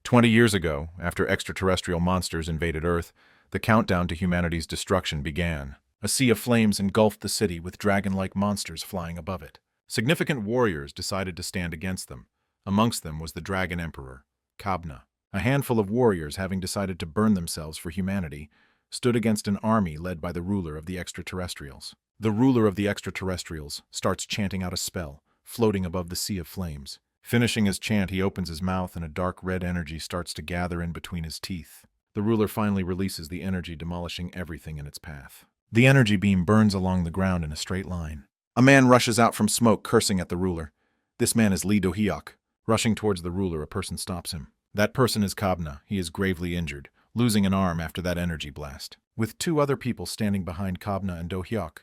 20 years ago, after extraterrestrial monsters invaded Earth, the countdown to humanity's destruction began. A sea of flames engulfed the city with dragon-like monsters flying above it. Significant warriors decided to stand against them. Amongst them was the Dragon Emperor, Kabna. A handful of warriors, having decided to burn themselves for humanity, stood against an army led by the ruler of the extraterrestrials. The ruler of the extraterrestrials starts chanting out a spell, floating above the sea of flames. Finishing his chant, he opens his mouth and a dark red energy starts to gather in between his teeth. The ruler finally releases the energy, demolishing everything in its path. The energy beam burns along the ground in a straight line. A man rushes out from smoke, cursing at the ruler. This man is Lee Do-hyuk. Rushing towards the ruler, a person stops him. That person is Kabna. He is gravely injured, losing an arm after that energy blast. With two other people standing behind Kabna and Do-hyuk,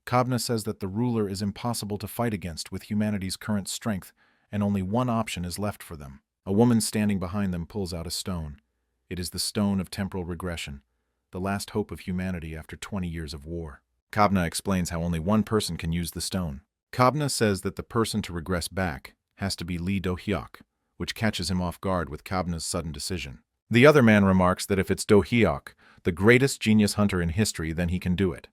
Kabna says that the ruler is impossible to fight against with humanity's current strength, and only one option is left for them. A woman standing behind them pulls out a stone. It is the stone of temporal regression, the last hope of humanity after 20 years of war. Kabna explains how only one person can use the stone. Kabna says that the person to regress back has to be Lee Do-hyuk, which catches him off guard with Kabna's sudden decision. The other man remarks that if it's Do-hyuk, the greatest genius hunter in history, then he can do it.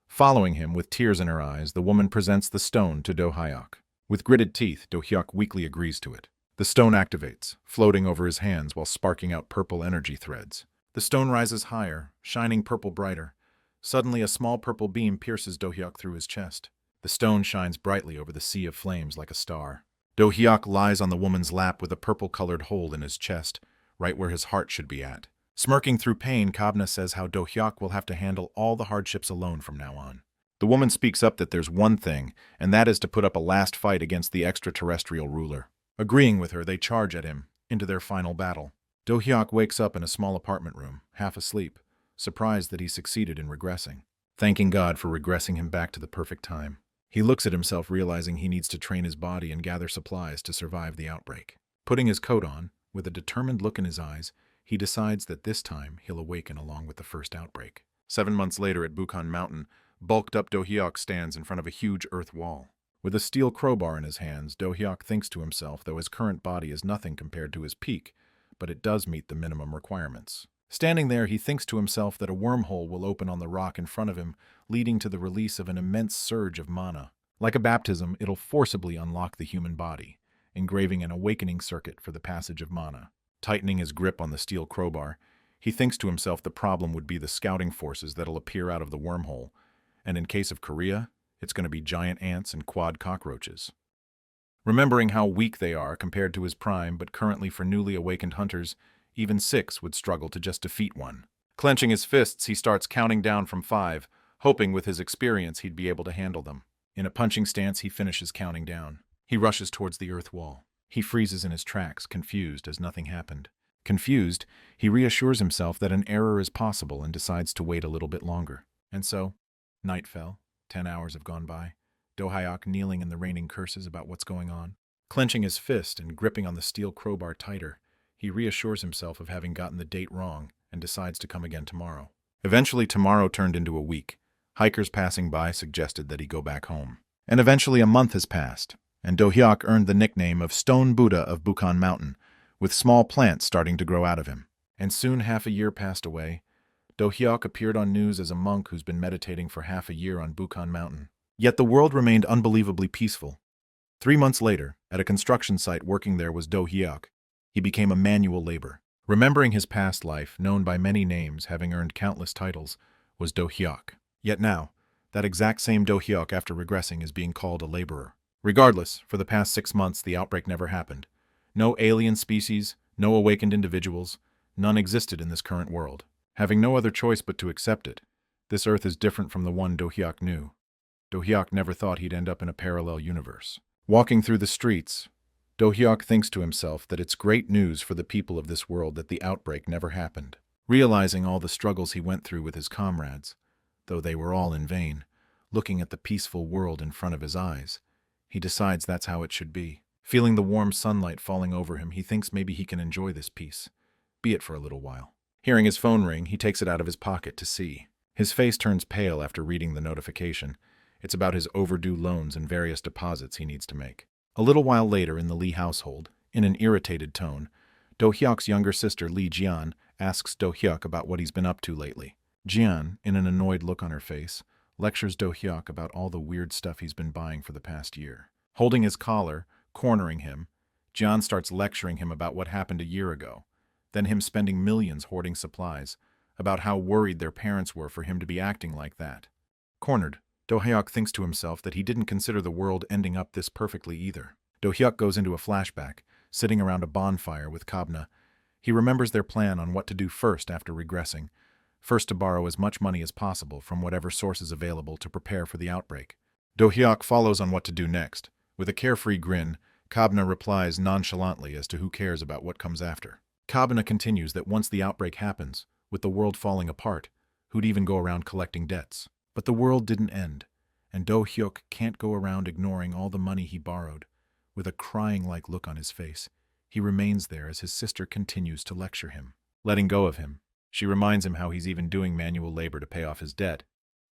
Following him, with tears in her eyes, the woman presents the stone to Do-hyuk. With gritted teeth, Do-hyuk weakly agrees to it. The stone activates, floating over his hands while sparking out purple energy threads. The stone rises higher, shining purple brighter. Suddenly, a small purple beam pierces Do-hyuk through his chest. The stone shines brightly over the sea of flames like a star. Do-hyuk lies on the woman's lap with a purple-colored hole in his chest, right where his heart should be at. Smirking through pain, Kabna says how Do-hyuk will have to handle all the hardships alone from now on. The woman speaks up that there's one thing, and that is to put up a last fight against the extraterrestrial ruler. Agreeing with her, they charge at him, into their final battle. Do-hyuk wakes up in a small apartment room, half asleep, surprised that he succeeded in regressing, thanking God for regressing him back to the perfect time. He looks at himself, realizing he needs to train his body and gather supplies to survive the outbreak. Putting his coat on, with a determined look in his eyes, he decides that this time he'll awaken along with the first outbreak. 7 months later at Bukhan Mountain, bulked-up Do-hyuk stands in front of a huge earth wall. With a steel crowbar in his hands, Do-hyuk thinks to himself, though his current body is nothing compared to his peak, but it does meet the minimum requirements. Standing there, he thinks to himself that a wormhole will open on the rock in front of him, leading to the release of an immense surge of mana. Like a baptism, it'll forcibly unlock the human body, engraving an awakening circuit for the passage of mana. Tightening his grip on the steel crowbar, he thinks to himself the problem would be the scouting forces that'll appear out of the wormhole, and in case of Korea, it's going to be giant ants and quad cockroaches. Remembering how weak they are compared to his prime, but currently for newly awakened hunters, even 6 would struggle to just defeat one. Clenching his fists, he starts counting down from 5, hoping with his experience he'd be able to handle them. In a punching stance, he finishes counting down. He rushes towards the earth wall. He freezes in his tracks, confused as nothing happened. Confused, he reassures himself that an error is possible and decides to wait a little bit longer. And so, night fell. 10 hours have gone by. Do-hyuk kneeling in the raining curses about what's going on. Clenching his fist and gripping on the steel crowbar tighter, he reassures himself of having gotten the date wrong and decides to come again tomorrow. Eventually, tomorrow turned into a week. Hikers passing by suggested that he go back home. And eventually a month has passed, and Do-hyuk earned the nickname of Stone Buddha of Bukhan Mountain, with small plants starting to grow out of him. And soon half a year passed away. Do-hyuk appeared on news as a monk who's been meditating for half a year on Bukhan Mountain. Yet the world remained unbelievably peaceful. 3 months later, at a construction site working there was Do-hyuk. He became a manual labor. Remembering his past life, known by many names, having earned countless titles, was Do-hyuk. Yet now, that exact same Do-hyuk after regressing is being called a laborer. Regardless, for the past 6 months the outbreak never happened. No alien species, no awakened individuals, none existed in this current world. Having no other choice but to accept it, this Earth is different from the one Do-hyuk knew. Do-hyuk never thought he'd end up in a parallel universe. Walking through the streets, Do-hyuk thinks to himself that it's great news for the people of this world that the outbreak never happened. Realizing all the struggles he went through with his comrades, though they were all in vain, looking at the peaceful world in front of his eyes, he decides that's how it should be. Feeling the warm sunlight falling over him, he thinks maybe he can enjoy this peace, be it for a little while. Hearing his phone ring, he takes it out of his pocket to see. His face turns pale after reading the notification. It's about his overdue loans and various deposits he needs to make. A little while later in the Lee household, in an irritated tone, Do-hyuk's younger sister, Lee Jian, asks Do-hyuk about what he's been up to lately. Jian, in an annoyed look on her face, lectures Do-hyuk about all the weird stuff he's been buying for the past year. Holding his collar, cornering him, Jian starts lecturing him about what happened a year ago, then him spending millions hoarding supplies, about how worried their parents were for him to be acting like that. Cornered, Do-hyuk thinks to himself that he didn't consider the world ending up this perfectly either. Do-hyuk goes into a flashback, sitting around a bonfire with Kabna. He remembers their plan on what to do first after regressing. First to borrow as much money as possible from whatever sources available to prepare for the outbreak. Do-hyuk follows on what to do next. With a carefree grin, Kabna replies nonchalantly as to who cares about what comes after. Kabna continues that once the outbreak happens, with the world falling apart, who'd even go around collecting debts? But the world didn't end, and Do-hyuk can't go around ignoring all the money he borrowed. With a crying-like look on his face, he remains there as his sister continues to lecture him. Letting go of him, she reminds him how he's even doing manual labor to pay off his debt.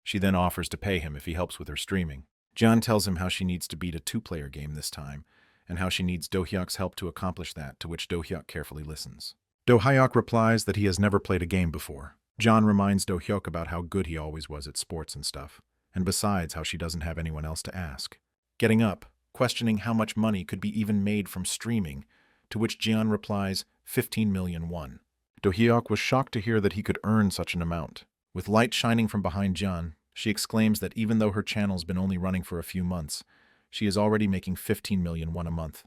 She then offers to pay him if he helps with her streaming. Jian tells him how she needs to beat a 2-player game this time, and how she needs Do-hyuk's help to accomplish that, to which Do-hyuk carefully listens. Do-hyuk replies that he has never played a game before. Jian reminds Do-hyuk about how good he always was at sports and stuff, and besides how she doesn't have anyone else to ask. Getting up, questioning how much money could be even made from streaming, to which Jian replies, 15 million won. Do-hyuk was shocked to hear that he could earn such an amount. With light shining from behind Jian, she exclaims that even though her channel's been only running for a few months, she is already making 15 million won a month,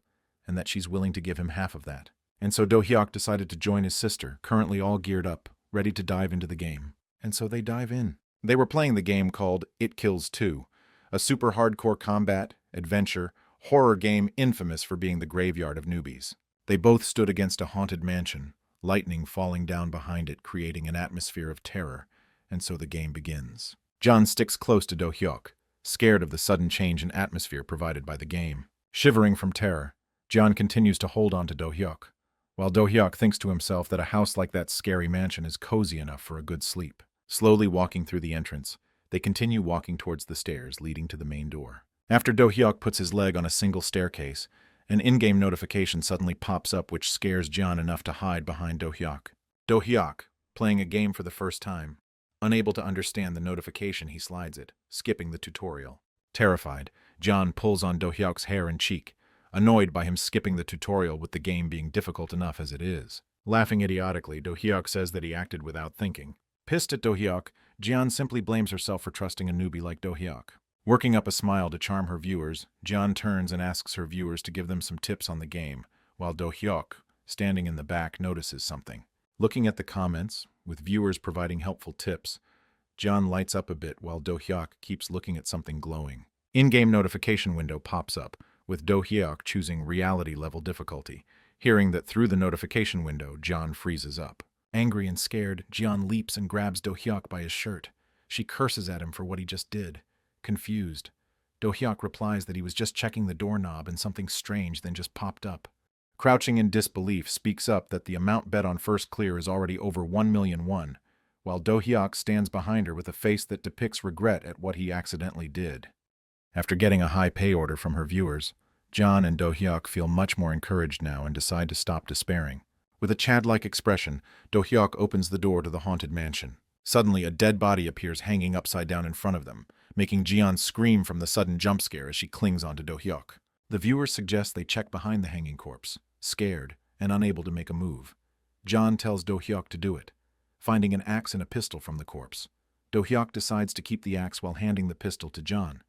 and that she's willing to give him half of that. And so Do-hyuk decided to join his sister, currently all geared up, ready to dive into the game. And so they dive in. They were playing the game called It Kills 2, a super hardcore combat, adventure, horror game infamous for being the graveyard of newbies. They both stood against a haunted mansion, lightning falling down behind it, creating an atmosphere of terror, and so the game begins. Jian sticks close to Do-hyuk, scared of the sudden change in atmosphere provided by the game. Shivering from terror, Jian continues to hold on to Do-hyuk, while Do-hyuk thinks to himself that a house like that scary mansion is cozy enough for a good sleep. Slowly walking through the entrance, they continue walking towards the stairs leading to the main door. After Do-hyuk puts his leg on a single staircase, an in-game notification suddenly pops up which scares Jian enough to hide behind Do-hyuk. Do-hyuk, playing a game for the first time. Unable to understand the notification, he slides it, skipping the tutorial. Terrified, Jian pulls on Do-hyuk's hair and cheek, annoyed by him skipping the tutorial with the game being difficult enough as it is. Laughing idiotically, Do-hyuk says that he acted without thinking. Pissed at Do-hyuk, Jian simply blames herself for trusting a newbie like Do-hyuk. Working up a smile to charm her viewers, Jian turns and asks her viewers to give them some tips on the game, while Do-hyuk, standing in the back, notices something. Looking at the comments, with viewers providing helpful tips, Jian lights up a bit while Do-hyuk keeps looking at something glowing. In-game notification window pops up, with Do-hyuk choosing reality level difficulty. Hearing that through the notification window, Jian freezes up. Angry and scared, Jian leaps and grabs Do-hyuk by his shirt. She curses at him for what he just did. Confused, Do-hyuk replies that he was just checking the doorknob and something strange then just popped up. Crouching in disbelief, speaks up that the amount bet on first clear is already over 1 million won, while Do-hyuk stands behind her with a face that depicts regret at what he accidentally did. After getting a high pay order from her viewers, Jian and Do-hyuk feel much more encouraged now and decide to stop despairing. With a Chad-like expression, Do-hyuk opens the door to the haunted mansion. Suddenly, a dead body appears hanging upside down in front of them, making Jian scream from the sudden jump scare as she clings onto Do-hyuk. The viewers suggest they check behind the hanging corpse, scared and unable to make a move. Jian tells Do-hyuk to do it, finding an axe and a pistol from the corpse. Do-hyuk decides to keep the axe while handing the pistol to Jian,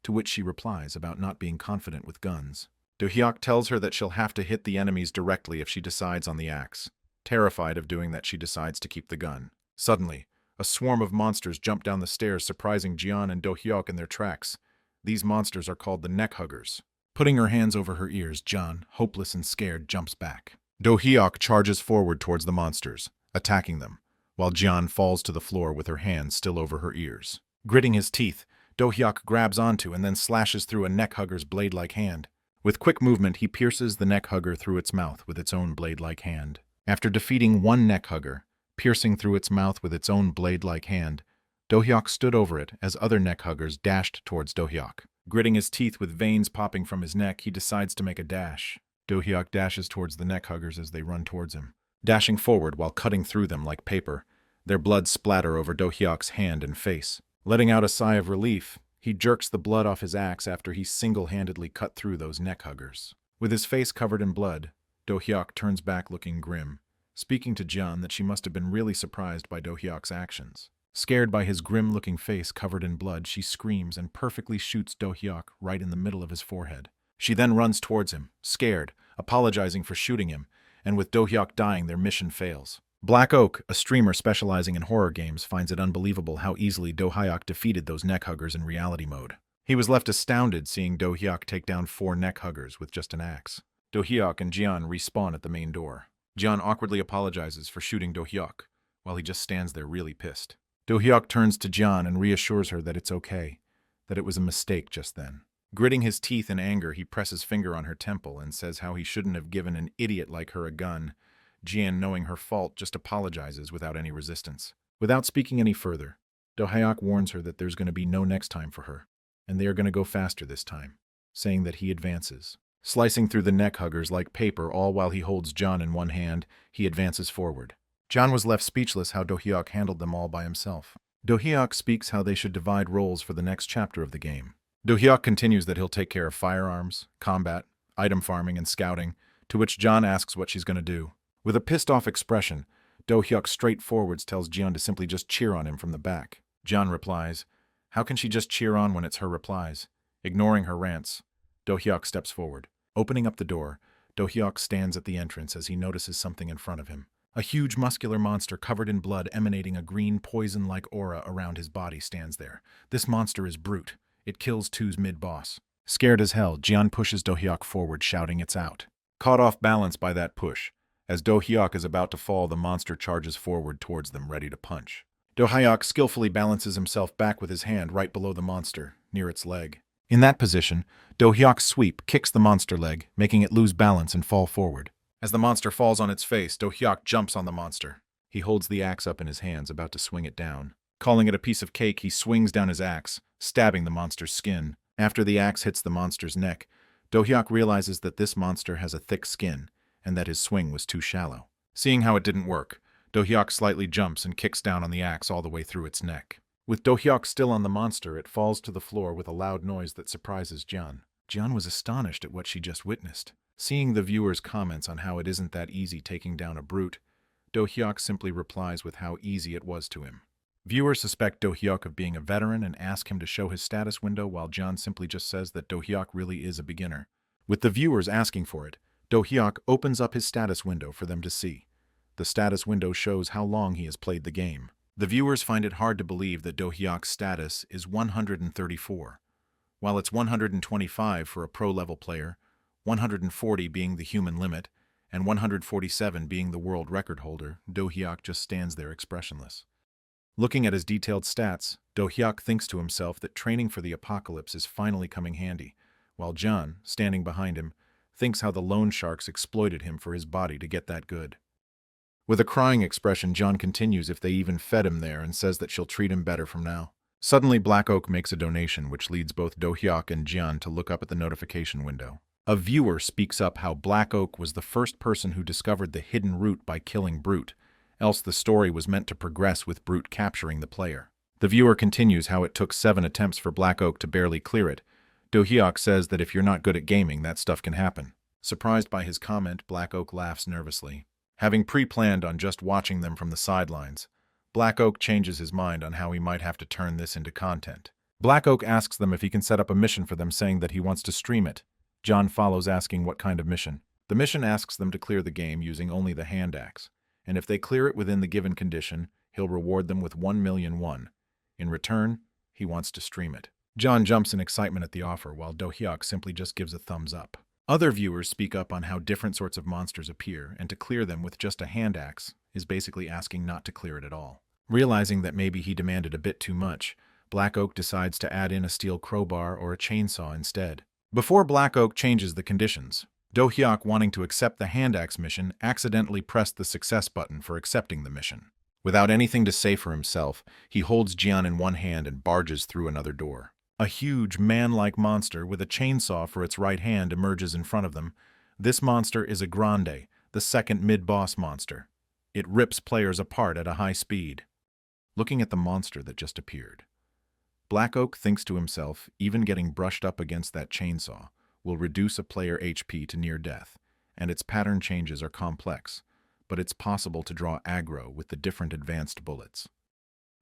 to which she replies about not being confident with guns. Do-hyuk tells her that she'll have to hit the enemies directly if she decides on the axe. Terrified of doing that, she decides to keep the gun. Suddenly, a swarm of monsters jump down the stairs, surprising Jian and Do-hyuk in their tracks. These monsters are called the neck huggers. Putting her hands over her ears, Jian, hopeless and scared, jumps back. Do-hyuk charges forward towards the monsters, attacking them, while Jian falls to the floor with her hands still over her ears. Gritting his teeth, Do-hyuk grabs onto and then slashes through a neck hugger's blade-like hand. With quick movement, he pierces the neck hugger through its mouth with its own blade-like hand. After defeating one neck hugger, piercing through its mouth with its own blade-like hand, Do-hyuk stood over it as other neck huggers dashed towards Do-hyuk. Gritting his teeth with veins popping from his neck, he decides to make a dash. Do-hyuk dashes towards the neck huggers as they run towards him, dashing forward while cutting through them like paper. Their blood splatter over Do-hyuk's hand and face. Letting out a sigh of relief, he jerks the blood off his axe after he single-handedly cut through those neck huggers. With his face covered in blood, Do-hyuk turns back looking grim, speaking to Jeon that she must have been really surprised by Do-hyuk's actions. Scared by his grim-looking face covered in blood, she screams and perfectly shoots Do-hyuk right in the middle of his forehead. She then runs towards him, scared, apologizing for shooting him, and with Do-hyuk dying, their mission fails. Black Oak, a streamer specializing in horror games, finds it unbelievable how easily Do-hyuk defeated those neck huggers in reality mode. He was left astounded seeing Do-hyuk take down 4 neck huggers with just an axe. Do-hyuk and Jeon respawn at the main door. Jeon awkwardly apologizes for shooting Do-hyuk, while he just stands there really pissed. Do-hyuk turns to Jeon and reassures her that it's okay, that it was a mistake just then. Gritting his teeth in anger, he presses finger on her temple and says how he shouldn't have given an idiot like her a gun. Jeon, knowing her fault, just apologizes without any resistance. Without speaking any further, Do-hyuk warns her that there's going to be no next time for her, and they are going to go faster this time, saying that he advances. Slicing through the neck huggers like paper, all while he holds Jeon in one hand, he advances forward. Jeon was left speechless how Do-hyuk handled them all by himself. Do-hyuk speaks how they should divide roles for the next chapter of the game. Do-hyuk continues that he'll take care of firearms, combat, item farming, and scouting, to which Jeon asks what she's going to do. With a pissed-off expression, Do-hyuk straightforwards tells Jeon to simply just cheer on him from the back. Jeon replies, how can she just cheer on when it's her replies? Ignoring her rants, Do-hyuk steps forward. Opening up the door, Do-hyuk stands at the entrance as he notices something in front of him. A huge muscular monster covered in blood emanating a green poison-like aura around his body stands there. This monster is Brute. It kills Two's mid-boss. Scared as hell, Jeon pushes Do-hyuk forward, shouting it's out. Caught off balance by that push, as Do-hyuk is about to fall, the monster charges forward towards them, ready to punch. Do-hyuk skillfully balances himself back with his hand right below the monster, near its leg. In that position, Do-hyuk's sweep kicks the monster leg, making it lose balance and fall forward. As the monster falls on its face, Do-hyuk jumps on the monster. He holds the axe up in his hands, about to swing it down. Calling it a piece of cake, he swings down his axe, stabbing the monster's skin. After the axe hits the monster's neck, Do-hyuk realizes that this monster has a thick skin, and that his swing was too shallow. Seeing how it didn't work, Do-hyuk slightly jumps and kicks down on the axe all the way through its neck. With Do-hyuk still on the monster, it falls to the floor with a loud noise that surprises Jeon. Jeon was astonished at what she just witnessed. Seeing the viewer's comments on how it isn't that easy taking down a brute, Do-hyuk simply replies with how easy it was to him. Viewers suspect Do-hyuk of being a veteran and ask him to show his status window, while Jeon simply just says that Do-hyuk really is a beginner. With the viewers asking for it, Do-hyuk opens up his status window for them to see. The status window shows how long he has played the game. The viewers find it hard to believe that Do-hyuk's status is 134. While it's 125 for a pro-level player, 140 being the human limit, and 147 being the world record holder, Do-hyuk just stands there expressionless. Looking at his detailed stats, Do-hyuk thinks to himself that training for the apocalypse is finally coming handy, while Jeon, standing behind him, thinks how the loan sharks exploited him for his body to get that good. With a crying expression, Jeon continues if they even fed him there and says that she'll treat him better from now. Suddenly, Black Oak makes a donation, which leads both Do-hyuk and Jeon to look up at the notification window. A viewer speaks up how Black Oak was the first person who discovered the hidden route by killing Brute, else the story was meant to progress with Brute capturing the player. The viewer continues how it took 7 attempts for Black Oak to barely clear it. Do-hyuk says that if you're not good at gaming, that stuff can happen. Surprised by his comment, Black Oak laughs nervously. Having pre-planned on just watching them from the sidelines, Black Oak changes his mind on how he might have to turn this into content. Black Oak asks them if he can set up a mission for them, saying that he wants to stream it. Jeon follows, asking what kind of mission. The mission asks them to clear the game using only the hand axe, and if they clear it within the given condition, he'll reward them with 1 million won. In return, he wants to stream it. Jeon jumps in excitement at the offer, while Do-hyuk simply just gives a thumbs up. Other viewers speak up on how different sorts of monsters appear, and to clear them with just a hand axe is basically asking not to clear it at all. Realizing that maybe he demanded a bit too much, Black Oak decides to add in a steel crowbar or a chainsaw instead. Before Black Oak changes the conditions, Do-hyuk, wanting to accept the hand axe mission, accidentally pressed the success button for accepting the mission. Without anything to say for himself, he holds Jeon in one hand and barges through another door. A huge, man-like monster with a chainsaw for its right hand emerges in front of them, This monster is a grande, the second mid-boss monster. It rips players apart at a high speed. Looking at the monster that just appeared, Black Oak thinks to himself, even getting brushed up against that chainsaw will reduce a player HP to near death, and its pattern changes are complex, but it's possible to draw aggro with the different advanced bullets.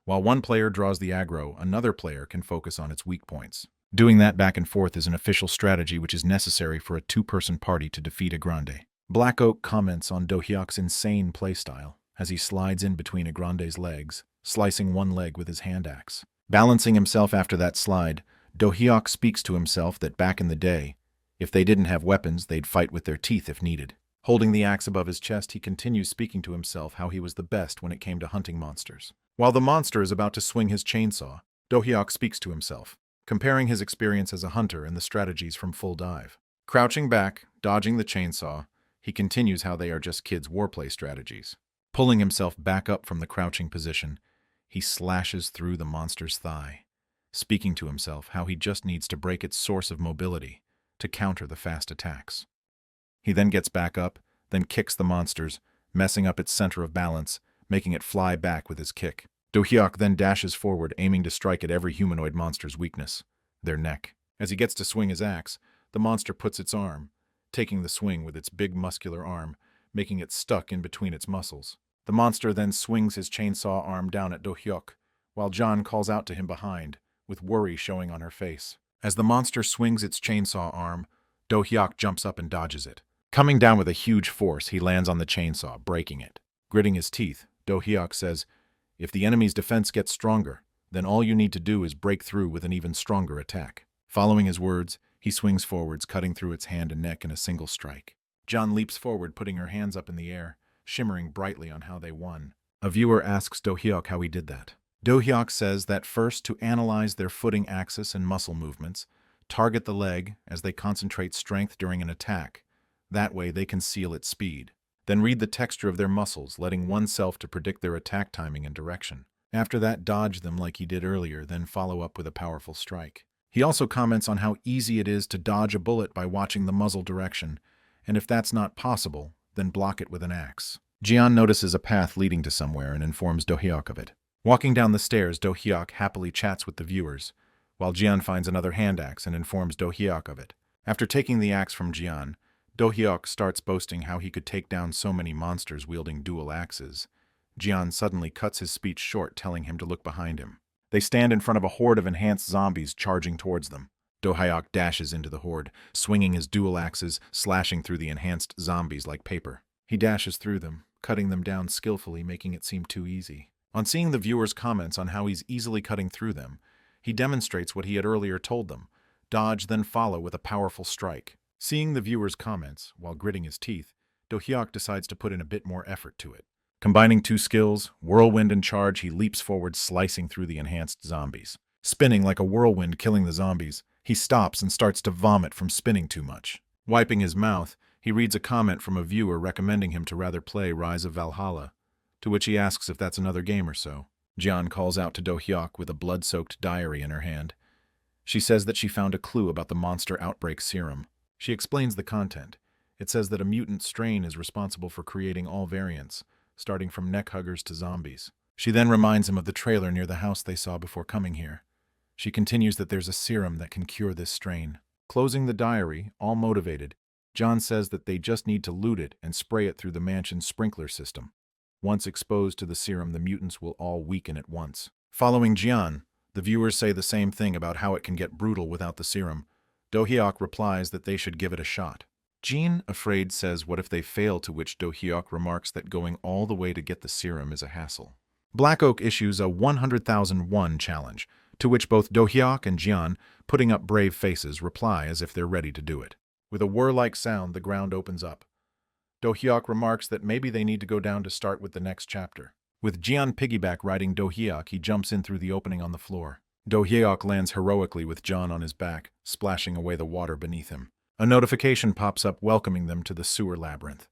While one player draws the aggro, another player can focus on its weak points. Doing that back and forth is an official strategy which is necessary for a two-person party to defeat a grande. Black Oak comments on Do Hyuk's insane playstyle as he slides in between a grande's legs, slicing one leg with his hand axe. Balancing himself after that slide, Do Hyuk speaks to himself that back in the day, if they didn't have weapons, they'd fight with their teeth if needed. Holding the axe above his chest, he continues speaking to himself how he was the best when it came to hunting monsters. While the monster is about to swing his chainsaw, Do Hyuk speaks to himself, comparing his experience as a hunter and the strategies from Full Dive. Crouching back, dodging the chainsaw, he continues how they are just kids' warplay strategies. Pulling himself back up from the crouching position, he slashes through the monster's thigh, speaking to himself how he just needs to break its source of mobility to counter the fast attacks. He then gets back up, then kicks the monster's, messing up its center of balance, making it fly back with his kick. Do Hyuk then dashes forward, aiming to strike at every humanoid monster's weakness, their neck. As he gets to swing his axe, the monster puts its arm, taking the swing with its big muscular arm, making it stuck in between its muscles. The monster then swings his chainsaw arm down at Do Hyuk, while John calls out to him behind, with worry showing on her face. As the monster swings its chainsaw arm, Do Hyuk jumps up and dodges it. Coming down with a huge force, he lands on the chainsaw, breaking it. Gritting his teeth, Do Hyuk says, "If the enemy's defense gets stronger, then all you need to do is break through with an even stronger attack." Following his words, he swings forwards, cutting through its hand and neck in a single strike. John leaps forward, putting her hands up in the air, shimmering brightly on how they won. A viewer asks Do Hyuk how he did that. Do Hyuk says that first, to analyze their footing axis and muscle movements, target the leg as they concentrate strength during an attack. That way they can seal its speed. Then read the texture of their muscles, letting oneself to predict their attack timing and direction. After that, dodge them like he did earlier, then follow up with a powerful strike. He also comments on how easy it is to dodge a bullet by watching the muzzle direction, and if that's not possible, then block it with an axe. Jian notices a path leading to somewhere and informs Do Hyuk of it. Walking down the stairs, Do Hyuk happily chats with the viewers, while Jian finds another hand axe and informs Do Hyuk of it. After taking the axe from Jian, Do Hyuk starts boasting how he could take down so many monsters wielding dual axes. Jian suddenly cuts his speech short, telling him to look behind him. They stand in front of a horde of enhanced zombies charging towards them. Do Hyuk dashes into the horde, swinging his dual axes, slashing through the enhanced zombies like paper. He dashes through them, cutting them down skillfully, making it seem too easy. On seeing the viewers' comments on how he's easily cutting through them, he demonstrates what he had earlier told them: dodge, then follow with a powerful strike. Seeing the viewers' comments, while gritting his teeth, Do Hyuk decides to put in a bit more effort to it. Combining two skills, whirlwind and charge, he leaps forward, slicing through the enhanced zombies. Spinning like a whirlwind, killing the zombies, he stops and starts to vomit from spinning too much. Wiping his mouth, he reads a comment from a viewer recommending him to rather play Rise of Valhalla, to which he asks if that's another game or so. Jian calls out to Do Hyuk with a blood-soaked diary in her hand. She says that she found a clue about the monster outbreak serum. She explains the content. It says that a mutant strain is responsible for creating all variants, starting from neck-huggers to zombies. She then reminds him of the trailer near the house they saw before coming here. She continues that there's a serum that can cure this strain. Closing the diary, all motivated, John says that they just need to loot it and spray it through the mansion's sprinkler system. Once exposed to the serum, the mutants will all weaken at once. Following Jian, the viewers say the same thing about how it can get brutal without the serum. Do Hyuk replies that they should give it a shot. Jean, afraid, says what if they fail, to which Do Hyuk remarks that going all the way to get the serum is a hassle. Black Oak issues a 100,000 won challenge, to which both Do Hyuk and Jian, putting up brave faces, reply as if they're ready to do it. With a whir-like sound, the ground opens up. Do Hyuk remarks that maybe they need to go down to start with the next chapter. With Jian piggyback riding Do Hyuk, he jumps in through the opening on the floor. Do Hyuk lands heroically with John on his back, splashing away the water beneath him. A notification pops up welcoming them to the sewer labyrinth.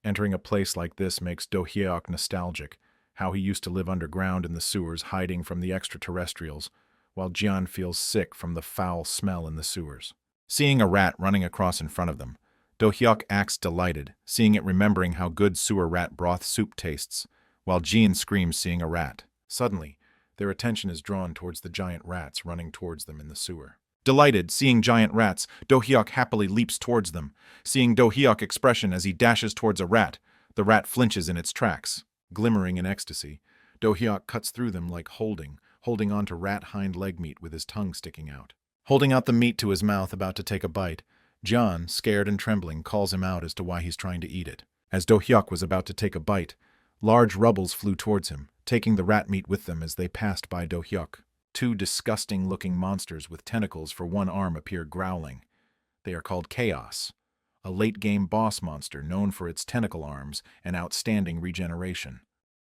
Entering a place like this makes Do Hyuk nostalgic, how he used to live underground in the sewers, hiding from the extraterrestrials, while Jian feels sick from the foul smell in the sewers. Seeing a rat running across in front of them, Do-hyuk acts delighted, seeing it remembering how good sewer rat broth soup tastes, while Jin screams seeing a rat. Suddenly, their attention is drawn towards the giant rats running towards them in the sewer. Delighted, seeing giant rats, Do-hyuk happily leaps towards them. Seeing Do-hyuk's expression as he dashes towards a rat, the rat flinches in its tracks. Glimmering in ecstasy, Do-hyuk cuts through them like holding onto rat hind leg meat with his tongue sticking out. Holding out the meat to his mouth, about to take a bite, John, scared and trembling, calls him out as to why he's trying to eat it. As Do-hyuk was about to take a bite, large rubbles flew towards him, taking the rat meat with them as they passed by Do-hyuk. Two disgusting-looking monsters with tentacles for one arm appear growling. They are called Chaos, a late-game boss monster known for its tentacle arms and outstanding regeneration.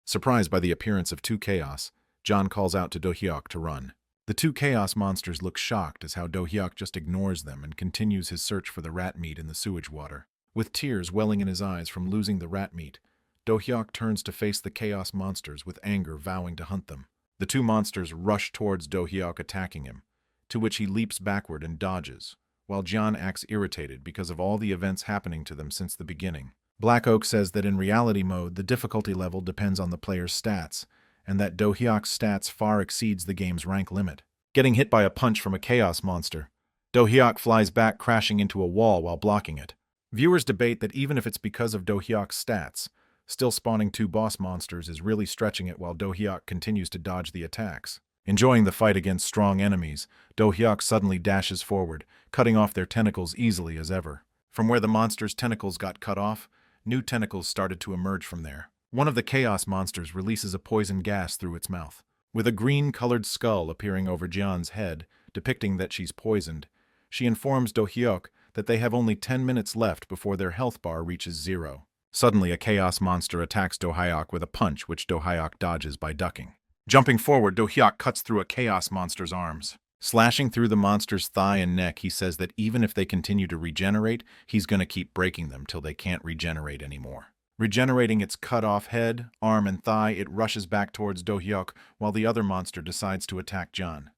Surprised by the appearance of two Chaos, John calls out to Do-hyuk to run. The two Chaos monsters look shocked as how Do-hyuk just ignores them and continues his search for the rat meat in the sewage water. With tears welling in his eyes from losing the rat meat, Do-hyuk turns to face the Chaos monsters with anger, vowing to hunt them. The two monsters rush towards Do-hyuk, attacking him, to which he leaps backward and dodges, while John acts irritated because of all the events happening to them since the beginning. Black Oak says that in reality mode, the difficulty level depends on the player's stats, and that Do-hyuk's stats far exceeds the game's rank limit. Getting hit by a punch from a Chaos monster, Do-hyuk flies back, crashing into a wall while blocking it. Viewers debate that even if it's because of Do-hyuk's stats, still spawning two boss monsters is really stretching it, while Do-hyuk continues to dodge the attacks. Enjoying the fight against strong enemies, Do-hyuk suddenly dashes forward, cutting off their tentacles easily as ever. From where the monster's tentacles got cut off, new tentacles started to emerge from there. One of the Chaos monsters releases a poison gas through its mouth, with a green-colored skull appearing over Jian's head, depicting that she's poisoned. She informs Do-hyuk that they have only 10 minutes left before their health bar reaches 0. Suddenly, a Chaos monster attacks Do-hyuk with a punch, which Do-hyuk dodges by ducking. Jumping forward, Do-hyuk cuts through a Chaos monster's arms. Slashing through the monster's thigh and neck, he says that even if they continue to regenerate, he's going to keep breaking them till they can't regenerate anymore. Regenerating its cut-off head, arm, and thigh, it rushes back towards Do-hyuk, while the other monster decides to attack John.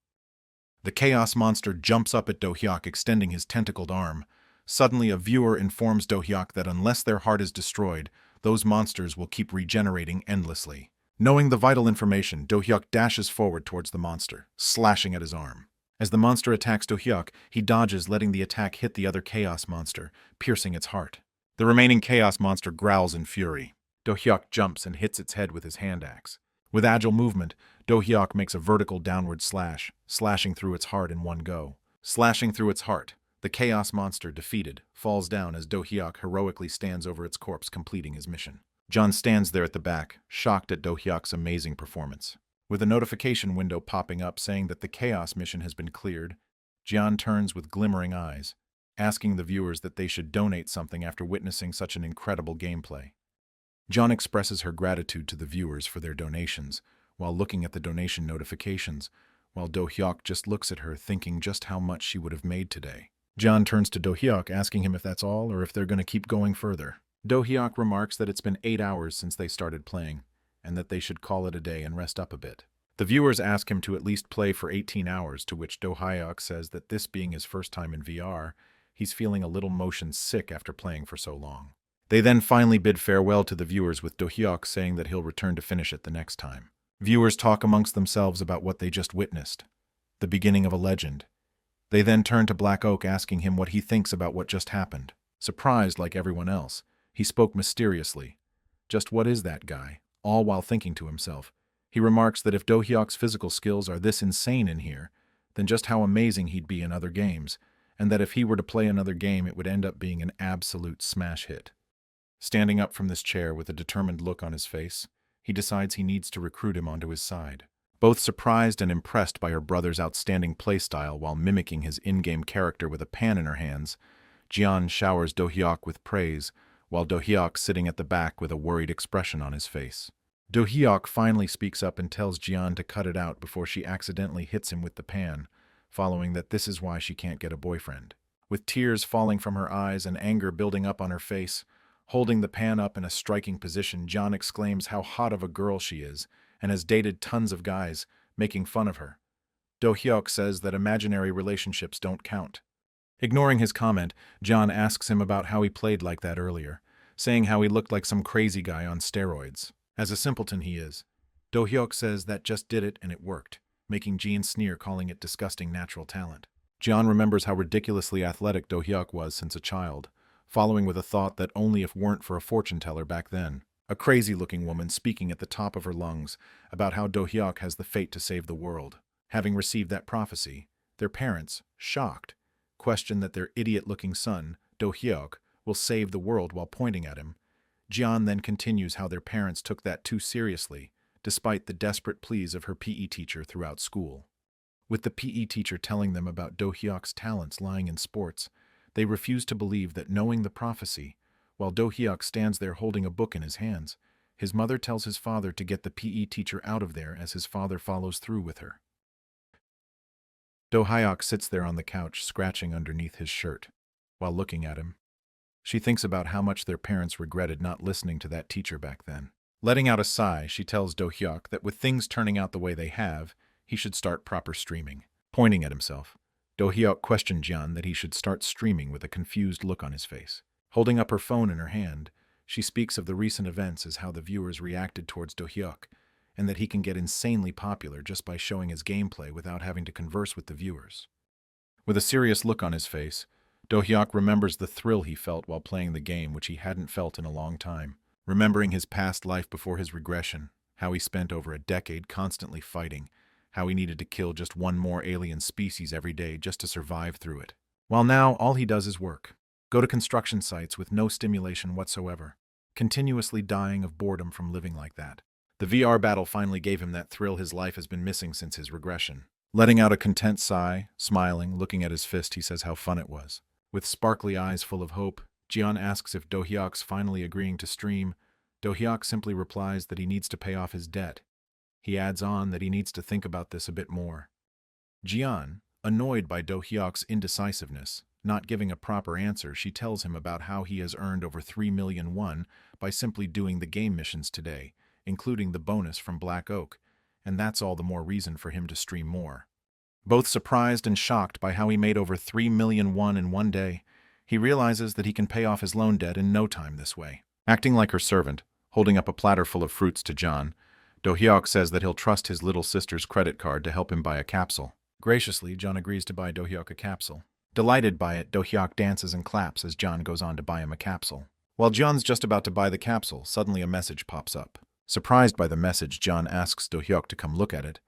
The Chaos monster jumps up at Do-hyuk, extending his tentacled arm. Suddenly, a viewer informs Do-hyuk that unless their heart is destroyed, those monsters will keep regenerating endlessly. Knowing the vital information, Do-hyuk dashes forward towards the monster, slashing at his arm. As the monster attacks Do-hyuk, he dodges, letting the attack hit the other Chaos monster, piercing its heart. The remaining Chaos monster growls in fury. Do-hyuk jumps and hits its head with his hand axe. With agile movement, Do-hyuk makes a vertical downward slash, slashing through its heart in one go. Slashing through its heart, the Chaos monster, defeated, falls down as Do-hyuk heroically stands over its corpse, completing his mission. John stands there at the back, shocked at Do-hyuk's amazing performance. With a notification window popping up saying that the Chaos mission has been cleared, John turns with glimmering eyes, asking the viewers that they should donate something after witnessing such an incredible gameplay. John expresses her gratitude to the viewers for their donations, while looking at the donation notifications, while Do-hyuk just looks at her, thinking just how much she would have made today. John turns to Do-hyuk, asking him if that's all or if they're going to keep going further. Do-hyuk remarks that it's been 8 hours since they started playing, and that they should call it a day and rest up a bit. The viewers ask him to at least play for 18 hours, to which Do-hyuk says that this being his first time in VR, he's feeling a little motion sick after playing for so long. They then finally bid farewell to the viewers, with Do-hyuk saying that he'll return to finish it the next time. Viewers talk amongst themselves about what they just witnessed, the beginning of a legend. They then turn to Black Oak, asking him what he thinks about what just happened. Surprised like everyone else, he spoke mysteriously. Just what is that guy? All while thinking to himself. He remarks that if Do-hyuk's physical skills are this insane in here, then just how amazing he'd be in other games, and that if he were to play another game, it would end up being an absolute smash hit. Standing up from this chair with a determined look on his face, he decides he needs to recruit him onto his side. Both surprised and impressed by her brother's outstanding playstyle while mimicking his in-game character with a pan in her hands, Jian showers Do-hyuk with praise, while Do-hyuk sitting at the back with a worried expression on his face. Do-hyuk finally speaks up and tells Jian to cut it out before she accidentally hits him with the pan, following that this is why she can't get a boyfriend. With tears falling from her eyes and anger building up on her face, holding the pan up in a striking position, Jian exclaims how hot of a girl she is and has dated tons of guys, making fun of her. Do-hyuk says that imaginary relationships don't count. Ignoring his comment, John asks him about how he played like that earlier, saying how he looked like some crazy guy on steroids. As a simpleton he is. Do-hyuk says that just did it and it worked, making Jean sneer, calling it disgusting natural talent. John remembers how ridiculously athletic Do-hyuk was since a child, following with a thought that only if weren't for a fortune teller back then. A crazy-looking woman speaking at the top of her lungs about how Do-hyuk has the fate to save the world. Having received that prophecy, their parents, shocked, question that their idiot-looking son, Do-hyuk, will save the world while pointing at him. Jian then continues how their parents took that too seriously, despite the desperate pleas of her PE teacher throughout school. With the PE teacher telling them about Do-hyuk's talents lying in sports, they refuse to believe that knowing the prophecy, while Do-hyuk stands there holding a book in his hands, his mother tells his father to get the PE teacher out of there as his father follows through with her. Do-hyuk sits there on the couch, scratching underneath his shirt, while looking at him. She thinks about how much their parents regretted not listening to that teacher back then. Letting out a sigh, she tells Do-hyuk that with things turning out the way they have, he should start proper streaming. Pointing at himself, Do-hyuk questioned Jian that he should start streaming with a confused look on his face. Holding up her phone in her hand, she speaks of the recent events as how the viewers reacted towards Do-hyuk, and that he can get insanely popular just by showing his gameplay without having to converse with the viewers. With a serious look on his face, Do-hyuk remembers the thrill he felt while playing the game, which he hadn't felt in a long time. Remembering his past life before his regression, how he spent over a decade constantly fighting, how he needed to kill just one more alien species every day just to survive through it. While now, all he does is work. Go to construction sites with no stimulation whatsoever, continuously dying of boredom from living like that. The VR battle finally gave him that thrill his life has been missing since his regression. Letting out a content sigh, smiling, looking at his fist, he says how fun it was. With sparkly eyes full of hope, Jian asks if Do-hyuk's finally agreeing to stream. Do-hyuk simply replies that he needs to pay off his debt. He adds on that he needs to think about this a bit more. Jian, annoyed by Do-hyuk's indecisiveness, not giving a proper answer, she tells him about how he has earned over 3 million won by simply doing the game missions today, including the bonus from Black Oak, and that's all the more reason for him to stream more. Both surprised and shocked by how he made over 3 million won in one day, he realizes that he can pay off his loan debt in no time this way. Acting like her servant, holding up a platter full of fruits to John, Do-hyuk says that he'll trust his little sister's credit card to help him buy a capsule. Graciously, John agrees to buy Do-hyuk a capsule. Delighted by it, Do-hyuk dances and claps as John goes on to buy him a capsule. While John's just about to buy the capsule, suddenly a message pops up. Surprised by the message, John asks Do-hyuk to come look at it.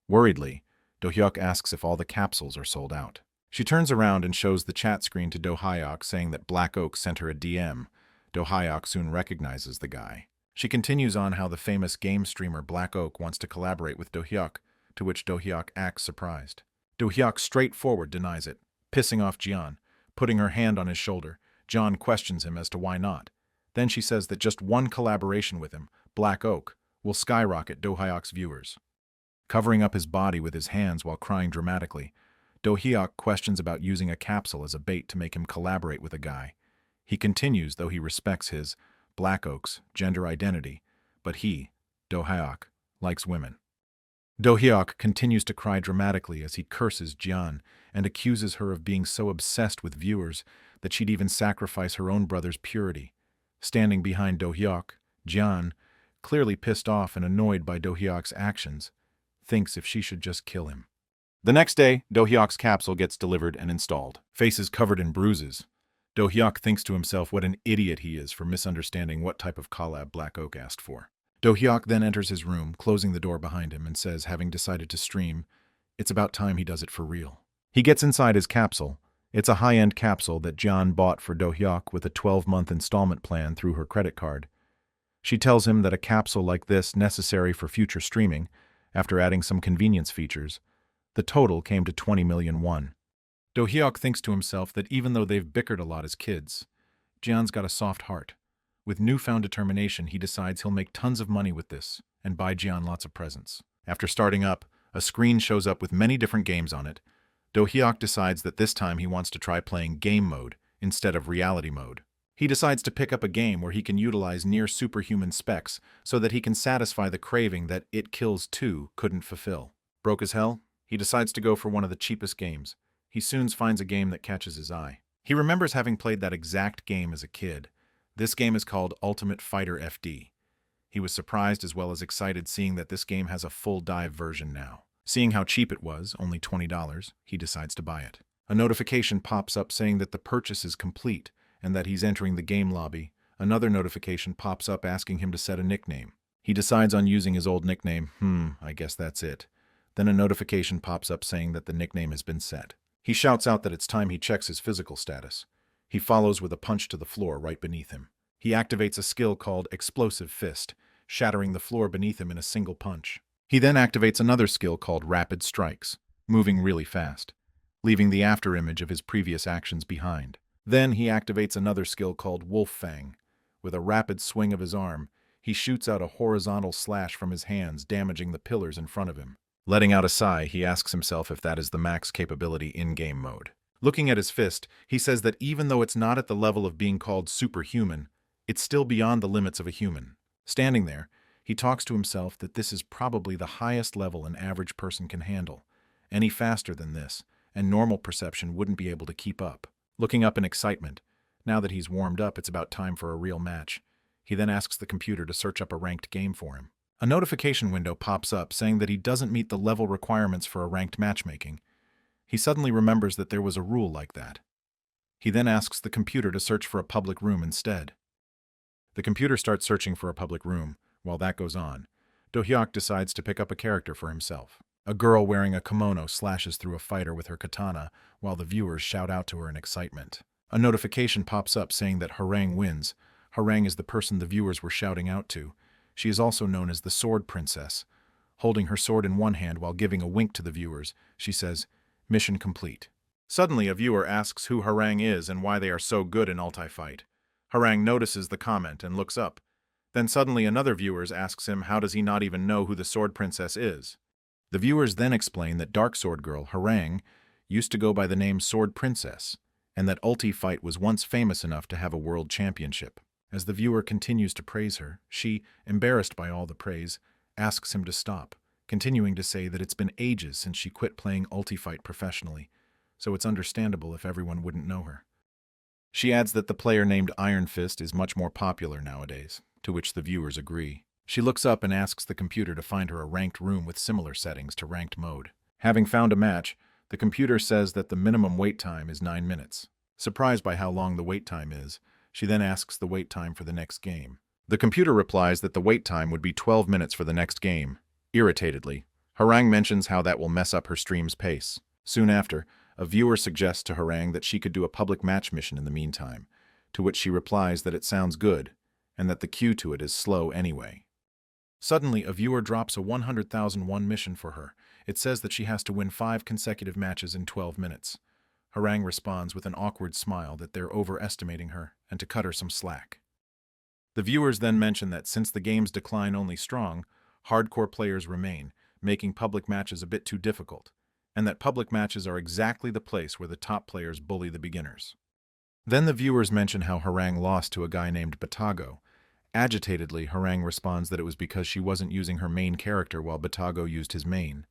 Worriedly, Do-hyuk asks if all the capsules are sold out. She turns around and shows the chat screen to Do-hyuk, saying that Black Oak sent her a DM. Do-hyuk soon recognizes the guy. She continues on how the famous game streamer Black Oak wants to collaborate with Do-hyuk, to which Do-hyuk acts surprised. Do-hyuk straightforward denies it, pissing off Jian. Putting her hand on his shoulder, John questions him as to why not. Then she says that just one collaboration with him, Black Oak, will skyrocket Do-hyuk's viewers. Covering up his body with his hands while crying dramatically, Do-hyuk questions about using a capsule as a bait to make him collaborate with a guy. He continues, though he respects his, Black Oak's, gender identity, but he, Do-hyuk, likes women. Do-hyuk continues to cry dramatically as he curses Jian and accuses her of being so obsessed with viewers that she'd even sacrifice her own brother's purity. Standing behind Do-hyuk, Jian, clearly pissed off and annoyed by Do-hyuk's actions, thinks if she should just kill him. The next day, Do-hyuk's capsule gets delivered and installed. Faces covered in bruises. Do-hyuk thinks to himself what an idiot he is for misunderstanding what type of collab Black Oak asked for. Do-hyuk then enters his room, closing the door behind him, and says, having decided to stream, it's about time he does it for real. He gets inside his capsule. It's a high-end capsule that Jian bought for Do-hyuk with a 12-month installment plan through her credit card. She tells him that a capsule like this necessary for future streaming, after adding some convenience features. The total came to 20 million won. Do-hyuk thinks to himself that even though they've bickered a lot as kids, Jian's got a soft heart. With newfound determination, he decides he'll make tons of money with this and buy Jian lots of presents. After starting up, a screen shows up with many different games on it. Do-hyuk decides that this time he wants to try playing game mode instead of reality mode. He decides to pick up a game where he can utilize near superhuman specs so that he can satisfy the craving that It Kills 2 couldn't fulfill. Broke as hell, he decides to go for one of the cheapest games. He soon finds a game that catches his eye. He remembers having played that exact game as a kid. This game is called Ultimate Fighter FD. He was surprised as well as excited seeing that this game has a full dive version now. Seeing how cheap it was, only $20, he decides to buy it. A notification pops up saying that the purchase is complete and that he's entering the game lobby. Another notification pops up asking him to set a nickname. He decides on using his old nickname. I guess that's it. Then a notification pops up saying that the nickname has been set. He shouts out that it's time he checks his physical status. He follows with a punch to the floor right beneath him. He activates a skill called Explosive Fist, shattering the floor beneath him in a single punch. He then activates another skill called Rapid Strikes, moving really fast, leaving the afterimage of his previous actions behind. Then he activates another skill called Wolf Fang. With a rapid swing of his arm, he shoots out a horizontal slash from his hands, damaging the pillars in front of him. Letting out a sigh, he asks himself if that is the max capability in-game mode. Looking at his fist, he says that even though it's not at the level of being called superhuman, it's still beyond the limits of a human. Standing there, he talks to himself that this is probably the highest level an average person can handle. Any faster than this, and normal perception wouldn't be able to keep up. Looking up in excitement, now that he's warmed up, it's about time for a real match. He then asks the computer to search up a ranked game for him. A notification window pops up saying that he doesn't meet the level requirements for a ranked matchmaking. He suddenly remembers that there was a rule like that. He then asks the computer to search for a public room instead. The computer starts searching for a public room. While that goes on, Do-hyuk decides to pick up a character for himself. A girl wearing a kimono slashes through a fighter with her katana, while the viewers shout out to her in excitement. A notification pops up saying that Harang wins. Harang is the person the viewers were shouting out to. She is also known as the Sword Princess. Holding her sword in one hand while giving a wink to the viewers, she says, "Mission complete." Suddenly, a viewer asks who Harang is and why they are so good in ulti-fight. Harang notices the comment and looks up. Then suddenly another viewer asks him how does he not even know who the Sword Princess is. The viewers then explain that Dark Sword Girl, Harang, used to go by the name Sword Princess, and that ulti-fight was once famous enough to have a world championship. As the viewer continues to praise her, she, embarrassed by all the praise, asks him to stop, continuing to say that it's been ages since she quit playing ulti-fight professionally, so it's understandable if everyone wouldn't know her. She adds that the player named Iron Fist is much more popular nowadays, to which the viewers agree. She looks up and asks the computer to find her a ranked room with similar settings to ranked mode. Having found a match, the computer says that the minimum wait time is 9 minutes. Surprised by how long the wait time is, she then asks the wait time for the next game. The computer replies that the wait time would be 12 minutes for the next game. Irritatedly, Harang mentions how that will mess up her stream's pace. Soon after, a viewer suggests to Harang that she could do a public match mission in the meantime, to which she replies that it sounds good, and that the queue to it is slow anyway. Suddenly, a viewer drops a 100,001 mission for her. It says that she has to win 5 consecutive matches in 12 minutes. Harang responds with an awkward smile that they're overestimating her and to cut her some slack. The viewers then mention that since the game's decline only strong, hardcore players remain, making public matches a bit too difficult, and that public matches are exactly the place where the top players bully the beginners. Then the viewers mention how Harang lost to a guy named Batago. Agitatedly, Harang responds that it was because she wasn't using her main character while Batago used his main.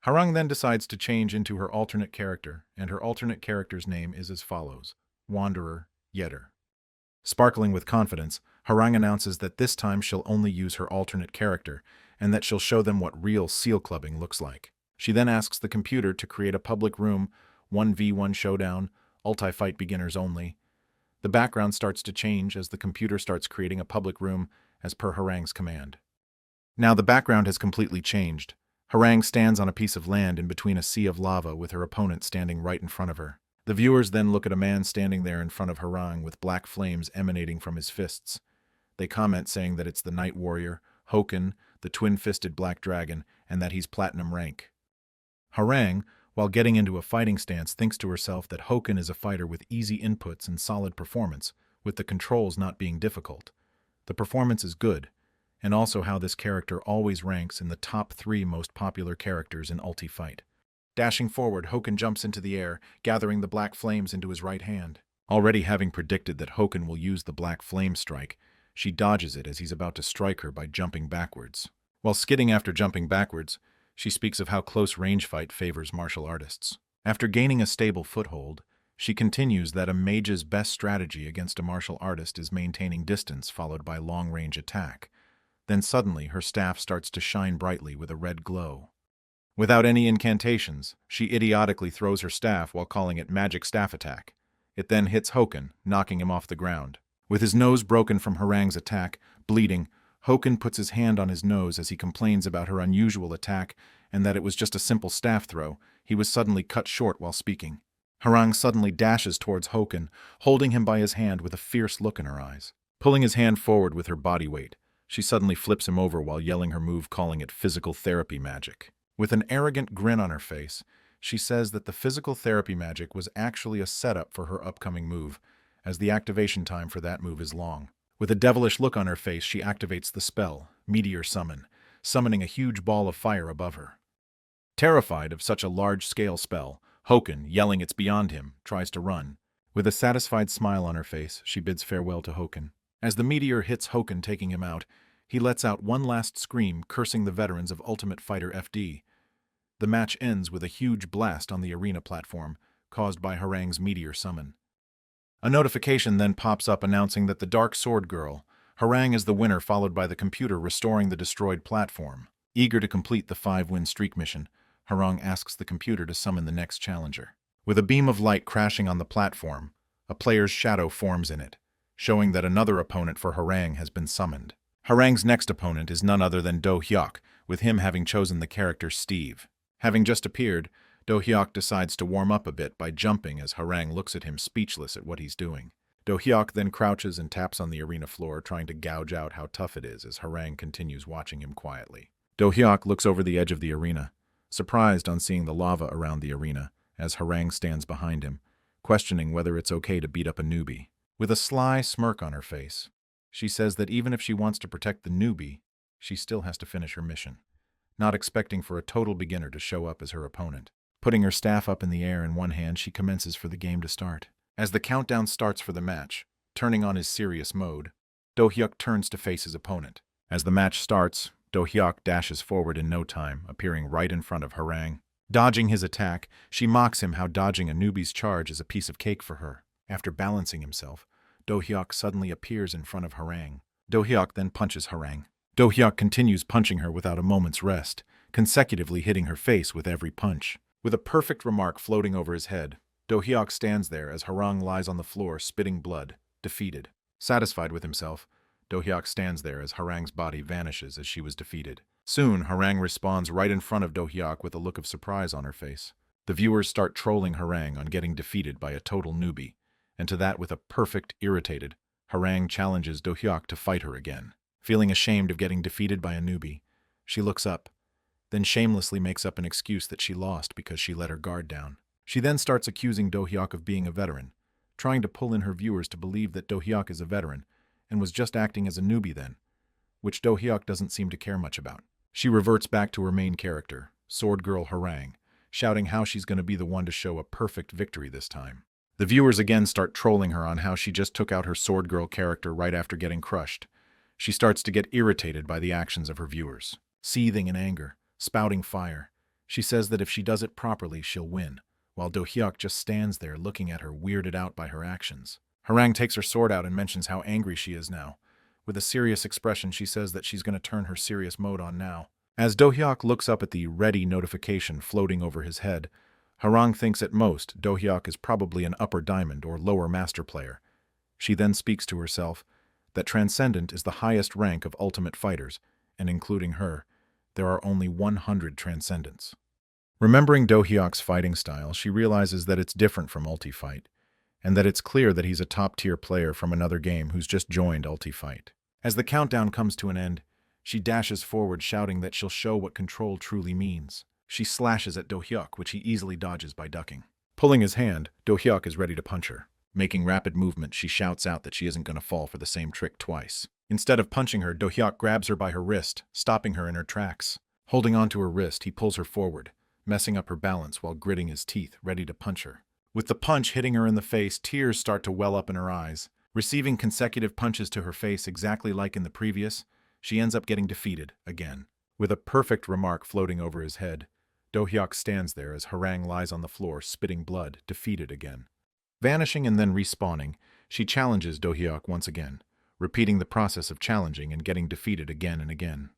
Harang then decides to change into her alternate character, and her alternate character's name is as follows: Wanderer Yetter. Sparkling with confidence, Harang announces that this time she'll only use her alternate character, and that she'll show them what real seal clubbing looks like. She then asks the computer to create a public room, 1v1 showdown, ulti-fight beginners only. The background starts to change as the computer starts creating a public room as per Harang's command. Now the background has completely changed. Harang stands on a piece of land in between a sea of lava with her opponent standing right in front of her. The viewers then look at a man standing there in front of Harang with black flames emanating from his fists. They comment saying that it's the Night Warrior, Hoken, the twin-fisted Black Dragon, and that he's platinum rank. Harang, while getting into a fighting stance, thinks to herself that Hoken is a fighter with easy inputs and solid performance, with the controls not being difficult. The performance is good, and also how this character always ranks in the top 3 most popular characters in ulti-fight. Dashing forward, Hoken jumps into the air, gathering the black flames into his right hand. Already having predicted that Hoken will use the black flame strike, she dodges it as he's about to strike her by jumping backwards. While skidding after jumping backwards, she speaks of how close range fight favors martial artists. After gaining a stable foothold, she continues that a mage's best strategy against a martial artist is maintaining distance followed by long-range attack. Then suddenly her staff starts to shine brightly with a red glow. Without any incantations, she idiotically throws her staff while calling it magic staff attack. It then hits Hoken, knocking him off the ground. With his nose broken from Harang's attack, bleeding, Hoken puts his hand on his nose as he complains about her unusual attack and that it was just a simple staff throw. He was suddenly cut short while speaking. Harang suddenly dashes towards Hoken, holding him by his hand with a fierce look in her eyes. Pulling his hand forward with her body weight, she suddenly flips him over while yelling her move, calling it physical therapy magic. With an arrogant grin on her face, she says that the physical therapy magic was actually a setup for her upcoming move, as the activation time for that move is long. With a devilish look on her face, she activates the spell, Meteor Summon, summoning a huge ball of fire above her. Terrified of such a large-scale spell, Hoken, yelling it's beyond him, tries to run. With a satisfied smile on her face, she bids farewell to Hoken. As the meteor hits Hoken, taking him out, he lets out one last scream, cursing the veterans of Ultimate Fighter FD. The match ends with a huge blast on the arena platform, caused by Harang's meteor summon. A notification then pops up announcing that the Dark Sword Girl, Harang, is the winner, followed by the computer restoring the destroyed platform. Eager to complete the 5-win streak mission, Harang asks the computer to summon the next challenger. With a beam of light crashing on the platform, a player's shadow forms in it, showing that another opponent for Harang has been summoned. Harang's next opponent is none other than Do Hyuk, with him having chosen the character Steve. Having just appeared, Do Hyuk decides to warm up a bit by jumping as Harang looks at him speechless at what he's doing. Do Hyuk then crouches and taps on the arena floor, trying to gouge out how tough it is as Harang continues watching him quietly. Do Hyuk looks over the edge of the arena, surprised on seeing the lava around the arena, as Harang stands behind him, questioning whether it's okay to beat up a newbie. With a sly smirk on her face, she says that even if she wants to protect the newbie, she still has to finish her mission, not expecting for a total beginner to show up as her opponent. Putting her staff up in the air in one hand, she commences for the game to start. As the countdown starts for the match, turning on his serious mode, Do Hyuk turns to face his opponent. As the match starts, Do Hyuk dashes forward in no time, appearing right in front of Harang. Dodging his attack, she mocks him how dodging a newbie's charge is a piece of cake for her. After balancing himself, Do Hyuk suddenly appears in front of Harang. Do Hyuk then punches Harang. Do Hyuk continues punching her without a moment's rest, consecutively hitting her face with every punch. With a perfect remark floating over his head, Do Hyuk stands there as Harang lies on the floor spitting blood, defeated. Satisfied with himself, Do Hyuk stands there as Harang's body vanishes as she was defeated. Soon, Harang respawns right in front of Do Hyuk with a look of surprise on her face. The viewers start trolling Harang on getting defeated by a total newbie, and to that with a perfect, irritated, Harang challenges Do Hyuk to fight her again. Feeling ashamed of getting defeated by a newbie, she looks up, then shamelessly makes up an excuse that she lost because she let her guard down. She then starts accusing Do Hyuk of being a veteran, trying to pull in her viewers to believe that Do Hyuk is a veteran and was just acting as a newbie then, which Do Hyuk doesn't seem to care much about. She reverts back to her main character, Sword Girl Harang, shouting how she's going to be the one to show a perfect victory this time. The viewers again start trolling her on how she just took out her Sword Girl character right after getting crushed. She starts to get irritated by the actions of her viewers. Seething in anger, spouting fire, she says that if she does it properly, she'll win, while Do Hyuk just stands there looking at her, weirded out by her actions. Harang takes her sword out and mentions how angry she is now. With a serious expression, she says that she's going to turn her serious mode on now. As Do Hyuk looks up at the ready notification floating over his head, Harang thinks at most Do Hyuk is probably an upper diamond or lower master player. She then speaks to herself that Transcendent is the highest rank of Ultimate Fighters, and including her, there are only 100 Transcendents. Remembering Do Hyuk's fighting style, she realizes that it's different from Ulti-Fight, and that it's clear that he's a top-tier player from another game who's just joined Ulti-Fight. As the countdown comes to an end, she dashes forward shouting that she'll show what control truly means. She slashes at Do Hyuk, which he easily dodges by ducking. Pulling his hand, Do Hyuk is ready to punch her. Making rapid movement, she shouts out that she isn't going to fall for the same trick twice. Instead of punching her, Do Hyuk grabs her by her wrist, stopping her in her tracks. Holding onto her wrist, he pulls her forward, messing up her balance while gritting his teeth, ready to punch her. With the punch hitting her in the face, tears start to well up in her eyes. Receiving consecutive punches to her face exactly like in the previous, she ends up getting defeated again. With a perfect remark floating over his head, Do-hyuk stands there as Harang lies on the floor, spitting blood, defeated again. Vanishing and then respawning, she challenges Do-hyuk once again, repeating the process of challenging and getting defeated again and again.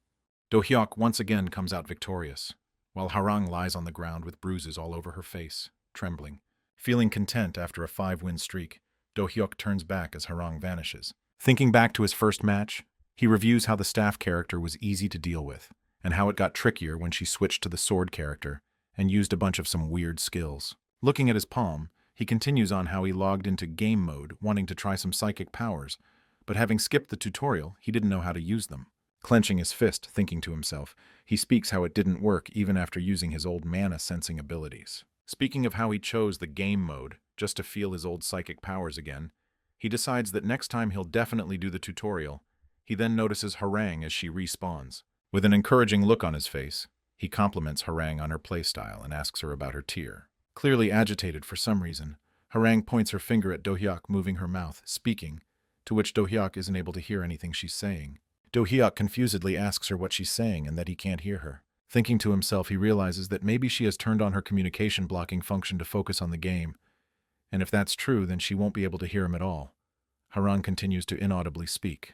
Do-hyuk once again comes out victorious, while Harang lies on the ground with bruises all over her face, trembling. Feeling content after a 5-win streak, Do-hyuk turns back as Harang vanishes. Thinking back to his first match, he reviews how the staff character was easy to deal with, and how it got trickier when she switched to the sword character and used a bunch of some weird skills. Looking at his palm, he continues on how he logged into game mode wanting to try some psychic powers, but having skipped the tutorial, he didn't know how to use them. Clenching his fist, thinking to himself, he speaks how it didn't work even after using his old mana sensing abilities. Speaking of how he chose the game mode just to feel his old psychic powers again, he decides that next time he'll definitely do the tutorial. He then notices Harang as she respawns. With an encouraging look on his face, he compliments Harang on her playstyle and asks her about her tier. Clearly agitated for some reason, Harang points her finger at Do-hyuk, moving her mouth, speaking, to which Do-hyuk isn't able to hear anything she's saying. Do-hyuk confusedly asks her what she's saying and that he can't hear her. Thinking to himself, he realizes that maybe she has turned on her communication blocking function to focus on the game, and if that's true, then she won't be able to hear him at all. Harang continues to inaudibly speak.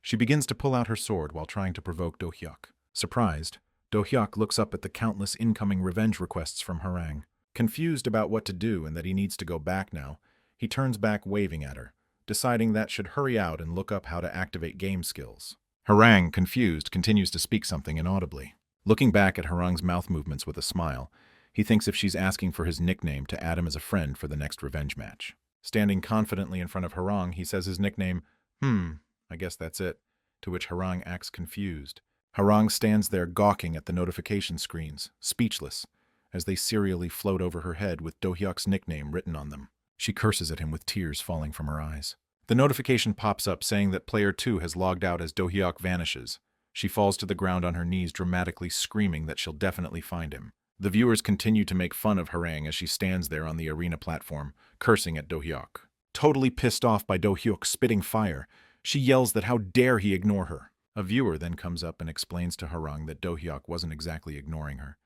She begins to pull out her sword while trying to provoke Do-hyuk. Surprised, Do-hyuk looks up at the countless incoming revenge requests from Harang. Confused about what to do and that he needs to go back now, he turns back waving at her, deciding that should hurry out and look up how to activate game skills. Harang, confused, continues to speak something inaudibly. Looking back at Harang's mouth movements with a smile, he thinks if she's asking for his nickname to add him as a friend for the next revenge match. Standing confidently in front of Harang, he says his nickname, I guess that's it, to which Harang acts confused. Harang stands there gawking at the notification screens, speechless, as they serially float over her head with Do-hyuk's nickname written on them. She curses at him with tears falling from her eyes. The notification pops up saying that player 2 has logged out as Do-hyuk vanishes. She falls to the ground on her knees, dramatically screaming that she'll definitely find him. The viewers continue to make fun of Harang as she stands there on the arena platform, cursing at Do-hyuk. Totally pissed off by Do-hyuk spitting fire, she yells that how dare he ignore her. A viewer then comes up and explains to Harang that Do-hyuk wasn't exactly ignoring her.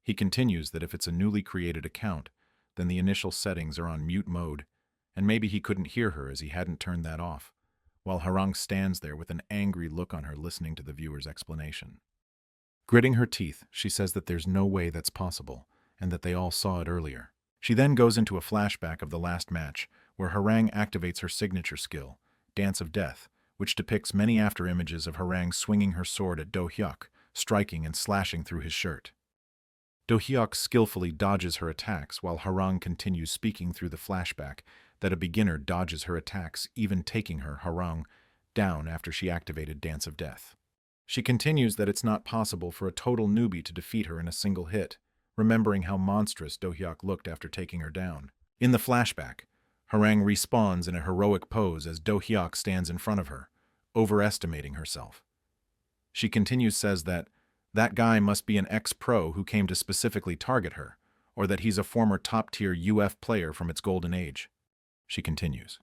He continues that if it's a newly created account, then the initial settings are on mute mode, and maybe he couldn't hear her as he hadn't turned that off, while Harang stands there with an angry look on her listening to the viewer's explanation. Gritting her teeth, she says that there's no way that's possible, and that they all saw it earlier. She then goes into a flashback of the last match, where Harang activates her signature skill, Dance of Death, which depicts many after-images of Harang swinging her sword at Do-hyuk, striking and slashing through his shirt. Do-hyuk skillfully dodges her attacks while Harang continues speaking through the flashback that a beginner dodges her attacks, even taking her, Harang, down after she activated Dance of Death. She continues that it's not possible for a total newbie to defeat her in a single hit, remembering how monstrous Do-hyuk looked after taking her down. In the flashback, Harang respawns in a heroic pose as Do-hyuk stands in front of her, overestimating herself. She continues says that guy must be an ex-pro who came to specifically target her, or that he's a former top-tier UF player from its golden age. She continues.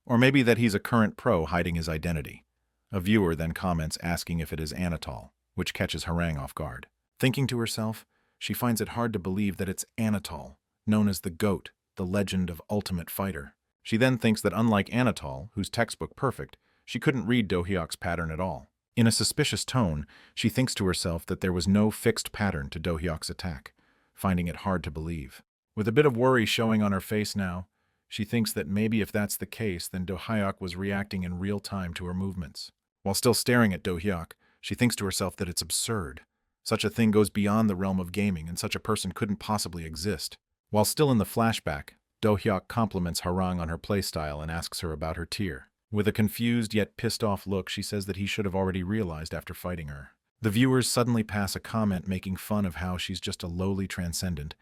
Or maybe that he's a current pro hiding his identity. A viewer then comments asking if it is Anatol, which catches Harang off guard. Thinking to herself, she finds it hard to believe that it's Anatol, known as the GOAT, the legend of Ultimate Fighter. She then thinks that unlike Anatol, who's textbook perfect, she couldn't read Do-hyuk's pattern at all. In a suspicious tone, she thinks to herself that there was no fixed pattern to Do-hyuk's attack, finding it hard to believe. With a bit of worry showing on her face now, she thinks that maybe if that's the case, then Do-hyuk was reacting in real time to her movements. While still staring at Do-hyuk, she thinks to herself that it's absurd. Such a thing goes beyond the realm of gaming, and such a person couldn't possibly exist. While still in the flashback, Do-hyuk compliments Harang on her playstyle and asks her about her tier. With a confused yet pissed-off look, she says that he should have already realized after fighting her. The viewers suddenly pass a comment making fun of how she's just a lowly transcendent.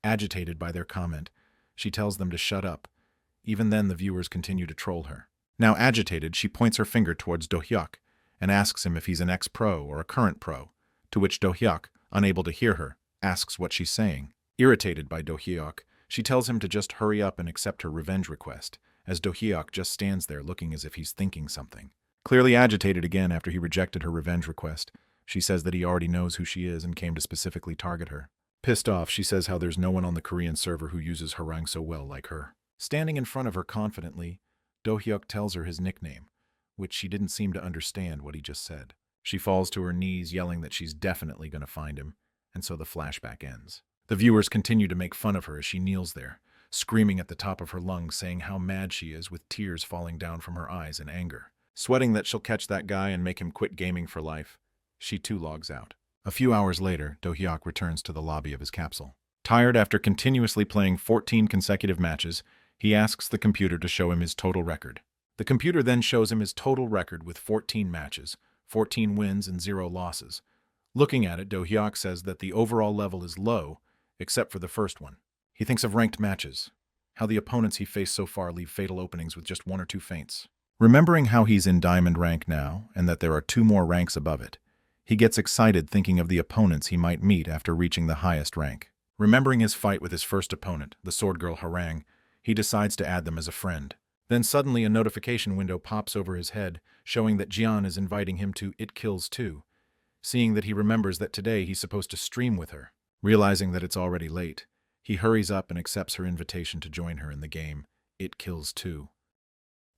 Agitated by their comment, she tells them to shut up. Even then, the viewers continue to troll her. Now agitated, she points her finger towards Do-hyuk and asks him if he's an ex-pro or a current pro, to which Do-hyuk, unable to hear her, asks what she's saying. Irritated by Do-hyuk, she tells him to just hurry up and accept her revenge request, as Do-hyuk just stands there looking as if he's thinking something. Clearly agitated again after he rejected her revenge request, she says that he already knows who she is and came to specifically target her. Pissed off, she says how there's no one on the Korean server who uses harangue so well like her. Standing in front of her confidently, Do-hyuk tells her his nickname, which she didn't seem to understand what he just said. She falls to her knees, yelling that she's definitely going to find him, and so the flashback ends. The viewers continue to make fun of her as she kneels there, screaming at the top of her lungs, saying how mad she is, with tears falling down from her eyes in anger. Sweating that she'll catch that guy and make him quit gaming for life, she too logs out. A few hours later, Do-hyuk returns to the lobby of his capsule. Tired after continuously playing 14 consecutive matches, he asks the computer to show him his total record. The computer then shows him his total record with 14 matches, 14 wins and 0 losses. Looking at it, Do-hyuk says that the overall level is low, except for the first one. He thinks of ranked matches, how the opponents he faced so far leave fatal openings with just 1 or 2 feints. Remembering how he's in diamond rank now, and that there are 2 more ranks above it, he gets excited thinking of the opponents he might meet after reaching the highest rank. Remembering his fight with his first opponent, the sword girl Harang, he decides to add them as a friend. Then suddenly a notification window pops over his head, showing that Jian is inviting him to It Kills 2. Seeing that he remembers that today he's supposed to stream with her. Realizing that it's already late, he hurries up and accepts her invitation to join her in the game, It Kills 2.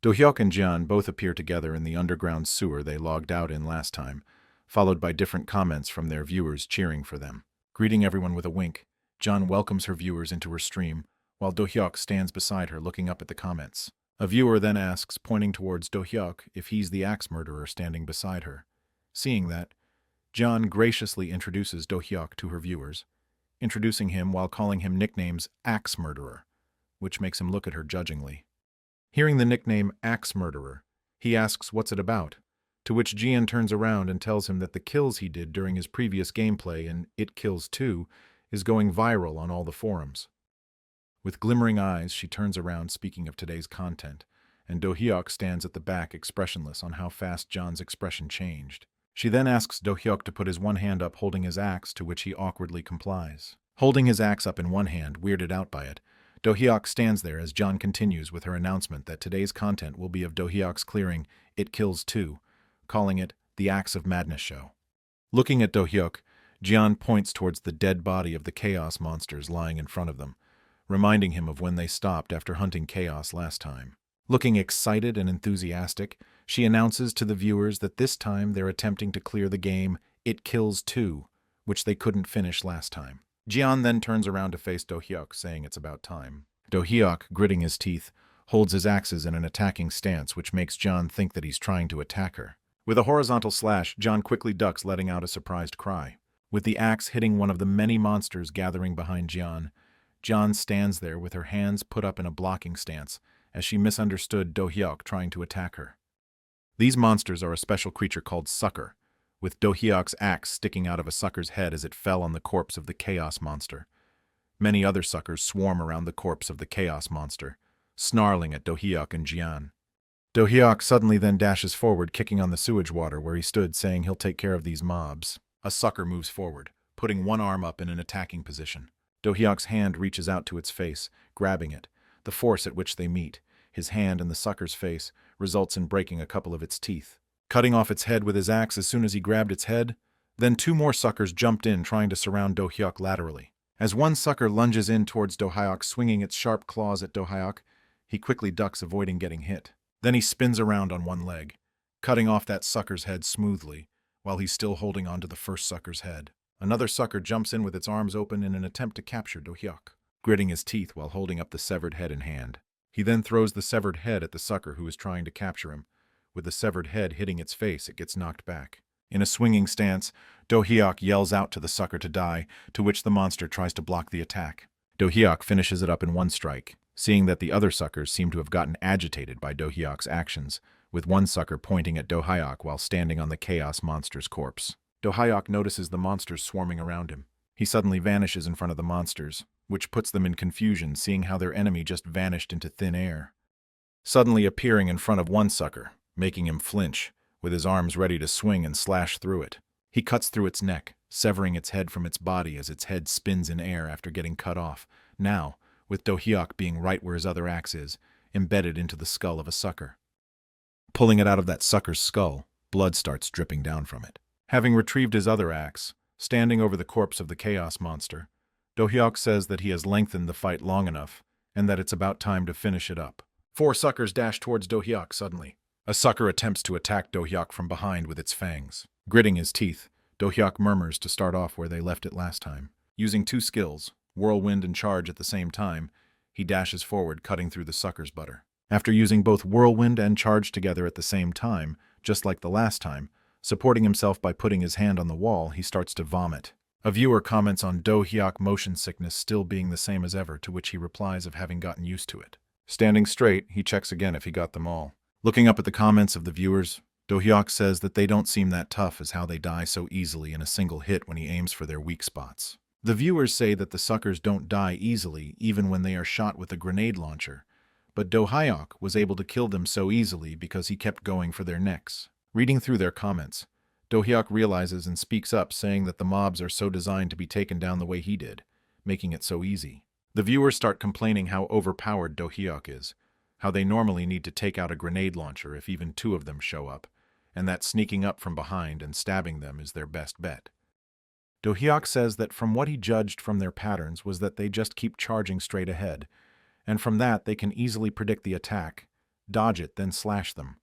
Do-hyuk and Jian both appear together in the underground sewer they logged out in last time, followed by different comments from their viewers cheering for them. Greeting everyone with a wink, Jian welcomes her viewers into her stream, while Do-hyuk stands beside her looking up at the comments. A viewer then asks, pointing towards Do-hyuk, if he's the axe murderer standing beside her. Seeing that, Jian graciously introduces Do-hyuk to her viewers, introducing him while calling him nicknames Axe Murderer, which makes him look at her judgingly. Hearing the nickname Axe Murderer, he asks what's it about, to which Jian turns around and tells him that the kills he did during his previous gameplay in It Kills 2 is going viral on all the forums. With glimmering eyes, she turns around speaking of today's content, and Do-hyuk stands at the back expressionless on how fast Jian's expression changed. She then asks Do-hyuk to put his one hand up holding his axe, to which he awkwardly complies. Holding his axe up in one hand, weirded out by it, Do-hyuk stands there as Jian continues with her announcement that today's content will be of Do-hyuk's clearing It Kills 2, calling it the Axe of Madness Show. Looking at Do-hyuk, Jian points towards the dead body of the chaos monsters lying in front of them, reminding him of when they stopped after hunting chaos last time. Looking excited and enthusiastic, she announces to the viewers that this time they're attempting to clear the game It Kills 2, which they couldn't finish last time. Jian then turns around to face Do-hyuk, saying it's about time. Do-hyuk, gritting his teeth, holds his axes in an attacking stance, which makes Jian think that he's trying to attack her. With a horizontal slash, Jian quickly ducks, letting out a surprised cry. With the axe hitting one of the many monsters gathering behind Jian stands there with her hands put up in a blocking stance, as she misunderstood Do-hyuk trying to attack her. These monsters are a special creature called Sucker, with Do-hyuk's axe sticking out of a sucker's head as it fell on the corpse of the chaos monster. Many other suckers swarm around the corpse of the chaos monster, snarling at Do-hyuk and Jian. Do-hyuk suddenly then dashes forward, kicking on the sewage water where he stood, saying he'll take care of these mobs. A sucker moves forward, putting one arm up in an attacking position. Do-hyuk's hand reaches out to its face, grabbing it. The force at which they meet, his hand and the sucker's face, results in breaking a couple of its teeth. Cutting off its head with his axe as soon as he grabbed its head, then 2 more suckers jumped in, trying to surround Do-hyuk laterally. As one sucker lunges in towards Do-hyuk, swinging its sharp claws at Do-hyuk, he quickly ducks, avoiding getting hit. Then he spins around on one leg, cutting off that sucker's head smoothly, while he's still holding onto the first sucker's head. Another sucker jumps in with its arms open in an attempt to capture Do-hyuk, gritting his teeth while holding up the severed head in hand. He then throws the severed head at the sucker who is trying to capture him. With the severed head hitting its face, it gets knocked back. In a swinging stance, Do-hyuk yells out to the sucker to die, to which the monster tries to block the attack. Do-hyuk finishes it up in one strike, seeing that the other suckers seem to have gotten agitated by Do-hyuk's actions, with one sucker pointing at Do-hyuk while standing on the chaos monster's corpse. Do-hyuk notices the monsters swarming around him. He suddenly vanishes in front of the monsters, which puts them in confusion, seeing how their enemy just vanished into thin air. Suddenly appearing in front of one sucker, making him flinch, with his arms ready to swing and slash through it. He cuts through its neck, severing its head from its body as its head spins in air after getting cut off, now, with Do-hyuk being right where his other axe is, embedded into the skull of a sucker. Pulling it out of that sucker's skull, blood starts dripping down from it. Having retrieved his other axe, standing over the corpse of the chaos monster, Do-hyuk says that he has lengthened the fight long enough, and that it's about time to finish it up. 4 suckers dash towards Do-hyuk suddenly. A sucker attempts to attack Do-hyuk from behind with its fangs. Gritting his teeth, Do-hyuk murmurs to start off where they left it last time. Using 2 skills, whirlwind and charge at the same time, he dashes forward, cutting through the sucker's butter. After using both whirlwind and charge together at the same time, just like the last time, supporting himself by putting his hand on the wall, he starts to vomit. A viewer comments on Do-hyuk motion sickness still being the same as ever, to which he replies of having gotten used to it. Standing straight, he checks again if he got them all. Looking up at the comments of the viewers, Do-hyuk says that they don't seem that tough as how they die so easily in a single hit when he aims for their weak spots. The viewers say that the suckers don't die easily even when they are shot with a grenade launcher, but Do-hyuk was able to kill them so easily because he kept going for their necks. Reading through their comments, Do-hyuk realizes and speaks up, saying that the mobs are so designed to be taken down the way he did, making it so easy. The viewers start complaining how overpowered Do-hyuk is, how they normally need to take out a grenade launcher if even 2 of them show up, and that sneaking up from behind and stabbing them is their best bet. Do-hyuk says that from what he judged from their patterns was that they just keep charging straight ahead, and from that they can easily predict the attack, dodge it, then slash them.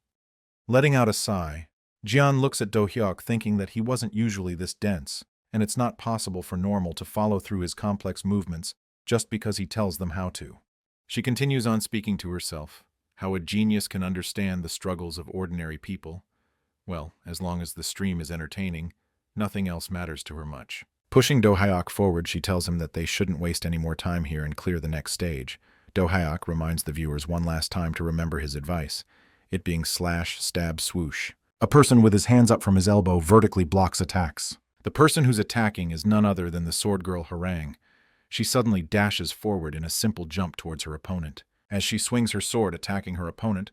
Letting out a sigh, Jian looks at Do-hyuk thinking that he wasn't usually this dense, and it's not possible for normal to follow through his complex movements just because he tells them how to. She continues on speaking to herself, how a genius can understand the struggles of ordinary people. Well, as long as the stream is entertaining, nothing else matters to her much. Pushing Do-hyuk forward, she tells him that they shouldn't waste any more time here and clear the next stage. Do-hyuk reminds the viewers one last time to remember his advice, it being slash, stab, swoosh. A person with his hands up from his elbow vertically blocks attacks. The person who's attacking is none other than the sword girl Harang. She suddenly dashes forward in a simple jump towards her opponent. As she swings her sword attacking her opponent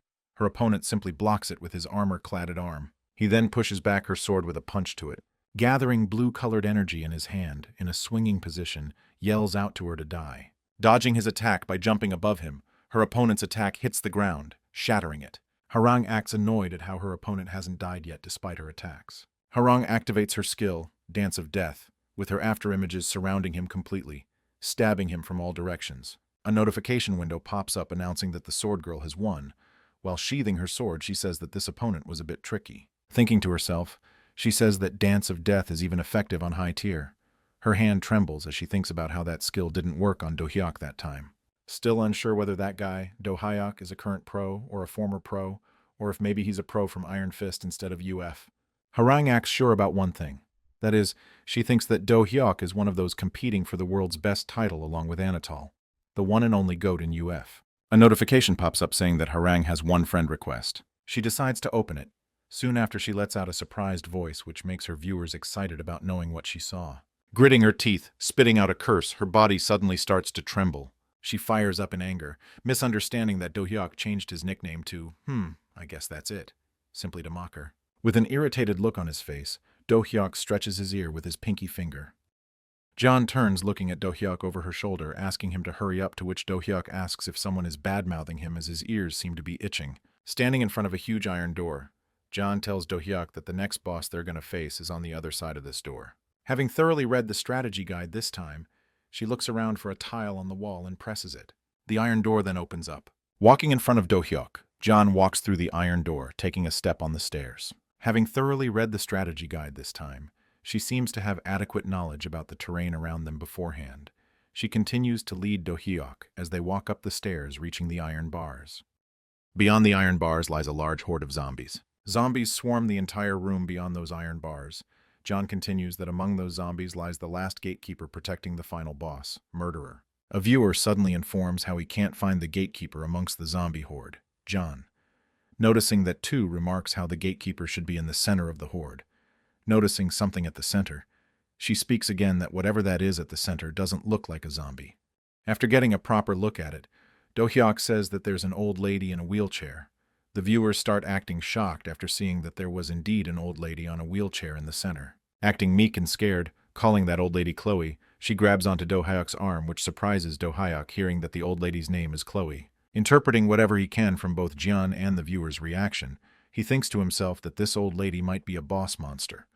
simply blocks it with his armor-cladded arm. He then pushes back her sword with a punch to it. Gathering blue-colored energy in his hand, in a swinging position, yells out to her to die. Dodging his attack by jumping above him, her opponent's attack hits the ground, shattering it. Harang acts annoyed at how her opponent hasn't died yet despite her attacks. Harang activates her skill, Dance of Death, with her afterimages surrounding him completely, stabbing him from all directions. A notification window pops up announcing that the sword girl has won. While sheathing her sword, she says that this opponent was a bit tricky. Thinking to herself, she says that Dance of Death is even effective on high tier. Her hand trembles as she thinks about how that skill didn't work on Do-hyuk that time. Still unsure whether that guy, Do-hyuk, is a current pro or a former pro, or if maybe he's a pro from Iron Fist instead of UF. Harang acts sure about one thing. That is, she thinks that Do-hyuk is one of those competing for the world's best title along with Anatol, the one and only GOAT in UF. A notification pops up saying that Harang has one friend request. She decides to open it. Soon after, she lets out a surprised voice which makes her viewers excited about knowing what she saw. Gritting her teeth, spitting out a curse, her body suddenly starts to tremble. She fires up in anger, misunderstanding that Do-hyuk changed his nickname to, I guess that's it, simply to mock her. With an irritated look on his face, Do-hyuk stretches his ear with his pinky finger. John turns, looking at Do-hyuk over her shoulder, asking him to hurry up, to which Do-hyuk asks if someone is bad-mouthing him as his ears seem to be itching. Standing in front of a huge iron door, John tells Do-hyuk that the next boss they're going to face is on the other side of this door. Having thoroughly read the strategy guide this time, she looks around for a tile on the wall and presses it. The iron door then opens up. Walking in front of Do-hyuk, John walks through the iron door, taking a step on the stairs. Having thoroughly read the strategy guide this time, she seems to have adequate knowledge about the terrain around them beforehand. She continues to lead Do-hyuk as they walk up the stairs, reaching the iron bars. Beyond the iron bars lies a large horde of zombies. Zombies swarm the entire room beyond those iron bars. John continues that among those zombies lies the last gatekeeper protecting the final boss, Murderer. A viewer suddenly informs how he can't find the gatekeeper amongst the zombie horde, John. Noticing that 2 remarks how the gatekeeper should be in the center of the horde. Noticing something at the center, she speaks again that whatever that is at the center doesn't look like a zombie. After getting a proper look at it, Do-hyuk says that there's an old lady in a wheelchair. The viewers start acting shocked after seeing that there was indeed an old lady on a wheelchair in the center. Acting meek and scared, calling that old lady Chloe, she grabs onto Do-hyuk's arm, which surprises Do-hyuk hearing that the old lady's name is Chloe. Interpreting whatever he can from both Jian and the viewer's reaction, he thinks to himself that this old lady might be a boss monster,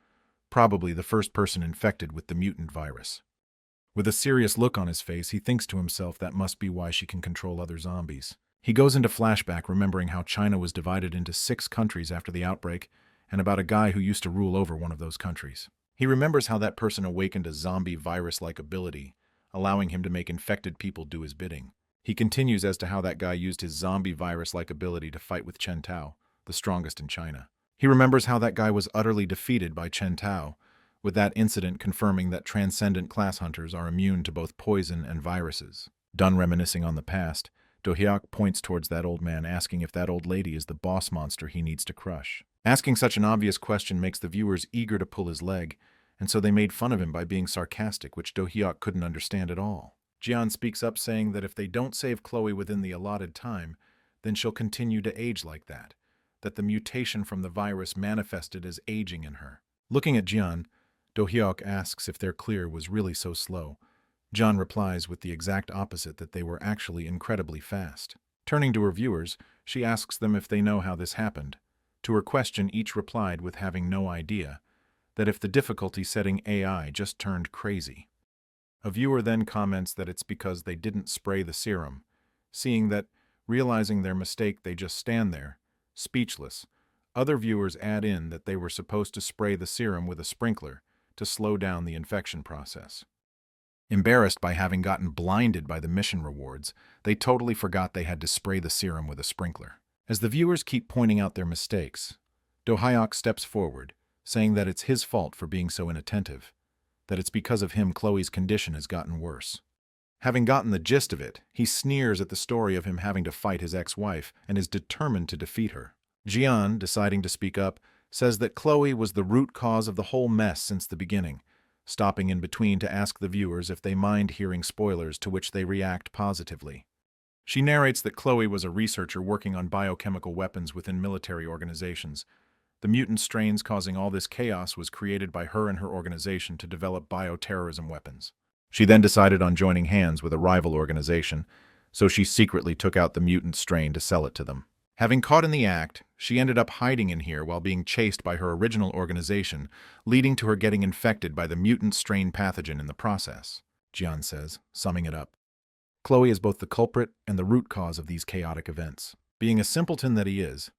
probably the first person infected with the mutant virus. With a serious look on his face, he thinks to himself that must be why she can control other zombies. He goes into flashback remembering how China was divided into 6 countries after the outbreak, and about a guy who used to rule over one of those countries. He remembers how that person awakened a zombie virus-like ability, allowing him to make infected people do his bidding. He continues as to how that guy used his zombie virus-like ability to fight with Chen Tao, the strongest in China. He remembers how that guy was utterly defeated by Chen Tao, with that incident confirming that transcendent class hunters are immune to both poison and viruses. Done reminiscing on the past, Do-hyuk points towards that old man, asking if that old lady is the boss monster he needs to crush. Asking such an obvious question makes the viewers eager to pull his leg, and so they made fun of him by being sarcastic, which Do-hyuk couldn't understand at all. Jian speaks up saying that if they don't save Chloe within the allotted time, then she'll continue to age like that the mutation from the virus manifested as aging in her. Looking at Jian, Do-hyuk asks if their clear was really so slow. Jian replies with the exact opposite, that they were actually incredibly fast. Turning to her viewers, she asks them if they know how this happened. To her question, each replied with having no idea, that if the difficulty setting AI just turned crazy. A viewer then comments that it's because they didn't spray the serum, seeing that, realizing their mistake, they just stand there, speechless. Other viewers add in that they were supposed to spray the serum with a sprinkler to slow down the infection process. Embarrassed by having gotten blinded by the mission rewards, they totally forgot they had to spray the serum with a sprinkler. As the viewers keep pointing out their mistakes, Do-hyuk steps forward, saying that it's his fault for being so inattentive, that it's because of him Chloe's condition has gotten worse. Having gotten the gist of it, he sneers at the story of him having to fight his ex-wife and is determined to defeat her. Jian, deciding to speak up, says that Chloe was the root cause of the whole mess since the beginning, stopping in between to ask the viewers if they mind hearing spoilers, to which they react positively. She narrates that Chloe was a researcher working on biochemical weapons within military organizations. The mutant strains causing all this chaos was created by her and her organization to develop bioterrorism weapons. She then decided on joining hands with a rival organization, so she secretly took out the mutant strain to sell it to them. Having caught in the act, she ended up hiding in here while being chased by her original organization, leading to her getting infected by the mutant strain pathogen in the process, Jian says, summing it up. Chloe is both the culprit and the root cause of these chaotic events. Being a simpleton that he is,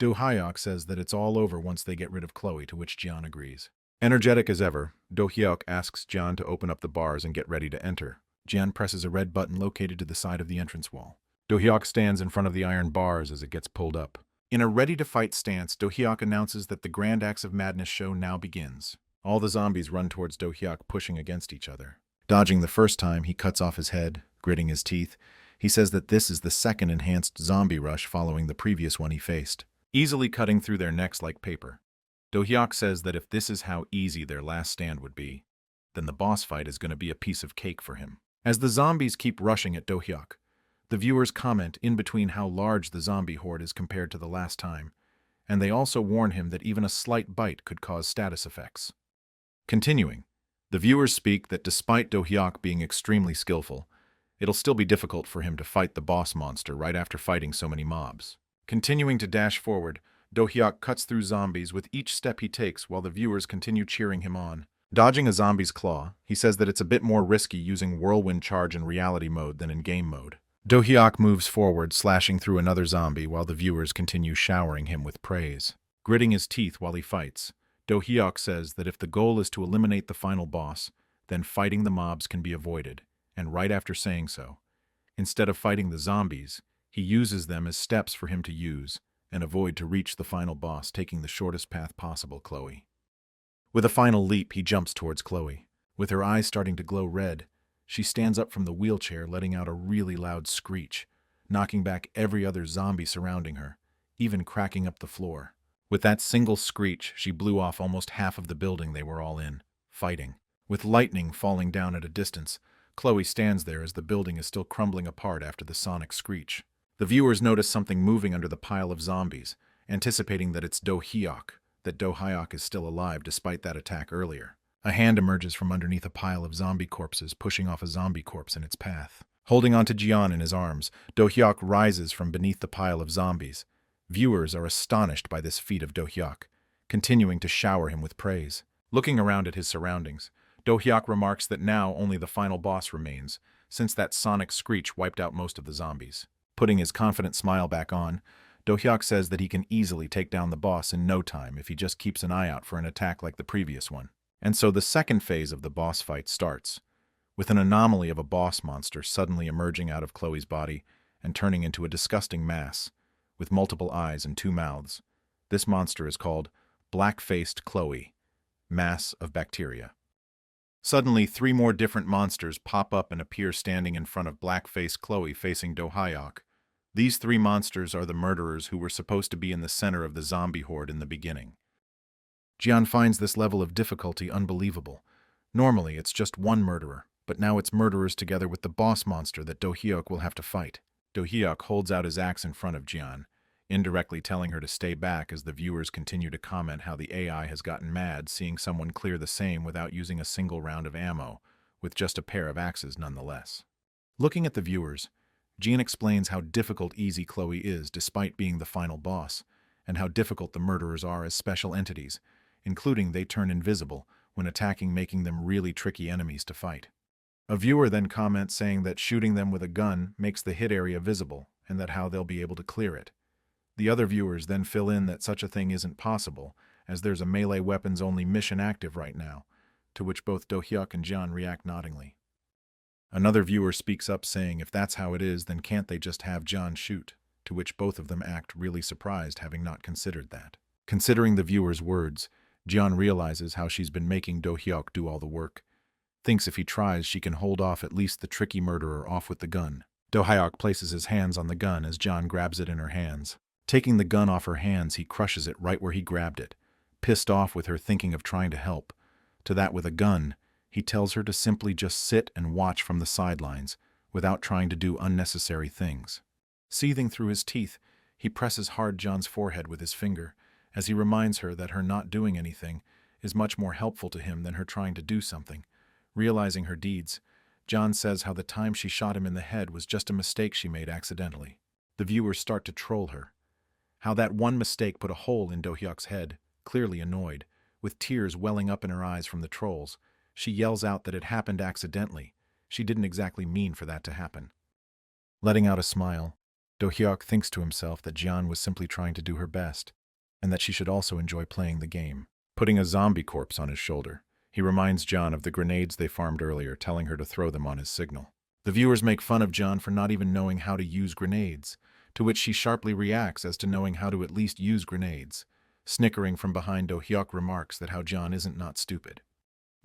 Do-hyuk says that it's all over once they get rid of Chloe, to which Jian agrees. Energetic as ever, Do-hyuk asks Jian to open up the bars and get ready to enter. Jian presses a red button located to the side of the entrance wall. Do-hyuk stands in front of the iron bars as it gets pulled up. In a ready-to-fight stance, Do-hyuk announces that the Grand Acts of Madness show now begins. All the zombies run towards Do-hyuk, pushing against each other. Dodging the first time, he cuts off his head, gritting his teeth. He says that this is the second enhanced zombie rush following the previous one he faced, easily cutting through their necks like paper. Do-hyuk says that if this is how easy their last stand would be, then the boss fight is going to be a piece of cake for him. As the zombies keep rushing at Do-hyuk, the viewers comment in between how large the zombie horde is compared to the last time, and they also warn him that even a slight bite could cause status effects. Continuing, the viewers speak that despite Do-hyuk being extremely skillful, it'll still be difficult for him to fight the boss monster right after fighting so many mobs. Continuing to dash forward, Do-hyuk cuts through zombies with each step he takes while the viewers continue cheering him on. Dodging a zombie's claw, he says that it's a bit more risky using whirlwind charge in reality mode than in game mode. Do-hyuk moves forward, slashing through another zombie while the viewers continue showering him with praise. Gritting his teeth while he fights, Do-hyuk says that if the goal is to eliminate the final boss, then fighting the mobs can be avoided, and right after saying so, instead of fighting the zombies, he uses them as steps for him to use and avoid to reach the final boss, taking the shortest path possible, Chloe. With a final leap, he jumps towards Chloe. With her eyes starting to glow red, she stands up from the wheelchair, letting out a really loud screech, knocking back every other zombie surrounding her, even cracking up the floor. With that single screech, she blew off almost half of the building they were all in, fighting. With lightning falling down at a distance, Chloe stands there as the building is still crumbling apart after the sonic screech. The viewers notice something moving under the pile of zombies, anticipating that it's Do-hyuk, that Do-hyuk is still alive despite that attack earlier. A hand emerges from underneath a pile of zombie corpses, pushing off a zombie corpse in its path. Holding onto Jian in his arms, Do-hyuk rises from beneath the pile of zombies. Viewers are astonished by this feat of Do-hyuk, continuing to shower him with praise. Looking around at his surroundings, Do-hyuk remarks that now only the final boss remains, since that sonic screech wiped out most of the zombies. Putting his confident smile back on, Do-hyuk says that he can easily take down the boss in no time if he just keeps an eye out for an attack like the previous one. And so the second phase of the boss fight starts, with an anomaly of a boss monster suddenly emerging out of Chloe's body and turning into a disgusting mass, with multiple eyes and 2 mouths. This monster is called Black-Faced Chloe, Mass of Bacteria. Suddenly, 3 more different monsters pop up and appear standing in front of Black-Faced Chloe facing Do-hyuk. These 3 monsters are the murderers who were supposed to be in the center of the zombie horde in the beginning. Jian finds this level of difficulty unbelievable. Normally, it's just one murderer, but now it's murderers together with the boss monster that Do-hyuk will have to fight. Do-hyuk holds out his axe in front of Jian, indirectly telling her to stay back as the viewers continue to comment how the AI has gotten mad seeing someone clear the same without using a single round of ammo, with just a pair of axes nonetheless. Looking at the viewers, Jian explains how difficult Easy Chloe is despite being the final boss, and how difficult the murderers are as special entities, including they turn invisible when attacking, making them really tricky enemies to fight. A viewer then comments saying that shooting them with a gun makes the hit area visible, and that how they'll be able to clear it. The other viewers then fill in that such a thing isn't possible, as there's a melee weapons-only mission active right now, to which both Do-hyuk and Jian react noddingly. Another viewer speaks up saying if that's how it is, then can't they just have Jian shoot, to which both of them act really surprised having not considered that. Considering the viewer's words, Jian realizes how she's been making Do-hyuk do all the work, thinks if he tries she can hold off at least the tricky murderer off with the gun. Do-hyuk places his hands on the gun as Jian grabs it in her hands. Taking the gun off her hands, he crushes it right where he grabbed it, pissed off with her thinking of trying to help. To that with a gun, he tells her to simply just sit and watch from the sidelines, without trying to do unnecessary things. Seething through his teeth, he presses hard Jian's forehead with his finger, as he reminds her that her not doing anything is much more helpful to him than her trying to do something. Realizing her deeds, Jian says how the time she shot him in the head was just a mistake she made accidentally. The viewers start to troll her. How that one mistake put a hole in Do-hyuk's head, clearly annoyed, with tears welling up in her eyes from the trolls. She yells out that it happened accidentally. She didn't exactly mean for that to happen. Letting out a smile, Do-hyuk thinks to himself that Jian was simply trying to do her best, and that she should also enjoy playing the game. Putting a zombie corpse on his shoulder, he reminds Jian of the grenades they farmed earlier, telling her to throw them on his signal. The viewers make fun of Jian for not even knowing how to use grenades, to which she sharply reacts as to knowing how to at least use grenades. Snickering from behind, Do-hyuk remarks that how Jian isn't not stupid.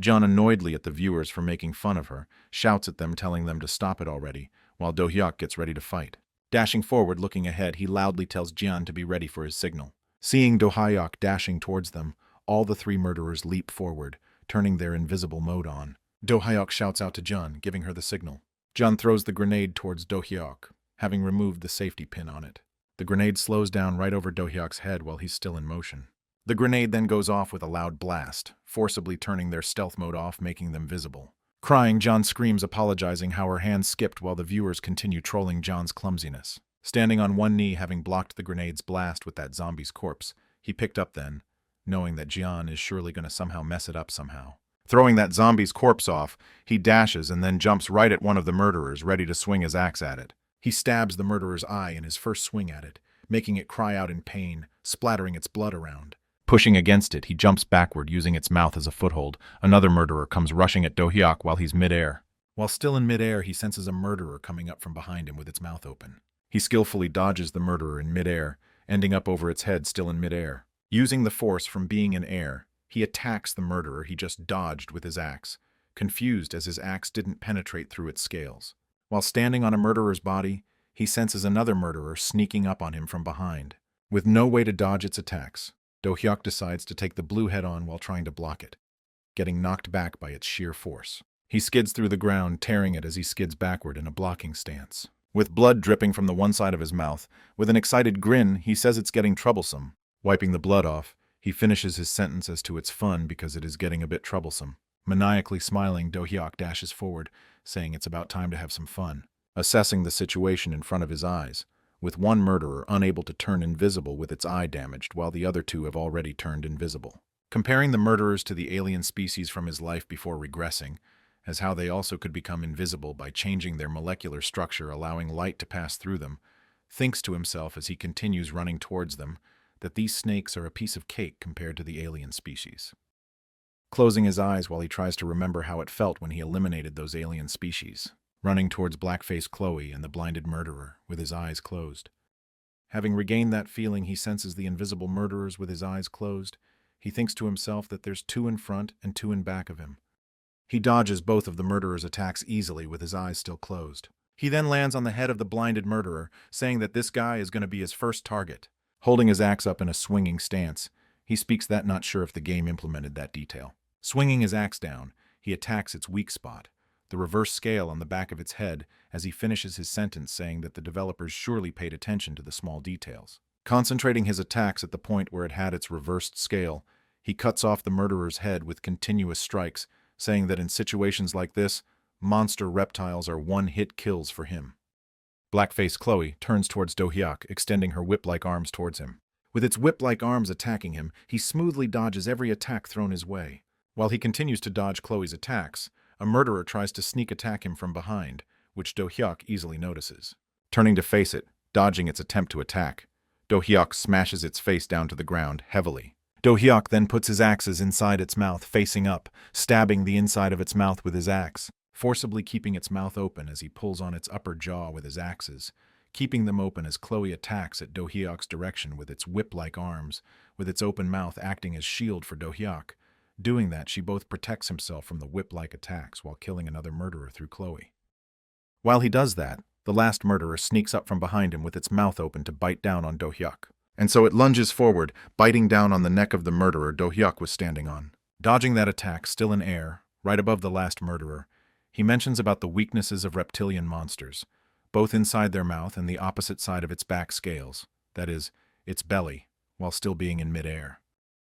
Jian, annoyedly at the viewers for making fun of her, shouts at them telling them to stop it already, while Do-hyuk gets ready to fight. Dashing forward, looking ahead, he loudly tells Jian to be ready for his signal. Seeing Do-hyuk dashing towards them, all the 3 murderers leap forward, turning their invisible mode on. Do-hyuk shouts out to Jian, giving her the signal. Jian throws the grenade towards Do-hyuk, having removed the safety pin on it. The grenade slows down right over Do-hyuk's head while he's still in motion. The grenade then goes off with a loud blast, forcibly turning their stealth mode off, making them visible. Crying, Jian screams, apologizing how her hands skipped while the viewers continue trolling Jian's clumsiness. Standing on one knee, having blocked the grenade's blast with that zombie's corpse, he picked up then, knowing that Jian is surely going to somehow mess it up somehow. Throwing that zombie's corpse off, he dashes and then jumps right at one of the murderers, ready to swing his axe at it. He stabs the murderer's eye in his first swing at it, making it cry out in pain, splattering its blood around. Pushing against it, he jumps backward, using its mouth as a foothold. Another murderer comes rushing at Do-hyuk while he's midair. While still in midair, he senses a murderer coming up from behind him with its mouth open. He skillfully dodges the murderer in midair, ending up over its head still in midair. Using the force from being in air, he attacks the murderer he just dodged with his axe, confused as his axe didn't penetrate through its scales. While standing on a murderer's body, he senses another murderer sneaking up on him from behind. With no way to dodge its attacks, Do-hyuk decides to take the blue head-on while trying to block it, getting knocked back by its sheer force. He skids through the ground, tearing it as he skids backward in a blocking stance. With blood dripping from the one side of his mouth, with an excited grin, he says it's getting troublesome. Wiping the blood off, he finishes his sentence as to it's fun because it is getting a bit troublesome. Maniacally smiling, Do-hyuk dashes forward, saying it's about time to have some fun. Assessing the situation in front of his eyes, with one murderer unable to turn invisible with its eye damaged while the other 2 have already turned invisible. comparing the murderers to the alien species from his life before regressing, as how they also could become invisible by changing their molecular structure, allowing light to pass through them, thinks to himself as he continues running towards them that these snakes are a piece of cake compared to the alien species. Closing his eyes while he tries to remember how it felt when he eliminated those alien species, running towards black-faced Chloe and the blinded murderer with his eyes closed. Having regained that feeling, he senses the invisible murderers with his eyes closed. He thinks to himself that there's two in front and two in back of him. He dodges both of the murderer's attacks easily with his eyes still closed. He then lands on the head of the blinded murderer, saying that this guy is going to be his first target. Holding his axe up in a swinging stance, he speaks that not sure if the game implemented that detail. Swinging his axe down, he attacks its weak spot, the reverse scale on the back of its head, as he finishes his sentence saying that the developers surely paid attention to the small details. Concentrating his attacks at the point where it had its reversed scale, he cuts off the murderer's head with continuous strikes, saying that in situations like this, monster reptiles are one-hit kills for him. Black-faced Chloe turns towards Do-hyuk, extending her whip-like arms towards him. With its whip-like arms attacking him, he smoothly dodges every attack thrown his way. While he continues to dodge Chloe's attacks, a murderer tries to sneak attack him from behind, which Do-hyuk easily notices. Turning to face it, dodging its attempt to attack, Do-hyuk smashes its face down to the ground heavily. Do-hyuk then puts his axes inside its mouth, facing up, stabbing the inside of its mouth with his axe, forcibly keeping its mouth open as he pulls on its upper jaw with his axes, keeping them open as Chloe attacks at Do-hyuk's direction with its whip-like arms, with its open mouth acting as shield for Do-hyuk. Doing that, she both protects himself from the whip-like attacks while killing another murderer through Chloe. While he does that, the last murderer sneaks up from behind him with its mouth open to bite down on Do-hyuk. And so it lunges forward, biting down on the neck of the murderer Do-hyuk was standing on. Dodging that attack, still in air, right above the last murderer, he mentions about the weaknesses of reptilian monsters, both inside their mouth and the opposite side of its back scales, that is, its belly, while still being in midair.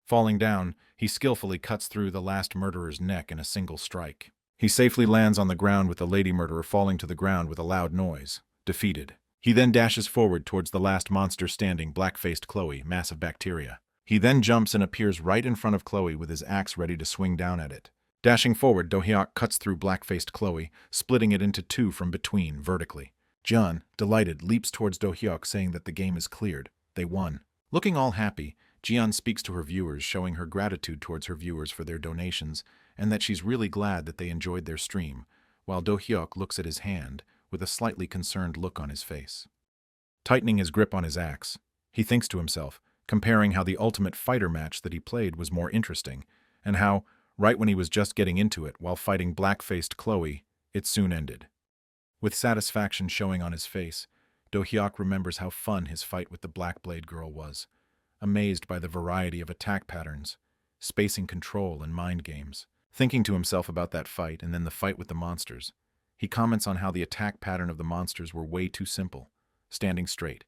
Falling down, he skillfully cuts through the last murderer's neck in a single strike. He safely lands on the ground with the lady murderer falling to the ground with a loud noise, defeated. He then dashes forward towards the last monster standing, black-faced Chloe, massive bacteria. He then jumps and appears right in front of Chloe with his axe ready to swing down at it. Dashing forward, Do-hyuk cuts through black-faced Chloe, splitting it into two from between, vertically. John, delighted, leaps towards Do-hyuk, saying that the game is cleared. They won. Looking all happy, Jian speaks to her viewers, showing her gratitude towards her viewers for their donations, and that she's really glad that they enjoyed their stream, while Do-hyuk looks at his hand, with a slightly concerned look on his face. Tightening his grip on his axe, he thinks to himself, comparing how the Ultimate Fighter match that he played was more interesting, and how, right when he was just getting into it while fighting black-faced Chloe, it soon ended. With satisfaction showing on his face, Do-hyuk remembers how fun his fight with the Black Blade girl was, amazed by the variety of attack patterns, spacing control, and mind games. Thinking to himself about that fight and then the fight with the monsters, he comments on how the attack pattern of the monsters were way too simple, standing straight.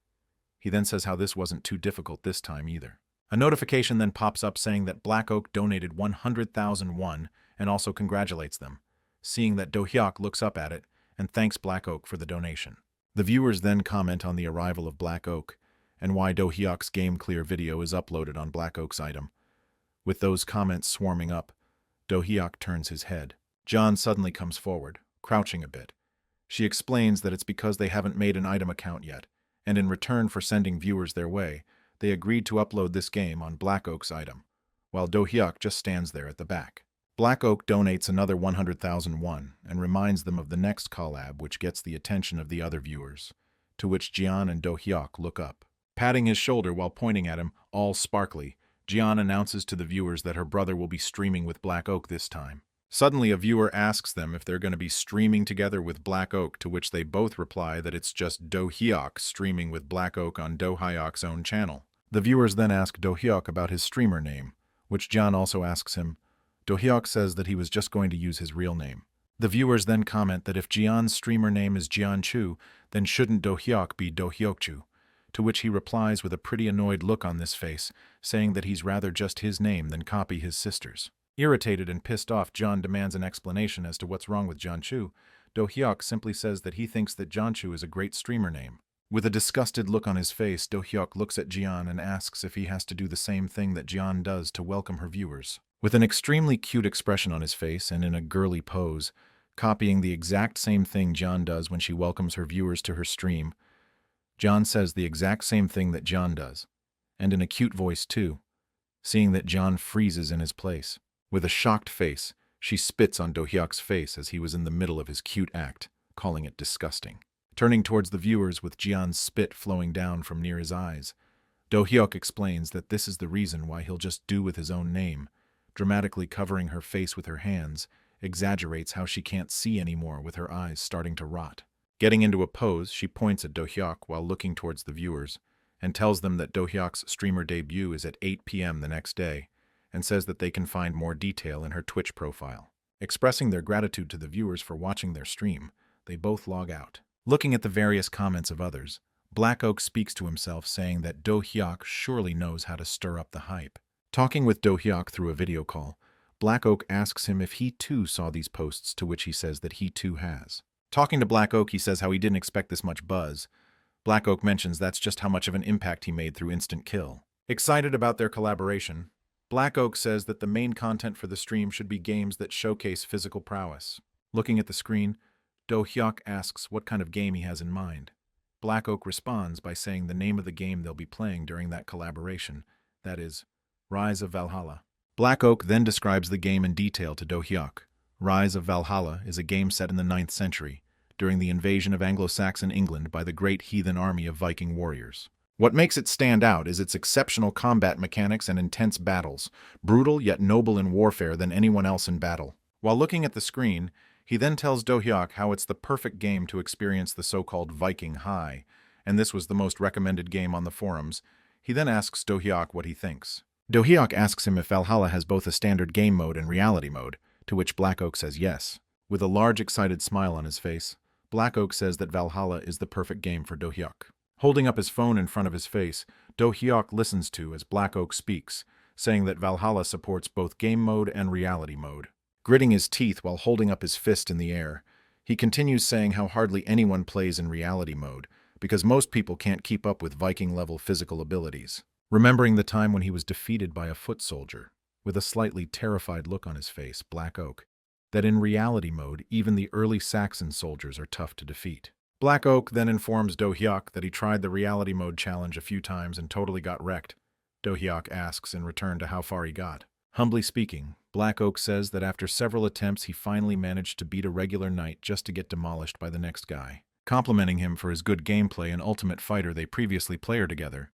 He then says how this wasn't too difficult this time either. A notification then pops up saying that Black Oak donated 100,000 won and also congratulates them, seeing that Do-hyuk looks up at it and thanks Black Oak for the donation. The viewers then comment on the arrival of Black Oak and why Do-hyuk's Game Clear video is uploaded on Black Oak's item. With those comments swarming up, Do-hyuk turns his head. John suddenly comes forward, crouching a bit. She explains that it's because they haven't made an item account yet, and in return for sending viewers their way, they agreed to upload this game on Black Oak's item, while Do-hyuk just stands there at the back. Black Oak donates another 100,000 won and reminds them of the next collab, which gets the attention of the other viewers, to which Jian and Do-hyuk look up. Patting his shoulder while pointing at him, all sparkly, Jian announces to the viewers that her brother will be streaming with Black Oak this time. Suddenly, a viewer asks them if they're going to be streaming together with Black Oak, to which they both reply that it's just Do-hyuk streaming with Black Oak on Do-hyuk's own channel. The viewers then ask Do-hyuk about his streamer name, which John also asks him. Do-hyuk says that he was just going to use his real name. The viewers then comment that if Jian's streamer name is Jianchu, then shouldn't Do-hyuk be Do-hyukchu, to which he replies with a pretty annoyed look on this face, saying that he's rather just his name than copy his sister's. Irritated and pissed off, John demands an explanation as to what's wrong with Jianchu. Do-hyuk simply says that he thinks that Jianchu is a great streamer name. With a disgusted look on his face, Do-hyuk looks at Jian and asks if he has to do the same thing that Jian does to welcome her viewers. With an extremely cute expression on his face and in a girly pose, copying the exact same thing Jian does when she welcomes her viewers to her stream, Jian says the exact same thing that Jian does, and in a cute voice too, seeing that Jian freezes in his place. With a shocked face, she spits on Do-hyuk's face as he was in the middle of his cute act, calling it disgusting. Turning towards the viewers with Jian's spit flowing down from near his eyes, Do-hyuk explains that this is the reason why he'll just do with his own name, dramatically covering her face with her hands, exaggerates how she can't see anymore with her eyes starting to rot. Getting into a pose, she points at Do-hyuk while looking towards the viewers, and tells them that Do-hyuk's streamer debut is at 8 p.m. the next day, and says that they can find more detail in her Twitch profile. Expressing their gratitude to the viewers for watching their stream, they both log out. Looking at the various comments of others, Black Oak speaks to himself saying that Do-hyuk surely knows how to stir up the hype. Talking with Do-hyuk through a video call, Black Oak asks him if he too saw these posts, to which he says that he too has. Talking to Black Oak, he says how he didn't expect this much buzz. Black Oak mentions that's just how much of an impact he made through Instant Kill. Excited about their collaboration, Black Oak says that the main content for the stream should be games that showcase physical prowess. Looking at the screen, Do-hyuk asks what kind of game he has in mind. Black Oak responds by saying the name of the game they'll be playing during that collaboration, that is, Rise of Valhalla. Black Oak then describes the game in detail to Do-hyuk. Rise of Valhalla is a game set in the 9th century, during the invasion of Anglo-Saxon England by the great heathen army of Viking warriors. What makes it stand out is its exceptional combat mechanics and intense battles, brutal yet noble in warfare than anyone else in battle. While looking at the screen, he then tells Do-hyuk how it's the perfect game to experience the so-called Viking high, and this was the most recommended game on the forums. He then asks Do-hyuk what he thinks. Do-hyuk asks him if Valhalla has both a standard game mode and reality mode, to which Black Oak says yes. With a large excited smile on his face, Black Oak says that Valhalla is the perfect game for Do-hyuk. Holding up his phone in front of his face, Do-hyuk listens to as Black Oak speaks, saying that Valhalla supports both game mode and reality mode. Gritting his teeth while holding up his fist in the air, he continues saying how hardly anyone plays in reality mode, because most people can't keep up with Viking-level physical abilities. Remembering the time when he was defeated by a foot soldier, with a slightly terrified look on his face, Black Oak, that in reality mode, even the early Saxon soldiers are tough to defeat. Black Oak then informs Do-hyuk that he tried the reality mode challenge a few times and totally got wrecked. Do-hyuk asks in return to how far he got. Humbly speaking, Black Oak says that after several attempts he finally managed to beat a regular knight just to get demolished by the next guy. Complimenting him for his good gameplay and Ultimate Fighter they previously played together,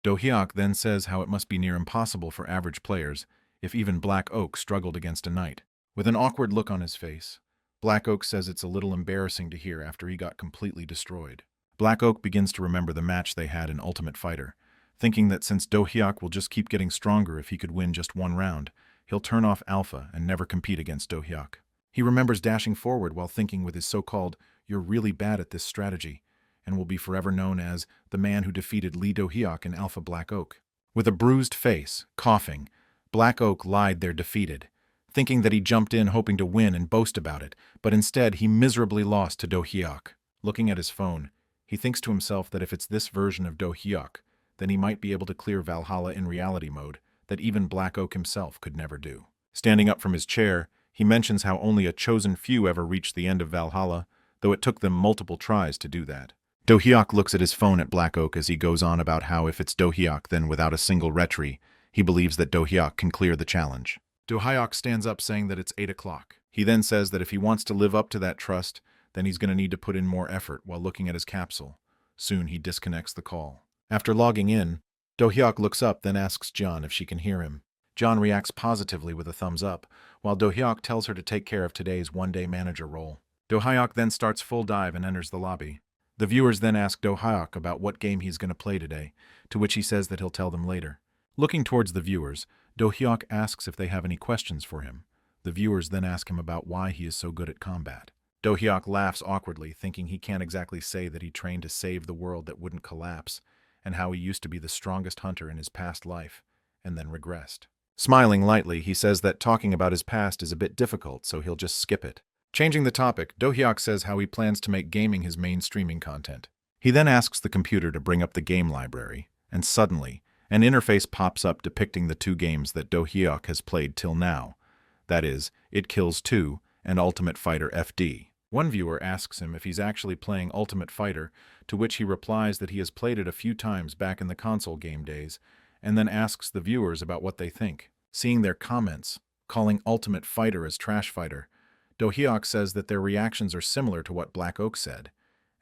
Do-hyuk then says how it must be near impossible for average players, if even Black Oak struggled against a knight. With an awkward look on his face, Black Oak says it's a little embarrassing to hear after he got completely destroyed. Black Oak begins to remember the match they had in Ultimate Fighter, thinking that since Do-hyuk will just keep getting stronger if he could win just one round, he'll turn off Alpha and never compete against Do-hyuk. He remembers dashing forward while thinking with his so-called, "You're really bad at this strategy," and will be forever known as the man who defeated Lee Do-hyuk in Alpha Black Oak. With a bruised face, coughing, Black Oak lied they're defeated, thinking that he jumped in hoping to win and boast about it, but instead he miserably lost to Do-hyuk. Looking at his phone, he thinks to himself that if it's this version of Do-hyuk, then he might be able to clear Valhalla in reality mode that even Black Oak himself could never do. Standing up from his chair, he mentions how only a chosen few ever reached the end of Valhalla, though it took them multiple tries to do that. Do-hyuk looks at his phone at Black Oak as he goes on about how if it's Do-hyuk, then without a single retry, he believes that Do-hyuk can clear the challenge. Do-hyuk stands up saying that it's 8 o'clock. He then says that if he wants to live up to that trust, then he's going to need to put in more effort while looking at his capsule. Soon he disconnects the call. After logging in, Do-hyuk looks up, then asks John if she can hear him. John reacts positively with a thumbs up, while Do-hyuk tells her to take care of today's one-day manager role. Do-hyuk then starts full dive and enters the lobby. The viewers then ask Do-hyuk about what game he's going to play today, to which he says that he'll tell them later. Looking towards the viewers, Do-hyuk asks if they have any questions for him. The viewers then ask him about why he is so good at combat. Do-hyuk laughs awkwardly, thinking he can't exactly say that he trained to save the world that wouldn't collapse, and how he used to be the strongest hunter in his past life, and then regressed. Smiling lightly, he says that talking about his past is a bit difficult, so he'll just skip it. Changing the topic, Do-hyuk says how he plans to make gaming his main streaming content. He then asks the computer to bring up the game library, and suddenly, an interface pops up depicting the two games that Do-hyuk has played till now. That is, It Kills 2 and Ultimate Fighter FD. One viewer asks him if he's actually playing Ultimate Fighter, to which he replies that he has played it a few times back in the console game days, and then asks the viewers about what they think. Seeing their comments, calling Ultimate Fighter as Trash Fighter, Do-hyuk says that their reactions are similar to what Black Oak said,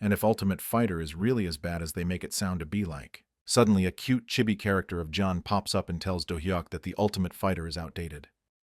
and if Ultimate Fighter is really as bad as they make it sound to be like. Suddenly, a cute chibi character of John pops up and tells Do-hyuk that the Ultimate Fighter is outdated.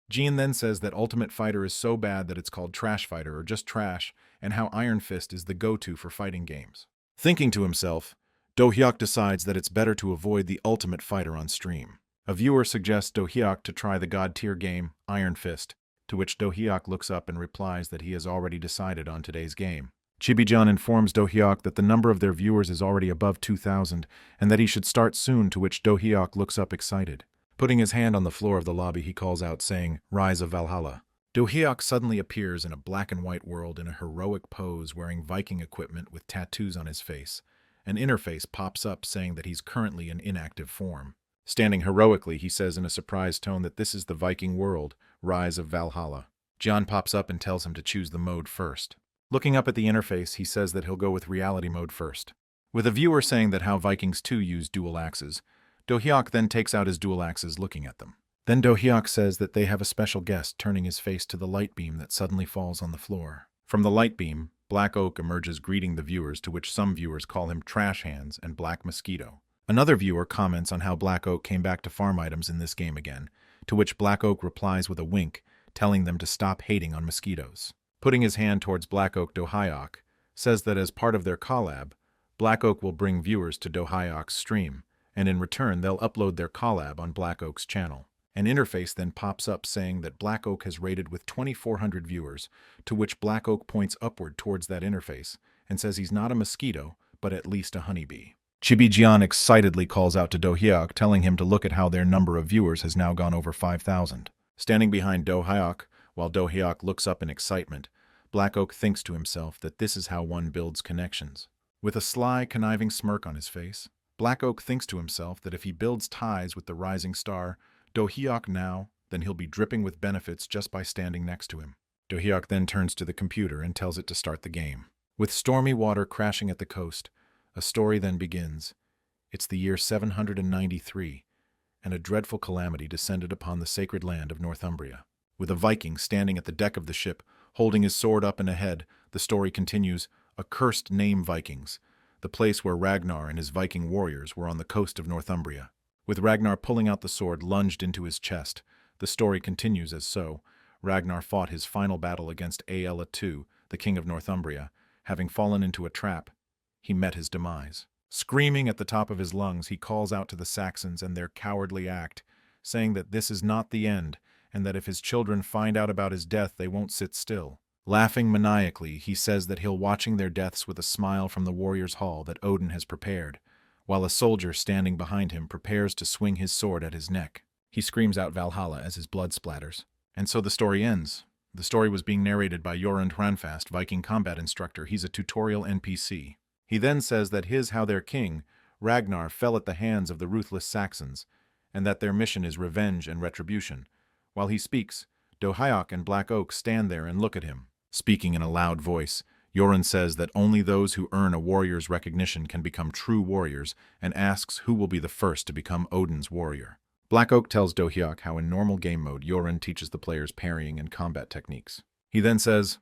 Jean then says that Ultimate Fighter is so bad that it's called Trash Fighter or just Trash, and how Iron Fist is the go-to for fighting games. Thinking to himself, Do-hyuk decides that it's better to avoid the Ultimate Fighter on stream. A viewer suggests Do-hyuk to try the god-tier game, Iron Fist, to which Do-hyuk looks up and replies that he has already decided on today's game. Chibi-John informs Do-hyuk that the number of their viewers is already above 2,000 and that he should start soon, to which Do-hyuk looks up excited. Putting his hand on the floor of the lobby, he calls out, saying, "Rise of Valhalla." Do-hyuk suddenly appears in a black and white world in a heroic pose wearing Viking equipment with tattoos on his face. An interface pops up saying that he's currently in inactive form. Standing heroically, he says in a surprised tone that this is the Viking world, Rise of Valhalla. John pops up and tells him to choose the mode first. Looking up at the interface, he says that he'll go with reality mode first. With a viewer saying that how Vikings 2 use dual axes, Do-hyuk then takes out his dual axes looking at them. Then Do-hyuk says that they have a special guest, turning his face to the light beam that suddenly falls on the floor. From the light beam, Black Oak emerges greeting the viewers, to which some viewers call him Trash Hands and Black Mosquito. Another viewer comments on how Black Oak came back to farm items in this game again, to which Black Oak replies with a wink, telling them to stop hating on mosquitoes. Putting his hand towards Black Oak, Do-hyuk says that as part of their collab, Black Oak will bring viewers to Do-hyuk's stream, and in return they'll upload their collab on Black Oak's channel. An interface then pops up saying that Black Oak has rated with 2,400 viewers, to which Black Oak points upward towards that interface and says he's not a mosquito, but at least a honeybee. Chibi-Jian excitedly calls out to Do-hyuk, telling him to look at how their number of viewers has now gone over 5,000. Standing behind Do-hyuk, while Do-hyuk looks up in excitement, Black Oak thinks to himself that this is how one builds connections. With a sly, conniving smirk on his face, Black Oak thinks to himself that if he builds ties with the rising star, Do-hyuk now, then he'll be dripping with benefits just by standing next to him. Do-hyuk then turns to the computer and tells it to start the game. With stormy water crashing at the coast, a story then begins. It's the year 793, and a dreadful calamity descended upon the sacred land of Northumbria. With a Viking standing at the deck of the ship, holding his sword up and ahead, the story continues, accursed name Vikings, the place where Ragnar and his Viking warriors were on the coast of Northumbria. With Ragnar pulling out the sword lunged into his chest, the story continues as so. Ragnar fought his final battle against Aella II, the king of Northumbria. Having fallen into a trap, he met his demise. Screaming at the top of his lungs, he calls out to the Saxons and their cowardly act, saying that this is not the end, and that if his children find out about his death, they won't sit still. Laughing maniacally, he says that he'll watching their deaths with a smile from the warriors' hall that Odin has prepared, while a soldier standing behind him prepares to swing his sword at his neck. He screams out Valhalla as his blood splatters. And so the story ends. The story was being narrated by Jorund Hranfast, Viking combat instructor. He's a tutorial NPC. He then says that how their king, Ragnar, fell at the hands of the ruthless Saxons, and that their mission is revenge and retribution. While he speaks, Do-hyuk and Black Oak stand there and look at him. Speaking in a loud voice, Jorund says that only those who earn a warrior's recognition can become true warriors, and asks who will be the first to become Odin's warrior. Black Oak tells Do-hyuk how in normal game mode Jorund teaches the players parrying and combat techniques. He then says,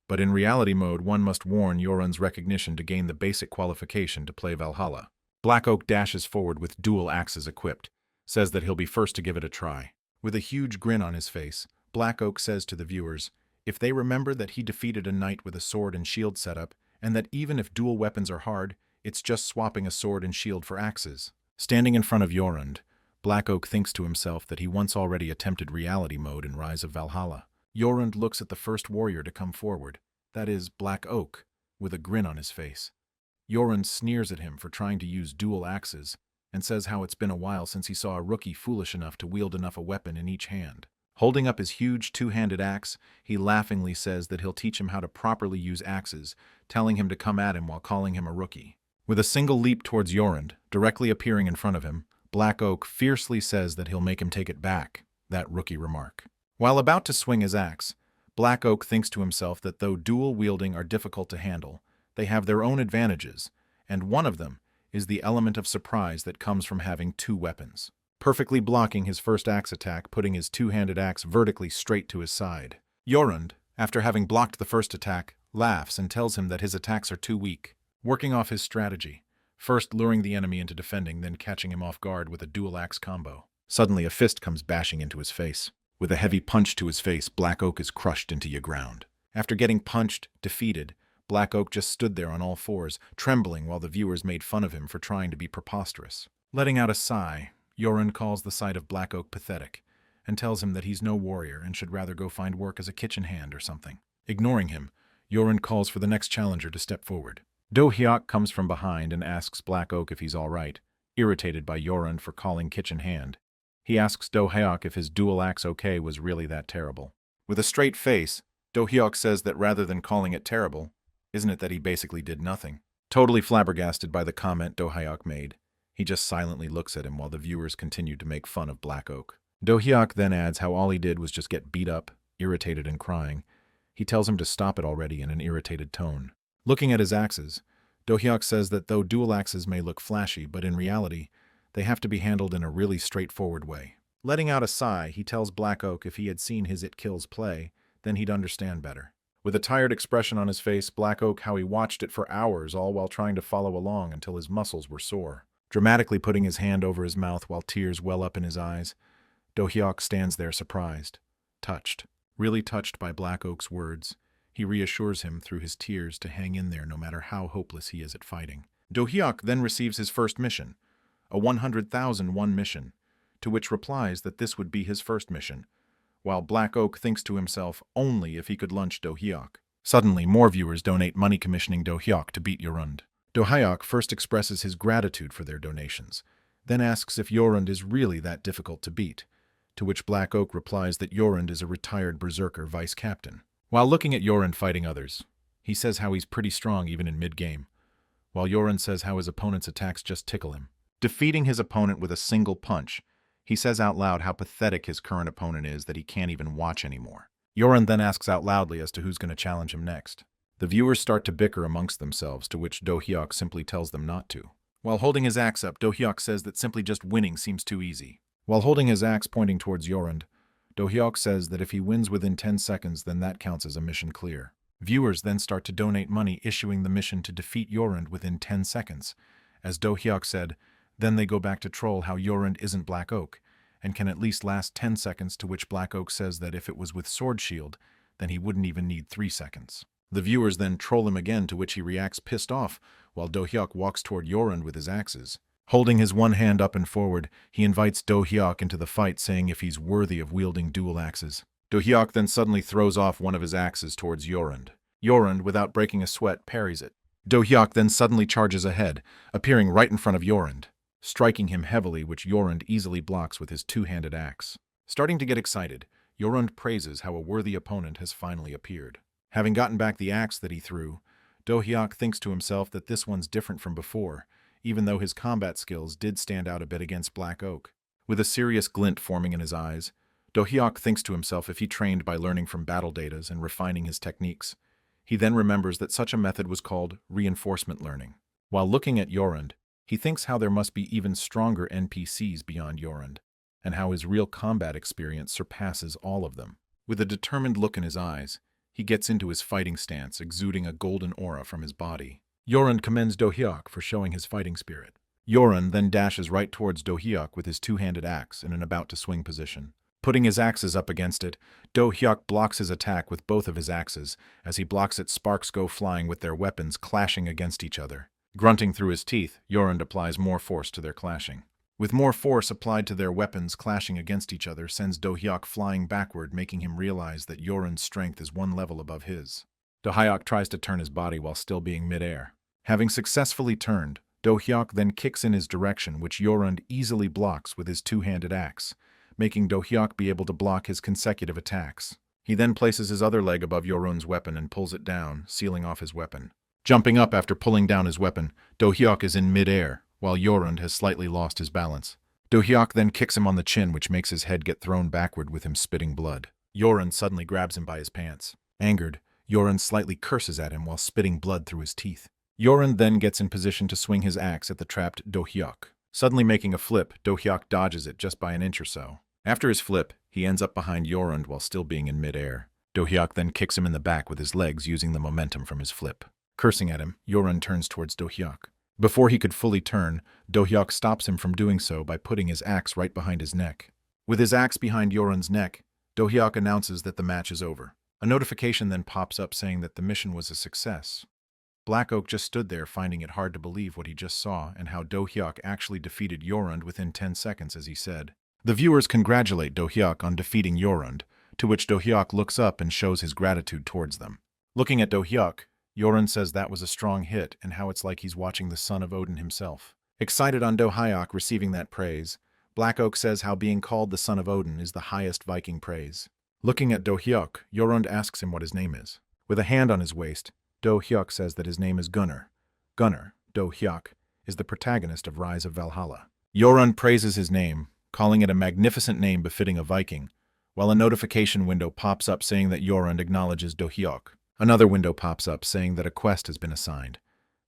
but in reality mode one must warn Jorund's recognition to gain the basic qualification to play Valhalla. Black Oak dashes forward with dual axes equipped, says that he'll be first to give it a try. With a huge grin on his face, Black Oak says to the viewers, if they remember that he defeated a knight with a sword and shield setup, and that even if dual weapons are hard, it's just swapping a sword and shield for axes. Standing in front of Jorund, Black Oak thinks to himself that he once already attempted reality mode in Rise of Valhalla. Jorund looks at the first warrior to come forward, that is, Black Oak, with a grin on his face. Jorund sneers at him for trying to use dual axes, and says how it's been a while since he saw a rookie foolish enough to wield enough a weapon in each hand. Holding up his huge two-handed axe, he laughingly says that he'll teach him how to properly use axes, telling him to come at him while calling him a rookie. With a single leap towards Yorund, directly appearing in front of him, Black Oak fiercely says that he'll make him take it back, that rookie remark. While about to swing his axe, Black Oak thinks to himself that though dual-wielding are difficult to handle, they have their own advantages, and one of them is the element of surprise that comes from having two weapons. Perfectly blocking his first axe attack, putting his two-handed axe vertically straight to his side. Yorund, after having blocked the first attack, laughs and tells him that his attacks are too weak, working off his strategy, first luring the enemy into defending, then catching him off guard with a dual-axe combo. Suddenly a fist comes bashing into his face. With a heavy punch to his face, Black Oak is crushed into the ground. After getting punched, defeated, Black Oak just stood there on all fours, trembling while the viewers made fun of him for trying to be preposterous. Letting out a sigh, Yorund calls the sight of Black Oak pathetic, and tells him that he's no warrior and should rather go find work as a kitchen hand or something. Ignoring him, Yorund calls for the next challenger to step forward. Do Hyuk comes from behind and asks Black Oak if he's all right, irritated by Yorund for calling kitchen hand. He asks Do Hyuk if his dual axe okay was really that terrible. With a straight face, Do Hyuk says that rather than calling it terrible, isn't it that he basically did nothing? Totally flabbergasted by the comment Do Hyuk made, he just silently looks at him while the viewers continue to make fun of Black Oak. Do Hyuk then adds how all he did was just get beat up, irritated and crying. He tells him to stop it already in an irritated tone. Looking at his axes, Do Hyuk says that though dual axes may look flashy, but in reality, they have to be handled in a really straightforward way. Letting out a sigh, he tells Black Oak if he had seen his It Kills play, then he'd understand better. With a tired expression on his face, Black Oak how he watched it for hours, all while trying to follow along until his muscles were sore. Dramatically putting his hand over his mouth while tears well up in his eyes, Do Hyuk stands there surprised, touched, really touched by Black Oak's words. He reassures him through his tears to hang in there no matter how hopeless he is at fighting. Do Hyuk then receives his first mission, a 100,001 mission, to which replies that this would be his first mission, while Black Oak thinks to himself only if he could lunch Do Hyuk. Suddenly, more viewers donate money commissioning Do Hyuk to beat Yorund. Do Hyuk first expresses his gratitude for their donations, then asks if Yorund is really that difficult to beat, to which Black Oak replies that Yorund is a retired berserker vice-captain. While looking at Yorund fighting others, he says how he's pretty strong even in mid-game, while Yorund says how his opponent's attacks just tickle him. Defeating his opponent with a single punch, he says out loud how pathetic his current opponent is that he can't even watch anymore. Yorund then asks out loudly as to who's going to challenge him next. The viewers start to bicker amongst themselves, to which Do Hyuk simply tells them not to. While holding his axe up, Do Hyuk says that simply just winning seems too easy. While holding his axe pointing towards Yorund, Do Hyuk says that if he wins within 10 seconds, then that counts as a mission clear. Viewers then start to donate money issuing the mission to defeat Yorund within 10 seconds. As Do Hyuk said, then they go back to troll how Yorund isn't Black Oak, and can at least last 10 seconds, to which Black Oak says that if it was with Sword Shield, then he wouldn't even need 3 seconds. The viewers then troll him again, to which he reacts pissed off, while Do Hyuk walks toward Yorund with his axes. Holding his one hand up and forward, he invites Do Hyuk into the fight, saying if he's worthy of wielding dual axes. Do Hyuk then suddenly throws off one of his axes towards Yorund. Yorund, without breaking a sweat, parries it. Do Hyuk then suddenly charges ahead, appearing right in front of Yorund, striking him heavily, which Yorund easily blocks with his two-handed axe. Starting to get excited, Yorund praises how a worthy opponent has finally appeared. Having gotten back the axe that he threw, Do Hyuk thinks to himself that this one's different from before, even though his combat skills did stand out a bit against Black Oak. With a serious glint forming in his eyes, Do Hyuk thinks to himself if he trained by learning from battle datas and refining his techniques. He then remembers that such a method was called reinforcement learning. While looking at Yorund, he thinks how there must be even stronger NPCs beyond Yorund, and how his real combat experience surpasses all of them. With a determined look in his eyes, he gets into his fighting stance, exuding a golden aura from his body. Yorund commends Do Hyuk for showing his fighting spirit. Yorund then dashes right towards Do Hyuk with his two-handed axe in an about-to-swing position. Putting his axes up against it, Do Hyuk blocks his attack with both of his axes. As he blocks it, sparks go flying with their weapons clashing against each other. Grunting through his teeth, Yorund applies more force to their clashing. With more force applied to their weapons clashing against each other sends Do Hyuk flying backward, making him realize that Yorund's strength is one level above his. Do Hyuk tries to turn his body while still being mid-air. Having successfully turned, Do Hyuk then kicks in his direction, which Yorund easily blocks with his two-handed axe, making Do Hyuk be able to block his consecutive attacks. He then places his other leg above Yorund's weapon and pulls it down, sealing off his weapon. Jumping up after pulling down his weapon, Do-hyuk is in mid-air, while Yorund has slightly lost his balance. Do-hyuk then kicks him on the chin, which makes his head get thrown backward with him spitting blood. Yorund suddenly grabs him by his pants. Angered, Yorund slightly curses at him while spitting blood through his teeth. Yorund then gets in position to swing his axe at the trapped Do-hyuk. Suddenly making a flip, Do-hyuk dodges it just by an inch or so. After his flip, he ends up behind Yorund while still being in mid-air. Do-hyuk then kicks him in the back with his legs using the momentum from his flip. Cursing at him, Yorund turns towards Do-hyuk. Before he could fully turn, Do-hyuk stops him from doing so by putting his axe right behind his neck. With his axe behind Yorund's neck, Do-hyuk announces that the match is over. A notification then pops up saying that the mission was a success. Black Oak just stood there finding it hard to believe what he just saw and how Do-hyuk actually defeated Yorund within 10 seconds as he said. The viewers congratulate Do-hyuk on defeating Yorund, to which Do-hyuk looks up and shows his gratitude towards them. Looking at Do-hyuk, Yorund says that was a strong hit and how it's like he's watching the son of Odin himself. Excited on Do-hyuk receiving that praise, Black Oak says how being called the son of Odin is the highest Viking praise. Looking at Do-hyuk, Yorund asks him what his name is. With a hand on his waist, Do-hyuk says that his name is Gunnar. Gunnar, Do-hyuk, is the protagonist of Rise of Valhalla. Yorund praises his name, calling it a magnificent name befitting a Viking, while a notification window pops up saying that Yorund acknowledges Do-hyuk. Another window pops up saying that a quest has been assigned.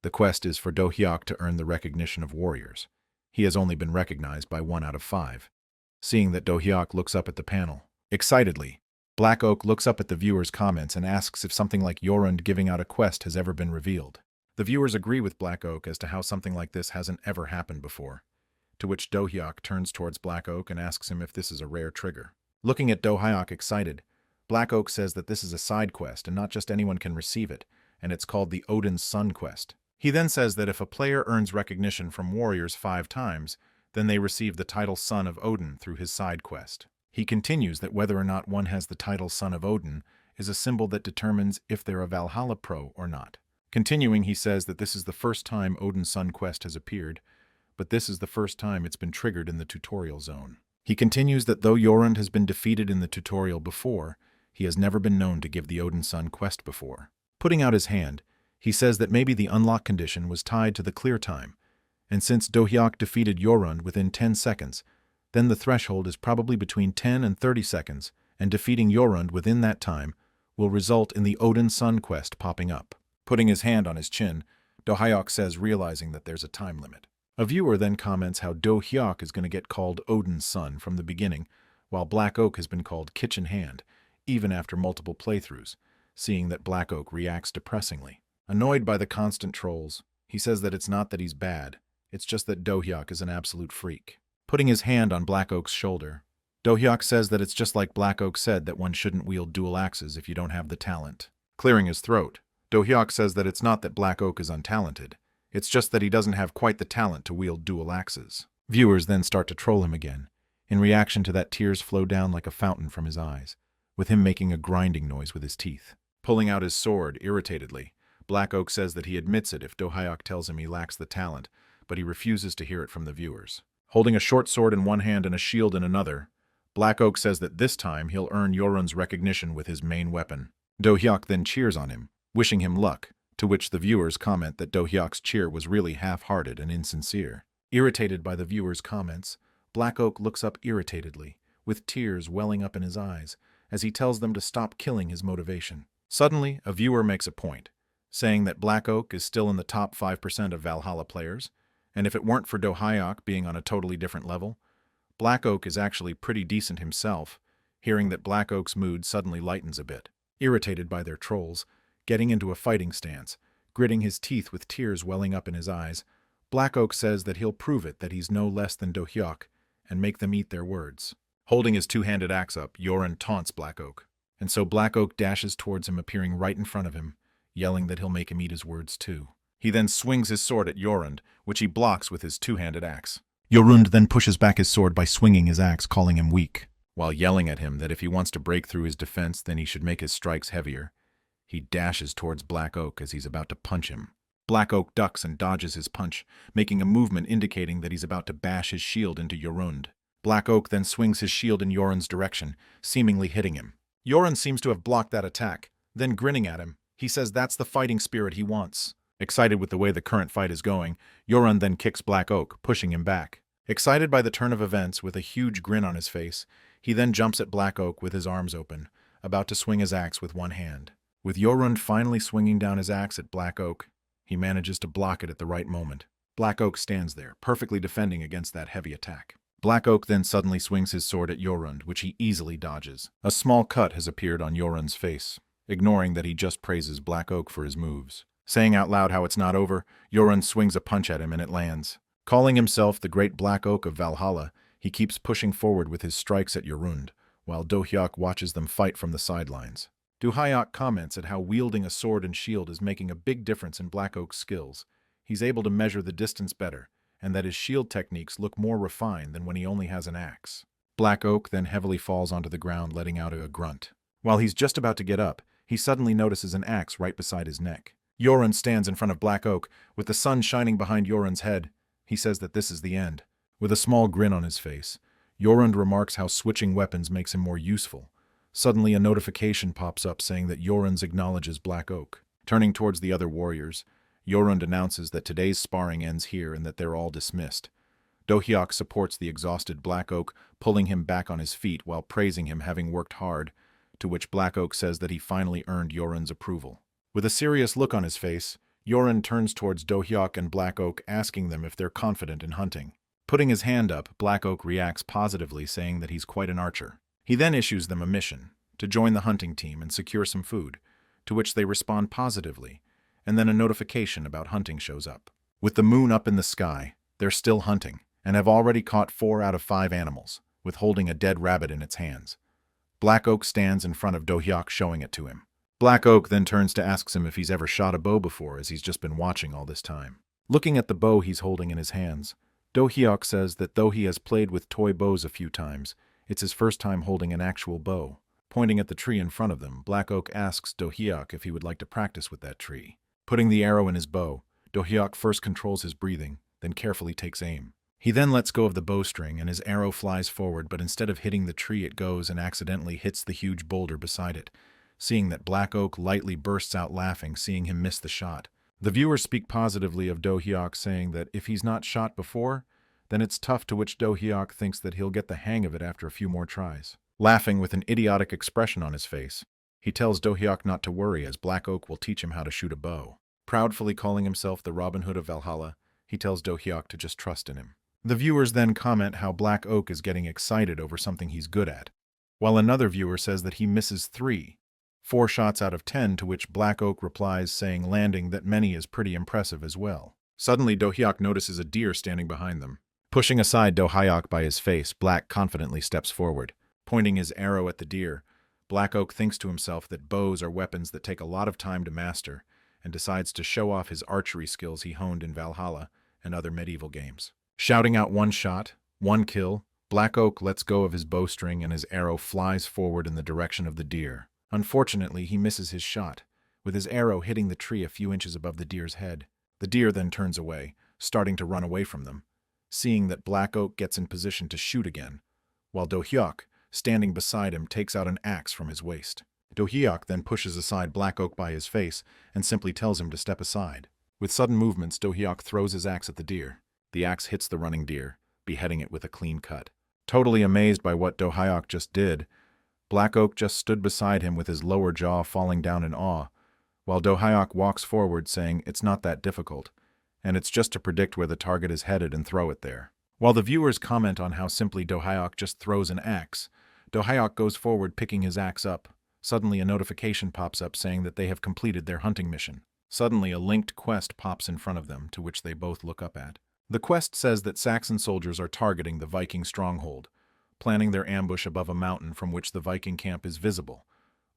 The quest is for Do-hyuk to earn the recognition of warriors. He has only been recognized by 1 out of 5. Seeing that Do-hyuk looks up at the panel. Excitedly, Black Oak looks up at the viewers' comments and asks if something like Yorund giving out a quest has ever been revealed. The viewers agree with Black Oak as to how something like this hasn't ever happened before, to which Do-hyuk turns towards Black Oak and asks him if this is a rare trigger. Looking at Do-hyuk excited, Black Oak says that this is a side quest and not just anyone can receive it, and it's called the Odin's Son quest. He then says that if a player earns recognition from warriors 5 times, then they receive the title Son of Odin through his side quest. He continues that whether or not one has the title Son of Odin is a symbol that determines if they're a Valhalla pro or not. Continuing, he says that this is the first time Odin's Son quest has appeared, but this is the first time it's been triggered in the tutorial zone. He continues that though Yorund has been defeated in the tutorial before, he has never been known to give the Odin's Son quest before. Putting out his hand, he says that maybe the unlock condition was tied to the clear time, and since Do-hyuk defeated Yorund within 10 seconds, then the threshold is probably between 10 and 30 seconds, and defeating Yorund within that time will result in the Odin's Son quest popping up. Putting his hand on his chin, Do-hyuk says realizing that there's a time limit. A viewer then comments how Do-hyuk is going to get called Odin's Son from the beginning, while Black Oak has been called Kitchen Hand, even after multiple playthroughs, seeing that Black Oak reacts depressingly. Annoyed by the constant trolls, he says that it's not that he's bad, it's just that Do-hyuk is an absolute freak. Putting his hand on Black Oak's shoulder, Do-hyuk says that it's just like Black Oak said that one shouldn't wield dual axes if you don't have the talent. Clearing his throat, Do-hyuk says that it's not that Black Oak is untalented, it's just that he doesn't have quite the talent to wield dual axes. Viewers then start to troll him again. In reaction to that, tears flow down like a fountain from his eyes, with him making a grinding noise with his teeth. Pulling out his sword irritatedly, Black Oak says that he admits it if Do-hyuk tells him he lacks the talent, but he refuses to hear it from the viewers. Holding a short sword in one hand and a shield in another, Black Oak says that this time he'll earn Yorund's recognition with his main weapon. Do-hyuk then cheers on him, wishing him luck, to which the viewers comment that Do-hyuk's cheer was really half-hearted and insincere. Irritated by the viewers' comments, Black Oak looks up irritatedly, with tears welling up in his eyes, as he tells them to stop killing his motivation. Suddenly, a viewer makes a point, saying that Black Oak is still in the top 5% of Valhalla players, and if it weren't for Do-hyuk being on a totally different level, Black Oak is actually pretty decent himself. Hearing that, Black Oak's mood suddenly lightens a bit. Irritated by their trolls, getting into a fighting stance, gritting his teeth with tears welling up in his eyes, Black Oak says that he'll prove it that he's no less than Do-hyuk, and make them eat their words. Holding his two-handed axe up, Yorund taunts Black Oak, and so Black Oak dashes towards him, appearing right in front of him, yelling that he'll make him eat his words too. He then swings his sword at Yorund, which he blocks with his two-handed axe. Yorund then pushes back his sword by swinging his axe, calling him weak, while yelling at him that if he wants to break through his defense, then he should make his strikes heavier. He dashes towards Black Oak as he's about to punch him. Black Oak ducks and dodges his punch, making a movement indicating that he's about to bash his shield into Yorund. Black Oak then swings his shield in Yorund's direction, seemingly hitting him. Yorund seems to have blocked that attack. Then grinning at him, he says that's the fighting spirit he wants. Excited with the way the current fight is going, Yoran then kicks Black Oak, pushing him back. Excited by the turn of events with a huge grin on his face, he then jumps at Black Oak with his arms open, about to swing his axe with one hand. With Yoran finally swinging down his axe at Black Oak, he manages to block it at the right moment. Black Oak stands there, perfectly defending against that heavy attack. Black Oak then suddenly swings his sword at Yoran, which he easily dodges. A small cut has appeared on Yoran's face, ignoring that he just praises Black Oak for his moves. Saying out loud how it's not over, Yoran swings a punch at him and it lands. Calling himself the Great Black Oak of Valhalla, he keeps pushing forward with his strikes at Yorund, while Do-hyuk watches them fight from the sidelines. Do-hyuk comments at how wielding a sword and shield is making a big difference in Black Oak's skills. He's able to measure the distance better, and that his shield techniques look more refined than when he only has an axe. Black Oak then heavily falls onto the ground, letting out a grunt. While he's just about to get up, he suddenly notices an axe right beside his neck. Yoran stands in front of Black Oak, with the sun shining behind Yoran's head. He says that this is the end. With a small grin on his face, Yoran remarks how switching weapons makes him more useful. Suddenly a notification pops up saying that Yoran acknowledges Black Oak. Turning towards the other warriors, Yoran announces that today's sparring ends here and that they're all dismissed. Do-hyuk supports the exhausted Black Oak, pulling him back on his feet while praising him having worked hard, to which Black Oak says that he finally earned Yoran's approval. With a serious look on his face, Yoran turns towards Do-hyuk and Black Oak, asking them if they're confident in hunting. Putting his hand up, Black Oak reacts positively, saying that he's quite an archer. He then issues them a mission, to join the hunting team and secure some food, to which they respond positively, and then a notification about hunting shows up. With the moon up in the sky, they're still hunting, and have already caught 4 out of 5 animals, with holding a dead rabbit in its hands. Black Oak stands in front of Do-hyuk, showing it to him. Black Oak then turns to ask him if he's ever shot a bow before, as he's just been watching all this time. Looking at the bow he's holding in his hands, Do-hyuk says that though he has played with toy bows a few times, it's his first time holding an actual bow. Pointing at the tree in front of them, Black Oak asks Do-hyuk if he would like to practice with that tree. Putting the arrow in his bow, Do-hyuk first controls his breathing, then carefully takes aim. He then lets go of the bowstring and his arrow flies forward, but instead of hitting the tree it goes and accidentally hits the huge boulder beside it. Seeing that, Black Oak lightly bursts out laughing, seeing him miss the shot. The viewers speak positively of Do-hyuk, saying that if he's not shot before, then it's tough, to which Do-hyuk thinks that he'll get the hang of it after a few more tries. Laughing with an idiotic expression on his face, he tells Do-hyuk not to worry, as Black Oak will teach him how to shoot a bow. Proudly calling himself the Robin Hood of Valhalla, he tells Do-hyuk to just trust in him. The viewers then comment how Black Oak is getting excited over something he's good at, while another viewer says that he misses 4 shots out of 10, to which Black Oak replies saying landing that many is pretty impressive as well. Suddenly, Do-hyuk notices a deer standing behind them. Pushing aside Do-hyuk by his face, Black confidently steps forward. Pointing his arrow at the deer, Black Oak thinks to himself that bows are weapons that take a lot of time to master, and decides to show off his archery skills he honed in Valhalla and other medieval games. Shouting out 1 shot, 1 kill, Black Oak lets go of his bowstring and his arrow flies forward in the direction of the deer. Unfortunately, he misses his shot, with his arrow hitting the tree a few inches above the deer's head. The deer then turns away, starting to run away from them. Seeing that, Black Oak gets in position to shoot again, while Do-hyuk, standing beside him, takes out an axe from his waist. Do-hyuk then pushes aside Black Oak by his face and simply tells him to step aside. With sudden movements, Do-hyuk throws his axe at the deer. The axe hits the running deer, beheading it with a clean cut. Totally amazed by what Do-hyuk just did, Black Oak just stood beside him with his lower jaw falling down in awe, while Do-hyuk walks forward saying it's not that difficult, and it's just to predict where the target is headed and throw it there. While the viewers comment on how simply Do-hyuk just throws an axe, Do-hyuk goes forward picking his axe up. Suddenly a notification pops up saying that they have completed their hunting mission. Suddenly a linked quest pops in front of them, to which they both look up at. The quest says that Saxon soldiers are targeting the Viking stronghold, planning their ambush above a mountain from which the Viking camp is visible.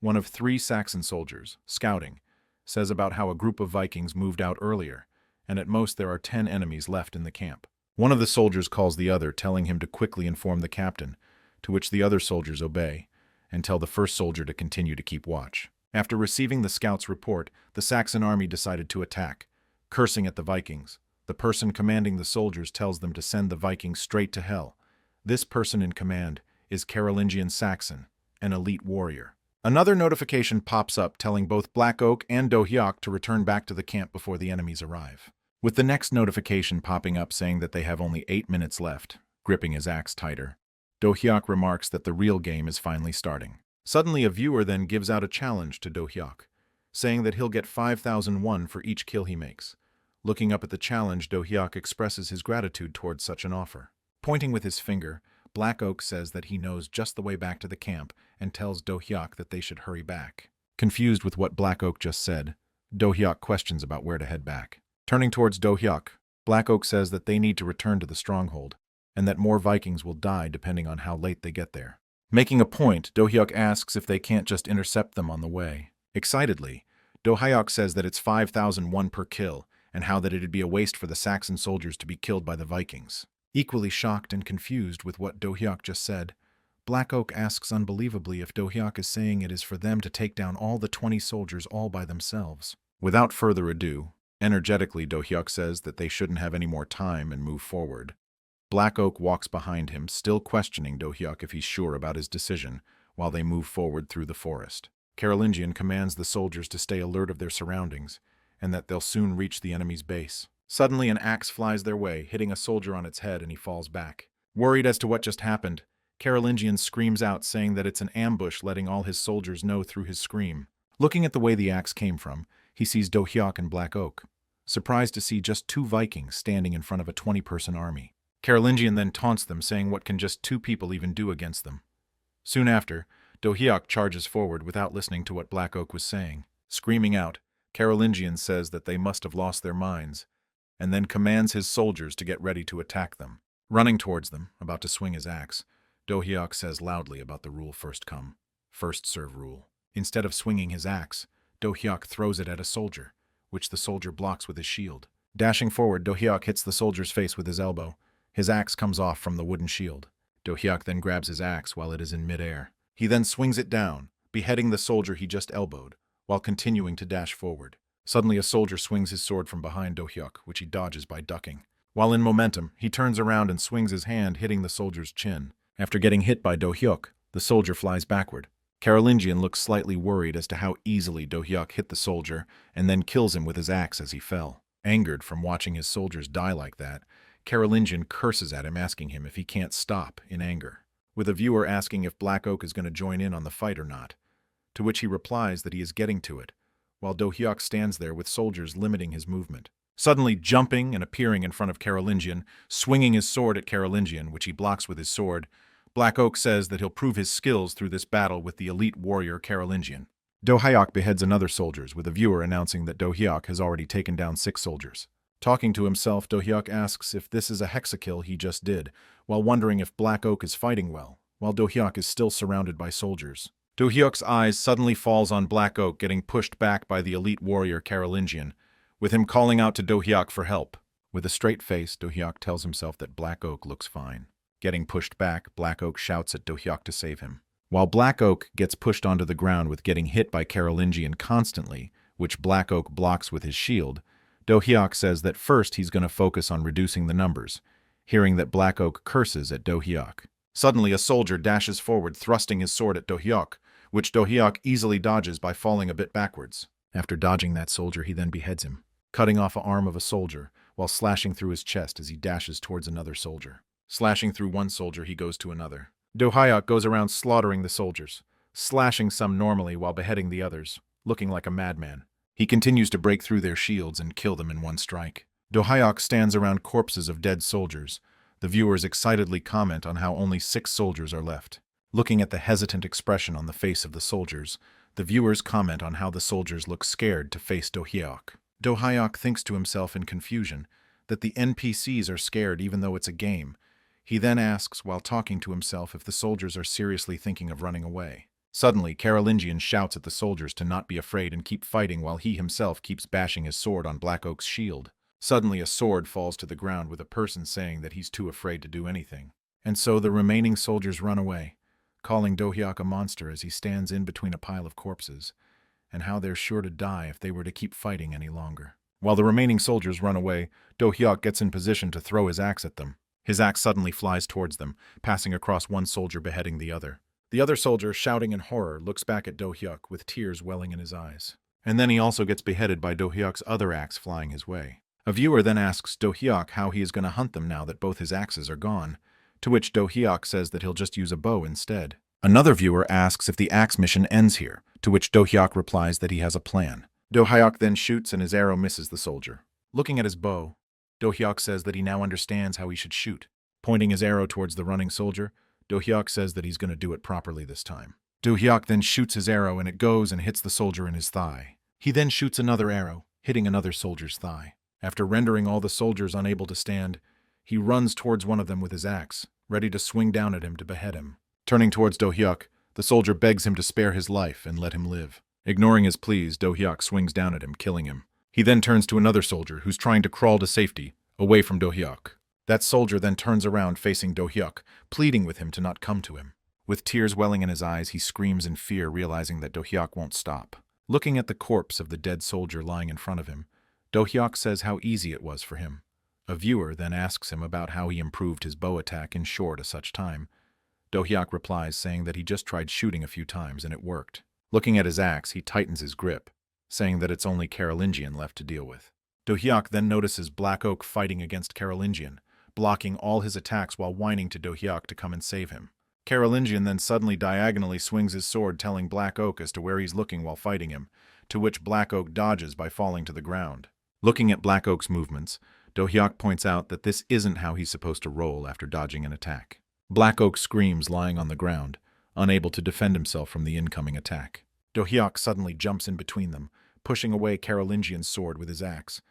One of 3 Saxon soldiers, scouting, says about how a group of Vikings moved out earlier, and at most there are 10 enemies left in the camp. One of the soldiers calls the other, telling him to quickly inform the captain, to which the other soldiers obey, and tell the first soldier to continue to keep watch. After receiving the scout's report, the Saxon army decided to attack, cursing at the Vikings. The person commanding the soldiers tells them to send the Vikings straight to hell. This person in command is Carolingian Saxon, an elite warrior. Another notification pops up telling both Black Oak and Do-hyuk to return back to the camp before the enemies arrive, with the next notification popping up saying that they have only 8 minutes left, gripping his axe tighter. Do-hyuk remarks that the real game is finally starting. Suddenly, a viewer then gives out a challenge to Do-hyuk, saying that he'll get 5,000 won for each kill he makes. Looking up at the challenge, Do-hyuk expresses his gratitude towards such an offer. Pointing with his finger, Black Oak says that he knows just the way back to the camp and tells Do-hyuk that they should hurry back. Confused with what Black Oak just said, Do-hyuk questions about where to head back. Turning towards Do-hyuk, Black Oak says that they need to return to the stronghold, and that more Vikings will die depending on how late they get there. Making a point, Do-hyuk asks if they can't just intercept them on the way. Excitedly, Do-hyuk says that it's 5,000 won per kill, and how that it'd be a waste for the Saxon soldiers to be killed by the Vikings. Equally shocked and confused with what Do-hyuk just said, Black Oak asks unbelievably if Do-hyuk is saying it is for them to take down all the 20 soldiers all by themselves. Without further ado, energetically Do-hyuk says that they shouldn't have any more time and move forward. Black Oak walks behind him, still questioning Do-hyuk if he's sure about his decision, while they move forward through the forest. Carolingian commands the soldiers to stay alert of their surroundings, and that they'll soon reach the enemy's base. Suddenly, an axe flies their way, hitting a soldier on its head, and he falls back. Worried as to what just happened, Carolingian screams out, saying that it's an ambush, letting all his soldiers know through his scream. Looking at the way the axe came from, he sees Do-hyuk and Black Oak, surprised to see just 2 Vikings standing in front of a 20-person army. Carolingian then taunts them, saying what can just 2 people even do against them. Soon after, Do-hyuk charges forward without listening to what Black Oak was saying. Screaming out, Carolingian says that they must have lost their minds, and then commands his soldiers to get ready to attack them. Running towards them, about to swing his axe, Do-hyuk says loudly about the rule first come, first serve rule. Instead of swinging his axe, Do-hyuk throws it at a soldier, which the soldier blocks with his shield. Dashing forward, Do-hyuk hits the soldier's face with his elbow. His axe comes off from the wooden shield. Do-hyuk then grabs his axe while it is in midair. He then swings it down, beheading the soldier he just elbowed, while continuing to dash forward. Suddenly, a soldier swings his sword from behind Do-hyuk, which he dodges by ducking. While in momentum, he turns around and swings his hand, hitting the soldier's chin. After getting hit by Do-hyuk, the soldier flies backward. Carolingian looks slightly worried as to how easily Do-hyuk hit the soldier and then kills him with his axe as he fell. Angered from watching his soldiers die like that, Carolingian curses at him, asking him if he can't stop in anger, with a viewer asking if Black Oak is going to join in on the fight or not, to which he replies that he is getting to it, while Do-hyuk stands there with soldiers limiting his movement. Suddenly jumping and appearing in front of Carolingian, swinging his sword at Carolingian, which he blocks with his sword, Black Oak says that he'll prove his skills through this battle with the elite warrior Carolingian. Do-hyuk beheads another soldiers, with a viewer announcing that Do-hyuk has already taken down 6 soldiers. Talking to himself, Do-hyuk asks if this is a hexakill he just did, while wondering if Black Oak is fighting well, while Do-hyuk is still surrounded by soldiers. Do-hyuk's eyes suddenly falls on Black Oak getting pushed back by the elite warrior Carolingian, with him calling out to Do-hyuk for help. With a straight face, Do-hyuk tells himself that Black Oak looks fine. Getting pushed back, Black Oak shouts at Do-hyuk to save him. While Black Oak gets pushed onto the ground with getting hit by Carolingian constantly, which Black Oak blocks with his shield, Do-hyuk says that first he's going to focus on reducing the numbers, hearing that Black Oak curses at Do-hyuk. Suddenly, a soldier dashes forward, thrusting his sword at Do-hyuk, which Do-hyuk easily dodges by falling a bit backwards. After dodging that soldier, he then beheads him, cutting off an arm of a soldier, while slashing through his chest as he dashes towards another soldier. Slashing through one soldier, he goes to another. Do-hyuk goes around slaughtering the soldiers, slashing some normally while beheading the others, looking like a madman. He continues to break through their shields and kill them in one strike. Do-hyuk stands around corpses of dead soldiers. The viewers excitedly comment on how only 6 soldiers are left. Looking at the hesitant expression on the face of the soldiers, the viewers comment on how the soldiers look scared to face Do-hyuk. Do-hyuk thinks to himself in confusion that the NPCs are scared even though it's a game. He then asks while talking to himself if the soldiers are seriously thinking of running away. Suddenly, Carolingian shouts at the soldiers to not be afraid and keep fighting while he himself keeps bashing his sword on Black Oak's shield. Suddenly, a sword falls to the ground with a person saying that he's too afraid to do anything. And so the remaining soldiers run away, calling Do-hyuk a monster as he stands in between a pile of corpses, and how they're sure to die if they were to keep fighting any longer. While the remaining soldiers run away, Do-hyuk gets in position to throw his axe at them. His axe suddenly flies towards them, passing across one soldier, beheading the other. The other soldier, shouting in horror, looks back at Do-hyuk with tears welling in his eyes. And then he also gets beheaded by Do-hyuk's other axe flying his way. A viewer then asks Do-hyuk how he is going to hunt them now that both his axes are gone, to which Do-hyuk says that he'll just use a bow instead. Another viewer asks if the axe mission ends here, to which Do-hyuk replies that he has a plan. Do-hyuk then shoots and his arrow misses the soldier. Looking at his bow, Do-hyuk says that he now understands how he should shoot. Pointing his arrow towards the running soldier, Do-hyuk says that he's going to do it properly this time. Do-hyuk then shoots his arrow and it goes and hits the soldier in his thigh. He then shoots another arrow, hitting another soldier's thigh. After rendering all the soldiers unable to stand, he runs towards one of them with his axe, ready to swing down at him to behead him. Turning towards Do-hyuk, the soldier begs him to spare his life and let him live. Ignoring his pleas, Do-hyuk swings down at him, killing him. He then turns to another soldier who's trying to crawl to safety, away from Do-hyuk. That soldier then turns around facing Do-hyuk, pleading with him to not come to him. With tears welling in his eyes, he screams in fear, realizing that Do-hyuk won't stop. Looking at the corpse of the dead soldier lying in front of him, Do-hyuk says how easy it was for him. A viewer then asks him about how he improved his bow attack in short a such time. Do-hyuk replies saying that he just tried shooting a few times and it worked. Looking at his axe, he tightens his grip, saying that it's only Carolingian left to deal with. Do-hyuk then notices Black Oak fighting against Carolingian, blocking all his attacks while whining to Do-hyuk to come and save him. Carolingian then suddenly diagonally swings his sword, telling Black Oak as to where he's looking while fighting him, to which Black Oak dodges by falling to the ground. Looking at Black Oak's movements, Do-hyuk points out that this isn't how he's supposed to roll after dodging an attack. Black Oak screams lying on the ground, unable to defend himself from the incoming attack. Do-hyuk suddenly jumps in between them, pushing away Carolingian's sword with his axe,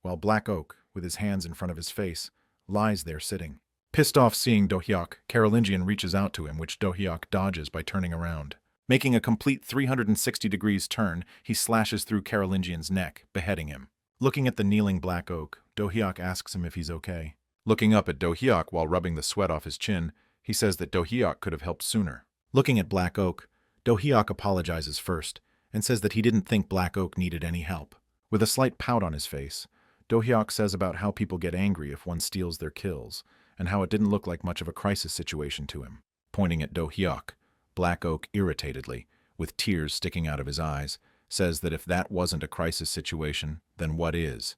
while Black Oak, with his hands in front of his face, lies there sitting. Pissed off seeing Do-hyuk, Carolingian reaches out to him, which Do-hyuk dodges by turning around. Making a complete 360 degrees turn, he slashes through Carolingian's neck, beheading him. Looking at the kneeling Black Oak, Do-hyuk asks him if he's okay. Looking up at Do-hyuk while rubbing the sweat off his chin, he says that Do-hyuk could have helped sooner. Looking at Black Oak, Do-hyuk apologizes first, and says that he didn't think Black Oak needed any help. With a slight pout on his face, Do-hyuk says about how people get angry if one steals their kills, and how it didn't look like much of a crisis situation to him. Pointing at Do-hyuk, Black Oak irritatedly, with tears sticking out of his eyes, says that if that wasn't a crisis situation, then what is?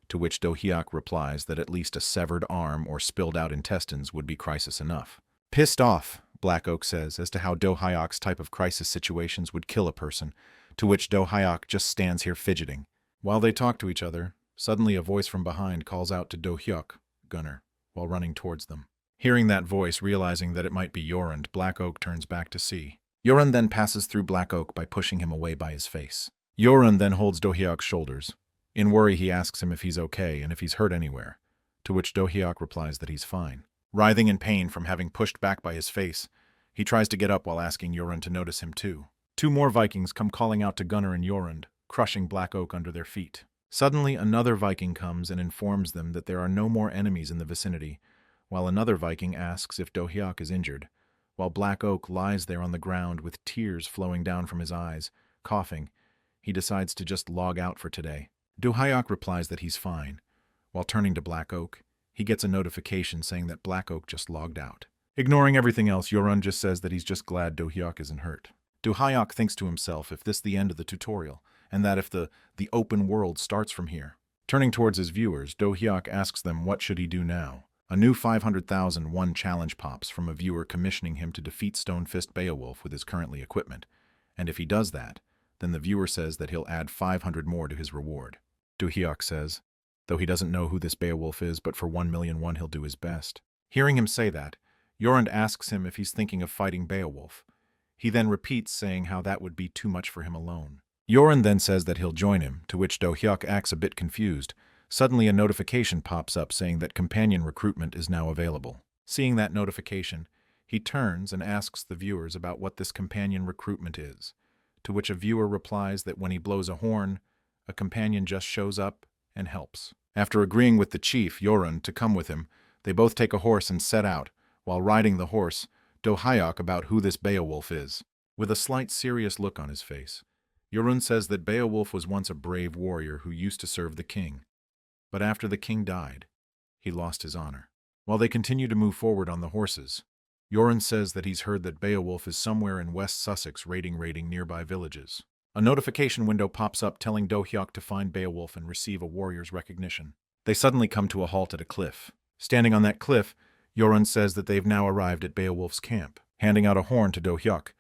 To which Do-hyuk replies that at least a severed arm or spilled-out intestines would be crisis enough. Pissed off, Black Oak says as to how Do-hyuk's type of crisis situations would kill a person, to which Do-hyuk just stands here fidgeting. While they talk to each other, suddenly a voice from behind calls out to Do-hyuk, Gunner, while running towards them. Hearing that voice, realizing that it might be Yorund, Black Oak turns back to see. Yorund then passes through Black Oak by pushing him away by his face. Yorund then holds Do-hyuk's shoulders. In worry, he asks him if he's okay and if he's hurt anywhere, to which Do-hyuk replies that he's fine. Writhing in pain from having pushed back by his face, he tries to get up while asking Yorund to notice him too. Two more Vikings come calling out to Gunner and Yorund, crushing Black Oak under their feet. Suddenly, another Viking comes and informs them that there are no more enemies in the vicinity, while another Viking asks if Do-hyuk is injured, while Black Oak lies there on the ground with tears flowing down from his eyes, coughing. He decides to just log out for today. Do-hyuk replies that he's fine. While turning to Black Oak, he gets a notification saying that Black Oak just logged out. Ignoring everything else, Yorund just says that he's just glad Do-hyuk isn't hurt. Do-hyuk thinks to himself if this the end of the tutorial, and that if the open world starts from here. Turning towards his viewers, Do-hyuk asks them what should he do now. A new 500,001 challenge pops from a viewer commissioning him to defeat Stone Fist Beowulf with his currently equipment, and if he does that, then the viewer says that he'll add 500 more to his reward. Do-hyuk says, though he doesn't know who this Beowulf is, but for 1,000,001 he'll do his best. Hearing him say that, Yorund asks him if he's thinking of fighting Beowulf. He then repeats saying how that would be too much for him alone. Yorund then says that he'll join him, to which Do-hyuk acts a bit confused. Suddenly a notification pops up saying that companion recruitment is now available. Seeing that notification, he turns and asks the viewers about what this companion recruitment is, to which a viewer replies that when he blows a horn, a companion just shows up and helps. After agreeing with the chief, Yorund, to come with him, they both take a horse and set out. While riding the horse, Do-hyuk about who this Beowulf is. With a slight serious look on his face, Yorund says that Beowulf was once a brave warrior who used to serve the king. But after the king died, he lost his honor. While they continue to move forward on the horses, Yoren says that he's heard that Beowulf is somewhere in West Sussex raiding nearby villages. A notification window pops up telling Do-hyuk to find Beowulf and receive a warrior's recognition. They suddenly come to a halt at a cliff. Standing on that cliff, Yoren says that they've now arrived at Beowulf's camp. Handing out a horn to Do-hyuk,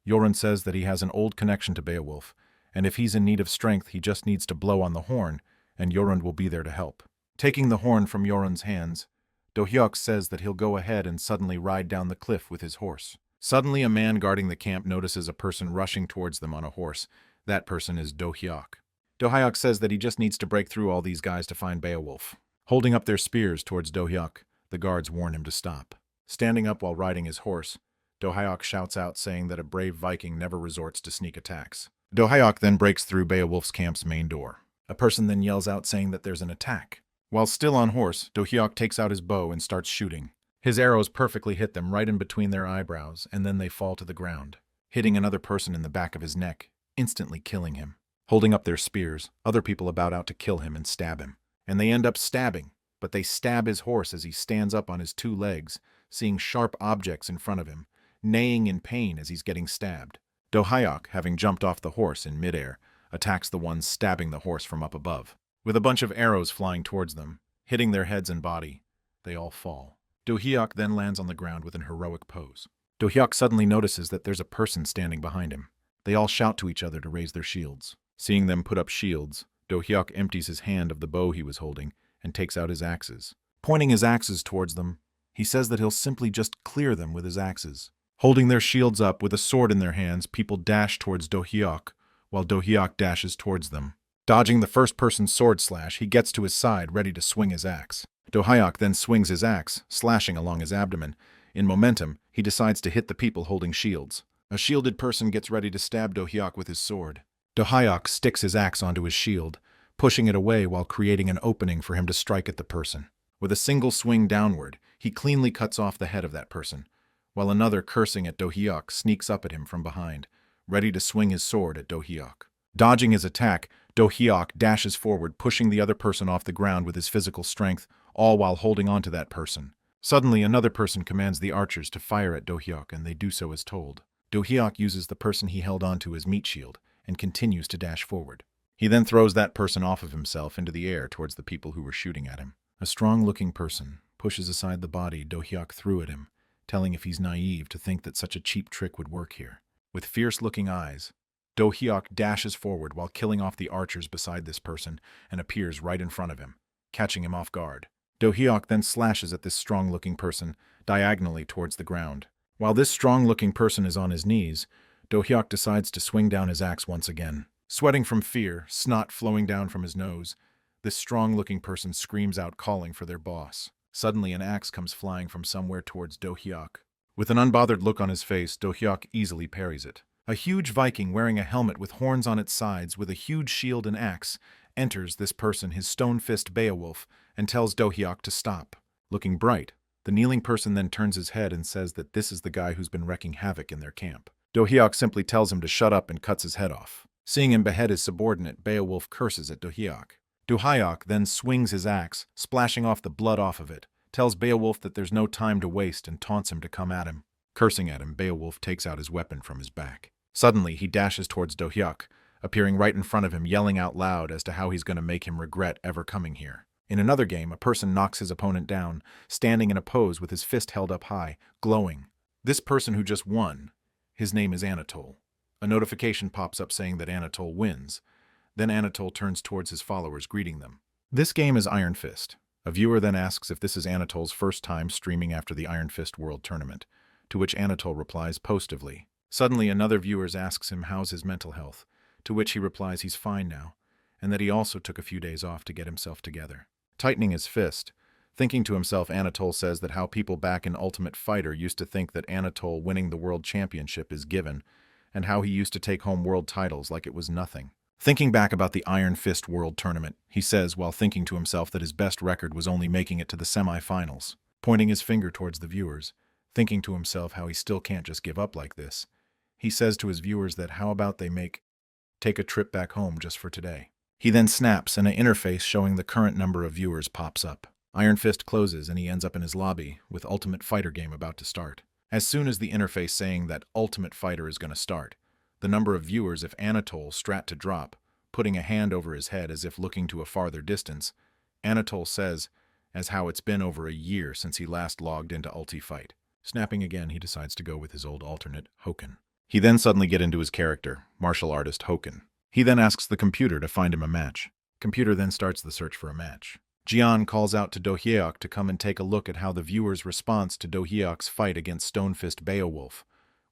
Yoren says that he has an old connection to Beowulf, and if he's in need of strength, he just needs to blow on the horn, and Yoren will be there to help. Taking the horn from Yoren's hands, Do-hyuk says that he'll go ahead and suddenly ride down the cliff with his horse. Suddenly, a man guarding the camp notices a person rushing towards them on a horse. That person is Do-hyuk. Do-hyuk says that he just needs to break through all these guys to find Beowulf. Holding up their spears towards Do-hyuk, the guards warn him to stop. Standing up while riding his horse, Do-hyuk shouts out saying that a brave Viking never resorts to sneak attacks. Do-hyuk then breaks through Beowulf's camp's main door. A person then yells out saying that there's an attack. While still on horse, Do-hyuk takes out his bow and starts shooting. His arrows perfectly hit them right in between their eyebrows, and then they fall to the ground, hitting another person in the back of his neck, instantly killing him. Holding up their spears, other people about out to kill him and stab him. And they end up stabbing, but they stab his horse as he stands up on his two legs, seeing sharp objects in front of him, neighing in pain as he's getting stabbed. Do-hyuk, having jumped off the horse in midair, attacks the ones stabbing the horse from up above. With a bunch of arrows flying towards them, hitting their heads and body, they all fall. Do-hyuk then lands on the ground with an heroic pose. Do-hyuk suddenly notices that there's a person standing behind him. They all shout to each other to raise their shields. Seeing them put up shields, Do-hyuk empties his hand of the bow he was holding and takes out his axes. Pointing his axes towards them, he says that he'll simply just clear them with his axes. Holding their shields up with a sword in their hands, people dash towards Do-hyuk, while Do-hyuk dashes towards them. Dodging the first-person sword slash, he gets to his side, ready to swing his axe. Do-hyuk then swings his axe, slashing along his abdomen. In momentum, he decides to hit the people holding shields. A shielded person gets ready to stab Do-hyuk with his sword. Do-hyuk sticks his axe onto his shield, pushing it away while creating an opening for him to strike at the person. With a single swing downward, he cleanly cuts off the head of that person, while another, cursing at Do-hyuk, sneaks up at him from behind, ready to swing his sword at Do-hyuk. Dodging his attack, Do-hyuk dashes forward, pushing the other person off the ground with his physical strength, all while holding on to that person. Suddenly, another person commands the archers to fire at Do-hyuk, and they do so as told. Do-hyuk uses the person he held onto as meat shield, and continues to dash forward. He then throws that person off of himself into the air towards the people who were shooting at him. A strong-looking person pushes aside the body Do-hyuk threw at him, telling if he's naive to think that such a cheap trick would work here. With fierce-looking eyes, Do-hyuk dashes forward while killing off the archers beside this person and appears right in front of him, catching him off guard. Do-hyuk then slashes at this strong-looking person diagonally towards the ground. While this strong-looking person is on his knees, Do-hyuk decides to swing down his axe once again. Sweating from fear, snot flowing down from his nose, this strong-looking person screams out calling for their boss. Suddenly, an axe comes flying from somewhere towards Do-hyuk. With an unbothered look on his face, Do-hyuk easily parries it. A huge Viking wearing a helmet with horns on its sides with a huge shield and axe enters this person, his stone fist Beowulf, and tells Do-hyuk to stop. Looking bright, the kneeling person then turns his head and says that this is the guy who's been wreaking havoc in their camp. Do-hyuk simply tells him to shut up and cuts his head off. Seeing him behead his subordinate, Beowulf curses at Do-hyuk. Do-hyuk then swings his axe, splashing off the blood off of it, tells Beowulf that there's no time to waste and taunts him to come at him. Cursing at him, Beowulf takes out his weapon from his back. Suddenly, he dashes towards Do-hyuk, appearing right in front of him, yelling out loud as to how he's going to make him regret ever coming here. In another game, a person knocks his opponent down, standing in a pose with his fist held up high, glowing. This person who just won, his name is Anatole. A notification pops up saying that Anatole wins. Then Anatole turns towards his followers, greeting them. This game is Iron Fist. A viewer then asks if this is Anatole's first time streaming after the Iron Fist World Tournament, to which Anatole replies positively. Suddenly, another viewer asks him how's his mental health, to which he replies he's fine now, and that he also took a few days off to get himself together. Tightening his fist, thinking to himself, Anatole says that how people back in Ultimate Fighter used to think that Anatole winning the world championship is given, and how he used to take home world titles like it was nothing. Thinking back about the Iron Fist World Tournament, he says while thinking to himself that his best record was only making it to the semi-finals, pointing his finger towards the viewers, thinking to himself how he still can't just give up like this. He says to his viewers that how about they take a trip back home just for today. He then snaps and an interface showing the current number of viewers pops up. Iron Fist closes and he ends up in his lobby with Ultimate Fighter game about to start. As soon as the interface saying that Ultimate Fighter is going to start, the number of viewers if Anatole strat to drop, putting a hand over his head as if looking to a farther distance, Anatole says, as how it's been over a year since he last logged into Ulti Fight. Snapping again, he decides to go with his old alternate, Hoken. He then suddenly get into his character, martial artist Hoken. He then asks the computer to find him a match. Computer then starts the search for a match. Jian calls out to Do Hyuk to come and take a look at how the viewer's response to Do Hyuk's fight against Stonefist Beowulf,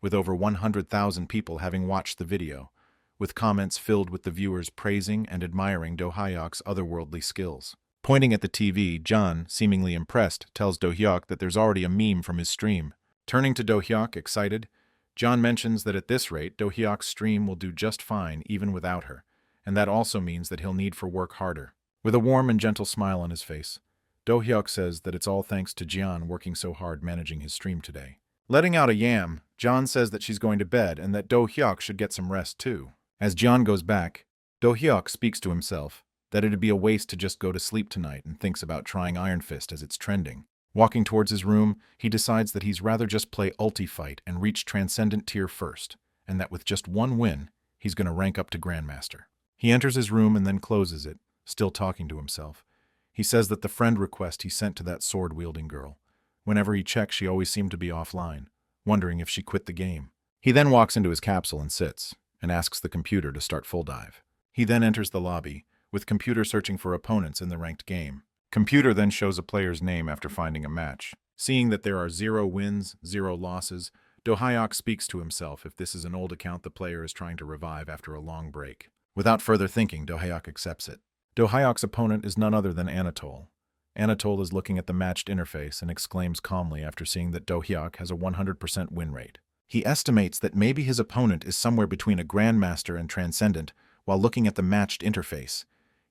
with over 100,000 people having watched the video, with comments filled with the viewers praising and admiring Do Hyuk's otherworldly skills. Pointing at the TV, John, seemingly impressed, tells Do Hyuk that there's already a meme from his stream. Turning to Do Hyuk, excited, John mentions that at this rate, Do Hyuk's stream will do just fine even without her, and that also means that he'll need for work harder. With a warm and gentle smile on his face, Do Hyuk says that it's all thanks to Jian working so hard managing his stream today. Letting out a yam, John says that she's going to bed and that Do Hyuk should get some rest too. As Jian goes back, Do Hyuk speaks to himself that it'd be a waste to just go to sleep tonight and thinks about trying Iron Fist as it's trending. Walking towards his room, he decides that he's rather just play Ulti Fight and reach Transcendent Tier first, and that with just one win, he's going to rank up to Grandmaster. He enters his room and then closes it, still talking to himself. He says that the friend request he sent to that sword-wielding girl, whenever he checks she always seemed to be offline, wondering if she quit the game. He then walks into his capsule and sits, and asks the computer to start full dive. He then enters the lobby, with computer searching for opponents in the ranked game. Computer then shows a player's name after finding a match. Seeing that there are 0 wins, 0 losses, Do Hyuk speaks to himself if this is an old account the player is trying to revive after a long break. Without further thinking, Do Hyuk accepts it. Do Hyuk's opponent is none other than Anatole. Anatole is looking at the matched interface and exclaims calmly after seeing that Do Hyuk has a 100% win rate. He estimates that maybe his opponent is somewhere between a Grandmaster and Transcendent while looking at the matched interface.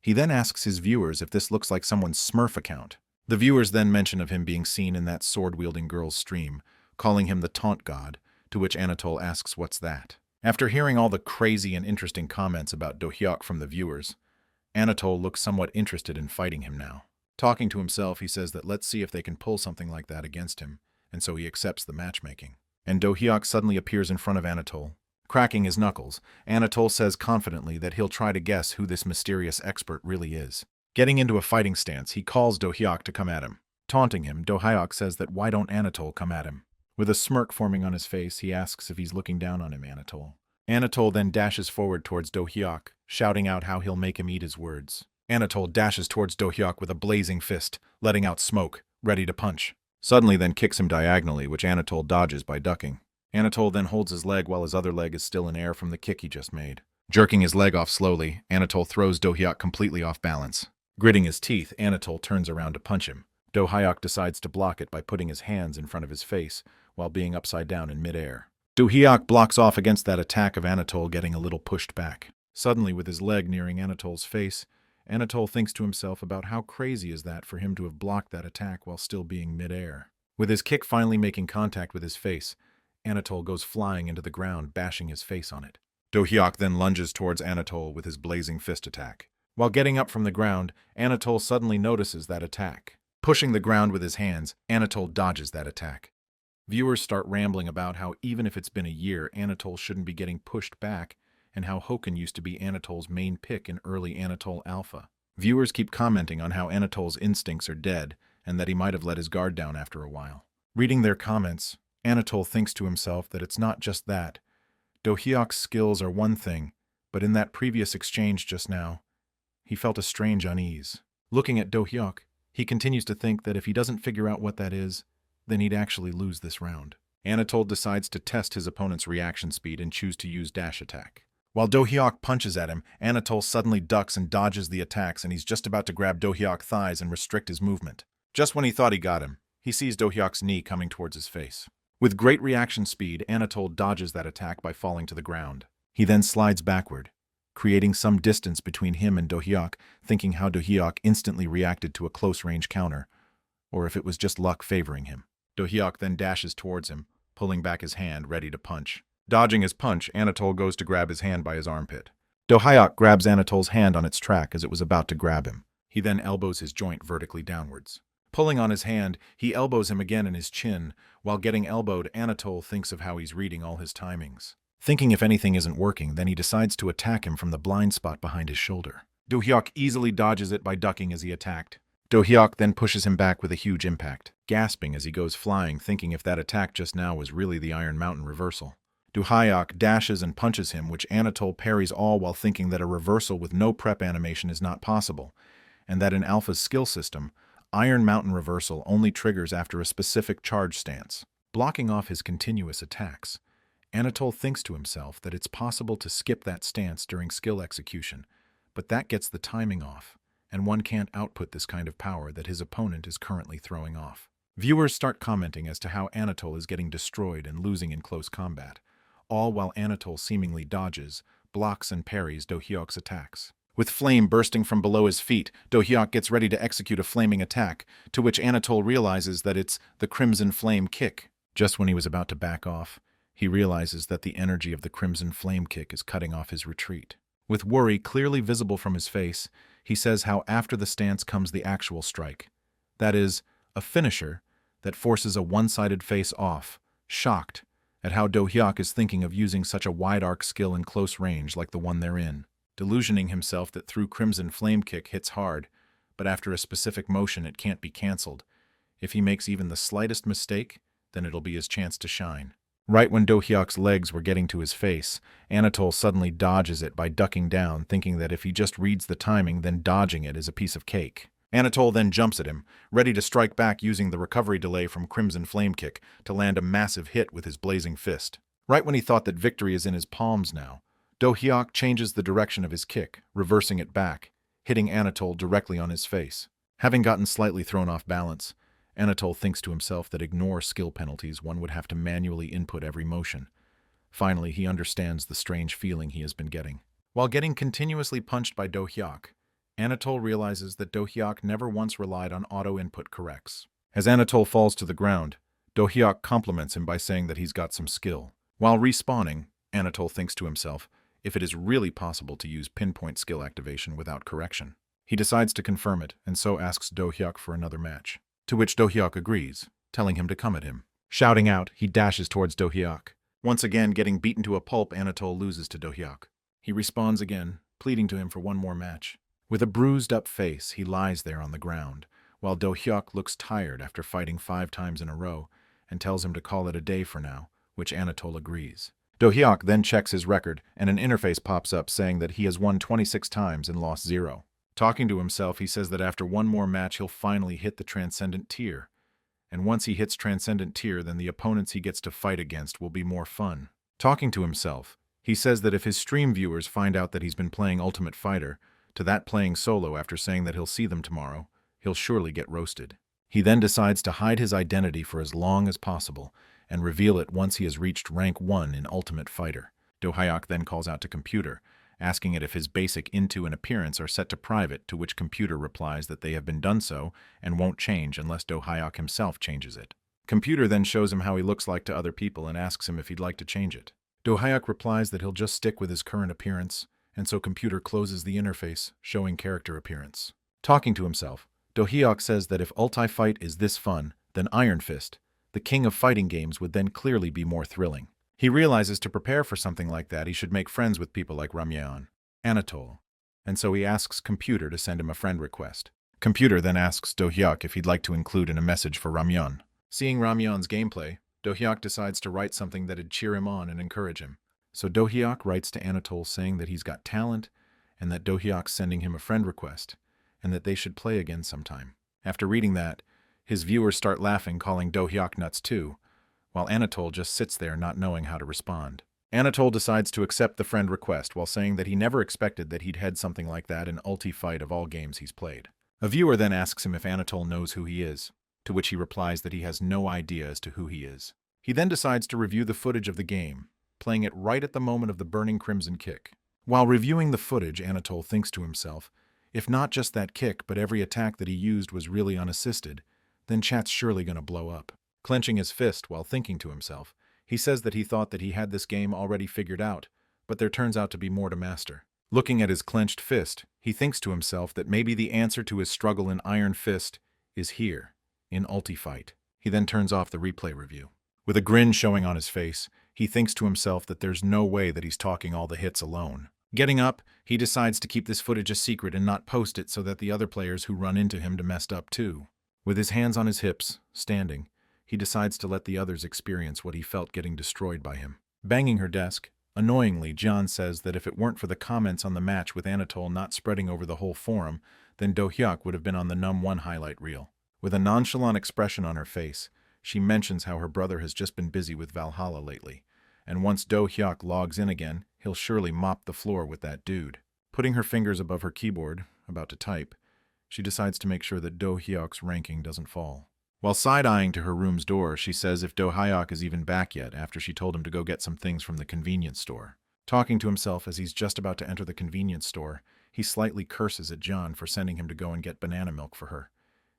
He then asks his viewers if this looks like someone's Smurf account. The viewers then mention of him being seen in that sword-wielding girl's stream, calling him the Taunt God, to which Anatole asks what's that. After hearing all the crazy and interesting comments about Do Hyuk from the viewers, Anatole looks somewhat interested in fighting him now. Talking to himself, he says that let's see if they can pull something like that against him, and so he accepts the matchmaking. And Do Hyuk suddenly appears in front of Anatole. Cracking his knuckles, Anatole says confidently that he'll try to guess who this mysterious expert really is. Getting into a fighting stance, he calls Do Hyuk to come at him. Taunting him, Do Hyuk says that why don't Anatole come at him? With a smirk forming on his face, he asks if he's looking down on him, Anatole. Anatole then dashes forward towards Do Hyuk, shouting out how he'll make him eat his words. Anatole dashes towards Do Hyuk with a blazing fist, letting out smoke, ready to punch. Suddenly then kicks him diagonally, which Anatole dodges by ducking. Anatole then holds his leg while his other leg is still in air from the kick he just made. Jerking his leg off slowly, Anatole throws Do Hyuk completely off balance. Gritting his teeth, Anatole turns around to punch him. Do Hyuk decides to block it by putting his hands in front of his face while being upside down in midair. Do Hyuk blocks off against that attack of Anatole, getting a little pushed back. Suddenly, with his leg nearing Anatole's face, Anatole thinks to himself about how crazy is that for him to have blocked that attack while still being midair. With his kick finally making contact with his face, Anatole goes flying into the ground, bashing his face on it. Do Hyuk then lunges towards Anatole with his blazing fist attack. While getting up from the ground, Anatole suddenly notices that attack. Pushing the ground with his hands, Anatole dodges that attack. Viewers start rambling about how even if it's been a year, Anatole shouldn't be getting pushed back, and how Hoken used to be Anatole's main pick in early Anatole Alpha. Viewers keep commenting on how Anatole's instincts are dead, and that he might have let his guard down after a while. Reading their comments, Anatole thinks to himself that it's not just that. Do Hyuk's skills are one thing, but in that previous exchange just now, he felt a strange unease. Looking at Do Hyuk, he continues to think that if he doesn't figure out what that is, then he'd actually lose this round. Anatole decides to test his opponent's reaction speed and choose to use dash attack. While Do Hyuk punches at him, Anatole suddenly ducks and dodges the attacks, and he's just about to grab Do Hyuk's thighs and restrict his movement. Just when he thought he got him, he sees Do Hyuk's knee coming towards his face. With great reaction speed, Anatole dodges that attack by falling to the ground. He then slides backward, creating some distance between him and Do Hyuk, thinking how Do Hyuk instantly reacted to a close-range counter, or if it was just luck favoring him. Do Hyuk then dashes towards him, pulling back his hand, ready to punch. Dodging his punch, Anatole goes to grab his hand by his armpit. Do Hyuk grabs Anatole's hand on its track as it was about to grab him. He then elbows his joint vertically downwards. Pulling on his hand, he elbows him again in his chin. While getting elbowed, Anatole thinks of how he's reading all his timings. Thinking if anything isn't working, then he decides to attack him from the blind spot behind his shoulder. Do-hyuk easily dodges it by ducking as he attacked. Do-hyuk then pushes him back with a huge impact, gasping as he goes flying, thinking if that attack just now was really the Iron Mountain reversal. Do-hyuk dashes and punches him, which Anatole parries, all while thinking that a reversal with no prep animation is not possible, and that in Alpha's skill system, Iron Mountain reversal only triggers after a specific charge stance. Blocking off his continuous attacks, Anatole thinks to himself that it's possible to skip that stance during skill execution, but that gets the timing off, and one can't output this kind of power that his opponent is currently throwing off. Viewers start commenting as to how Anatole is getting destroyed and losing in close combat, all while Anatole seemingly dodges, blocks, and parries Do-hyuk's attacks. With flame bursting from below his feet, Do-hyuk gets ready to execute a flaming attack, to which Anatole realizes that it's the Crimson Flame Kick. Just when he was about to back off, he realizes that the energy of the Crimson Flame Kick is cutting off his retreat. With worry clearly visible from his face, he says how after the stance comes the actual strike. That is, a finisher that forces a one-sided face-off, shocked at how Do-hyuk is thinking of using such a wide-arc skill in close range like the one they're in. Delusioning himself that through Crimson Flame Kick hits hard, but after a specific motion it can't be cancelled. If he makes even the slightest mistake, then it'll be his chance to shine. Right when Do-hyuk's legs were getting to his face, Anatole suddenly dodges it by ducking down, thinking that if he just reads the timing, then dodging it is a piece of cake. Anatole then jumps at him, ready to strike back using the recovery delay from Crimson Flame Kick to land a massive hit with his blazing fist. Right when he thought that victory is in his palms now, Do-hyuk changes the direction of his kick, reversing it back, hitting Anatole directly on his face. Having gotten slightly thrown off balance, Anatole thinks to himself that ignore skill penalties, one would have to manually input every motion. Finally, he understands the strange feeling he has been getting. While getting continuously punched by Do-hyuk, Anatole realizes that Do-hyuk never once relied on auto-input corrects. As Anatole falls to the ground, Do-hyuk compliments him by saying that he's got some skill. While respawning, Anatole thinks to himself if it is really possible to use pinpoint skill activation without correction. He decides to confirm it, and so asks Do-hyuk for another match, to which Do-hyuk agrees, telling him to come at him. Shouting out, he dashes towards Do-hyuk. Once again, getting beaten to a pulp, Anatole loses to Do-hyuk. He respawns again, pleading to him for one more match. With a bruised-up face, he lies there on the ground, while Do-hyuk looks tired after fighting 5 times in a row, and tells him to call it a day for now, which Anatole agrees. Do-hyuk then checks his record, and an interface pops up saying that he has won 26 times and lost 0. Talking to himself, he says that after one more match he'll finally hit the Transcendent tier. And once he hits Transcendent tier, then the opponents he gets to fight against will be more fun. Talking to himself, he says that if his stream viewers find out that he's been playing Ultimate Fighter, to that playing solo after saying that he'll see them tomorrow, he'll surely get roasted. He then decides to hide his identity for as long as possible, and reveal it once he has reached rank 1 in Ultimate Fighter. Do-hyuk then calls out to Computer, asking it if his basic into and appearance are set to private, to which Computer replies that they have been done so and won't change unless Do-hyuk himself changes it. Computer then shows him how he looks like to other people and asks him if he'd like to change it. Do-hyuk replies that he'll just stick with his current appearance, and so Computer closes the interface, showing character appearance. Talking to himself, Do-hyuk says that if Ulti-Fight is this fun, then Iron Fist, the king of fighting games, would then clearly be more thrilling. He realizes to prepare for something like that he should make friends with people like Ramyeon, Anatole, and so he asks Computer to send him a friend request. Computer then asks Do-hyuk if he'd like to include in a message for Ramyeon. Seeing Ramyeon's gameplay, Do-hyuk decides to write something that'd cheer him on and encourage him. So Do-hyuk writes to Anatole saying that he's got talent, and that Do-hyuk's sending him a friend request, and that they should play again sometime. After reading that, his viewers start laughing, calling Do-hyuk nuts too, while Anatole just sits there not knowing how to respond. Anatole decides to accept the friend request while saying that he never expected that he'd had something like that in Ulti-Fight of all games he's played. A viewer then asks him if Anatole knows who he is, to which he replies that he has no idea as to who he is. He then decides to review the footage of the game, playing it right at the moment of the burning Crimson Kick. While reviewing the footage, Anatole thinks to himself, if not just that kick, but every attack that he used was really unassisted, then chat's surely gonna blow up. Clenching his fist while thinking to himself, he says that he thought that he had this game already figured out, but there turns out to be more to master. Looking at his clenched fist, he thinks to himself that maybe the answer to his struggle in Iron Fist is here, in Ulti-Fight. He then turns off the replay review. With a grin showing on his face, he thinks to himself that there's no way that he's talking all the hits alone. Getting up, he decides to keep this footage a secret and not post it so that the other players who run into him messed up too. With his hands on his hips, standing, he decides to let the others experience what he felt getting destroyed by him. Banging her desk, annoyingly, John says that if it weren't for the comments on the match with Anatole not spreading over the whole forum, then Do-hyuk would have been on the Num1 highlight reel. With a nonchalant expression on her face, she mentions how her brother has just been busy with Valhalla lately, and once Do-hyuk logs in again, he'll surely mop the floor with that dude. Putting her fingers above her keyboard, about to type, she decides to make sure that Do-hyuk's ranking doesn't fall. While side-eyeing to her room's door, she says if Do-hyuk is even back yet after she told him to go get some things from the convenience store. Talking to himself as he's just about to enter the convenience store, he slightly curses at John for sending him to go and get banana milk for her.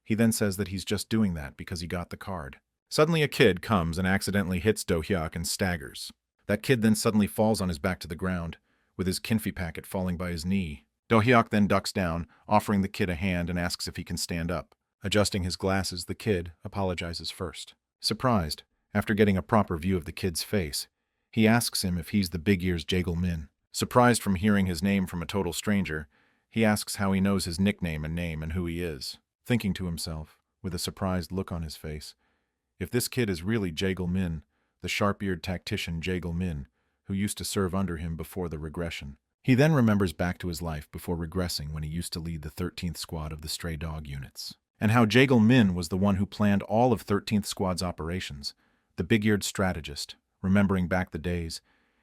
He then says that he's just doing that because he got the card. Suddenly a kid comes and accidentally hits Do-hyuk and staggers. That kid then suddenly falls on his back to the ground, with his kinfy packet falling by his knee. Do-hyuk then ducks down, offering the kid a hand and asks if he can stand up. Adjusting his glasses, the kid apologizes first. Surprised, after getting a proper view of the kid's face, he asks him if he's the big ears Jaegil-min. Surprised from hearing his name from a total stranger, he asks how he knows his nickname and name and who he is. Thinking to himself, with a surprised look on his face, if this kid is really Jaegil-min, the sharp-eared tactician Jaegil-min, who used to serve under him before the regression. He then remembers back to his life before regressing when he used to lead the 13th Squad of the Stray Dog units. And how Jaegil-min was the one who planned all of 13th Squad's operations, the big-eared strategist, remembering back the days.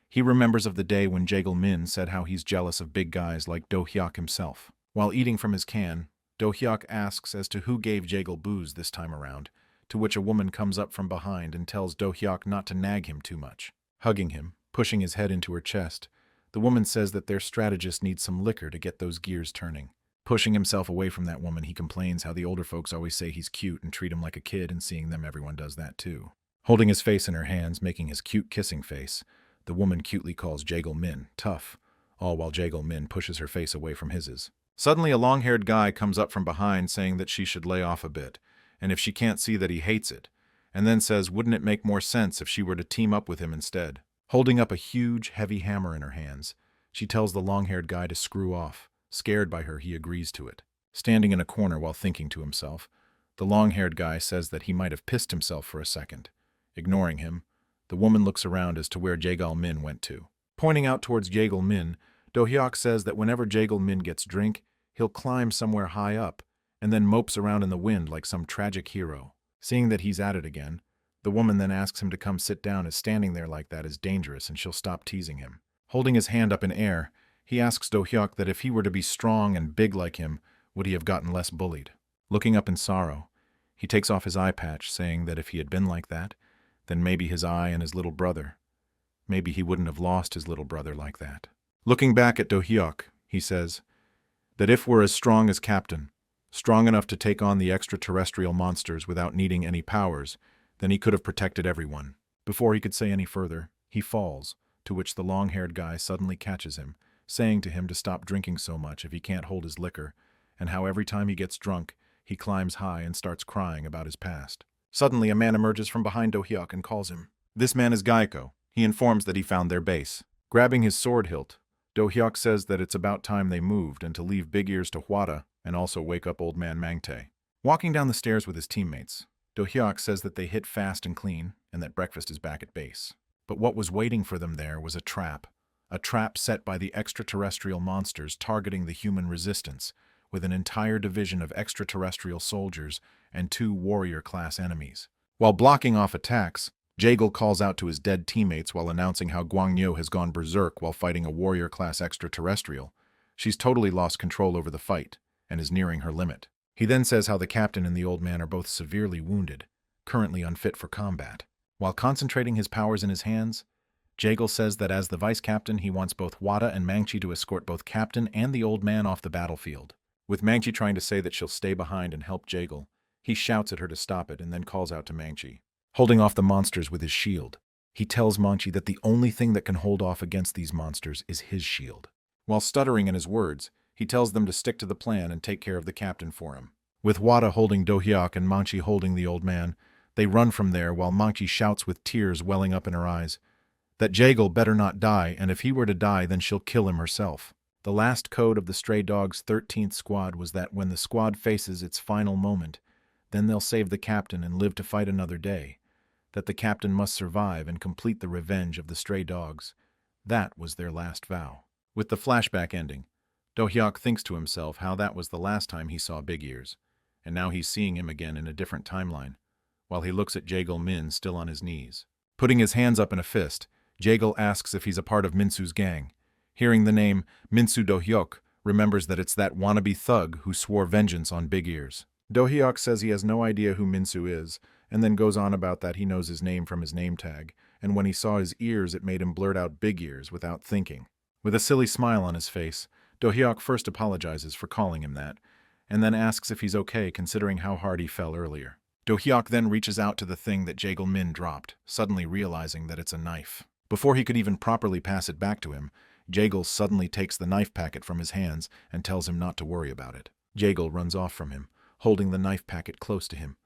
He remembers of the day when Jaegil-min said how he's jealous of big guys like Do-hyuk himself. While eating from his can, Do-hyuk asks as to who gave Jaegil booze this time around, to which a woman comes up from behind and tells Do-hyuk not to nag him too much. Hugging him, pushing his head into her chest, the woman says that their strategist needs some liquor to get those gears turning. Pushing himself away from that woman, he complains how the older folks always say he's cute and treat him like a kid, and seeing them everyone does that too. Holding his face in her hands, making his cute kissing face, the woman cutely calls Jaegil-min tough, all while Jaegil-min pushes her face away from his. Suddenly a long-haired guy comes up from behind saying that she should lay off a bit, and if she can't see that he hates it, and then says wouldn't it make more sense if she were to team up with him instead. Holding up a huge, heavy hammer in her hands, she tells the long-haired guy to screw off. Scared by her, he agrees to it. Standing in a corner while thinking to himself, the long-haired guy says that he might have pissed himself for a second. Ignoring him, the woman looks around as to where Jaegil-min went to. Pointing out towards Jaegil-min, Do-hyuk says that whenever Jaegil-min gets drink, he'll climb somewhere high up, and then mopes around in the wind like some tragic hero. Seeing that he's at it again, the woman then asks him to come sit down as standing there like that is dangerous and she'll stop teasing him. Holding his hand up in air, he asks Do-hyuk that if he were to be strong and big like him, would he have gotten less bullied. Looking up in sorrow, he takes off his eye patch, saying that if he had been like that, then maybe his eye and his little brother, maybe he wouldn't have lost his little brother like that. Looking back at Do-hyuk, he says that if we're as strong as Captain, strong enough to take on the extraterrestrial monsters without needing any powers, then he could have protected everyone. Before he could say any further, he falls, to which the long-haired guy suddenly catches him, saying to him to stop drinking so much if he can't hold his liquor, and how every time he gets drunk, he climbs high and starts crying about his past. Suddenly, a man emerges from behind Do-hyuk and calls him. This man is Geico. He informs that he found their base. Grabbing his sword hilt, Do-hyuk says that it's about time they moved and to leave Big Ears to Hwada and also wake up old man Mangtae. Walking down the stairs with his teammates, Do-hyuk says that they hit fast and clean and that breakfast is back at base. But what was waiting for them there was a trap set by the extraterrestrial monsters targeting the human resistance, with an entire division of extraterrestrial soldiers and 2 warrior-class enemies. While blocking off attacks, Jaegil calls out to his dead teammates while announcing how Gwangyo has gone berserk while fighting a warrior-class extraterrestrial. She's totally lost control over the fight and is nearing her limit. He then says how the captain and the old man are both severely wounded, currently unfit for combat. While concentrating his powers in his hands, Jaegil says that as the vice-captain, he wants both Hwada and Mangchi to escort both captain and the old man off the battlefield. With Mangchi trying to say that she'll stay behind and help Jaegil, he shouts at her to stop it and then calls out to Mangchi. Holding off the monsters with his shield, he tells Mangchi that the only thing that can hold off against these monsters is his shield. While stuttering in his words, he tells them to stick to the plan and take care of the captain for him. With Wada holding Do-hyuk and Mangchi holding the old man, they run from there while Mangchi shouts with tears welling up in her eyes that Jaegal better not die, and if he were to die, then she'll kill him herself. The last code of the Stray Dogs' 13th squad was that when the squad faces its final moment, then they'll save the captain and live to fight another day, that the captain must survive and complete the revenge of the Stray Dogs. That was their last vow. With the flashback ending, Do-hyuk thinks to himself how that was the last time he saw Big Ears, and now he's seeing him again in a different timeline, while he looks at Jaegal Min still on his knees. Putting his hands up in a fist, Jaegal asks if he's a part of Minsu's gang. Hearing the name Minsu, Do-hyuk remembers that it's that wannabe thug who swore vengeance on Big Ears. Do-hyuk says he has no idea who Minsu is, and then goes on about that he knows his name from his name tag, and when he saw his ears it made him blurt out Big Ears without thinking. With a silly smile on his face, Do-hyuk first apologizes for calling him that, and then asks if he's okay considering how hard he fell earlier. Do-hyuk then reaches out to the thing that Jaegal Min dropped, suddenly realizing that it's a knife. Before he could even properly pass it back to him, Jaegal suddenly takes the knife packet from his hands and tells him not to worry about it. Jaegal runs off from him, holding the knife packet close to him,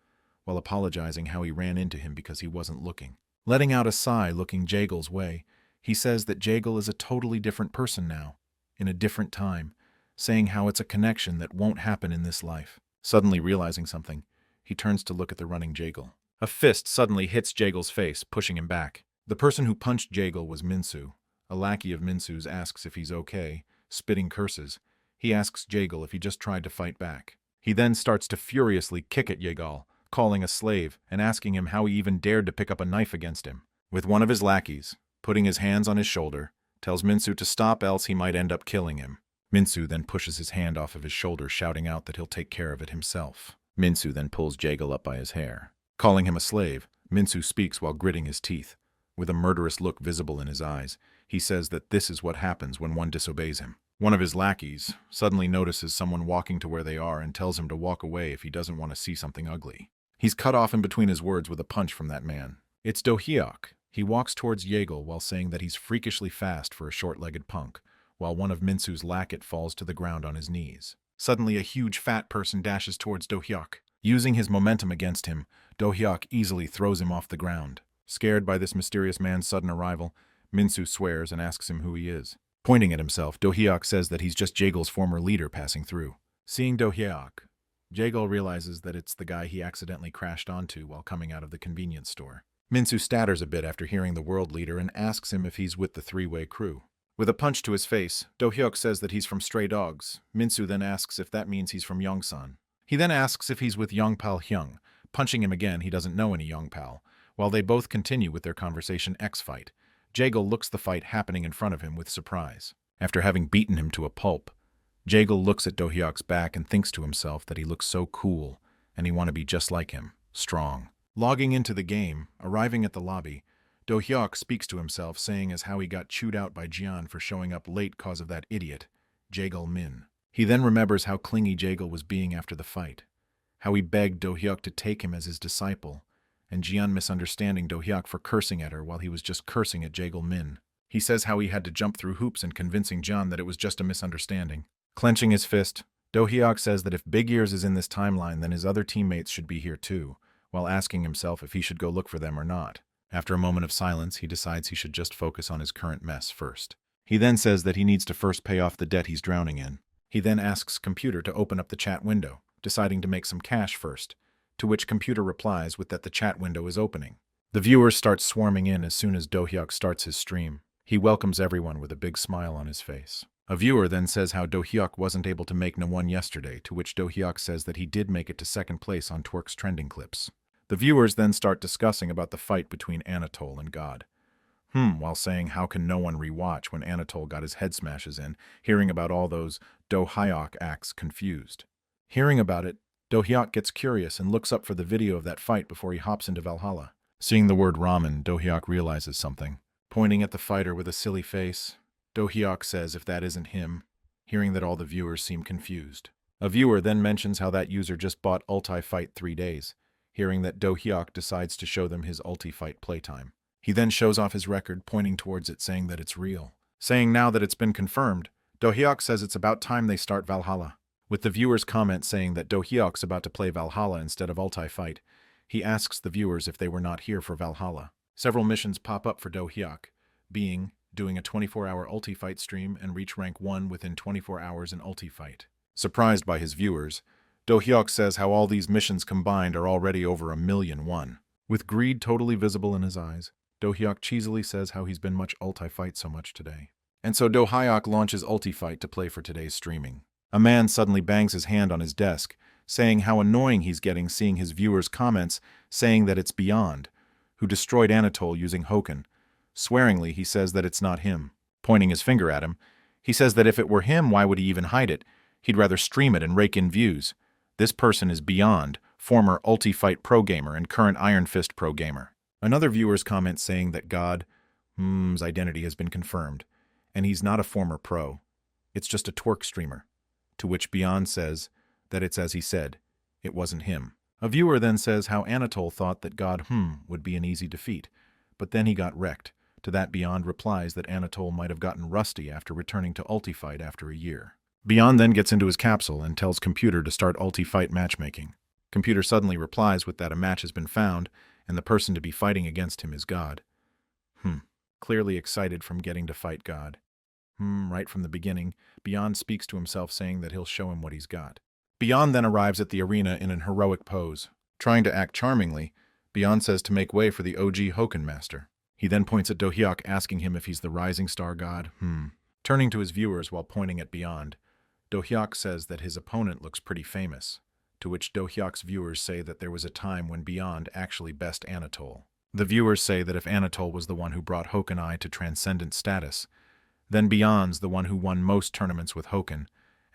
while apologizing how he ran into him because he wasn't looking. Letting out a sigh looking Jaegal's way, he says that Jaegal is a totally different person now, in a different time, saying how it's a connection that won't happen in this life. Suddenly realizing something, he turns to look at the running Jaegal. A fist suddenly hits Jaegal's face, pushing him back. The person who punched Jaegal was Minsu. A lackey of Minsu's asks if he's okay, spitting curses. He asks Jaegal if he just tried to fight back. He then starts to furiously kick at Jaegal, calling a slave and asking him how he even dared to pick up a knife against him. With one of his lackeys, putting his hands on his shoulder, tells Minsu to stop else he might end up killing him. Minsu then pushes his hand off of his shoulder, shouting out that he'll take care of it himself. Minsu then pulls Jaegal up by his hair. Calling him a slave, Minsu speaks while gritting his teeth. With a murderous look visible in his eyes, he says that this is what happens when one disobeys him. One of his lackeys suddenly notices someone walking to where they are and tells him to walk away if he doesn't want to see something ugly. He's cut off in between his words with a punch from that man. It's Do-hyuk. He walks towards Jaegal while saying that he's freakishly fast for a short-legged punk, while one of Minsu's lacket falls to the ground on his knees. Suddenly a huge fat person dashes towards Do-hyuk. Using his momentum against him, Do-hyuk easily throws him off the ground. Scared by this mysterious man's sudden arrival, Minsu swears and asks him who he is. Pointing at himself, Do-hyuk says that he's just Jaegal's former leader passing through. Seeing Do-hyuk, Jaegal realizes that it's the guy he accidentally crashed onto while coming out of the convenience store. Minsu stutters a bit after hearing the world leader and asks him if he's with the three-way crew. With a punch to his face, Do-hyuk says that he's from Stray Dogs. Minsu then asks if that means he's from Yongsan. He then asks if he's with Yongpal Hyung. Punching him again, he doesn't know any Yongpal. While they both continue with their conversation X-fight, Jaegal looks the fight happening in front of him with surprise. After having beaten him to a pulp, Jaegal looks at Do-hyuk's back and thinks to himself that he looks so cool and he want to be just like him, strong. Logging into the game, arriving at the lobby, Do-hyuk speaks to himself saying as how he got chewed out by Jian for showing up late cause of that idiot, Jaegal Min. He then remembers how clingy Jaegal was being after the fight, how he begged Do-hyuk to take him as his disciple, and Jian misunderstanding Do-hyuk for cursing at her while he was just cursing at Jaegal Min. He says how he had to jump through hoops and convincing Jian that it was just a misunderstanding. Clenching his fist, Do-hyuk says that if Big Ears is in this timeline, then his other teammates should be here too, while asking himself if he should go look for them or not. After a moment of silence, he decides he should just focus on his current mess first. He then says that he needs to first pay off the debt he's drowning in. He then asks Computer to open up the chat window, deciding to make some cash first, to which Computer replies with that the chat window is opening. The viewers start swarming in as soon as Do-hyuk starts his stream. He welcomes everyone with a big smile on his face. A viewer then says how Do-hyuk wasn't able to make No.1 yesterday, to which Do-hyuk says that he did make it to second place on Twerk's trending clips. The viewers then start discussing about the fight between Anatole and God. While saying how can no one rewatch when Anatole got his head smashes in, hearing about all those Do-hyuk acts confused. Hearing about it, Do-hyuk gets curious and looks up for the video of that fight before he hops into Valhalla. Seeing the word ramen, Do-hyuk realizes something. Pointing at the fighter with a silly face, Do-hyuk says if that isn't him, hearing that all the viewers seem confused. A viewer then mentions how that user just bought Ulti Fight 3 days, hearing that Do-hyuk decides to show them his Ulti Fight playtime. He then shows off his record, pointing towards it saying that it's real. Saying now that it's been confirmed, Do-hyuk says it's about time they start Valhalla. With the viewer's comment saying that Do Hyuk's about to play Valhalla instead of Ulti Fight, he asks the viewers if they were not here for Valhalla. Several missions pop up for Do Hyuk, being doing a 24-hour Ulti Fight stream and reach rank 1 within 24 hours in Ulti Fight. Surprised by his viewers, Do Hyuk says how all these missions combined are already over 1,000,001. With greed totally visible in his eyes, Do Hyuk cheesily says how he's been much Ulti Fight so much today. And so Do Hyuk launches Ulti Fight to play for today's streaming. A man suddenly bangs his hand on his desk, saying how annoying he's getting seeing his viewers' comments saying that it's Beyond, who destroyed Anatole using Hoken. Swearingly, he says that it's not him. Pointing his finger at him, he says that if it were him, why would he even hide it? He'd rather stream it and rake in views. This person is Beyond, former Ulti Fight pro gamer and current Iron Fist pro gamer. Another viewer's comment saying that God's identity has been confirmed, and he's not a former pro. It's just a twerk streamer. To which Beyond says that it's as he said, it wasn't him. A viewer then says how Anatole thought that God would be an easy defeat, but then he got wrecked. To that Beyond replies that Anatole might have gotten rusty after returning to Ulti Fight after a year. Beyond then gets into his capsule and tells Computer to start Ulti Fight matchmaking. Computer suddenly replies with that a match has been found, and the person to be fighting against him is God. Clearly excited from getting to fight God. Right from the beginning, Beyond speaks to himself saying that he'll show him what he's got. Beyond then arrives at the arena in an heroic pose. Trying to act charmingly, Beyond says to make way for the OG Hoken Master. He then points at Do Hyuk, asking him if he's the rising star god. Turning to his viewers while pointing at Beyond, Do Hyuk says that his opponent looks pretty famous, to which Do Hyuk's viewers say that there was a time when Beyond actually best Anatole. The viewers say that if Anatole was the one who brought Hoken to transcendent status, then Beyond's the one who won most tournaments with Hoken,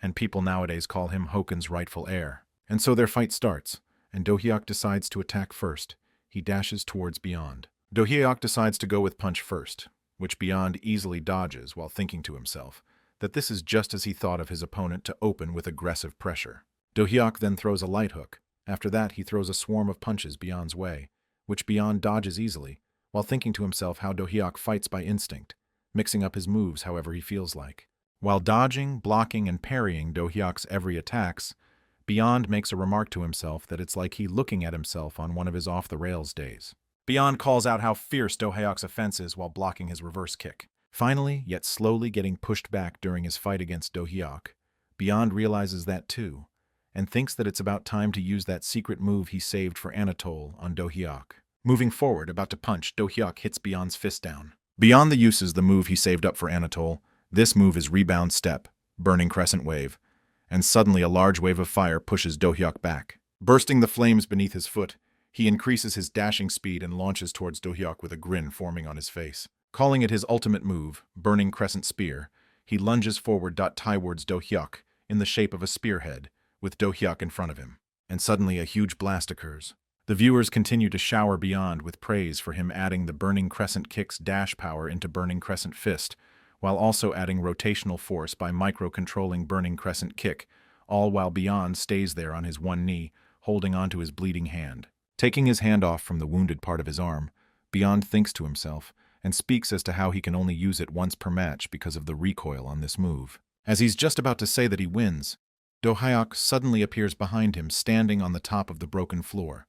and people nowadays call him Hoken's rightful heir. And so their fight starts, and Do Hyuk decides to attack first. He dashes towards Beyond. Do Hyuk decides to go with punch first, which Beyond easily dodges while thinking to himself that this is just as he thought of his opponent to open with aggressive pressure. Do Hyuk then throws a light hook. After that, he throws a swarm of punches Beyond's way, which Beyond dodges easily, while thinking to himself how Do Hyuk fights by instinct, mixing up his moves however he feels like. While dodging, blocking, and parrying Do Hyuk's every attacks, Beyond makes a remark to himself that it's like he looking at himself on one of his off-the-rails days. Beyond calls out how fierce Do Hyuk's offense is while blocking his reverse kick. Finally, yet slowly getting pushed back during his fight against Do Hyuk, Beyond realizes that too, and thinks that it's about time to use that secret move he saved for Anatole on Do Hyuk. Moving forward, about to punch, Do Hyuk hits Beyond's fist down. Beyond the uses the move he saved up for Anatole, this move is Rebound Step, Burning Crescent Wave, and suddenly a large wave of fire pushes Do Hyuk back. Bursting the flames beneath his foot, he increases his dashing speed and launches towards Do Hyuk with a grin forming on his face. Calling it his ultimate move, Burning Crescent Spear, he lunges forward towards Do Hyuk in the shape of a spearhead, with Do Hyuk in front of him. And suddenly a huge blast occurs. The viewers continue to shower Beyond with praise for him adding the Burning Crescent Kick's dash power into Burning Crescent Fist, while also adding rotational force by micro-controlling Burning Crescent Kick, all while Beyond stays there on his one knee, holding onto his bleeding hand. Taking his hand off from the wounded part of his arm, Beyond thinks to himself, and speaks as to how he can only use it once per match because of the recoil on this move. As he's just about to say that he wins, Do Hyuk suddenly appears behind him standing on the top of the broken floor.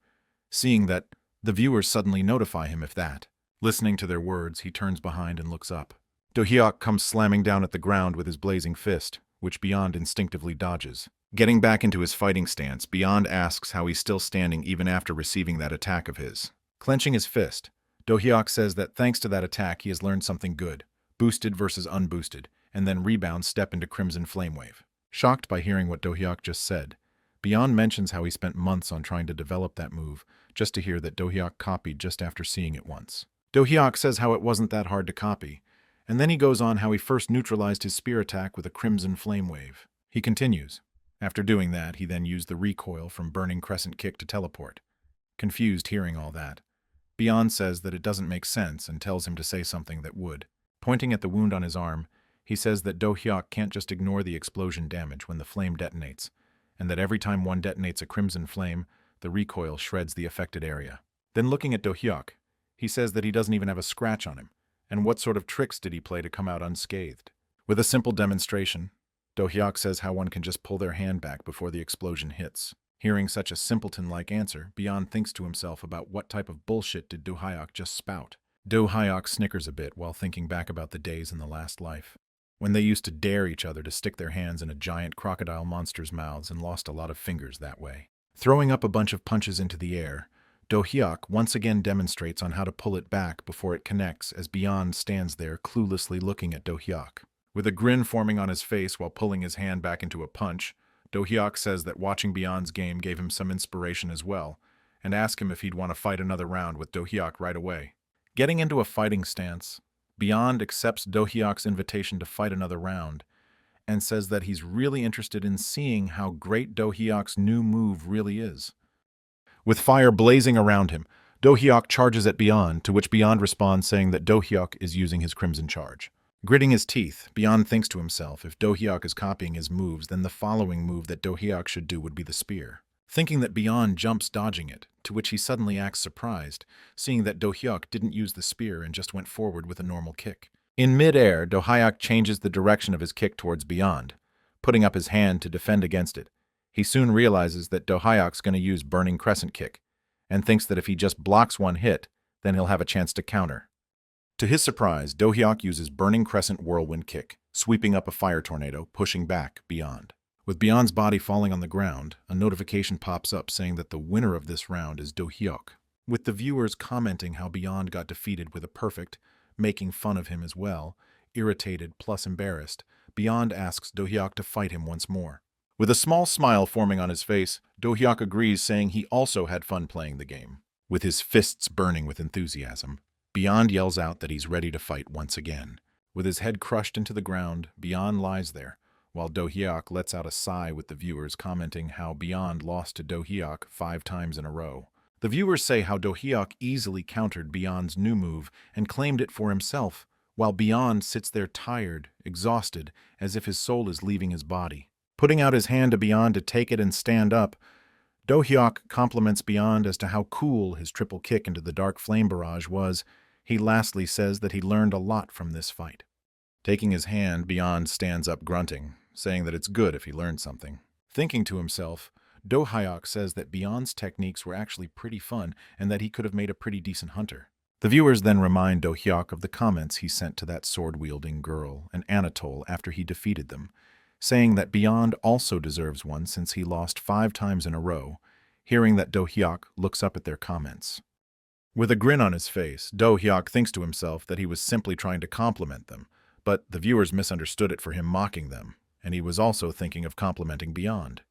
Seeing that, the viewers suddenly notify him of that. Listening to their words, he turns behind and looks up. Do Hyuk comes slamming down at the ground with his blazing fist, which Beyond instinctively dodges. Getting back into his fighting stance, Beyond asks how he's still standing even after receiving that attack of his. Clenching his fist, Do Hyuk says that thanks to that attack he has learned something good, boosted versus unboosted, and then Rebound Step into Crimson Flame Wave. Shocked by hearing what Do Hyuk just said, Beyond mentions how he spent months on trying to develop that move, just to hear that Do Hyuk copied just after seeing it once. Do Hyuk says how it wasn't that hard to copy, and then he goes on how he first neutralized his spear attack with a Crimson Flame Wave. He continues. After doing that, he then used the recoil from Burning Crescent Kick to teleport. Confused hearing all that, Beyond says that it doesn't make sense and tells him to say something that would. Pointing at the wound on his arm, he says that Do Hyuk can't just ignore the explosion damage when the flame detonates, and that every time one detonates a crimson flame, the recoil shreds the affected area. Then looking at Do Hyuk, he says that he doesn't even have a scratch on him, and what sort of tricks did he play to come out unscathed? With a simple demonstration, Do-hyuk says how one can just pull their hand back before the explosion hits. Hearing such a simpleton-like answer, Beyond thinks to himself about what type of bullshit did Do-hyuk just spout. Do-hyuk snickers a bit while thinking back about the days in the last life, when they used to dare each other to stick their hands in a giant crocodile monster's mouths and lost a lot of fingers that way. Throwing up a bunch of punches into the air, Do-hyuk once again demonstrates on how to pull it back before it connects as Beyond stands there cluelessly looking at Do-hyuk. With a grin forming on his face while pulling his hand back into a punch, Do-hyuk says that watching Beyond's game gave him some inspiration as well, and asks him if he'd want to fight another round with Do-hyuk right away. Getting into a fighting stance, Beyond accepts Do-hyuk's invitation to fight another round, and says that he's really interested in seeing how great Do-hyuk's new move really is. With fire blazing around him, Do-hyuk charges at Beyond, to which Beyond responds saying that Do-hyuk is using his Crimson Charge. Gritting his teeth, Beyond thinks to himself if Do-hyuk is copying his moves, then the following move that Do-hyuk should do would be the spear. Thinking that Beyond jumps dodging it, to which he suddenly acts surprised, seeing that Do-hyuk didn't use the spear and just went forward with a normal kick. In mid-air, Do-hyuk changes the direction of his kick towards Beyond, putting up his hand to defend against it. He soon realizes that Do-hyuk's going to use Burning Crescent Kick, and thinks that if he just blocks one hit, then he'll have a chance to counter. To his surprise, Do-hyuk uses Burning Crescent Whirlwind Kick, sweeping up a fire tornado, pushing back Beyond. With Beyond's body falling on the ground, a notification pops up saying that the winner of this round is Do-hyuk, with the viewers commenting how Beyond got defeated with a perfect, making fun of him as well. Irritated plus embarrassed, Beyond asks Do-hyuk to fight him once more. With a small smile forming on his face, Do-hyuk agrees, saying he also had fun playing the game. With his fists burning with enthusiasm, Beyond yells out that he's ready to fight once again. With his head crushed into the ground, Beyond lies there, while Do-hyuk lets out a sigh with the viewers commenting how Beyond lost to Do-hyuk 5 times in a row. The viewers say how Do-hyuk easily countered Beyond's new move and claimed it for himself, while Beyond sits there tired, exhausted, as if his soul is leaving his body. Putting out his hand to Beyond to take it and stand up, Do-hyuk compliments Beyond as to how cool his triple kick into the dark flame barrage was. He lastly says that he learned a lot from this fight. Taking his hand, Beyond stands up grunting, saying that it's good if he learned something. Thinking to himself, Do-hyuk says that Beyond's techniques were actually pretty fun and that he could have made a pretty decent hunter. The viewers then remind Do-hyuk of the comments he sent to that sword-wielding girl and Anatole after he defeated them, saying that Beyond also deserves one since he lost 5 times in a row. Hearing that, Do-hyuk looks up at their comments. With a grin on his face, Do-hyuk thinks to himself that he was simply trying to compliment them, but the viewers misunderstood it for him mocking them, and he was also thinking of complimenting Beyond.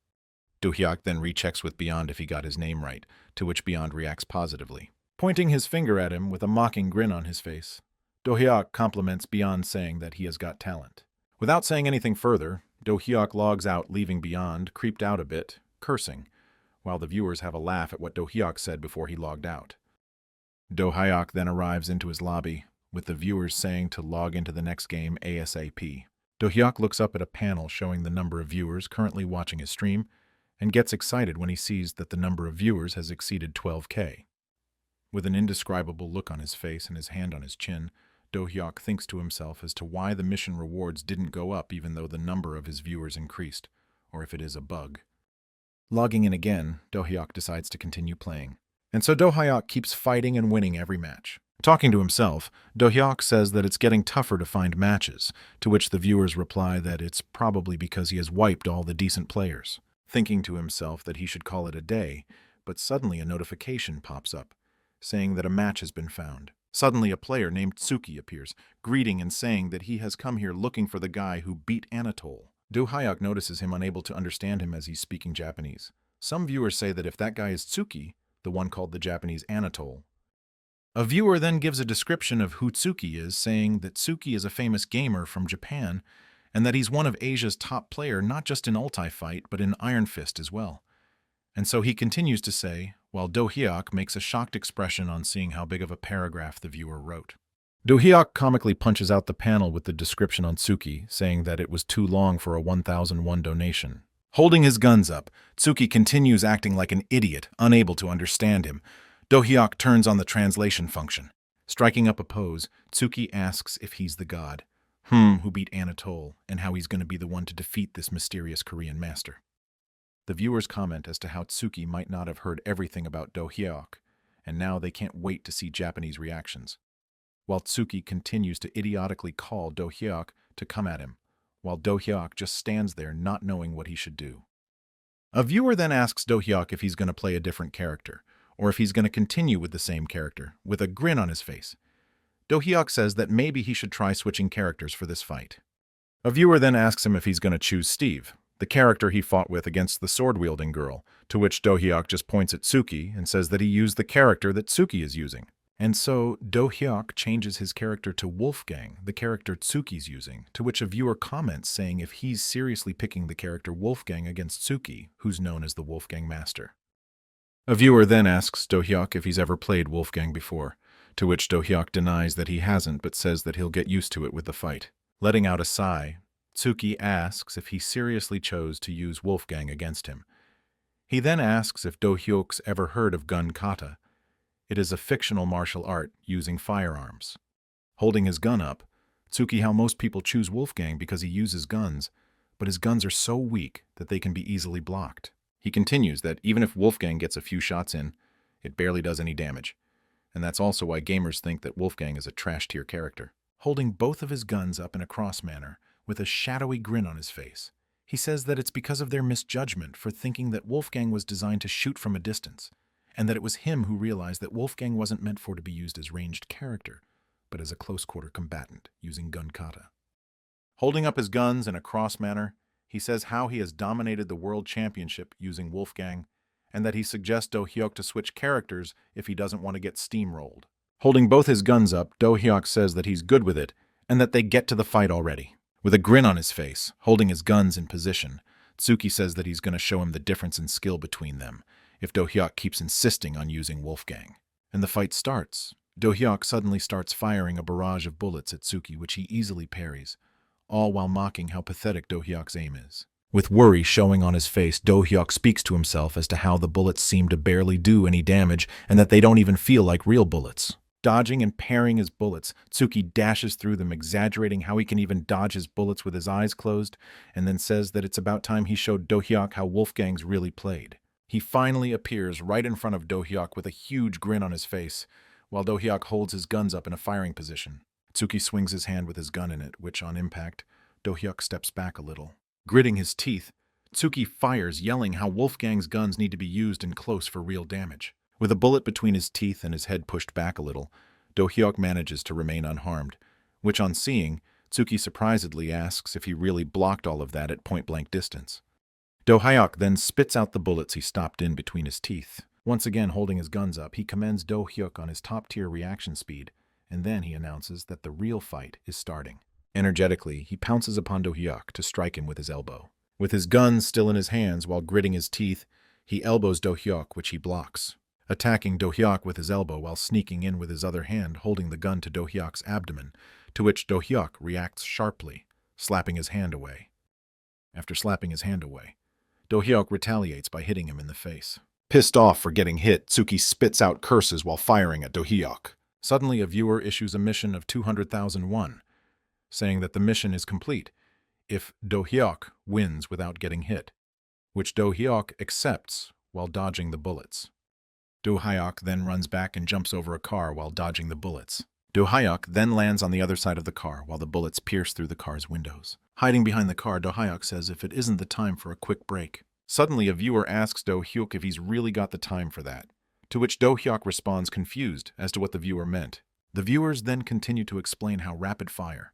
Do-hyuk then rechecks with Beyond if he got his name right, to which Beyond reacts positively. Pointing his finger at him with a mocking grin on his face, Do-hyuk compliments Beyond, saying that he has got talent. Without saying anything further, Do-hyuk logs out, leaving Beyond creeped out a bit, cursing, while the viewers have a laugh at what Do-hyuk said before he logged out. Do-hyuk then arrives into his lobby, with the viewers saying to log into the next game ASAP. Do-hyuk looks up at a panel showing the number of viewers currently watching his stream, and gets excited when he sees that the number of viewers has exceeded 12K. With an indescribable look on his face and his hand on his chin, Do-hyuk thinks to himself as to why the mission rewards didn't go up even though the number of his viewers increased, or if it is a bug. Logging in again, Do-hyuk decides to continue playing. And so Do-hyuk keeps fighting and winning every match. Talking to himself, Do-hyuk says that it's getting tougher to find matches, to which the viewers reply that it's probably because he has wiped all the decent players. Thinking to himself that he should call it a day, but suddenly a notification pops up, saying that a match has been found. Suddenly a player named Tsuki appears, greeting and saying that he has come here looking for the guy who beat Anatole. Do-hyuk notices him unable to understand him as he's speaking Japanese. Some viewers say that if that guy is Tsuki, the one called the Japanese Anatole. A viewer then gives a description of who Tsuki is, saying that Tsuki is a famous gamer from Japan, and that he's one of Asia's top player not just in Ulti-Fight, but in Iron Fist as well. And so he continues to say, while Do-hyuk makes a shocked expression on seeing how big of a paragraph the viewer wrote. Do-hyuk comically punches out the panel with the description on Tsuki, saying that it was too long for a 1001 donation. Holding his guns up, Tsuki continues acting like an idiot, unable to understand him. Do-hyuk turns on the translation function. Striking up a pose, Tsuki asks if he's the god, who beat Anatole, and how he's going to be the one to defeat this mysterious Korean master. The viewers comment as to how Tsuki might not have heard everything about Do Hyuk, and now they can't wait to see Japanese reactions. While Tsuki continues to idiotically call Do Hyuk to come at him, while Do Hyuk just stands there not knowing what he should do. A viewer then asks Do Hyuk if he's going to play a different character, or if he's going to continue with the same character, with a grin on his face. Do Hyuk says that maybe he should try switching characters for this fight. A viewer then asks him if he's going to choose Steve, the character he fought with against the sword-wielding girl, to which Do Hyuk just points at Tsuki and says that he used the character that Tsuki is using. And so Do Hyuk changes his character to Wolfgang, the character Tsuki's using, to which a viewer comments saying if he's seriously picking the character Wolfgang against Tsuki, who's known as the Wolfgang Master. A viewer then asks Do Hyuk if he's ever played Wolfgang before, to which Do Hyuk denies that he hasn't but says that he'll get used to it with the fight. Letting out a sigh, Tsuki asks if he seriously chose to use Wolfgang against him. He then asks if Do Hyuk's ever heard of gun kata. It is a fictional martial art using firearms. Holding his gun up, Tsuki how most people choose Wolfgang because he uses guns, but his guns are so weak that they can be easily blocked. He continues that even if Wolfgang gets a few shots in, it barely does any damage. And that's also why gamers think that Wolfgang is a trash-tier character. Holding both of his guns up in a cross manner, with a shadowy grin on his face, he says that it's because of their misjudgment for thinking that Wolfgang was designed to shoot from a distance, and that it was him who realized that Wolfgang wasn't meant for to be used as ranged character, but as a close-quarter combatant using gun kata. Holding up his guns in a cross manner, he says how he has dominated the world championship using Wolfgang, and that he suggests Do Hyuk to switch characters if he doesn't want to get steamrolled. Holding both his guns up, Do Hyuk says that he's good with it, and that they get to the fight already. With a grin on his face, holding his guns in position, Tsuki says that he's going to show him the difference in skill between them, if Do Hyuk keeps insisting on using Wolfgang. And the fight starts. Do Hyuk suddenly starts firing a barrage of bullets at Tsuki, which he easily parries, all while mocking how pathetic Do Hyuk's aim is. With worry showing on his face, Do Hyuk speaks to himself as to how the bullets seem to barely do any damage and that they don't even feel like real bullets. Dodging and parrying his bullets, Tsuki dashes through them, exaggerating how he can even dodge his bullets with his eyes closed, and then says that it's about time he showed Do Hyuk how Wolfgang's really played. He finally appears right in front of Do Hyuk with a huge grin on his face, while Do Hyuk holds his guns up in a firing position. Tsuki swings his hand with his gun in it, which, on impact, Do Hyuk steps back a little. Gritting his teeth, Tsuki fires, yelling how Wolfgang's guns need to be used in close for real damage. With a bullet between his teeth and his head pushed back a little, Do Hyuk manages to remain unharmed, which on seeing, Tsuki surprisedly asks if he really blocked all of that at point-blank distance. Do Hyuk then spits out the bullets he stopped in between his teeth. Once again holding his guns up, he commends Do Hyuk on his top-tier reaction speed, and then he announces that the real fight is starting. Energetically, he pounces upon Do Hyuk to strike him with his elbow. With his gun still in his hands while gritting his teeth, he elbows Do Hyuk, which he blocks, attacking Do Hyuk with his elbow while sneaking in with his other hand holding the gun to Do Hyuk's abdomen, to which Do Hyuk reacts sharply, slapping his hand away. After slapping his hand away, Do Hyuk retaliates by hitting him in the face. Pissed off for getting hit, Tsuki spits out curses while firing at Do Hyuk. Suddenly, a viewer issues a mission of 200,000 won, saying that the mission is complete if Do Hyuk wins without getting hit, which Do Hyuk accepts while dodging the bullets. Do Hyuk then runs back and jumps over a car while dodging the bullets. Do Hyuk then lands on the other side of the car while the bullets pierce through the car's windows. Hiding behind the car, Do Hyuk says if it isn't the time for a quick break. Suddenly, a viewer asks Do Hyuk if he's really got the time for that, to which Do Hyuk responds confused as to what the viewer meant. The viewers then continue to explain how rapid fire,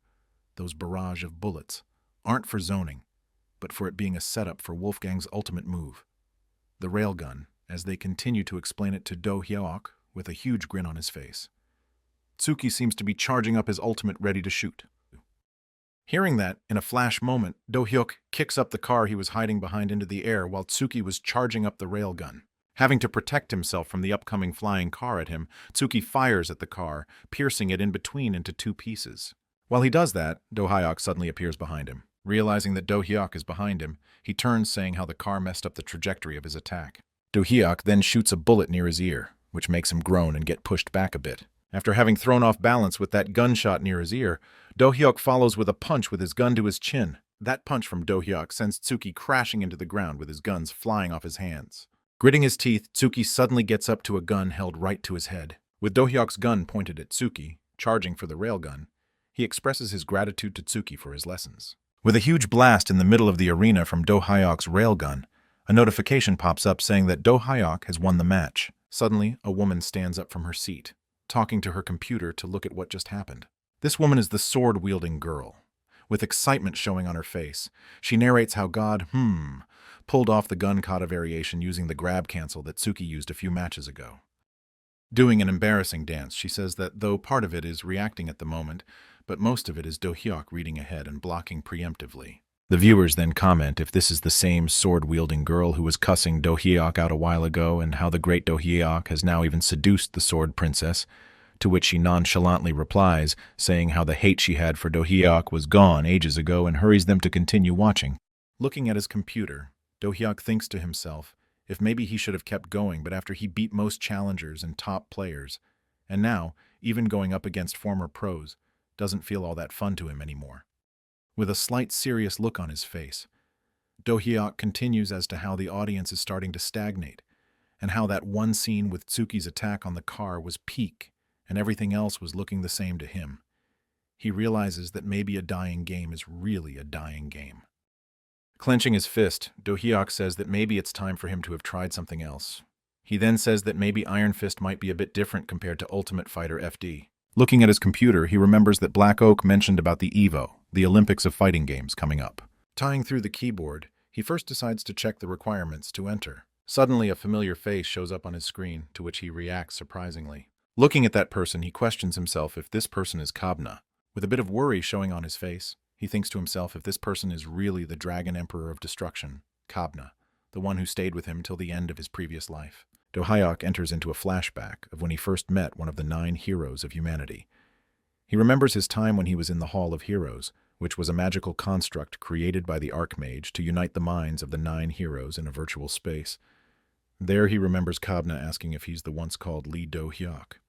those barrage of bullets, aren't for zoning, but for it being a setup for Wolfgang's ultimate move, the railgun, as they continue to explain it to Do Hyuk with a huge grin on his face. Tsuki seems to be charging up his ultimate ready to shoot. Hearing that, in a flash moment, Do Hyuk kicks up the car he was hiding behind into the air while Tsuki was charging up the railgun. Having to protect himself from the upcoming flying car at him, Tsuki fires at the car, piercing it in between into two pieces. While he does that, Do Hyuk suddenly appears behind him. Realizing that Do Hyuk is behind him, he turns saying how the car messed up the trajectory of his attack. Do Hyuk then shoots a bullet near his ear, which makes him groan and get pushed back a bit. After having thrown off balance with that gunshot near his ear, Do-hyuk follows with a punch with his gun to his chin. That punch from Do-hyuk sends Tsuki crashing into the ground with his guns flying off his hands. Gritting his teeth, Tsuki suddenly gets up to a gun held right to his head. With Do-hyuk's gun pointed at Tsuki, charging for the railgun, he expresses his gratitude to Tsuki for his lessons. With a huge blast in the middle of the arena from Do-hyuk's railgun, a notification pops up saying that Do-hyuk has won the match. Suddenly, a woman stands up from her seat, talking to her computer to look at what just happened. This woman is the sword-wielding girl. With excitement showing on her face, she narrates how God, pulled off the gun kata variation using the grab cancel that Tsuki used a few matches ago. Doing an embarrassing dance, she says that though part of it is reacting at the moment, but most of it is Do-hyuk reading ahead and blocking preemptively. The viewers then comment if this is the same sword-wielding girl who was cussing Do-hyuk out a while ago and how the great Do-hyuk has now even seduced the sword princess, to which she nonchalantly replies, saying how the hate she had for Do-hyuk was gone ages ago and hurries them to continue watching. Looking at his computer, Do-hyuk thinks to himself if maybe he should have kept going, but after he beat most challengers and top players, and now, even going up against former pros, doesn't feel all that fun to him anymore. With a slight serious look on his face, Do-hyuk continues as to how the audience is starting to stagnate, and how that one scene with Tsuki's attack on the car was peak, and everything else was looking the same to him. He realizes that maybe a dying game is really a dying game. Clenching his fist, Do-hyuk says that maybe it's time for him to have tried something else. He then says that maybe Iron Fist might be a bit different compared to Ultimate Fighter FD. Looking at his computer, he remembers that Black Oak mentioned about the EVO, the Olympics of fighting games, coming up. Tying through the keyboard, he first decides to check the requirements to enter. Suddenly, a familiar face shows up on his screen, to which he reacts surprisingly. Looking at that person, he questions himself if this person is Kabna. With a bit of worry showing on his face, he thinks to himself if this person is really the Dragon Emperor of Destruction, Kabna, the one who stayed with him till the end of his previous life. Do-hyuk enters into a flashback of when he first met one of the 9 heroes of humanity. He remembers his time when he was in the Hall of Heroes, which was a magical construct created by the Archmage to unite the minds of the 9 heroes in a virtual space. There he remembers Kabna asking if he's the once called Lee Do-hyuk.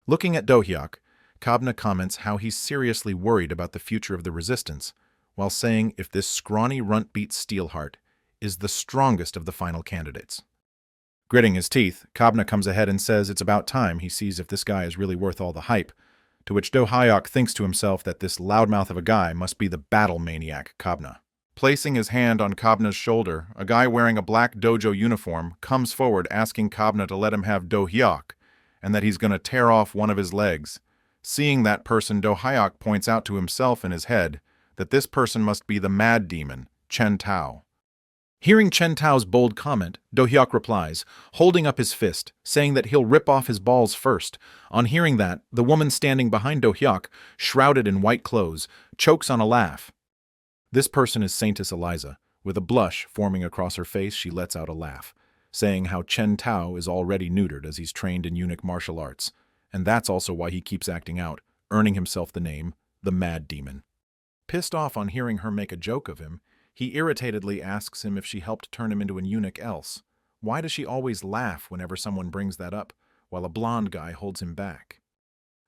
Looking at Do-hyuk, Kabna comments how he's seriously worried about the future of the Resistance, while saying if this scrawny runt-beat Steelheart is the strongest of the final candidates. Gritting his teeth, Kabna comes ahead and says it's about time he sees if this guy is really worth all the hype, to which Do-hyuk thinks to himself that this loudmouth of a guy must be the battle maniac Kabna. Placing his hand on Kabna's shoulder, a guy wearing a black dojo uniform comes forward asking Kabna to let him have Do-hyuk, and that he's going to tear off one of his legs. Seeing that person, Do-hyuk points out to himself in his head that this person must be the mad demon, Chen Tao. Hearing Chen Tao's bold comment, Do-hyuk replies, holding up his fist, saying that he'll rip off his balls first. On hearing that, the woman standing behind Do-hyuk, shrouded in white clothes, chokes on a laugh. This person is Saintess Eliza. With a blush forming across her face, she lets out a laugh, saying how Chen Tao is already neutered as he's trained in eunuch martial arts, and that's also why he keeps acting out, earning himself the name, the Mad Demon. Pissed off on hearing her make a joke of him, he irritatedly asks him if she helped turn him into an eunuch else. Why does she always laugh whenever someone brings that up, while a blonde guy holds him back?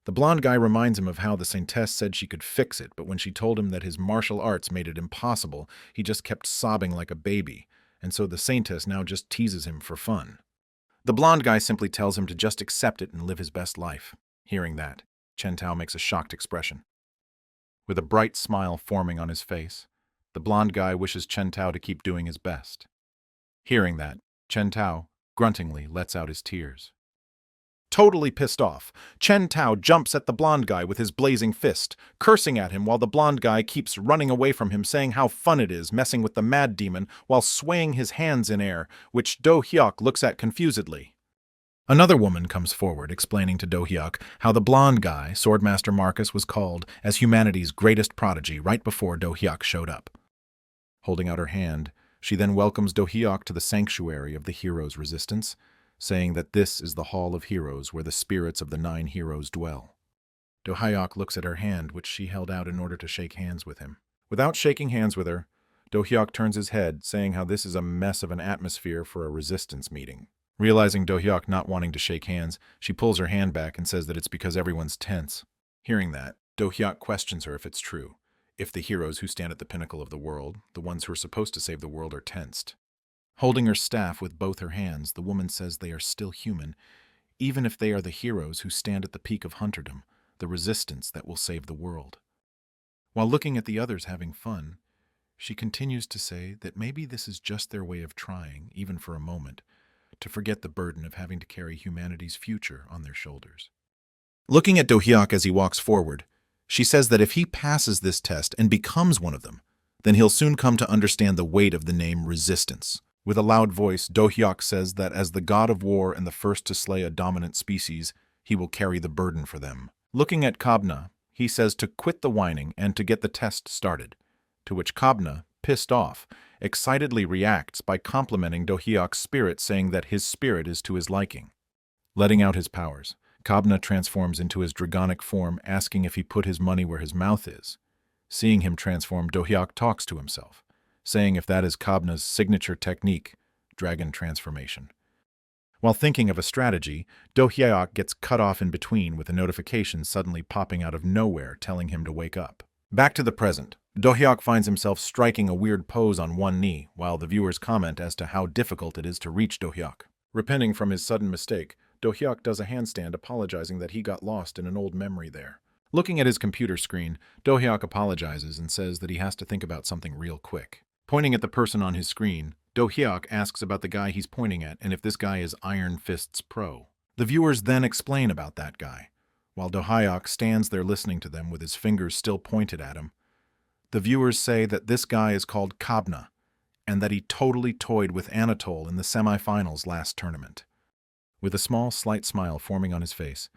The blonde guy reminds him of how the Saintess said she could fix it, but when she told him that his martial arts made it impossible, he just kept sobbing like a baby, and so the Saintess now just teases him for fun. The blonde guy simply tells him to just accept it and live his best life. Hearing that, Chen Tao makes a shocked expression. With a bright smile forming on his face, the blonde guy wishes Chen Tao to keep doing his best. Hearing that, Chen Tao, gruntingly, lets out his tears. Totally pissed off, Chen Tao jumps at the blonde guy with his blazing fist, cursing at him while the blonde guy keeps running away from him, saying how fun it is messing with the mad demon while swaying his hands in air, which Do-hyuk looks at confusedly. Another woman comes forward, explaining to Do-hyuk how the blonde guy, Swordmaster Marcus, was called as humanity's greatest prodigy right before Do-hyuk showed up. Holding out her hand, she then welcomes Do-hyuk to the sanctuary of the heroes' resistance, saying that this is the Hall of Heroes where the spirits of the 9 heroes dwell. Do-hyuk looks at her hand, which she held out in order to shake hands with him. Without shaking hands with her, Do-hyuk turns his head, saying how this is a mess of an atmosphere for a resistance meeting. Realizing Do-hyuk not wanting to shake hands, she pulls her hand back and says that it's because everyone's tense. Hearing that, Do-hyuk questions her if it's true. If the heroes who stand at the pinnacle of the world, the ones who are supposed to save the world, are tensed. Holding her staff with both her hands, the woman says they are still human, even if they are the heroes who stand at the peak of hunterdom, the resistance that will save the world. While looking at the others having fun, she continues to say that maybe this is just their way of trying, even for a moment, to forget the burden of having to carry humanity's future on their shoulders. Looking at Do-hyuk as he walks forward, she says that if he passes this test and becomes one of them, then he'll soon come to understand the weight of the name resistance. With a loud voice, Do-hyuk says that as the god of war and the first to slay a dominant species, he will carry the burden for them. Looking at Kabna, he says to quit the whining and to get the test started, to which Kabna, pissed off, excitedly reacts by complimenting Do-hyuk's spirit, saying that his spirit is to his liking. Letting out his powers, Kabna transforms into his dragonic form, asking if he put his money where his mouth is. Seeing him transform, Do-hyuk talks to himself, saying if that is Kabna's signature technique, dragon transformation. While thinking of a strategy, Do-hyuk gets cut off in between with a notification suddenly popping out of nowhere telling him to wake up. Back to the present, Do-hyuk finds himself striking a weird pose on one knee, while the viewers comment as to how difficult it is to reach Do-hyuk. Repenting from his sudden mistake, Do-hyuk does a handstand apologizing that he got lost in an old memory there. Looking at his computer screen, Do-hyuk apologizes and says that he has to think about something real quick. Pointing at the person on his screen, Do-hyuk asks about the guy he's pointing at and if this guy is Iron Fist's pro. The viewers then explain about that guy. While Do-hyuk stands there listening to them with his fingers still pointed at him, the viewers say that this guy is called Kabna, and that he totally toyed with Anatole in the semifinals last tournament. With a small, slight smile forming on his face,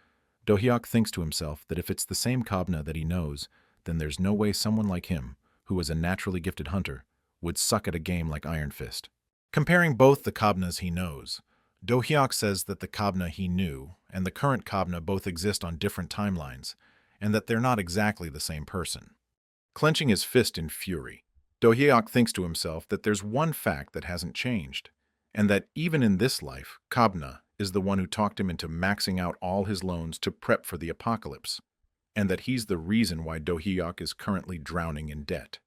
Do-hyuk thinks to himself that if it's the same Kabna that he knows, then there's no way someone like him, who was a naturally gifted hunter, would suck at a game like Iron Fist. Comparing both the Kabnas he knows, Do-hyuk says that the Kabna he knew and the current Kabna both exist on different timelines, and that they're not exactly the same person. Clenching his fist in fury, Do-hyuk thinks to himself that there's one fact that hasn't changed, and that even in this life, Kabna is the one who talked him into maxing out all his loans to prep for the apocalypse, and that he's the reason why Do-hyuk is currently drowning in debt.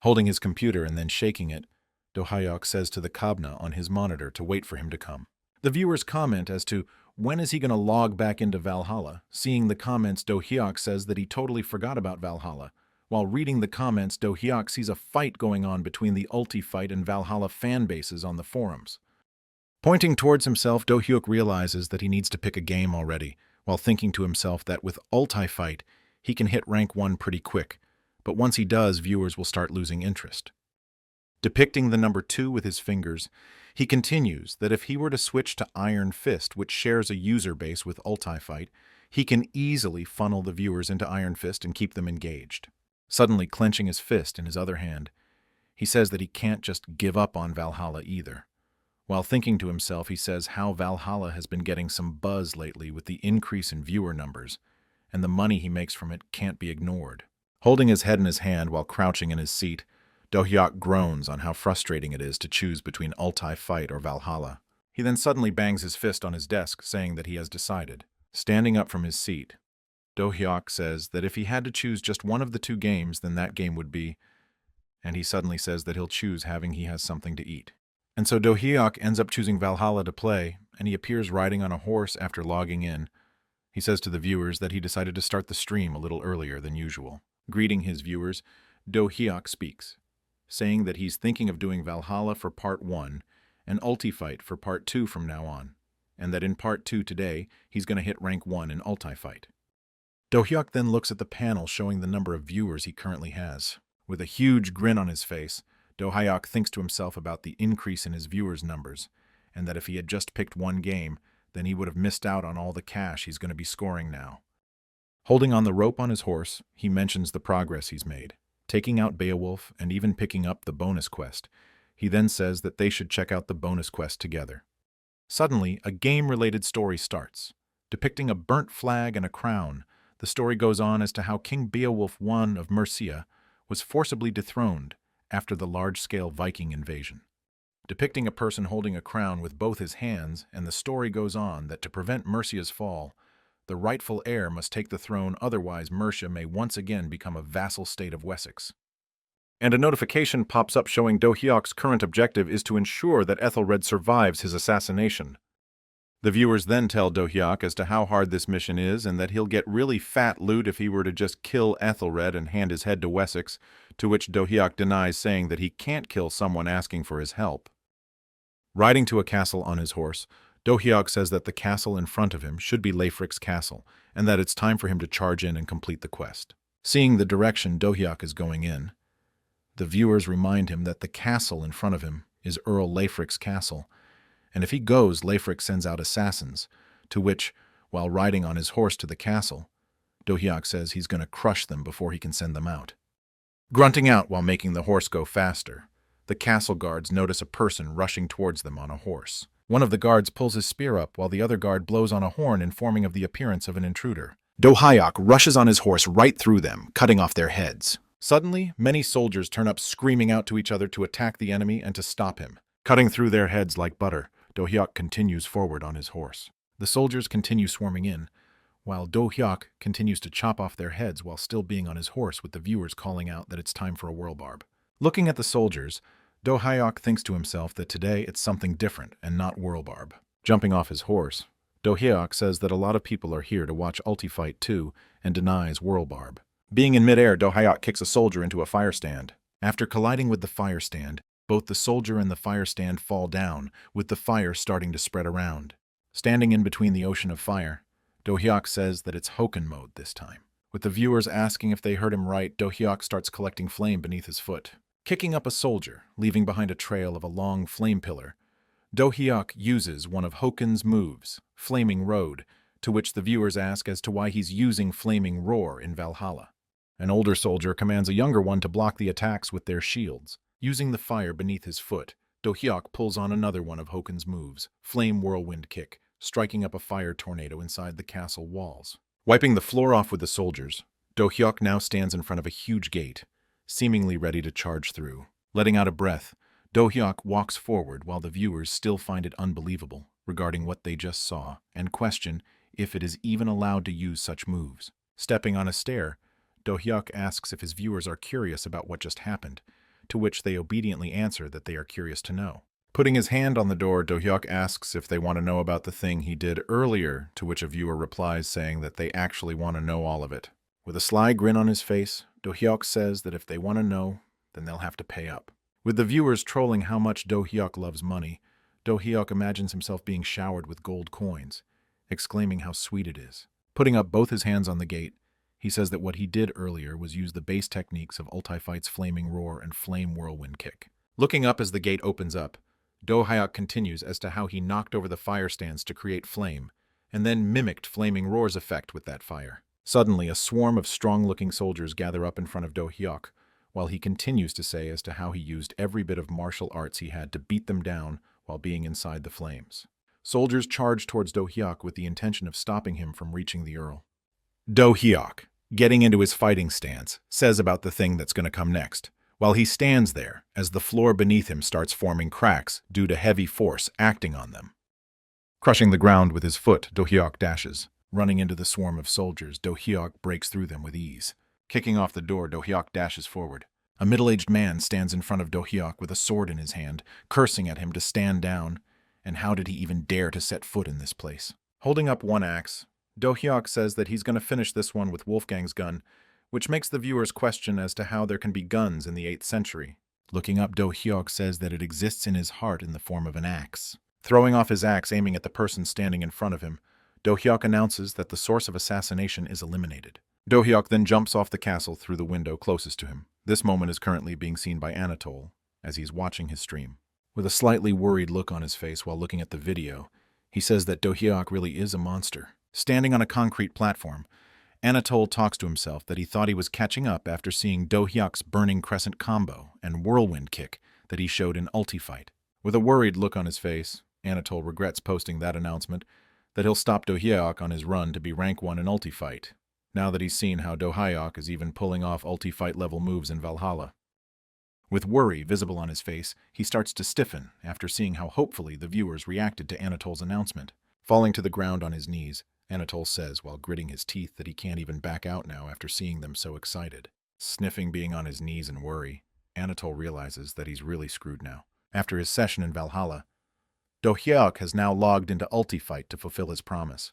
Holding his computer and then shaking it, Do-hyuk says to the Kabna on his monitor to wait for him to come. The viewers comment as to when is he going to log back into Valhalla. Seeing the comments, Do-hyuk says that he totally forgot about Valhalla. While reading the comments, Do-hyuk sees a fight going on between the Ulti-Fight and Valhalla fan bases on the forums. Pointing towards himself, Do-hyuk realizes that he needs to pick a game already, while thinking to himself that with Ulti-Fight, he can hit rank 1 pretty quick, but once he does, viewers will start losing interest. Depicting the number 2 with his fingers, he continues that if he were to switch to Iron Fist, which shares a user base with Ulti-Fight, he can easily funnel the viewers into Iron Fist and keep them engaged. Suddenly clenching his fist in his other hand, he says that he can't just give up on Valhalla either. While thinking to himself, he says how Valhalla has been getting some buzz lately with the increase in viewer numbers, and the money he makes from it can't be ignored. Holding his head in his hand while crouching in his seat, Do-hyuk groans on how frustrating it is to choose between Ulti-Fight or Valhalla. He then suddenly bangs his fist on his desk, saying that he has decided. Standing up from his seat, Do-hyuk says that if he had to choose just one of the 2 games, then that game would be, and he suddenly says that he'll choose having he has something to eat. And so Do-hyuk ends up choosing Valhalla to play, and he appears riding on a horse after logging in. He says to the viewers that he decided to start the stream a little earlier than usual. Greeting his viewers, Do-hyuk speaks, saying that he's thinking of doing Valhalla for Part 1 and Ulti-Fight for Part 2 from now on, and that in Part 2 today, he's going to hit rank 1 in Ulti-Fight. Do-hyuk then looks at the panel showing the number of viewers he currently has. With a huge grin on his face, Do-hyuk thinks to himself about the increase in his viewers' numbers, and that if he had just picked one game, then he would have missed out on all the cash he's going to be scoring now. Holding on the rope on his horse, he mentions the progress he's made, taking out Beowulf and even picking up the bonus quest. He then says that they should check out the bonus quest together. Suddenly, a game-related story starts. Depicting a burnt flag and a crown, the story goes on as to how King Beowulf I of Mercia was forcibly dethroned after the large-scale Viking invasion. depicting a person holding a crown with both his hands, and the story goes on that to prevent Mercia's fall, the rightful heir must take the throne, otherwise Mercia may once again become a vassal state of Wessex. And a notification pops up showing Do-hyuk's current objective is to ensure that Ethelred survives his assassination. The viewers then tell Do-hyuk as to how hard this mission is and that he'll get really fat loot if he were to just kill Ethelred and hand his head to Wessex, to which Do-hyuk denies, saying that he can't kill someone asking for his help. Riding to a castle on his horse, Do-hyuk says that the castle in front of him should be Leifric's castle, and that it's time for him to charge in and complete the quest. Seeing the direction Do-hyuk is going in, the viewers remind him that the castle in front of him is Earl Leifric's castle, and if he goes, Leifric sends out assassins, to which, while riding on his horse to the castle, Do-hyuk says he's going to crush them before he can send them out. Grunting out while making the horse go faster, the castle guards notice a person rushing towards them on a horse. One of the guards pulls his spear up while the other guard blows on a horn, informing of the appearance of an intruder. Do-hyuk rushes on his horse right through them, cutting off their heads. Suddenly, many soldiers turn up screaming out to each other to attack the enemy and to stop him. Cutting through their heads like butter, Do-hyuk continues forward on his horse. The soldiers continue swarming in, while Do-hyuk continues to chop off their heads while still being on his horse, with the viewers calling out that it's time for a whirlbarb. Looking at the soldiers, Do-hyuk thinks to himself that today it's something different and not whirlbarb. Jumping off his horse, Do-hyuk says that a lot of people are here to watch Ultifight too and denies whirlbarb. Being in midair, Do-hyuk kicks a soldier into a fire stand. After colliding with the fire stand, both the soldier and the fire stand fall down, with the fire starting to spread around. Standing in between the ocean of fire, Do-hyuk says that it's Hoken mode this time. With the viewers asking if they heard him right, Do-hyuk starts collecting flame beneath his foot. Kicking up a soldier, leaving behind a trail of a long flame pillar, Do-hyuk uses one of Hoken's moves, Flaming Road, to which the viewers ask as to why he's using Flaming Roar in Valhalla. An older soldier commands a younger one to block the attacks with their shields. Using the fire beneath his foot, Do-hyuk pulls on another one of Hoken's moves, Flame Whirlwind Kick, striking up a fire tornado inside the castle walls. Wiping the floor off with the soldiers, Do-hyuk now stands in front of a huge gate, seemingly ready to charge through. Letting out a breath, Do-hyuk walks forward while the viewers still find it unbelievable regarding what they just saw and question if it is even allowed to use such moves. Stepping on a stair, Do-hyuk asks if his viewers are curious about what just happened, to which they obediently answer that they are curious to know. Putting his hand on the door, Do-hyuk asks if they want to know about the thing he did earlier, to which a viewer replies saying that they actually want to know all of it. With a sly grin on his face, Do-hyuk says that if they want to know, then they'll have to pay up. With the viewers trolling how much Do-hyuk loves money, Do-hyuk imagines himself being showered with gold coins, exclaiming how sweet it is. Putting up both his hands on the gate, he says that what he did earlier was use the base techniques of Ultifight's Flaming Roar and Flame Whirlwind Kick. Looking up as the gate opens up, Do-hyuk continues as to how he knocked over the fire stands to create flame, and then mimicked Flaming Roar's effect with that fire. Suddenly, a swarm of strong-looking soldiers gather up in front of Do-hyuk, while he continues to say as to how he used every bit of martial arts he had to beat them down while being inside the flames. Soldiers charge towards Do-hyuk with the intention of stopping him from reaching the Earl. Do-hyuk, getting into his fighting stance, says about the thing that's going to come next, while he stands there as the floor beneath him starts forming cracks due to heavy force acting on them. Crushing the ground with his foot, Do-hyuk dashes. Running into the swarm of soldiers, Do-hyuk breaks through them with ease. Kicking off the door, Do-hyuk dashes forward. A middle-aged man stands in front of Do-hyuk with a sword in his hand, cursing at him to stand down, and how did he even dare to set foot in this place? Holding up one axe, Do-hyuk says that he's going to finish this one with Wolfgang's gun, which makes the viewers question as to how there can be guns in the 8th century. Looking up, Do-hyuk says that it exists in his heart in the form of an axe. Throwing off his axe, aiming at the person standing in front of him, Do-hyuk announces that the source of assassination is eliminated. Do-hyuk then jumps off the castle through the window closest to him. This moment is currently being seen by Anatole, as he's watching his stream. With a slightly worried look on his face while looking at the video, he says that Do-hyuk really is a monster. Standing on a concrete platform, Anatole talks to himself that he thought he was catching up after seeing Do-hyuk's Burning Crescent combo and Whirlwind Kick that he showed in Ultifight. With a worried look on his face, Anatole regrets posting that announcement that he'll stop Do-hyuk on his run to be rank 1 in Ultifight, now that he's seen how Do-hyuk is even pulling off Ultifight level moves in Valhalla. With worry visible on his face, he starts to stiffen after seeing how hopefully the viewers reacted to Anatol's announcement. Falling to the ground on his knees, Anatol says while gritting his teeth that he can't even back out now after seeing them so excited. Sniffing being on his knees in worry, Anatol realizes that he's really screwed now. After his session in Valhalla, Do-hyuk has now logged into Ultifight to fulfill his promise.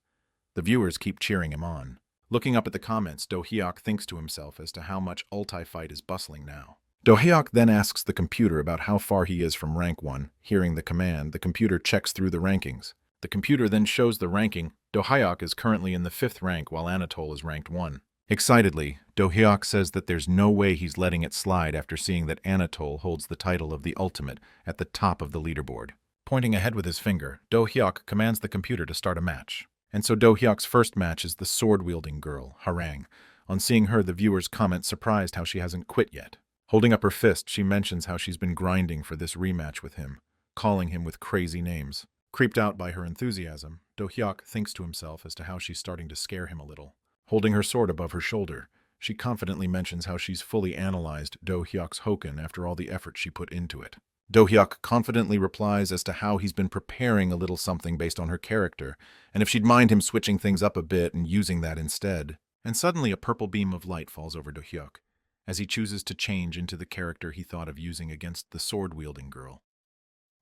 The viewers keep cheering him on. Looking up at the comments, Do-hyuk thinks to himself as to how much Ultifight is bustling now. Do-hyuk then asks the computer about how far he is from rank 1. Hearing the command, the computer checks through the rankings. The computer then shows the ranking. Do-hyuk is currently in the 5th rank while Anatol is ranked 1. Excitedly, Do-hyuk says that there's no way he's letting it slide after seeing that Anatol holds the title of the Ultimate at the top of the leaderboard. Pointing ahead with his finger, Do-hyuk commands the computer to start a match. And so Do-hyuk's first match is the sword-wielding girl, Harang. On seeing her, the viewers comment surprised how she hasn't quit yet. Holding up her fist, she mentions how she's been grinding for this rematch with him, calling him with crazy names. Creeped out by her enthusiasm, Do-hyuk thinks to himself as to how she's starting to scare him a little. Holding her sword above her shoulder, she confidently mentions how she's fully analyzed Do-hyuk's Hoken after all the effort she put into it. Do-hyuk confidently replies as to how he's been preparing a little something based on her character, and if she'd mind him switching things up a bit and using that instead. And suddenly a purple beam of light falls over Do-hyuk, as he chooses to change into the character he thought of using against the sword-wielding girl,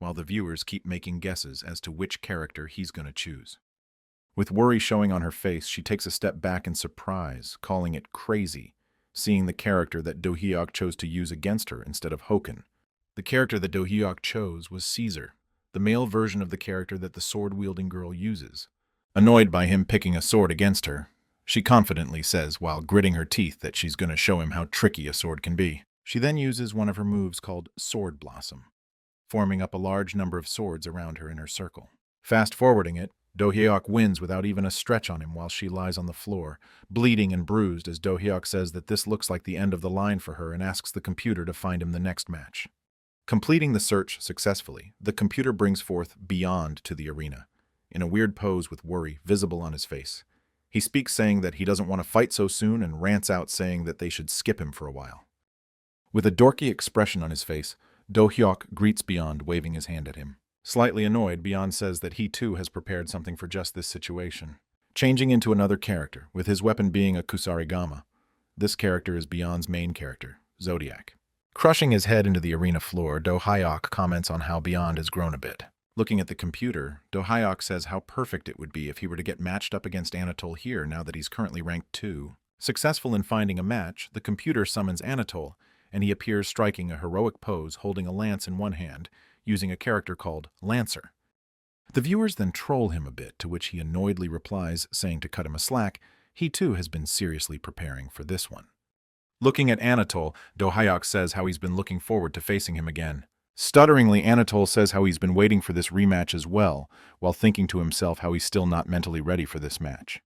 while the viewers keep making guesses as to which character he's going to choose. With worry showing on her face, she takes a step back in surprise, calling it crazy, seeing the character that Do-hyuk chose to use against her instead of Hoken. The character that Do-hyuk chose was Caesar, the male version of the character that the sword-wielding girl uses. Annoyed by him picking a sword against her, she confidently says while gritting her teeth that she's going to show him how tricky a sword can be. She then uses one of her moves called Sword Blossom, forming up a large number of swords around her in her circle. Fast-forwarding it, Do-hyuk wins without even a stretch on him while she lies on the floor, bleeding and bruised as Do-hyuk says that this looks like the end of the line for her and asks the computer to find him the next match. Completing the search successfully, the computer brings forth Beyond to the arena, in a weird pose with worry visible on his face. He speaks saying that he doesn't want to fight so soon and rants out saying that they should skip him for a while. With a dorky expression on his face, Do-hyuk greets Beyond, waving his hand at him. Slightly annoyed, Beyond says that he too has prepared something for just this situation. Changing into another character, with his weapon being a kusarigama. This character is Beyond's main character, Zodiac. Crushing his head into the arena floor, Do-hyuk comments on how Beyond has grown a bit. Looking at the computer, Do-hyuk says how perfect it would be if he were to get matched up against Anatol here now that he's currently ranked 2. Successful in finding a match, the computer summons Anatol, and he appears striking a heroic pose holding a lance in one hand, using a character called Lancer. The viewers then troll him a bit, to which he annoyedly replies, saying to cut him a slack, he too has been seriously preparing for this one. Looking at Anatol, Do-hyuk says how he's been looking forward to facing him again. Stutteringly, Anatol says how he's been waiting for this rematch as well, while thinking to himself how he's still not mentally ready for this match.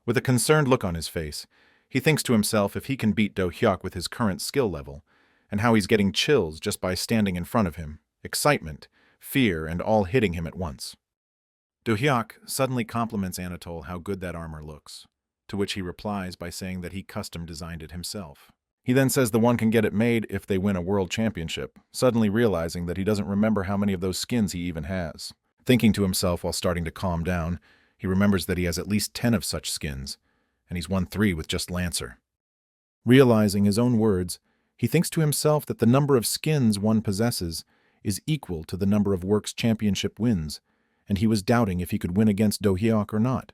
With a concerned look on his face, he thinks to himself if he can beat Do-hyuk with his current skill level, and how he's getting chills just by standing in front of him, excitement, fear, and all hitting him at once. Do-hyuk suddenly compliments Anatol how good that armor looks, to which he replies by saying that he custom-designed it himself. He then says the one can get it made if they win a world championship, suddenly realizing that he doesn't remember how many of those skins he even has. Thinking to himself while starting to calm down, he remembers that he has at least 10 of such skins, and he's won 3 with just Lancer. Realizing his own words, he thinks to himself that the number of skins one possesses is equal to the number of Works Championship wins, and he was doubting if he could win against Do-hyuk or not.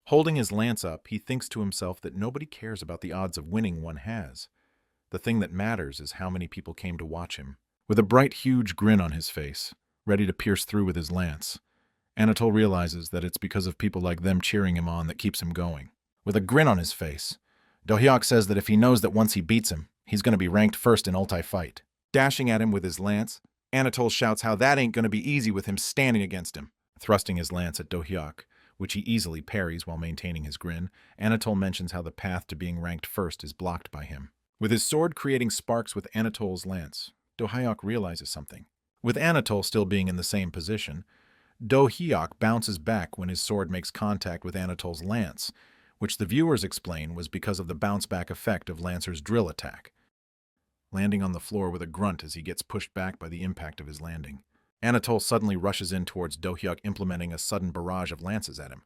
Holding his lance up, he thinks to himself that nobody cares about the odds of winning one has. The thing that matters is how many people came to watch him. With a bright, huge grin on his face, ready to pierce through with his lance, Anatol realizes that it's because of people like them cheering him on that keeps him going. With a grin on his face, Do-hyuk says that if he knows that once he beats him, he's going to be ranked first in Ulti-Fight. Dashing at him with his lance, Anatol shouts how that ain't going to be easy with him standing against him. Thrusting his lance at Do-hyuk, which he easily parries while maintaining his grin, Anatol mentions how the path to being ranked first is blocked by him. With his sword creating sparks with Anatol's lance, Do-hyuk realizes something. With Anatol still being in the same position, Do-hyuk bounces back when his sword makes contact with Anatol's lance, which the viewers explain was because of the bounce-back effect of Lancer's drill attack. landing on the floor with a grunt as he gets pushed back by the impact of his landing. Anatole suddenly rushes in towards Do-hyuk, implementing a sudden barrage of lances at him.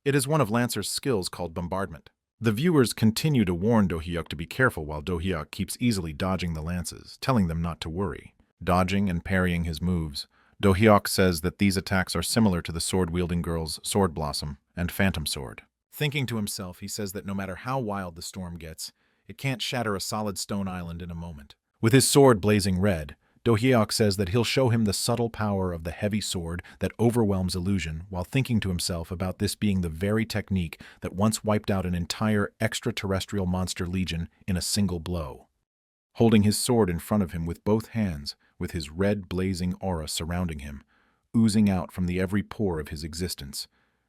It is one of Lancer's skills called bombardment. The viewers continue to warn Do-hyuk to be careful while Do-hyuk keeps easily dodging the lances, telling them not to worry. Dodging and parrying his moves, Do-hyuk says that these attacks are similar to the sword-wielding girl's Sword Blossom and Phantom Sword. Thinking to himself, he says that no matter how wild the storm gets, it can't shatter a solid stone island in a moment. With his sword blazing red, Do-hyuk says that he'll show him the subtle power of the heavy sword that overwhelms illusion, while thinking to himself about this being the very technique that once wiped out an entire extraterrestrial monster legion in a single blow. Holding his sword in front of him with both hands, with his red blazing aura surrounding him, oozing out from the every pore of his existence,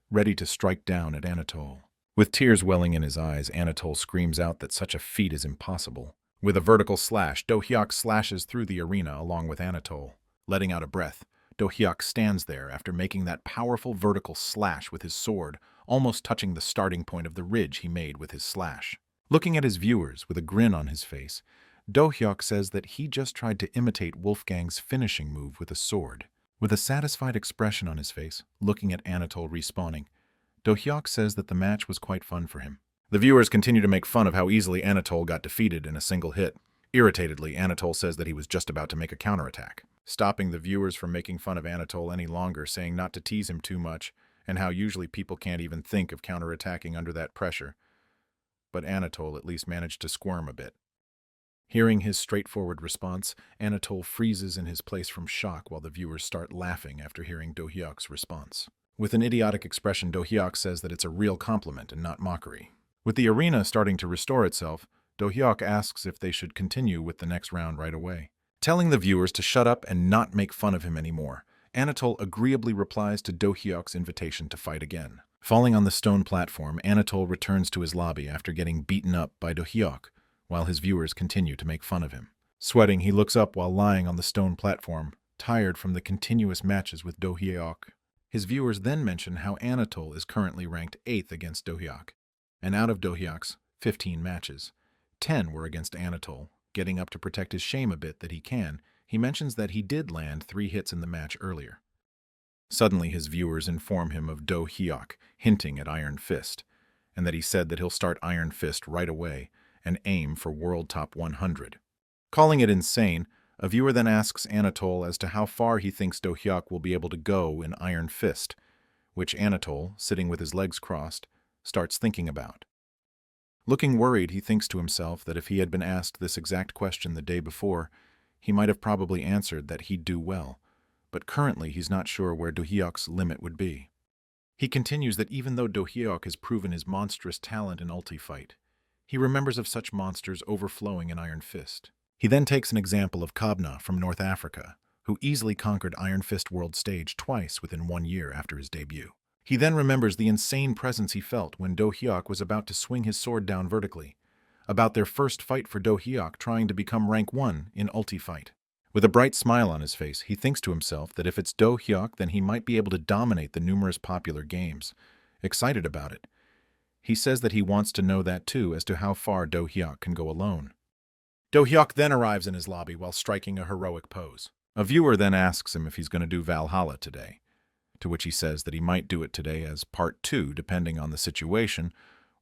ready to strike down at Anatole. With tears welling in his eyes, Anatole screams out that such a feat is impossible. With a vertical slash, Do-hyuk slashes through the arena along with Anatole. Letting out a breath, Do-hyuk stands there after making that powerful vertical slash with his sword, almost touching the starting point of the ridge he made with his slash. Looking at his viewers with a grin on his face, Do-hyuk says that he just tried to imitate Wolfgang's finishing move with a sword. With a satisfied expression on his face, looking at Anatole respawning, Do-hyuk says that the match was quite fun for him. The viewers continue to make fun of how easily Anatole got defeated in a single hit. Irritatedly, Anatole says that he was just about to make a counterattack, stopping the viewers from making fun of Anatole any longer, saying not to tease him too much, and how usually people can't even think of counterattacking under that pressure. But Anatole at least managed to squirm a bit. Hearing his straightforward response, Anatole freezes in his place from shock while the viewers start laughing after hearing Do-hyuk's response. With an idiotic expression, Do-hyuk says that it's a real compliment and not mockery. With the arena starting to restore itself, Do-hyuk asks if they should continue with the next round right away. Telling the viewers to shut up and not make fun of him anymore, Anatole agreeably replies to Do-hyuk's invitation to fight again. Falling on the stone platform, Anatole returns to his lobby after getting beaten up by Do-hyuk, while his viewers continue to make fun of him. Sweating, he looks up while lying on the stone platform, tired from the continuous matches with Do-hyuk. His viewers then mention how Anatole is currently ranked 8th against Do-hyuk, and out of Do-hyuk's 15 matches, 10 were against Anatole. Getting up to protect his shame a bit that he mentions that he did land 3 hits in the match earlier. Suddenly his viewers inform him of Do-hyuk hinting at Iron Fist, and that he said that he'll start Iron Fist right away and aim for World Top 100. Calling it insane, a viewer then asks Anatole as to how far he thinks Do-hyuk will be able to go in Iron Fist, which Anatole, sitting with his legs crossed, starts thinking about. Looking worried, he thinks to himself that if he had been asked this exact question the day before, he might have probably answered that he'd do well, but currently he's not sure where Do-hyuk's limit would be. He continues that even though Do-hyuk has proven his monstrous talent in ulti fight, he remembers of such monsters overflowing in Iron Fist. He then takes an example of Kobna from North Africa, who easily conquered Iron Fist World Stage twice within 1 year after his debut. He then remembers the insane presence he felt when Do-hyuk was about to swing his sword down vertically, about their first fight for Do-hyuk trying to become rank 1 in ulti fight. With a bright smile on his face, he thinks to himself that if it's Do-hyuk, then he might be able to dominate the numerous popular games. Excited about it, he says that he wants to know that too as to how far Do-hyuk can go alone. Do-hyuk then arrives in his lobby while striking a heroic pose. A viewer then asks him if he's going to do Valhalla today, to which he says that he might do it today as part 2 depending on the situation,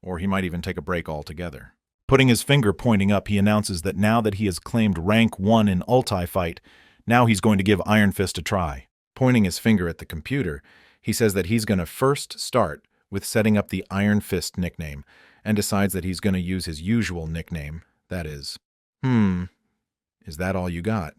or he might even take a break altogether. Putting his finger pointing up, he announces that now that he has claimed rank 1 in ulti fight, now he's going to give Iron Fist a try. Pointing his finger at the computer, he says that he's going to first start with setting up the Iron Fist nickname, and decides that he's going to use his usual nickname, that is, is that all you got?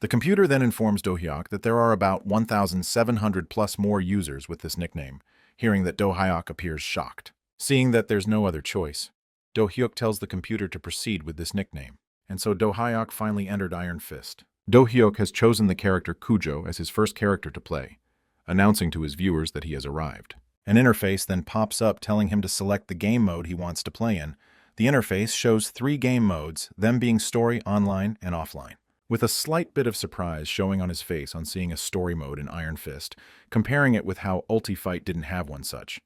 The computer then informs Do-hyuk that there are about 1,700 plus more users with this nickname. Hearing that, Do-hyuk appears shocked. Seeing that there's no other choice, Do-hyuk tells the computer to proceed with this nickname, and so Do-hyuk finally entered Iron Fist. Do-hyuk has chosen the character Kujo as his first character to play, announcing to his viewers that he has arrived. An interface then pops up telling him to select the game mode he wants to play in. The interface shows 3 game modes, them being story, online, and offline. With a slight bit of surprise showing on his face on seeing a story mode in Iron Fist, comparing it with how Ulti Fight didn't have one such.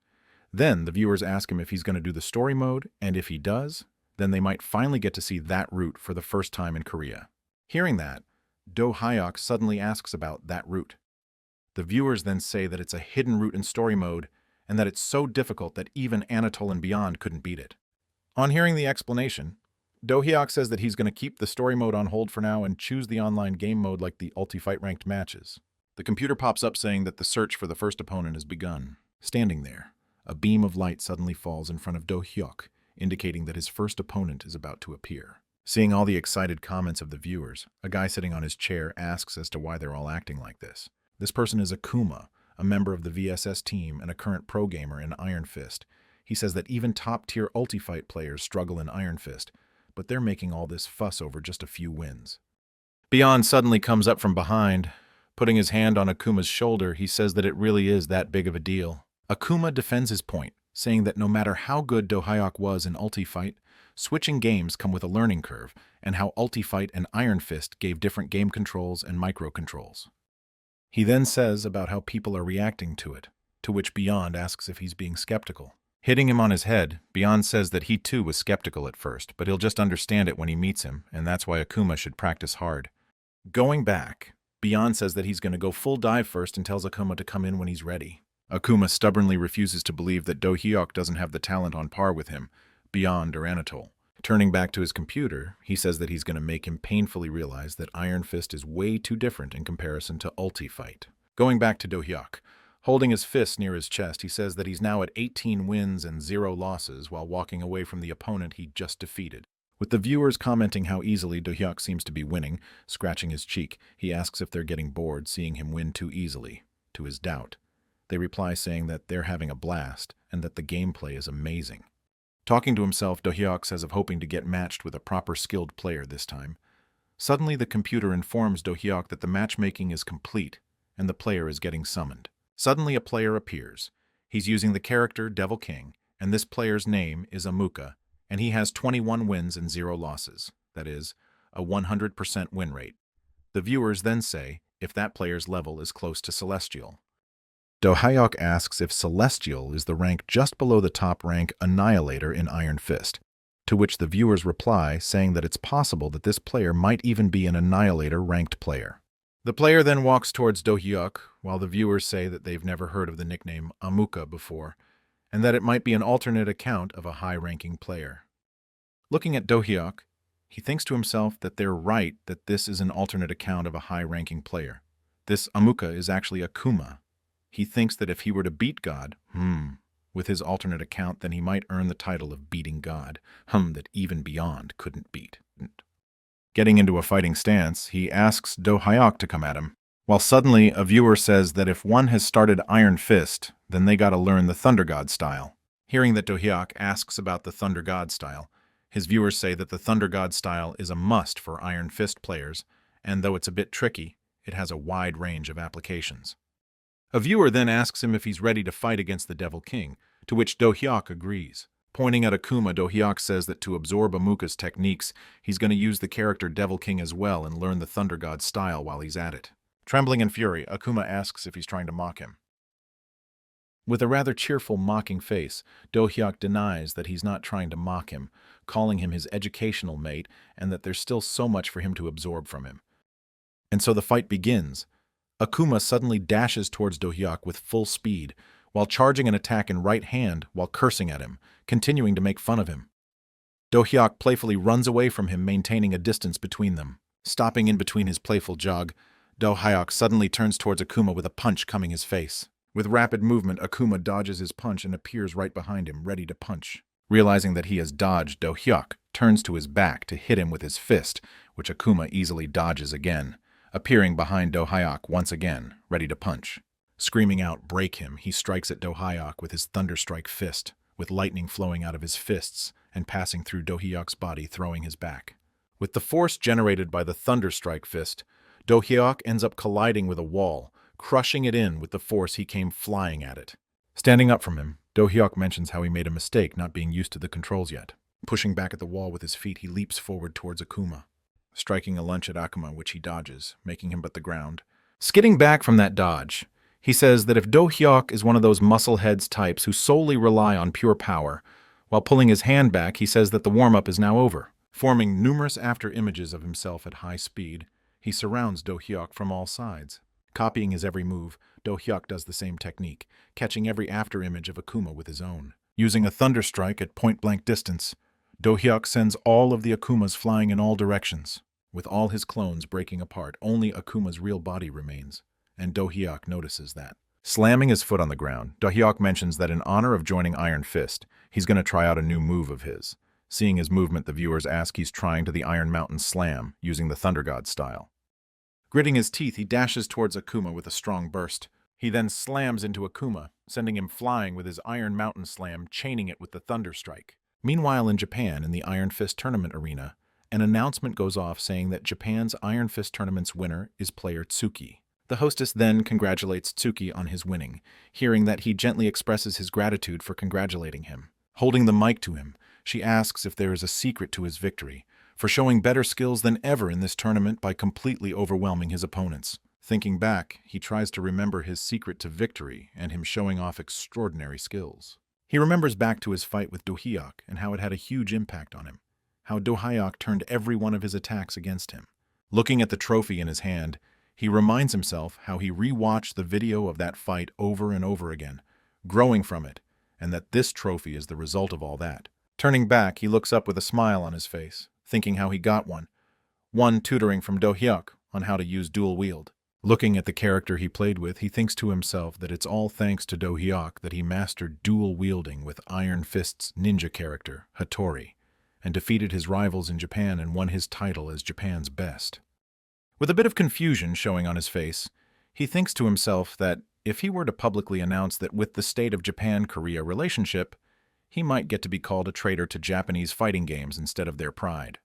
Then the viewers ask him if he's going to do the story mode, and if he does, then they might finally get to see that route for the first time in Korea. Hearing that, Do Hyuk suddenly asks about that route. The viewers then say that it's a hidden route in story mode and that it's so difficult that even Anatole and Beyond couldn't beat it. On hearing the explanation, Do Hyuk says that he's going to keep the story mode on hold for now and choose the online game mode like the Ulti-Fight ranked matches. The computer pops up saying that the search for the first opponent has begun. Standing there, a beam of light suddenly falls in front of Do Hyuk, indicating that his first opponent is about to appear. Seeing all the excited comments of the viewers, a guy sitting on his chair asks as to why they're all acting like this. This person is Akuma, a member of the VSS team and a current pro gamer in Iron Fist. He says that even top-tier Ulti-Fight players struggle in Iron Fist, but they're making all this fuss over just a few wins. Beyond suddenly comes up from behind. Putting his hand on Akuma's shoulder, he says that it really is that big of a deal. Akuma defends his point, saying that no matter how good Do Hyuk was in Ulti-Fight, switching games come with a learning curve, and how Ulti-Fight and Iron Fist gave different game controls and micro-controls. He then says about how people are reacting to it, to which Beyond asks if he's being skeptical. Hitting him on his head, Beyond says that he too was skeptical at first, but he'll just understand it when he meets him, and that's why Akuma should practice hard. Going back, Beyond says that he's going to go full dive first and tells Akuma to come in when he's ready. Akuma stubbornly refuses to believe that Do Hyuk doesn't have the talent on par with him, Beyond or Anatole. Turning back to his computer, he says that he's going to make him painfully realize that Iron Fist is way too different in comparison to Ulti-Fight. Going back to Do Hyuk, holding his fist near his chest, he says that he's now at 18 wins and 0 losses while walking away from the opponent he just defeated. With the viewers commenting how easily Do Hyuk seems to be winning, scratching his cheek, he asks if they're getting bored seeing him win too easily. To his doubt, they reply saying that they're having a blast and that the gameplay is amazing. Talking to himself, Do Hyuk says of hoping to get matched with a proper skilled player this time. Suddenly, the computer informs Do Hyuk that the matchmaking is complete and the player is getting summoned. Suddenly, a player appears. He's using the character Devil King, and this player's name is Amuka, and he has 21 wins and 0 losses. That is, a 100% win rate. The viewers then say if that player's level is close to Celestial. Do Hyuk asks if Celestial is the rank just below the top rank Annihilator in Iron Fist, to which the viewers reply saying that it's possible that this player might even be an Annihilator ranked player. The player then walks towards Do Hyuk, while the viewers say that they've never heard of the nickname Amuka before, and that it might be an alternate account of a high-ranking player. Looking at Do Hyuk, he thinks to himself that they're right that this is an alternate account of a high-ranking player. This Amuka is actually Akuma. He thinks that if he were to beat God, with his alternate account, then he might earn the title of beating God, that even Beyond couldn't beat. Getting into a fighting stance, he asks Do Hyuk to come at him, while suddenly a viewer says that if one has started Iron Fist, then they gotta learn the Thunder God style. Hearing that Do Hyuk asks about the Thunder God style, his viewers say that the Thunder God style is a must for Iron Fist players, and though it's a bit tricky, it has a wide range of applications. A viewer then asks him if he's ready to fight against the Devil King, to which Do Hyuk agrees. Pointing at Akuma, Do Hyuk says that to absorb Amuka's techniques, he's going to use the character Devil King as well and learn the Thunder God style while he's at it. Trembling in fury, Akuma asks if he's trying to mock him. With a rather cheerful, mocking face, Do Hyuk denies that he's not trying to mock him, calling him his educational mate and that there's still so much for him to absorb from him. And so the fight begins. Akuma suddenly dashes towards Do Hyuk with full speed, while charging an attack in right hand while cursing at him, continuing to make fun of him. Do Hyuk playfully runs away from him, maintaining a distance between them. Stopping in between his playful jog, Do Hyuk suddenly turns towards Akuma with a punch coming his face. With rapid movement, Akuma dodges his punch and appears right behind him, ready to punch. Realizing that he has dodged, Do Hyuk turns to his back to hit him with his fist, which Akuma easily dodges again, appearing behind Do Hyuk once again, ready to punch. Screaming out, "Break him," he strikes at Do Hyuk with his Thunderstrike fist, with lightning flowing out of his fists and passing through Do Hyuk's body, throwing his back. With the force generated by the Thunderstrike fist, Do Hyuk ends up colliding with a wall, crushing it in with the force he came flying at it. Standing up from him, Do Hyuk mentions how he made a mistake not being used to the controls yet. Pushing back at the wall with his feet, he leaps forward towards Akuma, striking a lunge at Akuma, which he dodges, making him but the ground. Skidding back from that dodge, he says that if Do Hyuk is one of those muscle heads types who solely rely on pure power, While pulling his hand back, he says that the warm-up is now over. Forming numerous after-images of himself at high speed, he surrounds Do-hyuk from all sides. Copying his every move, Do-hyuk does the same technique, catching every after-image of Akuma with his own. Using a thunder strike at point-blank distance, Do-hyuk sends all of the Akumas flying in all directions. With all his clones breaking apart, only Akuma's real body remains, and Do-hyuk notices that. Slamming his foot on the ground, Do-hyuk mentions that in honor of joining Iron Fist, he's going to try out a new move of his. Seeing his movement, the viewers ask he's trying to the Iron Mountain Slam, using the Thunder God style. Gritting his teeth, he dashes towards Akuma with a strong burst. He then slams into Akuma, sending him flying with his Iron Mountain Slam, chaining it with the Thunder Strike. Meanwhile, in Japan, in the Iron Fist tournament arena, an announcement goes off saying that Japan's Iron Fist tournament's winner is player Tsuki. The hostess then congratulates Tsuki on his winning, hearing that he gently expresses his gratitude for congratulating him. Holding the mic to him, she asks if there is a secret to his victory, for showing better skills than ever in this tournament by completely overwhelming his opponents. Thinking back, he tries to remember his secret to victory and him showing off extraordinary skills. He remembers back to his fight with Do-hyuk and how it had a huge impact on him, how Do-hyuk turned every one of his attacks against him. Looking at the trophy in his hand, he reminds himself how he re-watched the video of that fight over and over again, growing from it, and that this trophy is the result of all that. Turning back, he looks up with a smile on his face, thinking how he got one tutoring from Do-hyuk on how to use dual wield. Looking at the character he played with, he thinks to himself that it's all thanks to Do-hyuk that he mastered dual wielding with Iron Fist's ninja character, Hattori, and defeated his rivals in Japan and won his title as Japan's best. With a bit of confusion showing on his face, he thinks to himself that if he were to publicly announce that with the state of Japan-Korea relationship, he might get to be called a traitor to Japanese fighting games instead of their pride.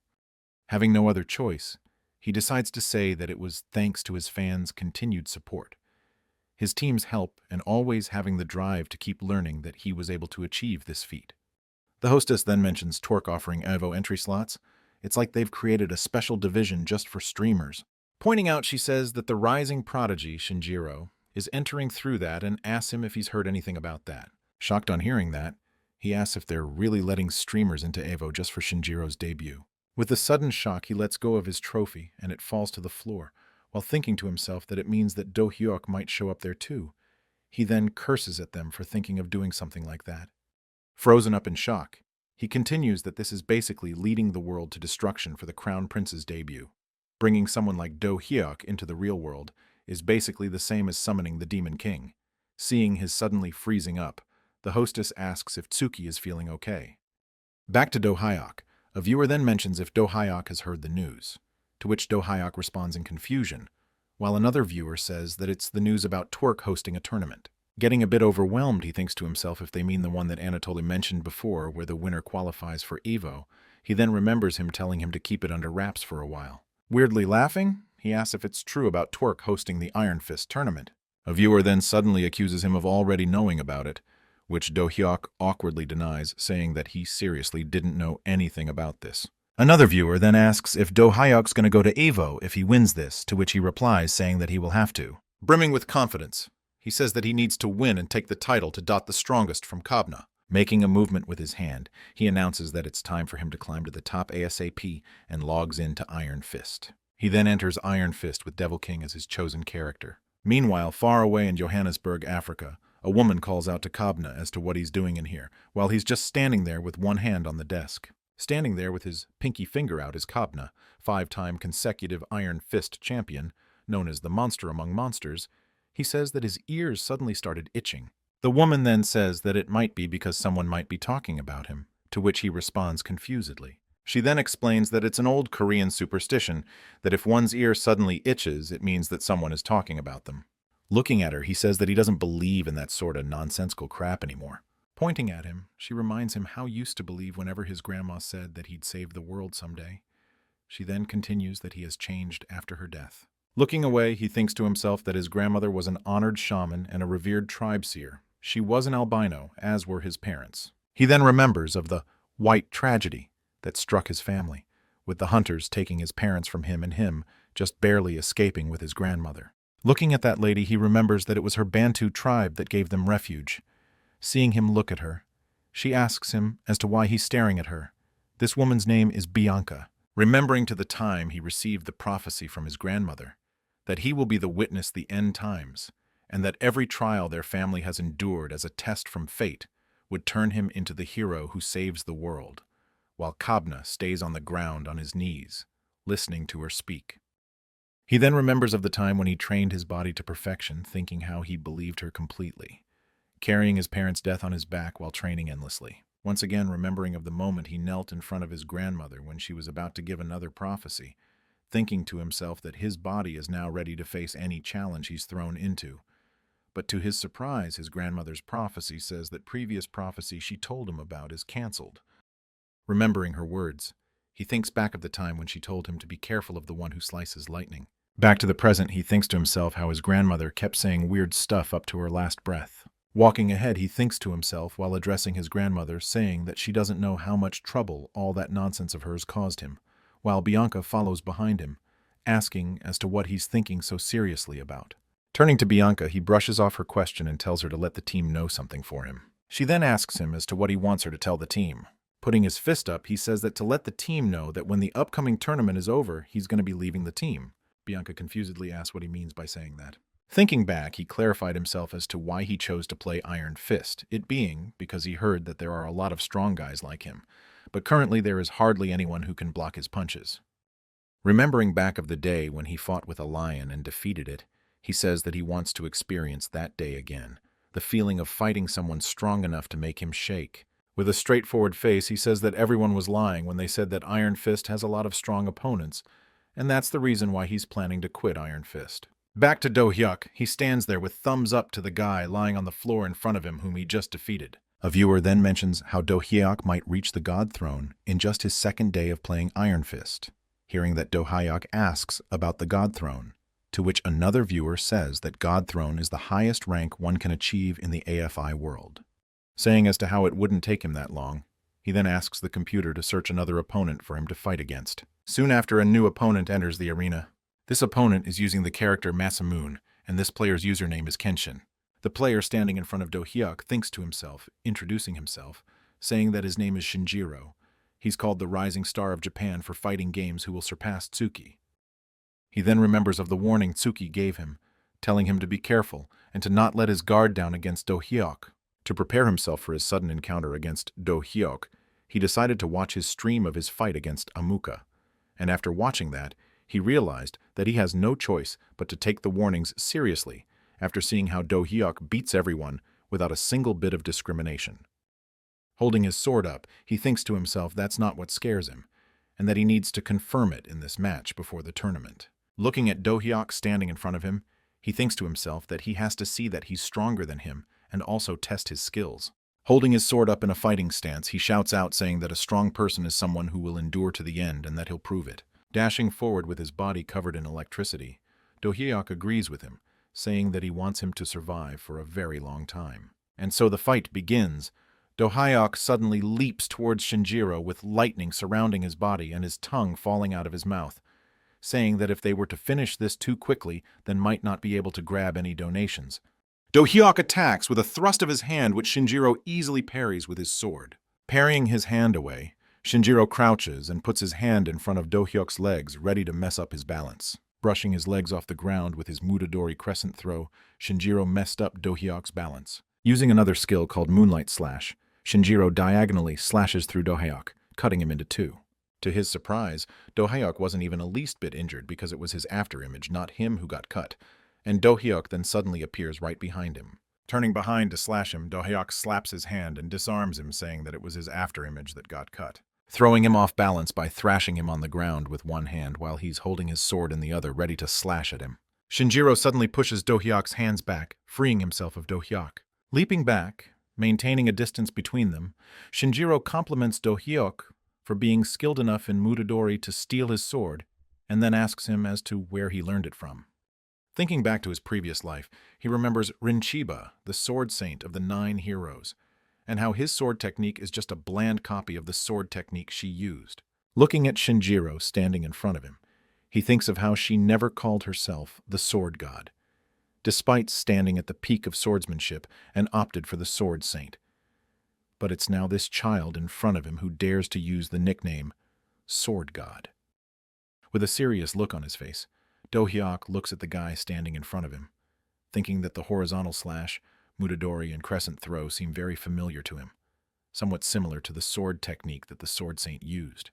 Having no other choice, he decides to say that it was thanks to his fans' continued support, his team's help, and always having the drive to keep learning that he was able to achieve this feat. The hostess then mentions Twerk offering EVO entry slots. It's like they've created a special division just for streamers. Pointing out, she says that the rising prodigy, Shinjiro, is entering through that and asks him if he's heard anything about that. Shocked on hearing that, he asks if they're really letting streamers into EVO just for Shinjiro's debut. With a sudden shock, he lets go of his trophy, and it falls to the floor, while thinking to himself that it means that Do-hyuk might show up there too. He then curses at them for thinking of doing something like that. Frozen up in shock, he continues that this is basically leading the world to destruction for the Crown Prince's debut. Bringing someone like Do-hyuk into the real world is basically the same as summoning the Demon King. Seeing his suddenly freezing up, the hostess asks if Tsuki is feeling okay. Back to Do-hyuk, a viewer then mentions if Do-hyuk has heard the news, to which Do-hyuk responds in confusion, while another viewer says that it's the news about Twerk hosting a tournament. Getting a bit overwhelmed, he thinks to himself if they mean the one that Anatoly mentioned before, where the winner qualifies for EVO. He then remembers him telling him to keep it under wraps for a while. Weirdly laughing, he asks if it's true about Twerk hosting the Iron Fist tournament. A viewer then suddenly accuses him of already knowing about it, which Do-hyuk awkwardly denies, saying that he seriously didn't know anything about this. Another viewer then asks if Do-hyuk's going to go to EVO if he wins this, to which he replies saying that he will have to. Brimming with confidence, he says that he needs to win and take the title to dot the strongest from Kabna. Making a movement with his hand, he announces that it's time for him to climb to the top ASAP and logs into Iron Fist. He then enters Iron Fist with Devil King as his chosen character. Meanwhile, far away in Johannesburg, Africa, a woman calls out to Kabna as to what he's doing in here, while he's just standing there with one hand on the desk. Standing there with his pinky finger out is Kabna, 5-time consecutive Iron Fist champion, known as the Monster Among Monsters. He says that his ears suddenly started itching. The woman then says that it might be because someone might be talking about him, to which he responds confusedly. She then explains that it's an old Korean superstition that if one's ear suddenly itches, it means that someone is talking about them. Looking at her, he says that he doesn't believe in that sort of nonsensical crap anymore. Pointing at him, she reminds him how he used to believe whenever his grandma said that he'd save the world someday. She then continues that he has changed after her death. Looking away, he thinks to himself that his grandmother was an honored shaman and a revered tribe seer. She was an albino, as were his parents. He then remembers of the white tragedy that struck his family, with the hunters taking his parents from him and him just barely escaping with his grandmother. Looking at that lady, he remembers that it was her Bantu tribe that gave them refuge. Seeing him look at her, She asks him as to why he's staring at her. This woman's name is Bianca. Remembering to the time he received the prophecy from his grandmother, that he will be the witness the end times, and that every trial their family has endured as a test from fate would turn him into the hero who saves the world, while Kabna stays on the ground on his knees, listening to her speak. He then remembers of the time when he trained his body to perfection, thinking how he believed her completely, carrying his parents' death on his back while training endlessly. Once again remembering of the moment he knelt in front of his grandmother when she was about to give another prophecy, thinking to himself that his body is now ready to face any challenge he's thrown into. But to his surprise, his grandmother's prophecy says that previous prophecy she told him about is cancelled. Remembering her words, he thinks back of the time when she told him to be careful of the one who slices lightning. Back to the present, he thinks to himself how his grandmother kept saying weird stuff up to her last breath. Walking ahead, he thinks to himself while addressing his grandmother, saying that she doesn't know how much trouble all that nonsense of hers caused him, while Bianca follows behind him, asking as to what he's thinking so seriously about. Turning to Bianca, he brushes off her question and tells her to let the team know something for him. She then asks him as to what he wants her to tell the team. Putting his fist up, he says that to let the team know that when the upcoming tournament is over, he's going to be leaving the team. Bianca confusedly asks what he means by saying that. Thinking back, he clarified himself as to why he chose to play Iron Fist, it being because he heard that there are a lot of strong guys like him, but currently there is hardly anyone who can block his punches. Remembering back of the day when he fought with a lion and defeated it, he says that he wants to experience that day again, the feeling of fighting someone strong enough to make him shake. With a straightforward face, he says that everyone was lying when they said that Iron Fist has a lot of strong opponents, and that's the reason why he's planning to quit Iron Fist. Back to Do-hyuk, he stands there with thumbs up to the guy lying on the floor in front of him whom he just defeated. A viewer then mentions how Do-hyuk might reach the God Throne in just his second day of playing Iron Fist. Hearing that Do-hyuk asks about the God Throne, to which another viewer says that God Throne is the highest rank one can achieve in the AFI world. Saying as to how it wouldn't take him that long, he then asks the computer to search another opponent for him to fight against. Soon after, a new opponent enters the arena. This opponent is using the character Masamune, and this player's username is Kenshin. The player standing in front of Do-hyuk thinks to himself, introducing himself, saying that his name is Shinjiro. He's called the Rising Star of Japan for fighting games who will surpass Tsuki. He then remembers of the warning Tsuki gave him, telling him to be careful and to not let his guard down against Do-hyuk. To prepare himself for his sudden encounter against Do-hyuk, he decided to watch his stream of his fight against Amuka, and after watching that, he realized that he has no choice but to take the warnings seriously after seeing how Do-hyuk beats everyone without a single bit of discrimination. Holding his sword up, he thinks to himself that's not what scares him, and that he needs to confirm it in this match before the tournament. Looking at Do-hyuk standing in front of him, he thinks to himself that he has to see that he's stronger than him and also test his skills. Holding his sword up in a fighting stance, he shouts out saying that a strong person is someone who will endure to the end and that he'll prove it. Dashing forward with his body covered in electricity, Do-hyuk agrees with him, saying that he wants him to survive for a very long time. And so the fight begins. Do-hyuk suddenly leaps towards Shinjiro with lightning surrounding his body and his tongue falling out of his mouth, saying that if they were to finish this too quickly, then might not be able to grab any donations. Do-hyuk attacks with a thrust of his hand which Shinjiro easily parries with his sword. Parrying his hand away, Shinjiro crouches and puts his hand in front of Do-hyuk's legs, ready to mess up his balance. Brushing his legs off the ground with his Mutadori crescent throw, Shinjiro messed up Do-hyuk's balance. Using another skill called Moonlight Slash, Shinjiro diagonally slashes through Do-hyuk, cutting him into two. To his surprise, Do-hyuk wasn't even a least bit injured because it was his afterimage, not him, who got cut, and Do-hyuk then suddenly appears right behind him. Turning behind to slash him, Do-hyuk slaps his hand and disarms him, saying that it was his afterimage that got cut, throwing him off balance by thrashing him on the ground with one hand while he's holding his sword in the other, ready to slash at him. Shinjiro suddenly pushes Do-hyuk's hands back, freeing himself of Do-hyuk. Leaping back, maintaining a distance between them, Shinjiro compliments Do-hyuk for being skilled enough in Mutadori to steal his sword, and then asks him as to where he learned it from. Thinking back to his previous life, he remembers Rinchiba, the sword saint of the 9 heroes, and how his sword technique is just a bland copy of the sword technique she used. Looking at Shinjiro standing in front of him, he thinks of how she never called herself the sword god, despite standing at the peak of swordsmanship and opted for the sword saint. but it's now this child in front of him who dares to use the nickname Sword God. With a serious look on his face, Do-hyuk looks at the guy standing in front of him, thinking that the horizontal slash, mutadori, and crescent throw seem very familiar to him, somewhat similar to the sword technique that the Sword Saint used.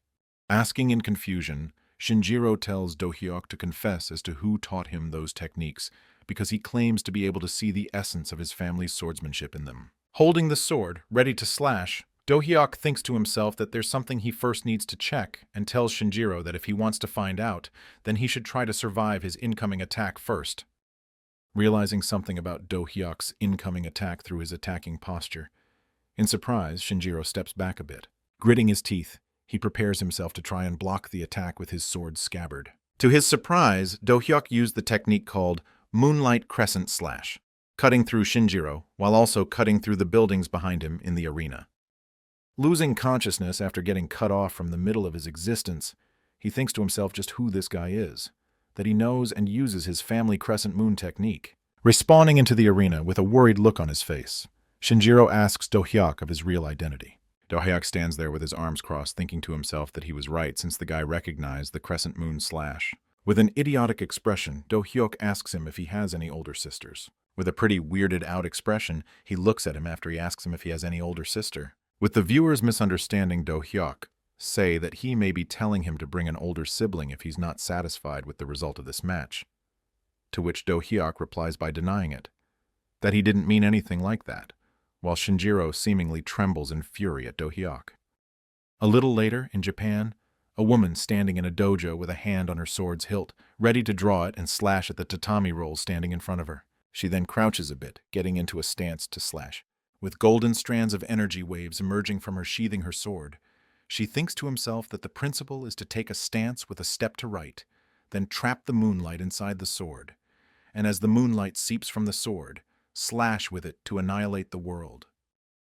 Asking in confusion, Shinjiro tells Do-hyuk to confess as to who taught him those techniques, because he claims to be able to see the essence of his family's swordsmanship in them. Holding the sword, ready to slash, Do-hyuk thinks to himself that there's something he first needs to check, and tells Shinjiro that if he wants to find out, then he should try to survive his incoming attack first. Realizing something about Do-hyuk's incoming attack through his attacking posture, in surprise, Shinjiro steps back a bit. Gritting his teeth, he prepares himself to try and block the attack with his sword's scabbard. To his surprise, Do-hyuk used the technique called Moonlight Crescent Slash, cutting through Shinjiro while also cutting through the buildings behind him in the arena. Losing consciousness after getting cut off from the middle of his existence, he thinks to himself just who this guy is, that he knows and uses his family crescent moon technique. Respawning into the arena with a worried look on his face, Shinjiro asks Do-hyuk of his real identity. Do-hyuk stands there with his arms crossed, thinking to himself that he was right since the guy recognized the crescent moon slash. With an idiotic expression, Do-hyuk asks him if he has any older sisters. With a pretty weirded out expression, he looks at him after he asks him if he has any older sister. With the viewers misunderstanding Do-hyuk, say that he may be telling him to bring an older sibling if he's not satisfied with the result of this match. To which Do-hyuk replies by denying it, that he didn't mean anything like that, while Shinjiro seemingly trembles in fury at Do-hyuk. A little later, in Japan, a woman standing in a dojo with a hand on her sword's hilt, ready to draw it and slash at the tatami rolls standing in front of her. She then crouches a bit, getting into a stance to slash. With golden strands of energy waves emerging from her sheathing her sword, she thinks to himself that the principle is to take a stance with a step to right, then trap the moonlight inside the sword, and as the moonlight seeps from the sword, slash with it to annihilate the world.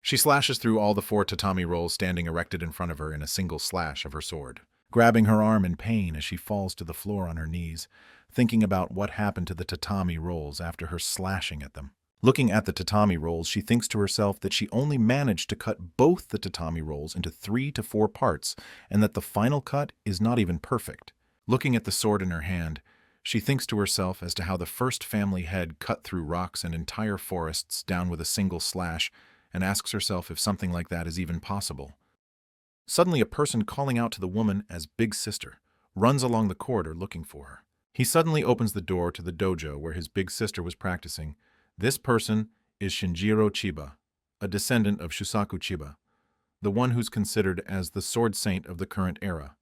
She slashes through all the 4 tatami rolls standing erected in front of her in a single slash of her sword, grabbing her arm in pain as she falls to the floor on her knees, thinking about what happened to the tatami rolls after her slashing at them. Looking at the tatami rolls, she thinks to herself that she only managed to cut both the tatami rolls into 3 to 4 parts, and that the final cut is not even perfect. Looking at the sword in her hand, she thinks to herself as to how the first family head cut through rocks and entire forests down with a single slash, and asks herself if something like that is even possible. Suddenly, a person calling out to the woman as Big Sister runs along the corridor looking for her. He suddenly opens the door to the dojo where his big sister was practicing. This person is Shinjiro Chiba, a descendant of Shusaku Chiba, the one who's considered as the sword saint of the current era.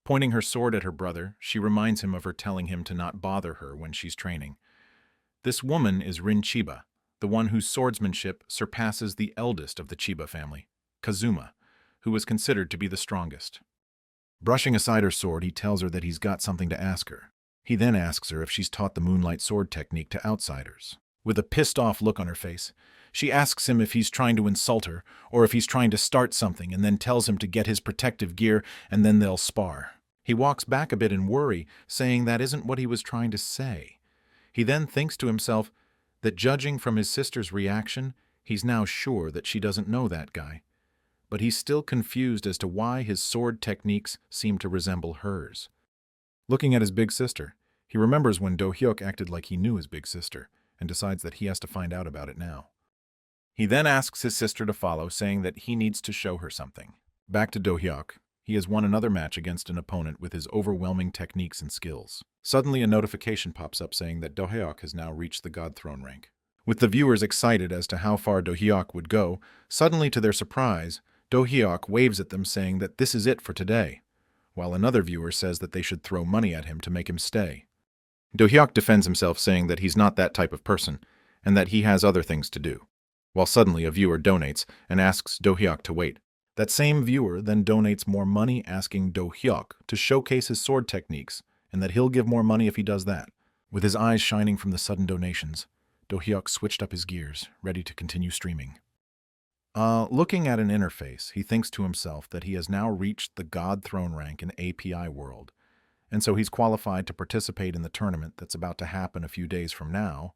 Pointing her sword at her brother, she reminds him of her telling him to not bother her when she's training. This woman is Rin Chiba, the one whose swordsmanship surpasses the eldest of the Chiba family, Kazuma, who was considered to be the strongest. Brushing aside her sword, he tells her that he's got something to ask her. He then asks her if she's taught the moonlight sword technique to outsiders. With a pissed-off look on her face, she asks him if he's trying to insult her, or if he's trying to start something, and then tells him to get his protective gear, and then they'll spar. He walks back a bit in worry, saying that isn't what he was trying to say. He then thinks to himself that judging from his sister's reaction, he's now sure that she doesn't know that guy. But he's still confused as to why his sword techniques seem to resemble hers. Looking at his big sister, he remembers when Do-hyuk acted like he knew his big sister, and decides that he has to find out about it now. He then asks his sister to follow, saying that he needs to show her something. Back to Do-hyuk, he has won another match against an opponent with his overwhelming techniques and skills. Suddenly a notification pops up saying that Do-hyuk has now reached the God Throne rank. With the viewers excited as to how far Do-hyuk would go, suddenly to their surprise, Do-hyuk waves at them saying that this is it for today, while another viewer says that they should throw money at him to make him stay. Do-hyuk defends himself saying that he's not that type of person, and that he has other things to do, while suddenly a viewer donates and asks Do-hyuk to wait. That same viewer then donates more money asking Do-hyuk to showcase his sword techniques, and that he'll give more money if he does that. With his eyes shining from the sudden donations, Do-hyuk switched up his gears, ready to continue streaming. Looking at an interface, he thinks to himself that he has now reached the God Throne rank in API world, and so he's qualified to participate in the tournament that's about to happen a few days from now.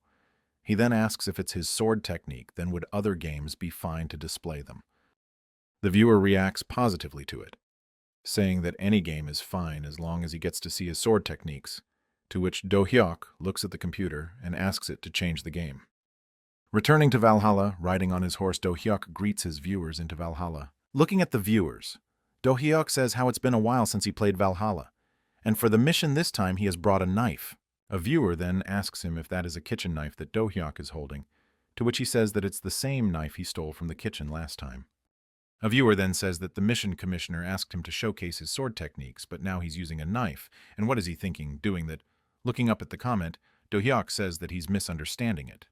He then asks if it's his sword technique, then would other games be fine to display them. The viewer reacts positively to it, saying that any game is fine as long as he gets to see his sword techniques, to which Do-hyuk looks at the computer and asks it to change the game. Returning to Valhalla, riding on his horse, Do-hyuk greets his viewers into Valhalla. Looking at the viewers, Do-hyuk says how it's been a while since he played Valhalla, and for the mission this time he has brought a knife. A viewer then asks him if that is a kitchen knife that Do-hyuk is holding, to which he says that it's the same knife he stole from the kitchen last time. A viewer then says that the mission commissioner asked him to showcase his sword techniques, but now he's using a knife, and what is he thinking doing that? Looking up at the comment, Do-hyuk says that he's misunderstanding it.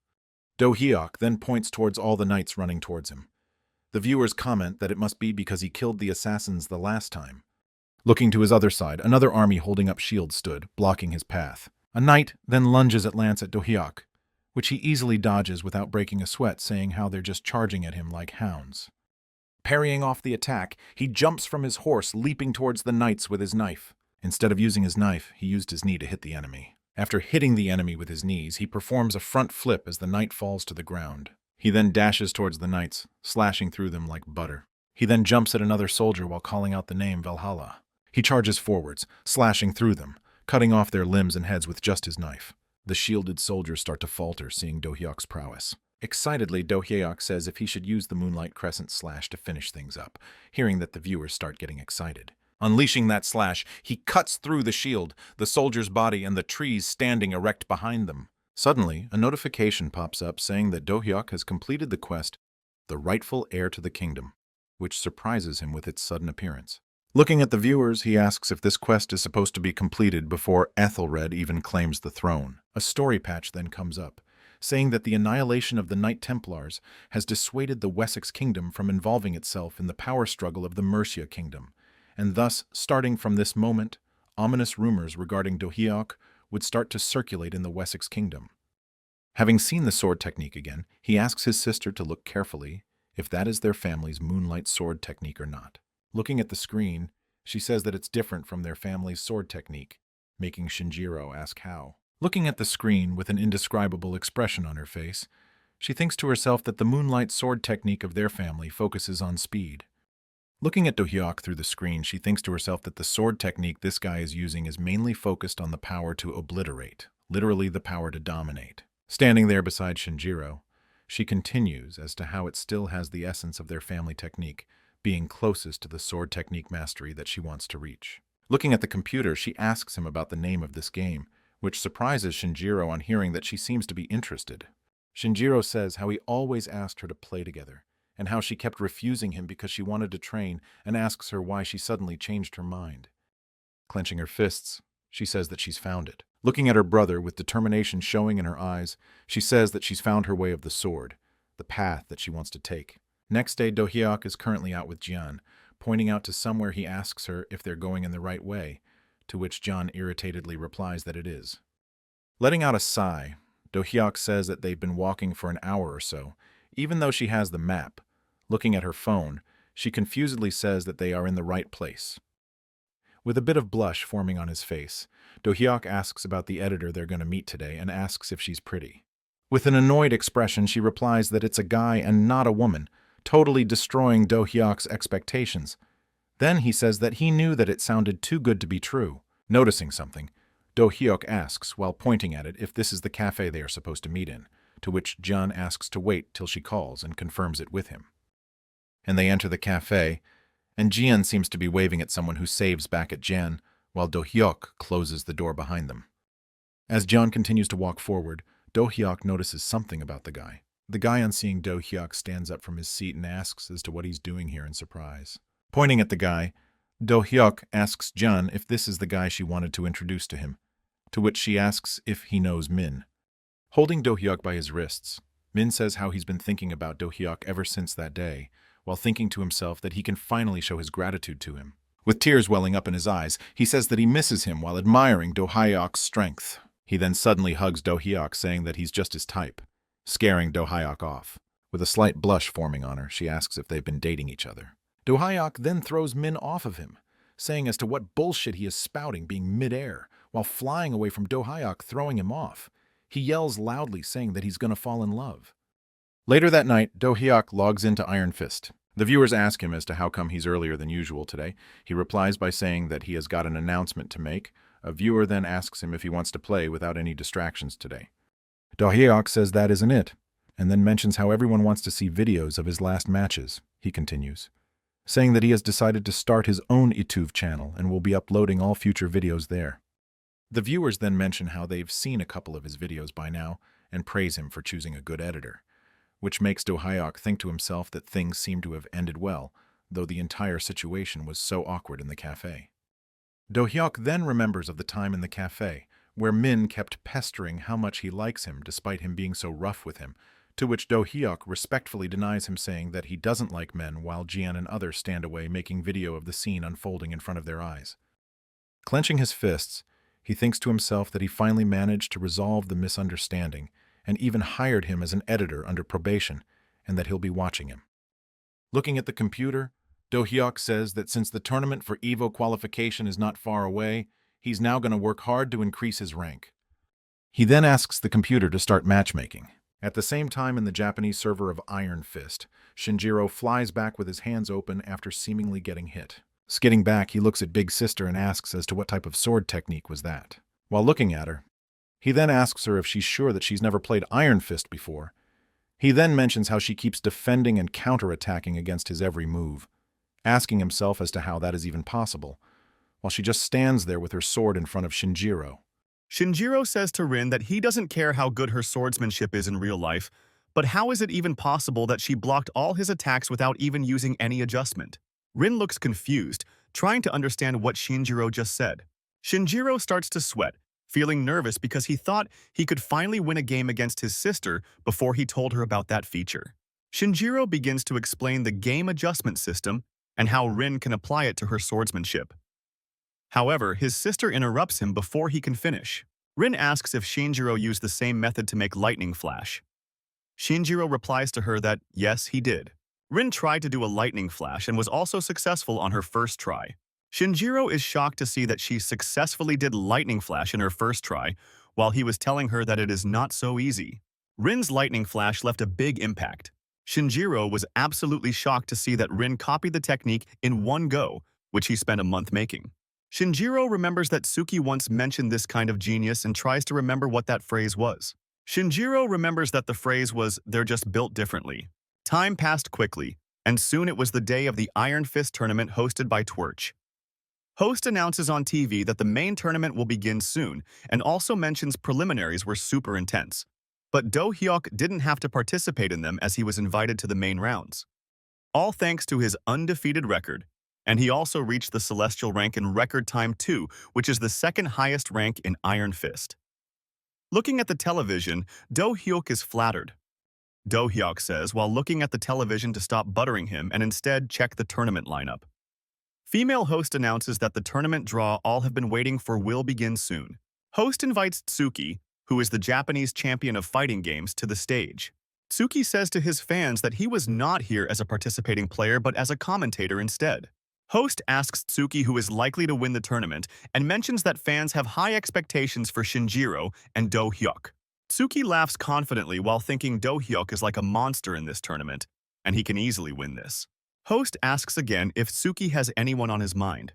Do-hyuk then points towards all the knights running towards him. The viewers comment that it must be because he killed the assassins the last time. Looking to his other side, another army holding up shields stood, blocking his path. A knight then lunges at lance at Do-hyuk, which he easily dodges without breaking a sweat, saying how they're just charging at him like hounds. Parrying off the attack, he jumps from his horse, leaping towards the knights with his knife. Instead of using his knife, he used his knee to hit the enemy. After hitting the enemy with his knees, he performs a front flip as the knight falls to the ground. He then dashes towards the knights, slashing through them like butter. He then jumps at another soldier while calling out the name Valhalla. He charges forwards, slashing through them, cutting off their limbs and heads with just his knife. The shielded soldiers start to falter, seeing Do-hyuk's prowess. Excitedly, Do-hyuk says if he should use the Moonlight Crescent slash to finish things up, hearing that the viewers start getting excited. Unleashing that slash, he cuts through the shield, the soldier's body, and the trees standing erect behind them. Suddenly, a notification pops up saying that Do-hyuk has completed the quest, The Rightful Heir to the Kingdom, which surprises him with its sudden appearance. Looking at the viewers, he asks if this quest is supposed to be completed before Ethelred even claims the throne. A story patch then comes up, saying that the annihilation of the Knight Templars has dissuaded the Wessex Kingdom from involving itself in the power struggle of the Mercia Kingdom, and thus, starting from this moment, ominous rumors regarding Do-hyuk would start to circulate in the Wessex Kingdom. Having seen the sword technique again, he asks his sister to look carefully if that is their family's moonlight sword technique or not. Looking at the screen, she says that it's different from their family's sword technique, making Shinjiro ask how. Looking at the screen with an indescribable expression on her face, she thinks to herself that the moonlight sword technique of their family focuses on speed. Looking at Do-hyuk through the screen, she thinks to herself that the sword technique this guy is using is mainly focused on the power to obliterate, literally the power to dominate. Standing there beside Shinjiro, she continues as to how it still has the essence of their family technique, being closest to the sword technique mastery that she wants to reach. Looking at the computer, she asks him about the name of this game, which surprises Shinjiro on hearing that she seems to be interested. Shinjiro says how he always asked her to play together, and how she kept refusing him because she wanted to train, and asks her why she suddenly changed her mind. Clenching her fists, she says that she's found it. Looking at her brother with determination showing in her eyes, she says that she's found her way of the sword, the path that she wants to take. Next day, Do-hyuk is currently out with Jian, pointing out to somewhere he asks her if they're going in the right way, to which Jian irritatedly replies that it is. Letting out a sigh, Do-hyuk says that they've been walking for an hour or so, even though she has the map. Looking at her phone, she confusedly says that they are in the right place. With a bit of blush forming on his face, Do-hyuk asks about the editor they're going to meet today and asks if she's pretty. With an annoyed expression, she replies that it's a guy and not a woman, totally destroying Do-hyuk's expectations. Then he says that he knew that it sounded too good to be true. Noticing something, Do-hyuk asks, while pointing at it, if this is the cafe they are supposed to meet in, to which Jian asks to wait till she calls and confirms it with him. And they enter the cafe, and Jian seems to be waving at someone who saves back at Jian, while Do-hyuk closes the door behind them. As Jian continues to walk forward, Do-hyuk notices something about the guy. The guy, on seeing Do-hyuk, stands up from his seat and asks as to what he's doing here in surprise. Pointing at the guy, Do-hyuk asks Jian if this is the guy she wanted to introduce to him, to which she asks if he knows Min. Holding Do-hyuk by his wrists, Min says how he's been thinking about Do-hyuk ever since that day, while thinking to himself that he can finally show his gratitude to him. With tears welling up in his eyes, he says that he misses him while admiring Do-hyuk's strength. He then suddenly hugs Do-hyuk, saying that he's just his type, scaring Do-hyuk off. With a slight blush forming on her, she asks if they've been dating each other. Do-hyuk then throws Min off of him, saying as to what bullshit he is spouting, being mid-air, while flying away from Do-hyuk, throwing him off. He yells loudly, saying that he's going to fall in love. Later that night, Do-hyuk logs into Iron Fist, The viewers ask him as to how come he's earlier than usual today. He replies by saying that he has got an announcement to make. A viewer then asks him if he wants to play without any distractions today. Do-hyuk says that isn't it, and then mentions how everyone wants to see videos of his last matches. He continues, saying that he has decided to start his own YouTube channel and will be uploading all future videos there. The viewers then mention how they've seen a couple of his videos by now and praise him for choosing a good editor, which makes Do-hyuk think to himself that things seem to have ended well, though the entire situation was so awkward in the cafe. Do-hyuk then remembers of the time in the cafe, where Min kept pestering how much he likes him despite him being so rough with him, to which Do-hyuk respectfully denies him, saying that he doesn't like men, while Jian and others stand away making video of the scene unfolding in front of their eyes. Clenching his fists, he thinks to himself that he finally managed to resolve the misunderstanding and even hired him as an editor under probation, and that he'll be watching him. Looking at the computer, Do-hyuk says that since the tournament for EVO qualification is not far away, he's now going to work hard to increase his rank. He then asks the computer to start matchmaking. At the same time, in the Japanese server of Iron Fist, Shinjiro flies back with his hands open after seemingly getting hit. Skidding back, he looks at Big Sister and asks as to what type of sword technique was that. While looking at her, he then asks her if she's sure that she's never played Iron Fist before. He then mentions how she keeps defending and counterattacking against his every move, asking himself as to how that is even possible, while she just stands there with her sword in front of Shinjiro. Shinjiro says to Rin that he doesn't care how good her swordsmanship is in real life, but how is it even possible that she blocked all his attacks without even using any adjustment? Rin looks confused, trying to understand what Shinjiro just said. Shinjiro starts to sweat, feeling nervous because he thought he could finally win a game against his sister before he told her about that feature. Shinjiro begins to explain the game adjustment system and how Rin can apply it to her swordsmanship. However, his sister interrupts him before he can finish. Rin asks if Shinjiro used the same method to make lightning flash. Shinjiro replies to her that yes, he did. Rin tried to do a lightning flash and was also successful on her first try. Shinjiro is shocked to see that she successfully did lightning flash in her first try, while he was telling her that it is not so easy. Rin's lightning flash left a big impact. Shinjiro was absolutely shocked to see that Rin copied the technique in one go, which he spent a month making. Shinjiro remembers that Suki once mentioned this kind of genius and tries to remember what that phrase was. Shinjiro remembers that the phrase was, "They're just built differently." Time passed quickly, and soon it was the day of the Iron Fist tournament hosted by Twitch. Host announces on TV that the main tournament will begin soon, and also mentions preliminaries were super intense. But Do-hyuk didn't have to participate in them as he was invited to the main rounds. All thanks to his undefeated record, and he also reached the Celestial rank in record time too, which is the second highest rank in Iron Fist. Looking at the television, Do-hyuk is flattered. Do-hyuk says while looking at the television to stop buttering him and instead check the tournament lineup. Female host announces that the tournament draw all have been waiting for will begin soon. Host invites Tsuki, who is the Japanese champion of fighting games, to the stage. Tsuki says to his fans that he was not here as a participating player but as a commentator instead. Host asks Tsuki who is likely to win the tournament and mentions that fans have high expectations for Shinjiro and Do-hyuk. Tsuki laughs confidently while thinking Do-hyuk is like a monster in this tournament, and he can easily win this. Host asks again if Tsuki has anyone on his mind.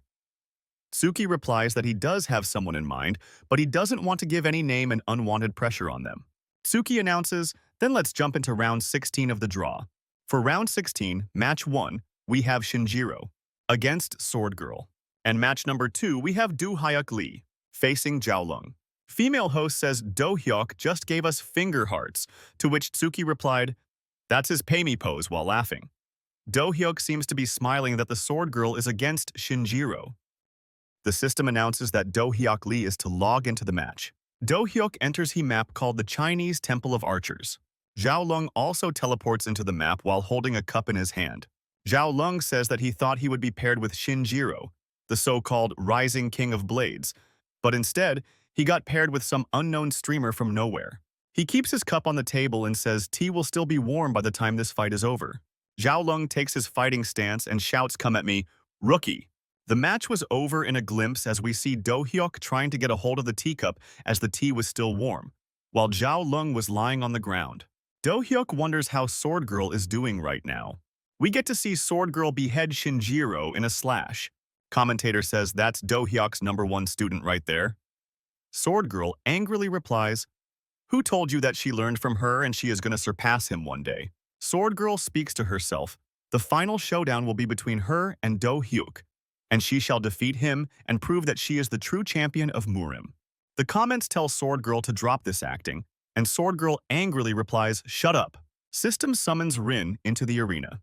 Tsuki replies that he does have someone in mind, but he doesn't want to give any name and unwanted pressure on them. Tsuki announces, "Then let's jump into round 16 of the draw. For round 16, match 1, we have Shinjiro against Sword Girl. And match number 2, we have Do-hyuk Lee facing Jiaolong." Female host says Do-hyuk just gave us finger hearts, to which Tsuki replied, "That's his pay me pose," while laughing. Do-hyuk seems to be smiling that the Sword Girl is against Shinjiro. The system announces that Do-hyuk Lee is to log into the match. Do-hyuk enters he map called the Chinese Temple of Archers. Jiaolong also teleports into the map while holding a cup in his hand. Jiaolong says that he thought he would be paired with Shinjiro, the so-called Rising King of Blades, but instead, he got paired with some unknown streamer from nowhere. He keeps his cup on the table and says tea will still be warm by the time this fight is over. Jiaolong takes his fighting stance and shouts, "Come at me, rookie." The match was over in a glimpse as we see Do-hyuk trying to get a hold of the teacup as the tea was still warm, while Jiaolong was lying on the ground. Do-hyuk wonders how Sword Girl is doing right now. We get to see Sword Girl behead Shinjiro in a slash. Commentator says that's Do-hyuk's #1 student right there. Sword Girl angrily replies, "Who told you that she learned from her and she is going to surpass him one day?" Sword Girl speaks to herself. The final showdown will be between her and Do-hyuk, and she shall defeat him and prove that she is the true champion of Murim. The comments tell Sword Girl to drop this acting, and Sword Girl angrily replies, "Shut up." System summons Rin into the arena.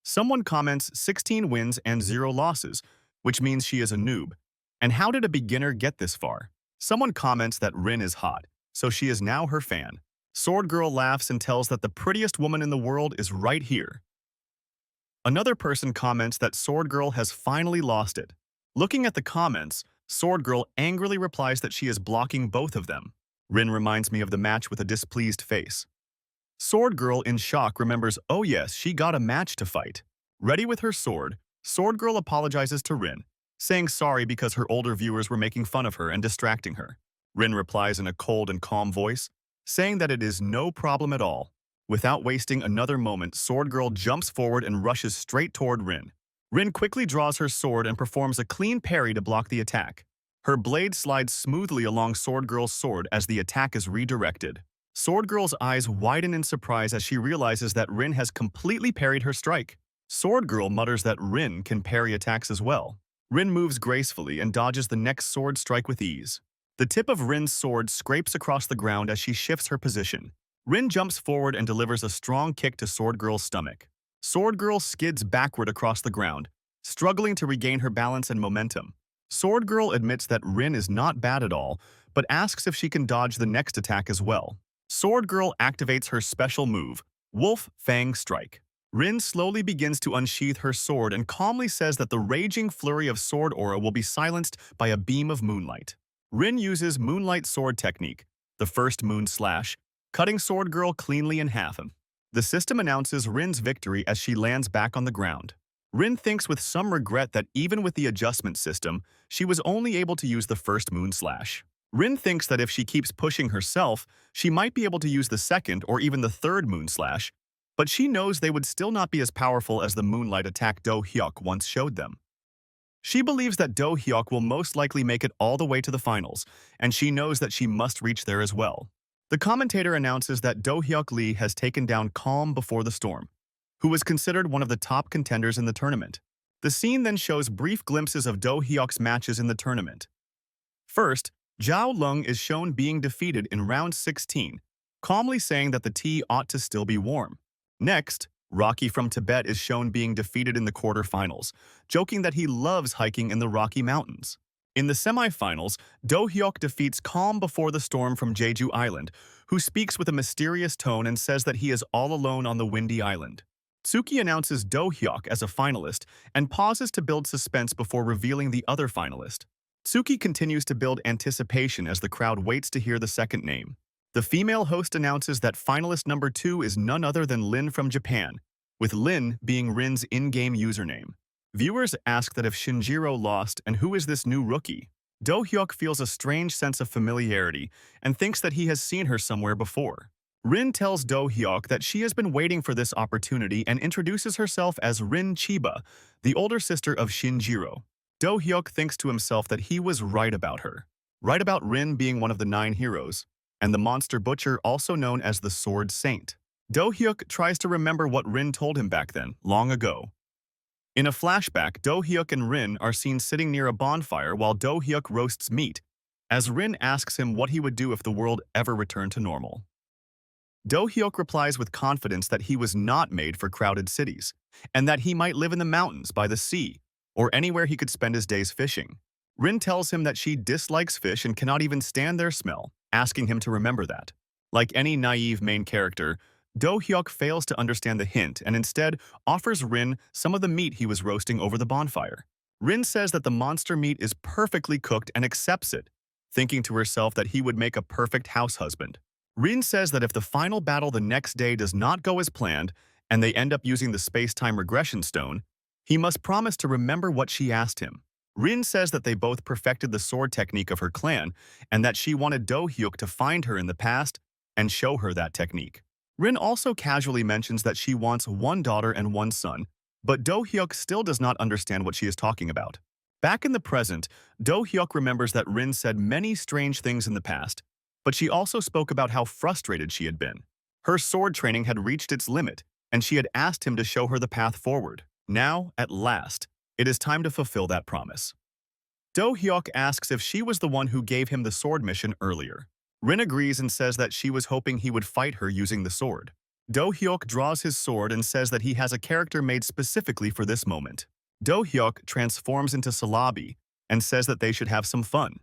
Someone comments 16 wins and 0 losses, which means she is a noob. And how did a beginner get this far? Someone comments that Rin is hot, so she is now her fan. Sword Girl laughs and tells that the prettiest woman in the world is right here. Another person comments that Sword Girl has finally lost it. Looking at the comments, Sword Girl angrily replies that she is blocking both of them. Rin reminds me of the match with a displeased face. Sword Girl, in shock, remembers, oh yes, she got a match to fight. Ready with her sword, Sword Girl apologizes to Rin, saying sorry because her older viewers were making fun of her and distracting her. Rin replies in a cold and calm voice, saying that it is no problem at all. Without wasting another moment, Sword Girl jumps forward and rushes straight toward Rin. Rin quickly draws her sword and performs a clean parry to block the attack. Her blade slides smoothly along Sword Girl's sword as the attack is redirected. Sword Girl's eyes widen in surprise as she realizes that Rin has completely parried her strike. Sword Girl mutters that Rin can parry attacks as well. Rin moves gracefully and dodges the next sword strike with ease. The tip of Rin's sword scrapes across the ground as she shifts her position. Rin jumps forward and delivers a strong kick to Sword Girl's stomach. Sword Girl skids backward across the ground, struggling to regain her balance and momentum. Sword Girl admits that Rin is not bad at all, but asks if she can dodge the next attack as well. Sword Girl activates her special move, Wolf Fang Strike. Rin slowly begins to unsheath her sword and calmly says that the raging flurry of sword aura will be silenced by a beam of moonlight. Rin uses Moonlight Sword Technique, the first moon slash, cutting Sword Girl cleanly in half. The system announces Rin's victory as she lands back on the ground. Rin thinks with some regret that even with the adjustment system, she was only able to use the first moon slash. Rin thinks that if she keeps pushing herself, she might be able to use the second or even the third moon slash, but she knows they would still not be as powerful as the moonlight attack Do-hyuk once showed them. She believes that Do-hyuk will most likely make it all the way to the finals, and she knows that she must reach there as well. The commentator announces that Do-hyuk Lee has taken down Calm before the Storm, who was considered one of the top contenders in the tournament. The scene then shows brief glimpses of Do-hyuk's matches in the tournament. First, Zhao Lung is shown being defeated in round 16, calmly saying that the tea ought to still be warm. Next, Rocky from Tibet is shown being defeated in the quarterfinals, joking that he loves hiking in the Rocky Mountains. In the semifinals, Do-hyuk defeats Calm before the Storm from Jeju Island, who speaks with a mysterious tone and says that he is all alone on the windy island. Tsuki announces Do-hyuk as a finalist and pauses to build suspense before revealing the other finalist. Tsuki continues to build anticipation as the crowd waits to hear the second name. The female host announces that finalist number 2 is none other than Lin from Japan, with Lin being Rin's in-game username. Viewers ask that if Shinjiro lost and who is this new rookie? Do-hyuk feels a strange sense of familiarity and thinks that he has seen her somewhere before. Rin tells Do-hyuk that she has been waiting for this opportunity and introduces herself as Rin Chiba, the older sister of Shinjiro. Do-hyuk thinks to himself that he was right about her. Right about Rin being one of the 9 heroes, and the monster butcher also known as the Sword Saint. Do-hyuk tries to remember what Rin told him back then, long ago. In a flashback, Do-hyuk and Rin are seen sitting near a bonfire while Do-hyuk roasts meat, as Rin asks him what he would do if the world ever returned to normal. Do-hyuk replies with confidence that he was not made for crowded cities, and that he might live in the mountains, by the sea, or anywhere he could spend his days fishing. Rin tells him that she dislikes fish and cannot even stand their smell, asking him to remember that. Like any naive main character, Do-hyuk fails to understand the hint and instead offers Rin some of the meat he was roasting over the bonfire. Rin says that the monster meat is perfectly cooked and accepts it, thinking to herself that he would make a perfect house husband. Rin says that if the final battle the next day does not go as planned and they end up using the space-time regression stone, he must promise to remember what she asked him. Rin says that they both perfected the sword technique of her clan and that she wanted Do-hyuk to find her in the past and show her that technique. Rin also casually mentions that she wants one daughter and one son, but Do-hyuk still does not understand what she is talking about. Back in the present, Do-hyuk remembers that Rin said many strange things in the past, but she also spoke about how frustrated she had been. Her sword training had reached its limit, and she had asked him to show her the path forward. Now, at last, it is time to fulfill that promise. Do-hyuk asks if she was the one who gave him the sword mission earlier. Rin agrees and says that she was hoping he would fight her using the sword. Do-hyuk draws his sword and says that he has a character made specifically for this moment. Do-hyuk transforms into Salabi and says that they should have some fun.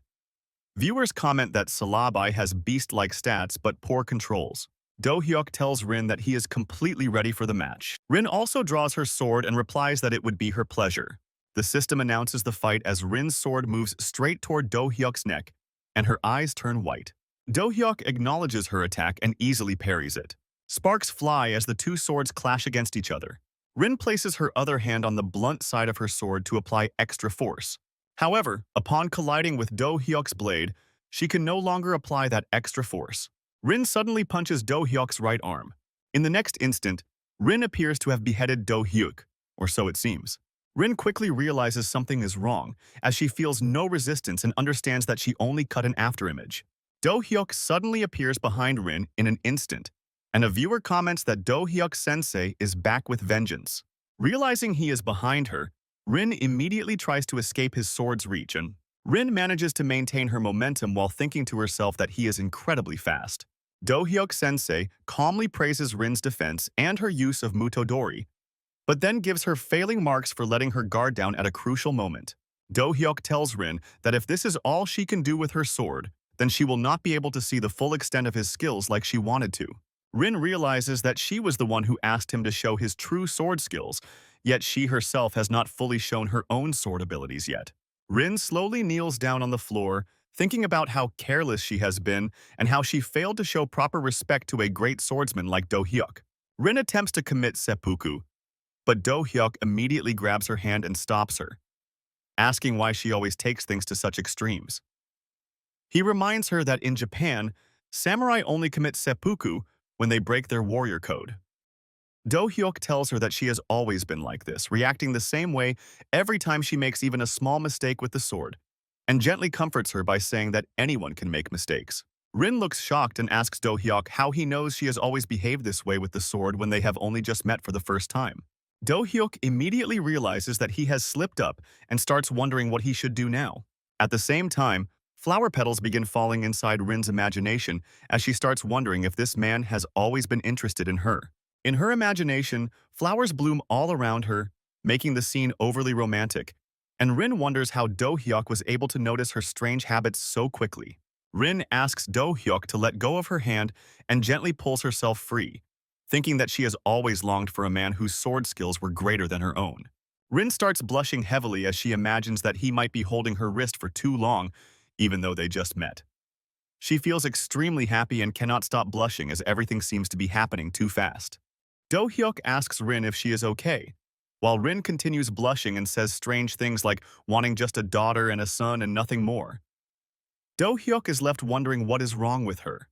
Viewers comment that Salabi has beast-like stats but poor controls. Do-hyuk tells Rin that he is completely ready for the match. Rin also draws her sword and replies that it would be her pleasure. The system announces the fight as Rin's sword moves straight toward Do-hyuk's neck, and her eyes turn white. Do-hyuk acknowledges her attack and easily parries it. Sparks fly as the two swords clash against each other. Rin places her other hand on the blunt side of her sword to apply extra force. However, upon colliding with Do-hyuk's blade, she can no longer apply that extra force. Rin suddenly punches Do-hyuk's right arm. In the next instant, Rin appears to have beheaded Do-hyuk, or so it seems. Rin quickly realizes something is wrong, as she feels no resistance and understands that she only cut an afterimage. Do-hyuk suddenly appears behind Rin in an instant, and a viewer comments that Do-hyuk sensei is back with vengeance. Realizing he is behind her, Rin immediately tries to escape his sword's reach, and Rin manages to maintain her momentum while thinking to herself that he is incredibly fast. Do-hyuk sensei calmly praises Rin's defense and her use of Mutodori, but then gives her failing marks for letting her guard down at a crucial moment. Do-hyuk tells Rin that if this is all she can do with her sword, then she will not be able to see the full extent of his skills like she wanted to. Rin realizes that she was the one who asked him to show his true sword skills, yet she herself has not fully shown her own sword abilities yet. Rin slowly kneels down on the floor, thinking about how careless she has been and how she failed to show proper respect to a great swordsman like Do-hyuk. Rin attempts to commit seppuku, but Do-hyuk immediately grabs her hand and stops her, asking why she always takes things to such extremes. He reminds her that in Japan, samurai only commit seppuku when they break their warrior code. Do-hyuk tells her that she has always been like this, reacting the same way every time she makes even a small mistake with the sword, and gently comforts her by saying that anyone can make mistakes. Rin looks shocked and asks Do-hyuk how he knows she has always behaved this way with the sword when they have only just met for the first time. Do-hyuk immediately realizes that he has slipped up and starts wondering what he should do now. At the same time, flower petals begin falling inside Rin's imagination as she starts wondering if this man has always been interested in her. In her imagination, flowers bloom all around her, making the scene overly romantic, and Rin wonders how Do-hyuk was able to notice her strange habits so quickly. Rin asks Do-hyuk to let go of her hand and gently pulls herself free, thinking that she has always longed for a man whose sword skills were greater than her own. Rin starts blushing heavily as she imagines that he might be holding her wrist for too long, even though they just met. She feels extremely happy and cannot stop blushing as everything seems to be happening too fast. Do-hyuk asks Rin if she is okay, while Rin continues blushing and says strange things like wanting just a daughter and a son and nothing more. Do-hyuk is left wondering what is wrong with her.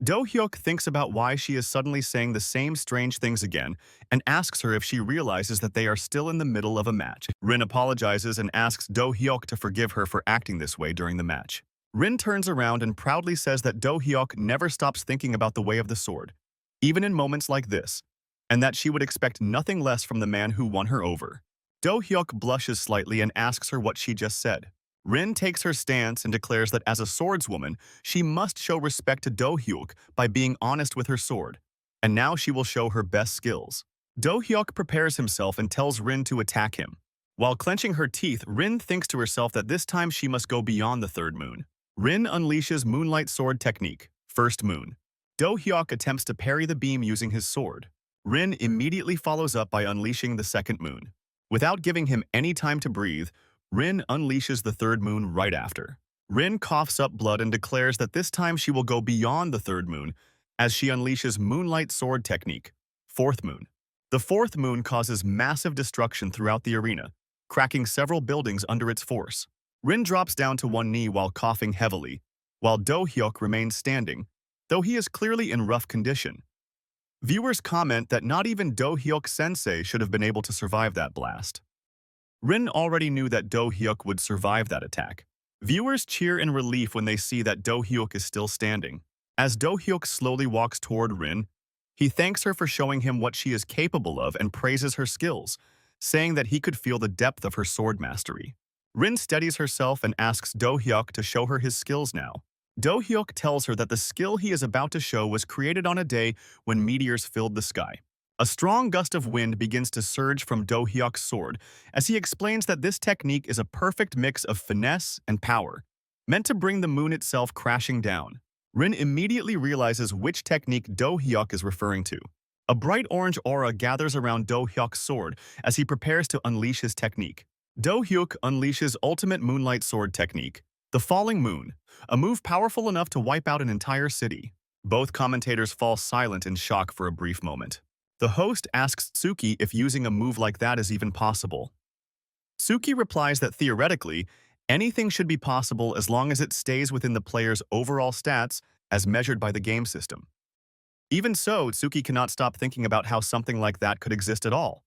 Do-hyuk thinks about why she is suddenly saying the same strange things again and asks her if she realizes that they are still in the middle of a match. Rin apologizes and asks Do-hyuk to forgive her for acting this way during the match. Rin turns around and proudly says that Do-hyuk never stops thinking about the way of the sword, even in moments like this, and that she would expect nothing less from the man who won her over. Do-hyuk blushes slightly and asks her what she just said. Rin takes her stance and declares that as a swordswoman, she must show respect to Do-hyuk by being honest with her sword, and now she will show her best skills. Do-hyuk prepares himself and tells Rin to attack him. While clenching her teeth, Rin thinks to herself that this time she must go beyond the third moon. Rin unleashes Moonlight Sword Technique, First Moon. Do-hyuk attempts to parry the beam using his sword. Rin immediately follows up by unleashing the second moon. Without giving him any time to breathe, Rin unleashes the third moon right after. Rin coughs up blood and declares that this time she will go beyond the third moon as she unleashes Moonlight Sword Technique, Fourth Moon. The fourth moon causes massive destruction throughout the arena, cracking several buildings under its force. Rin drops down to one knee while coughing heavily, while Do-hyuk remains standing, though he is clearly in rough condition. Viewers comment that not even Do-hyuk sensei should have been able to survive that blast. Rin already knew that Do-hyuk would survive that attack. Viewers cheer in relief when they see that Do-hyuk is still standing. As Do-hyuk slowly walks toward Rin, he thanks her for showing him what she is capable of and praises her skills, saying that he could feel the depth of her sword mastery. Rin steadies herself and asks Do-hyuk to show her his skills now. Do-hyuk tells her that the skill he is about to show was created on a day when meteors filled the sky. A strong gust of wind begins to surge from Do-hyuk's sword as he explains that this technique is a perfect mix of finesse and power, meant to bring the moon itself crashing down. Rin immediately realizes which technique Do-hyuk is referring to. A bright orange aura gathers around Do-hyuk's sword as he prepares to unleash his technique. Do-hyuk unleashes ultimate moonlight sword technique, the falling moon, a move powerful enough to wipe out an entire city. Both commentators fall silent in shock for a brief moment. The host asks Tsuki if using a move like that is even possible. Tsuki replies that theoretically, anything should be possible as long as it stays within the player's overall stats as measured by the game system. Even so, Tsuki cannot stop thinking about how something like that could exist at all.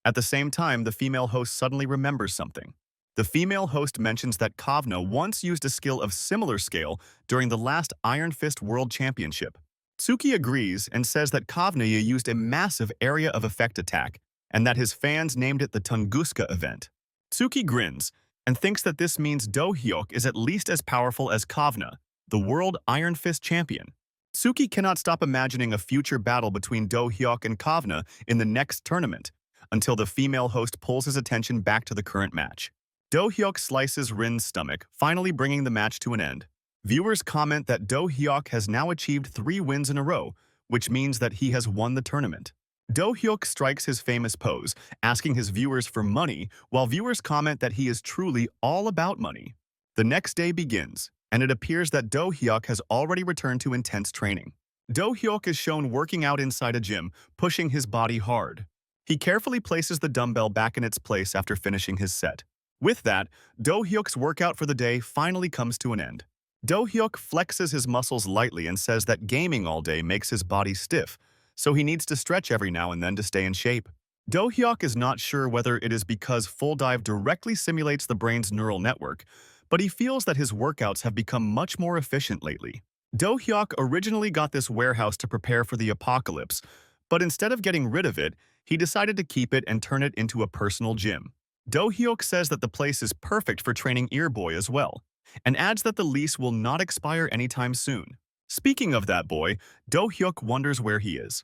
At the same time, the female host suddenly remembers something. The female host mentions that Kavna once used a skill of similar scale during the last Iron Fist World Championship. Tsuki agrees and says that Kavna used a massive area of effect attack and that his fans named it the Tunguska event. Tsuki grins and thinks that this means Do-hyuk is at least as powerful as Kavna, the World Iron Fist Champion. Tsuki cannot stop imagining a future battle between Do-hyuk and Kavna in the next tournament, until the female host pulls his attention back to the current match. Do-hyuk slices Rin's stomach, finally bringing the match to an end. Viewers comment that Do-hyuk has now achieved 3 wins in a row, which means that he has won the tournament. Do-hyuk strikes his famous pose, asking his viewers for money, while viewers comment that he is truly all about money. The next day begins, and it appears that Do-hyuk has already returned to intense training. Do-hyuk is shown working out inside a gym, pushing his body hard. He carefully places the dumbbell back in its place after finishing his set. With that, Do-hyuk's workout for the day finally comes to an end. Do-hyuk flexes his muscles lightly and says that gaming all day makes his body stiff, so he needs to stretch every now and then to stay in shape. Do-hyuk is not sure whether it is because full dive directly simulates the brain's neural network, but he feels that his workouts have become much more efficient lately. Do-hyuk originally got this warehouse to prepare for the apocalypse, but instead of getting rid of it, he decided to keep it and turn it into a personal gym. Do-hyuk says that the place is perfect for training Earboy as well, and adds that the lease will not expire anytime soon. Speaking of that boy, Do-hyuk wonders where he is.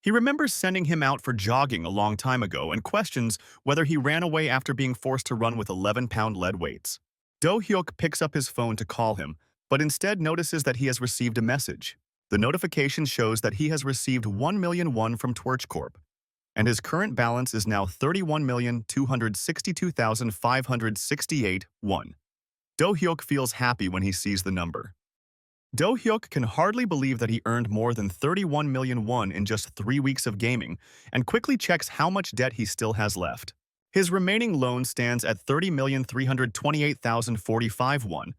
He remembers sending him out for jogging a long time ago and questions whether he ran away after being forced to run with 11-pound lead weights. Do-hyuk picks up his phone to call him, but instead notices that he has received a message. The notification shows that he has received 1 million won from Twerch Corp, and his current balance is now 31,262,568 won. Do-hyuk feels happy when he sees the number. Do-hyuk can hardly believe that he earned more than 31 million won in just 3 weeks of gaming, and quickly checks how much debt he still has left. His remaining loan stands at 30,328,045 won,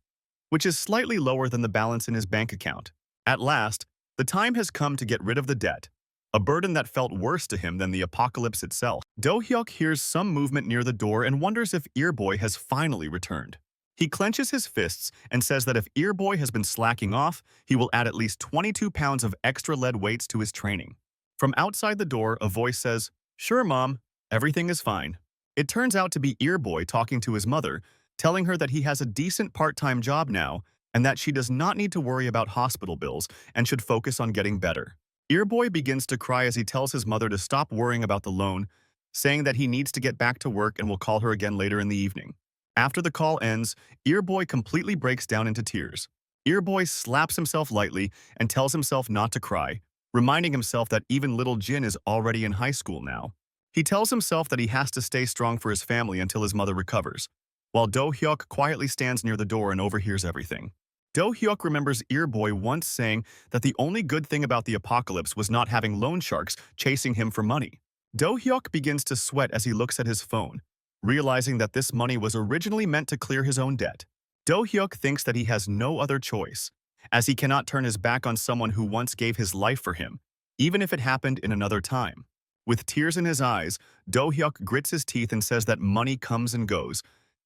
which is slightly lower than the balance in his bank account. At last, the time has come to get rid of the debt, a burden that felt worse to him than the apocalypse itself. Do-hyuk hears some movement near the door and wonders if Earboy has finally returned. He clenches his fists and says that if Earboy has been slacking off, he will add at least 22 pounds of extra lead weights to his training. From outside the door, a voice says, "Sure, Mom, everything is fine." It turns out to be Earboy talking to his mother, telling her that he has a decent part-time job now and that she does not need to worry about hospital bills and should focus on getting better. Earboy begins to cry as he tells his mother to stop worrying about the loan, saying that he needs to get back to work and will call her again later in the evening. After the call ends, Earboy completely breaks down into tears. Earboy slaps himself lightly and tells himself not to cry, reminding himself that even little Jin is already in high school now. He tells himself that he has to stay strong for his family until his mother recovers, while Do-hyuk quietly stands near the door and overhears everything. Do-hyuk remembers Earboy once saying that the only good thing about the apocalypse was not having loan sharks chasing him for money. Do-hyuk begins to sweat as he looks at his phone, realizing that this money was originally meant to clear his own debt. Do-hyuk thinks that he has no other choice, as he cannot turn his back on someone who once gave his life for him, even if it happened in another time. With tears in his eyes, Do-hyuk grits his teeth and says that money comes and goes,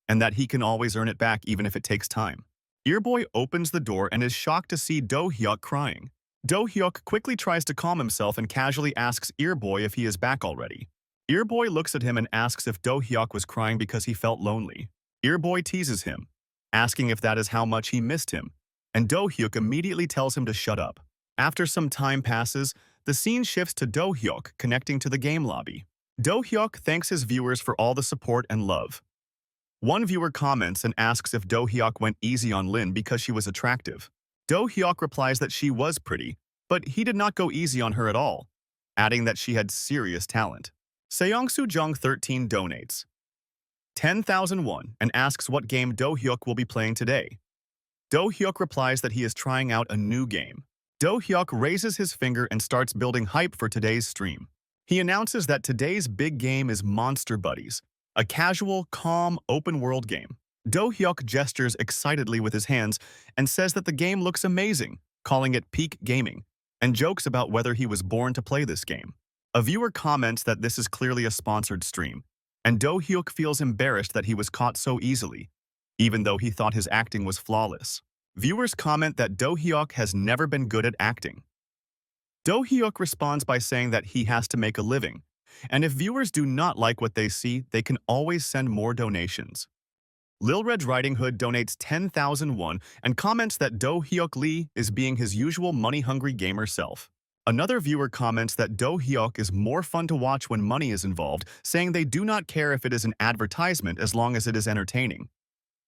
and that he can always earn it back even if it takes time. Earboy opens the door and is shocked to see Do-hyuk crying. Do-hyuk quickly tries to calm himself and casually asks Earboy if he is back already. Earboy looks at him and asks if Do-hyuk was crying because he felt lonely. Earboy teases him, asking if that is how much he missed him, and Do-hyuk immediately tells him to shut up. After some time passes, the scene shifts to Do-hyuk connecting to the game lobby. Do-hyuk thanks his viewers for all the support and love. One viewer comments and asks if Do-hyuk went easy on Lin because she was attractive. Do-hyuk replies that she was pretty, but he did not go easy on her at all, adding that she had serious talent. Seongsu-jung 13 donates 10,000 won and asks what game Do-hyuk will be playing today. Do-hyuk replies that he is trying out a new game. Do-hyuk raises his finger and starts building hype for today's stream. He announces that today's big game is Monster Buddies, a casual, calm, open-world game. Do-hyuk gestures excitedly with his hands and says that the game looks amazing, calling it peak gaming, and jokes about whether he was born to play this game. A viewer comments that this is clearly a sponsored stream, and Do-hyuk feels embarrassed that he was caught so easily, even though he thought his acting was flawless. Viewers comment that Do-hyuk has never been good at acting. Do-hyuk responds by saying that he has to make a living, and if viewers do not like what they see, they can always send more donations. Lil Red Riding Hood donates 10,000 won and comments that Do-hyuk Lee is being his usual money-hungry gamer self. Another viewer comments that Do-hyuk is more fun to watch when money is involved, saying they do not care if it is an advertisement as long as it is entertaining.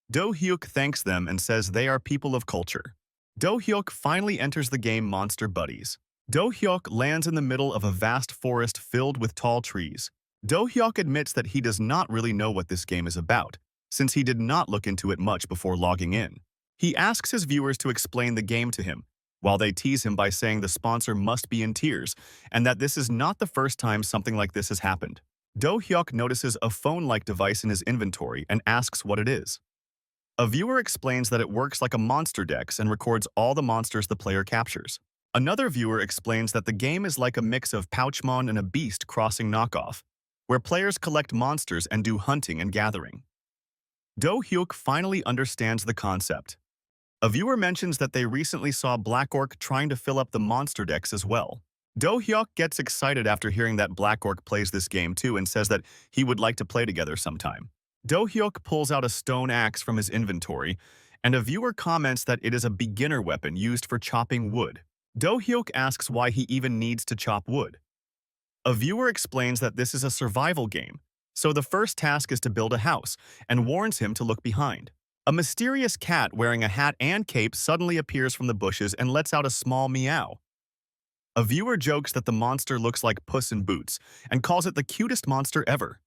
Do-hyuk thanks them and says they are people of culture. Do-hyuk finally enters the game Monster Buddies. Do-hyuk lands in the middle of a vast forest filled with tall trees. Do-hyuk admits that he does not really know what this game is about, since he did not look into it much before logging in. He asks his viewers to explain the game to him, while they tease him by saying the sponsor must be in tears, and that this is not the first time something like this has happened. Do-hyuk notices a phone-like device in his inventory and asks what it is. A viewer explains that it works like a monster dex and records all the monsters the player captures. Another viewer explains that the game is like a mix of Pouchmon and a Beast Crossing knockoff, where players collect monsters and do hunting and gathering. Do-hyuk finally understands the concept. A viewer mentions that they recently saw Black Orc trying to fill up the monster decks as well. Do-hyuk gets excited after hearing that Black Orc plays this game too and says that he would like to play together sometime. Do-hyuk pulls out a stone axe from his inventory, and a viewer comments that it is a beginner weapon used for chopping wood. Do-hyuk asks why he even needs to chop wood. A viewer explains that this is a survival game, so the first task is to build a house, and warns him to look behind. A mysterious cat wearing a hat and cape suddenly appears from the bushes and lets out a small meow. A viewer jokes that the monster looks like Puss in Boots and calls it the cutest monster ever.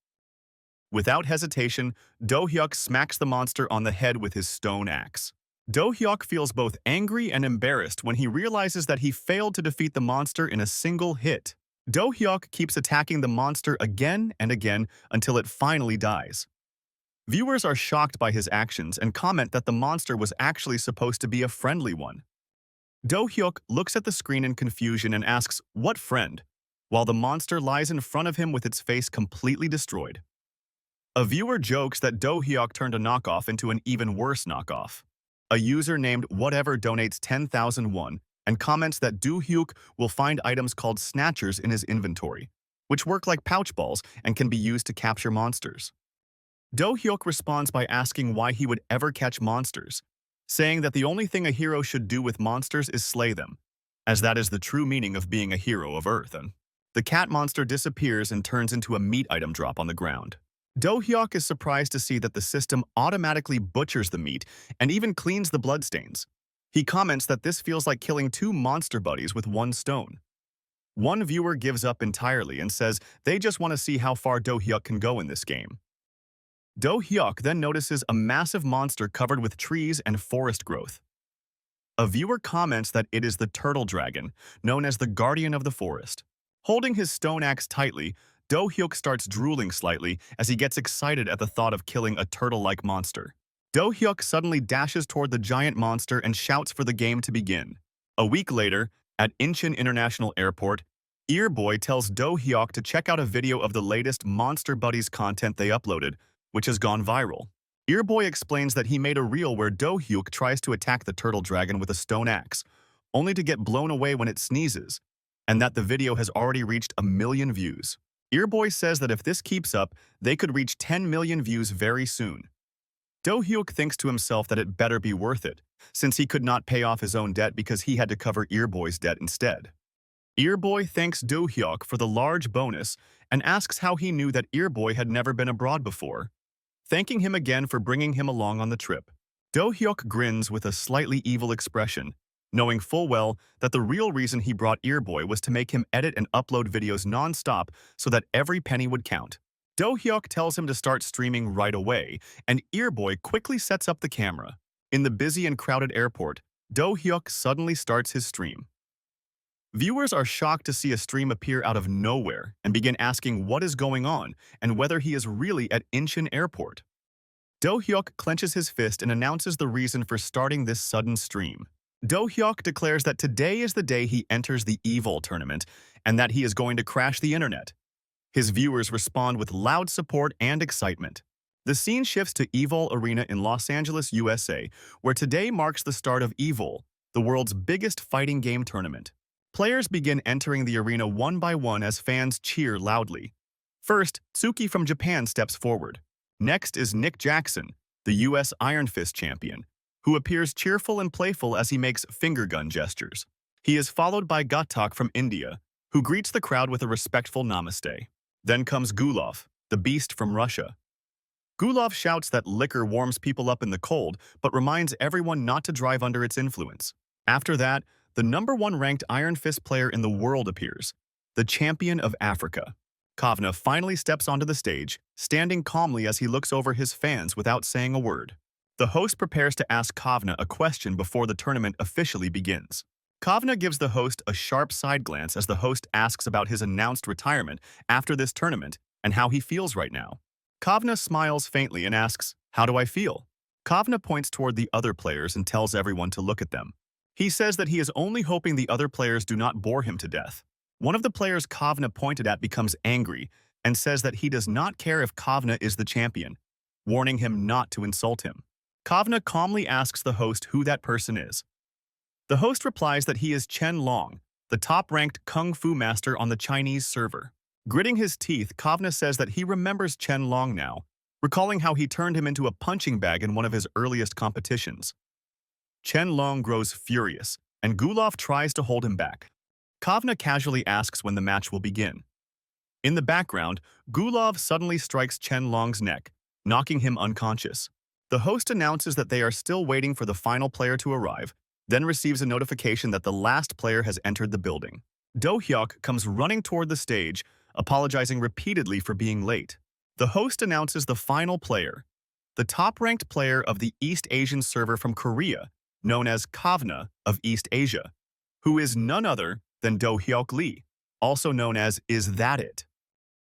Without hesitation, Do-hyuk smacks the monster on the head with his stone axe. Do-hyuk feels both angry and embarrassed when he realizes that he failed to defeat the monster in a single hit. Do-hyuk keeps attacking the monster again and again until it finally dies. Viewers are shocked by his actions and comment that the monster was actually supposed to be a friendly one. Do-hyuk looks at the screen in confusion and asks, "What friend?" while the monster lies in front of him with its face completely destroyed. A viewer jokes that Do-hyuk turned a knockoff into an even worse knockoff. A user named Whatever donates 10,000 won and comments that Do-hyuk will find items called snatchers in his inventory, which work like pouch balls and can be used to capture monsters. Do-hyuk responds by asking why he would ever catch monsters, saying that the only thing a hero should do with monsters is slay them, as that is the true meaning of being a hero of Earth. And the cat monster disappears and turns into a meat item drop on the ground. Do-hyuk is surprised to see that the system automatically butchers the meat and even cleans the bloodstains. He comments that this feels like killing two monster buddies with one stone. One viewer gives up entirely and says they just want to see how far Do-hyuk can go in this game. Do-hyuk then notices a massive monster covered with trees and forest growth. A viewer comments that it is the turtle dragon, known as the guardian of the forest. Holding his stone axe tightly, Do-hyuk starts drooling slightly as he gets excited at the thought of killing a turtle-like monster. Do-hyuk suddenly dashes toward the giant monster and shouts for the game to begin. A week later, at Incheon International Airport, Earboy tells Do Hyuk to check out a video of the latest Monster Buddies content they uploaded, which has gone viral. Earboy explains that he made a reel where Do Hyuk tries to attack the turtle dragon with a stone axe, only to get blown away when it sneezes, and that the video has already reached 1 million views. Earboy says that if this keeps up, they could reach 10 million views very soon. Do Hyuk thinks to himself that it better be worth it, since he could not pay off his own debt because he had to cover Earboy's debt instead. Earboy thanks Do Hyuk for the large bonus and asks how he knew that Earboy had never been abroad before, thanking him again for bringing him along on the trip. Do Hyuk grins with a slightly evil expression, knowing full well that the real reason he brought Earboy was to make him edit and upload videos non-stop so that every penny would count. Do Hyuk tells him to start streaming right away, and Earboy quickly sets up the camera. In the busy and crowded airport, Do Hyuk suddenly starts his stream. Viewers are shocked to see a stream appear out of nowhere and begin asking what is going on and whether he is really at Incheon Airport. Do Hyuk clenches his fist and announces the reason for starting this sudden stream. Do Hyuk declares that today is the day he enters the EVOL tournament and that he is going to crash the internet. His viewers respond with loud support and excitement. The scene shifts to EVOL Arena in Los Angeles, USA, where today marks the start of EVOL, the world's biggest fighting game tournament. Players begin entering the arena one by one as fans cheer loudly. First, Tsuki from Japan steps forward. Next is Nick Jackson, the US Iron Fist champion, who appears cheerful and playful as he makes finger gun gestures. He is followed by Ghatak from India, who greets the crowd with a respectful namaste. Then comes Gulov, the beast from Russia. Gulov shouts that liquor warms people up in the cold, but reminds everyone not to drive under its influence. After that, the #1 ranked Iron Fist player in the world appears, the champion of Africa. Kavna finally steps onto the stage, standing calmly as he looks over his fans without saying a word. The host prepares to ask Kavna a question before the tournament officially begins. Kavna gives the host a sharp side glance as the host asks about his announced retirement after this tournament and how he feels right now. Kavna smiles faintly and asks, "How do I feel?" Kavna points toward the other players and tells everyone to look at them. He says that he is only hoping the other players do not bore him to death. One of the players Kavna pointed at becomes angry and says that he does not care if Kavna is the champion, warning him not to insult him. Kavna calmly asks the host who that person is. The host replies that he is Chen Long, the top-ranked kung fu master on the Chinese server. Gritting his teeth, Kavna says that he remembers Chen Long now, recalling how he turned him into a punching bag in one of his earliest competitions. Chen Long grows furious, and Gulov tries to hold him back. Kavna casually asks when the match will begin. In the background, Gulov suddenly strikes Chen Long's neck, knocking him unconscious. The host announces that they are still waiting for the final player to arrive, then receives a notification that the last player has entered the building. Do Hyuk comes running toward the stage, apologizing repeatedly for being late. The host announces the final player, the top-ranked player of the East Asian server from Korea, known as Kavna of East Asia, who is none other than Do Hyuk Lee, also known as Is That It?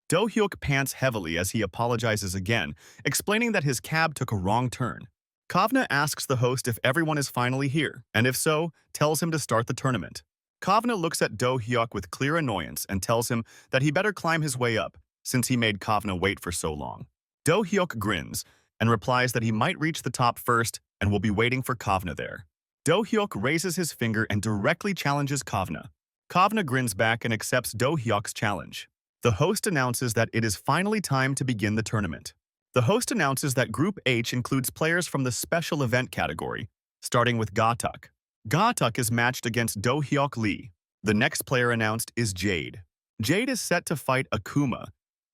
Do Hyuk pants heavily as he apologizes again, explaining that his cab took a wrong turn. Kavna asks the host if everyone is finally here, and if so, tells him to start the tournament. Kavna looks at Do Hyuk with clear annoyance and tells him that he better climb his way up, since he made Kavna wait for so long. Do Hyuk grins and replies that he might reach the top first and will be waiting for Kavna there. Do Hyuk raises his finger and directly challenges Kavna. Kavna grins back and accepts Do Hyuk's challenge. The host announces that it is finally time to begin the tournament. The host announces that Group H includes players from the special event category, starting with Ghatak. Ghatak is matched against Do Hyuk Lee. The next player announced is Jade. Jade is set to fight Akuma,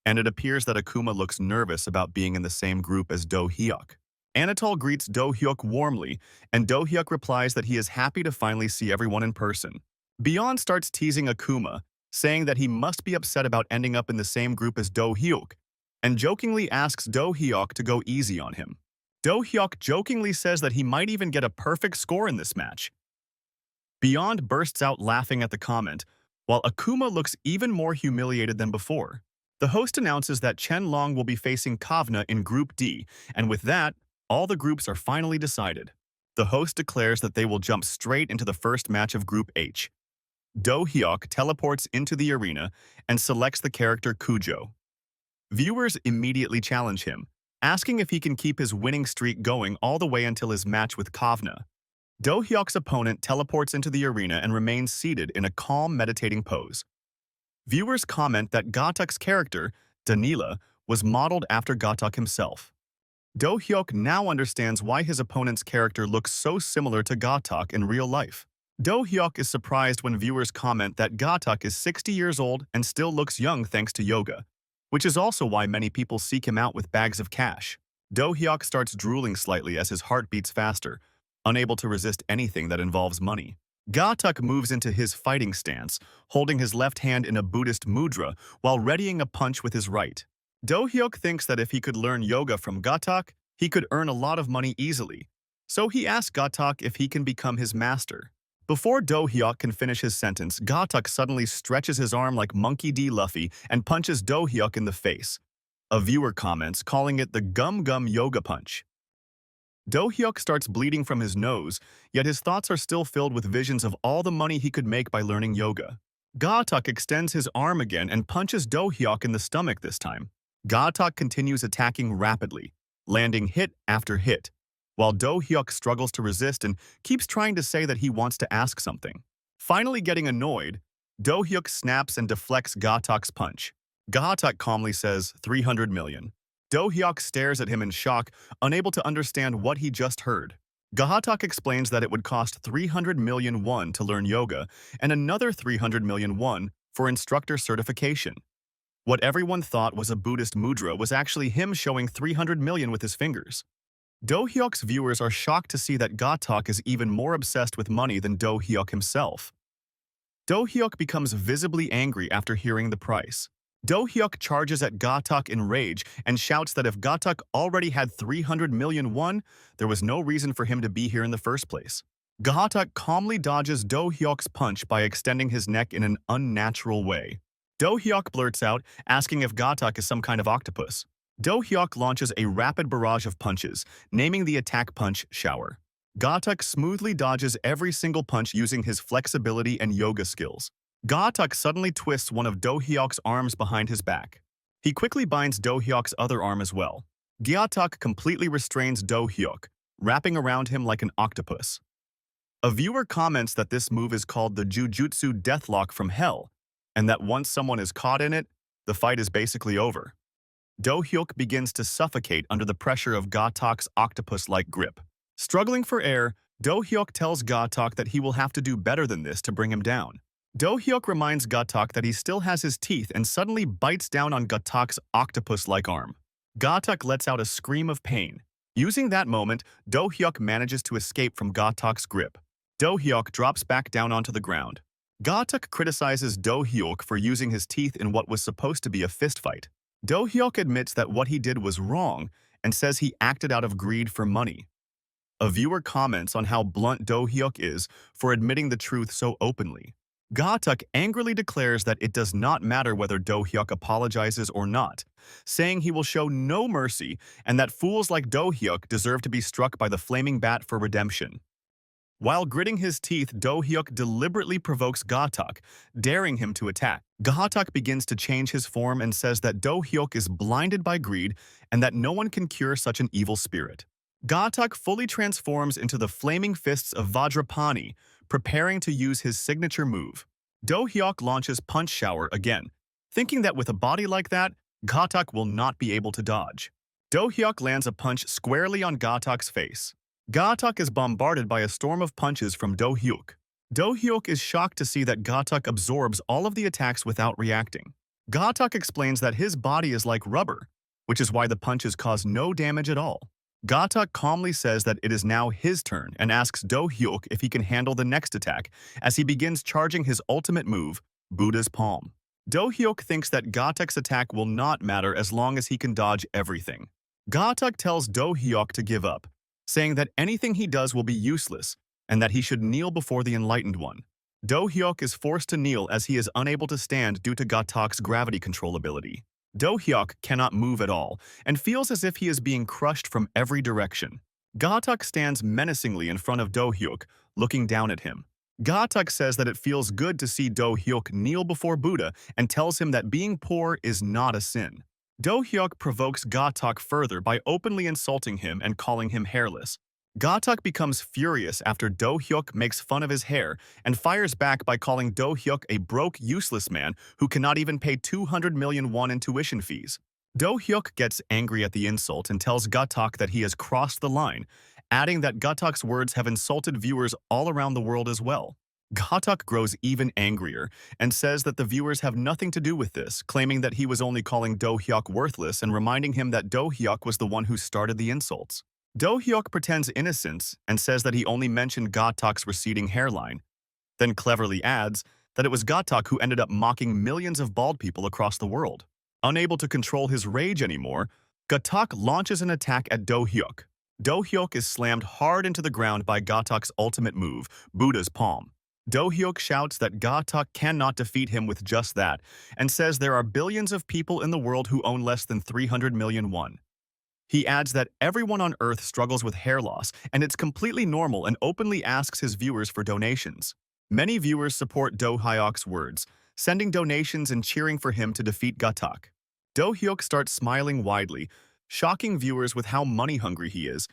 and it appears that Akuma looks nervous about being in the same group as Do Hyuk. Anatol greets Do Hyuk warmly, and Do Hyuk replies that he is happy to finally see everyone in person. Beyond starts teasing Akuma, saying that he must be upset about ending up in the same group as Do Hyuk, and jokingly asks Do Hyuk to go easy on him. Do Hyuk jokingly says that he might even get a perfect score in this match. Beyond bursts out laughing at the comment, while Akuma looks even more humiliated than before. The host announces that Chen Long will be facing Kavna in Group D, and with that, all the groups are finally decided. The host declares that they will jump straight into the first match of Group H. Do-hyuk teleports into the arena and selects the character Kujo. Viewers immediately challenge him, asking if he can keep his winning streak going all the way until his match with Kavna. Do-hyuk's opponent teleports into the arena and remains seated in a calm, meditating pose. Viewers comment that Gatak's character, Danila, was modeled after Gatak himself. Do-hyuk now understands why his opponent's character looks so similar to Gatak in real life. Do-hyuk is surprised when viewers comment that Gatak is 60 years old and still looks young thanks to yoga, which is also why many people seek him out with bags of cash. Do-hyuk starts drooling slightly as his heart beats faster, unable to resist anything that involves money. Gatak moves into his fighting stance, holding his left hand in a Buddhist mudra while readying a punch with his right. Do-hyuk thinks that if he could learn yoga from Gatak, he could earn a lot of money easily, so he asks Gatak if he can become his master. Before Do-hyuk can finish his sentence, Gatak suddenly stretches his arm like Monkey D. Luffy and punches Do-hyuk in the face. A viewer comments, calling it the Gum Gum Yoga Punch. Do-hyuk starts bleeding from his nose, yet his thoughts are still filled with visions of all the money he could make by learning yoga. Gatak extends his arm again and punches Do-hyuk in the stomach this time. Gatak continues attacking rapidly, landing hit after hit, while Do-hyuk struggles to resist and keeps trying to say that he wants to ask something. Finally getting annoyed, Do-hyuk snaps and deflects Gatak's punch. Gatak calmly says, 300 million. Do-hyuk stares at him in shock, unable to understand what he just heard. Gatak explains that it would cost 300 million won to learn yoga and another 300 million won for instructor certification. What everyone thought was a Buddhist mudra was actually him showing 300 million with his fingers. Do-hyuk's viewers are shocked to see that Gatak is even more obsessed with money than Do-hyuk himself. Do-hyuk becomes visibly angry after hearing the price. Do-hyuk charges at Gatak in rage and shouts that if Gatak already had 300 million won, there was no reason for him to be here in the first place. Gatak calmly dodges Do-hyuk's punch by extending his neck in an unnatural way. Do-hyuk blurts out, asking if Gatak is some kind of octopus. Do-hyuk launches a rapid barrage of punches, naming the attack punch shower. Gatak smoothly dodges every single punch using his flexibility and yoga skills. Gatak suddenly twists one of Do-hyuk's arms behind his back. He quickly binds Do-hyuk's other arm as well. Gatak completely restrains Do-hyuk, wrapping around him like an octopus. A viewer comments that this move is called the Jujutsu Deathlock from Hell, and that once someone is caught in it, the fight is basically over. Do-hyuk begins to suffocate under the pressure of Gatak's octopus-like grip. Struggling for air, Do-hyuk tells Gatak that he will have to do better than this to bring him down. Do-hyuk reminds Gatak that he still has his teeth and suddenly bites down on Gatak's octopus-like arm. Gatak lets out a scream of pain. Using that moment, Do-hyuk manages to escape from Gatak's grip. Do-hyuk drops back down onto the ground. Gatak criticizes Do-hyuk for using his teeth in what was supposed to be a fistfight. Do-hyuk admits that what he did was wrong and says he acted out of greed for money. A viewer comments on how blunt Do-hyuk is for admitting the truth so openly. Gatak angrily declares that it does not matter whether Do-hyuk apologizes or not, saying he will show no mercy and that fools like Do-hyuk deserve to be struck by the flaming bat for redemption. While gritting his teeth, Do-hyuk deliberately provokes Gatak, daring him to attack. Gatak begins to change his form and says that Do-hyuk is blinded by greed and that no one can cure such an evil spirit. Gatak fully transforms into the flaming fists of Vajrapani, preparing to use his signature move. Do-hyuk launches Punch Shower again, thinking that with a body like that, Gatak will not be able to dodge. Do-hyuk lands a punch squarely on Gatak's face. Gatak is bombarded by a storm of punches from Do-hyuk. Do-hyuk is shocked to see that Gatak absorbs all of the attacks without reacting. Gatak explains that his body is like rubber, which is why the punches cause no damage at all. Gatak calmly says that it is now his turn and asks Do-hyuk if he can handle the next attack as he begins charging his ultimate move, Buddha's Palm. Do-hyuk thinks that Gatak's attack will not matter as long as he can dodge everything. Gatak tells Do-hyuk to give up, saying that anything he does will be useless and that he should kneel before the Enlightened One. Do-hyuk is forced to kneel as he is unable to stand due to Gatak's gravity control ability. Do-hyuk cannot move at all and feels as if he is being crushed from every direction. Gatak stands menacingly in front of Do-hyuk, looking down at him. Gatak says that it feels good to see Do-hyuk kneel before Buddha and tells him that being poor is not a sin. Do-hyuk provokes Gatak further by openly insulting him and calling him hairless. Gatak becomes furious after Do-hyuk makes fun of his hair and fires back by calling Do-hyuk a broke, useless man who cannot even pay 200 million won in tuition fees. Do-hyuk gets angry at the insult and tells Gatak that he has crossed the line, adding that Gatak's words have insulted viewers all around the world as well. Gatak grows even angrier and says that the viewers have nothing to do with this, claiming that he was only calling Do-hyuk worthless and reminding him that Do-hyuk was the one who started the insults. Do-hyuk pretends innocence and says that he only mentioned Gatak's receding hairline, then cleverly adds that it was Gatak who ended up mocking millions of bald people across the world. Unable to control his rage anymore, Gatak launches an attack at Do-hyuk. Do-hyuk is slammed hard into the ground by Gatak's ultimate move, Buddha's palm. Do-hyuk shouts that Gatak cannot defeat him with just that, and says there are billions of people in the world who own less than 300 million won. He adds that everyone on Earth struggles with hair loss, and it's completely normal, and openly asks his viewers for donations. Many viewers support Do-hyuk's words, sending donations and cheering for him to defeat Gatak. Do-hyuk starts smiling widely, shocking viewers with how money-hungry he is,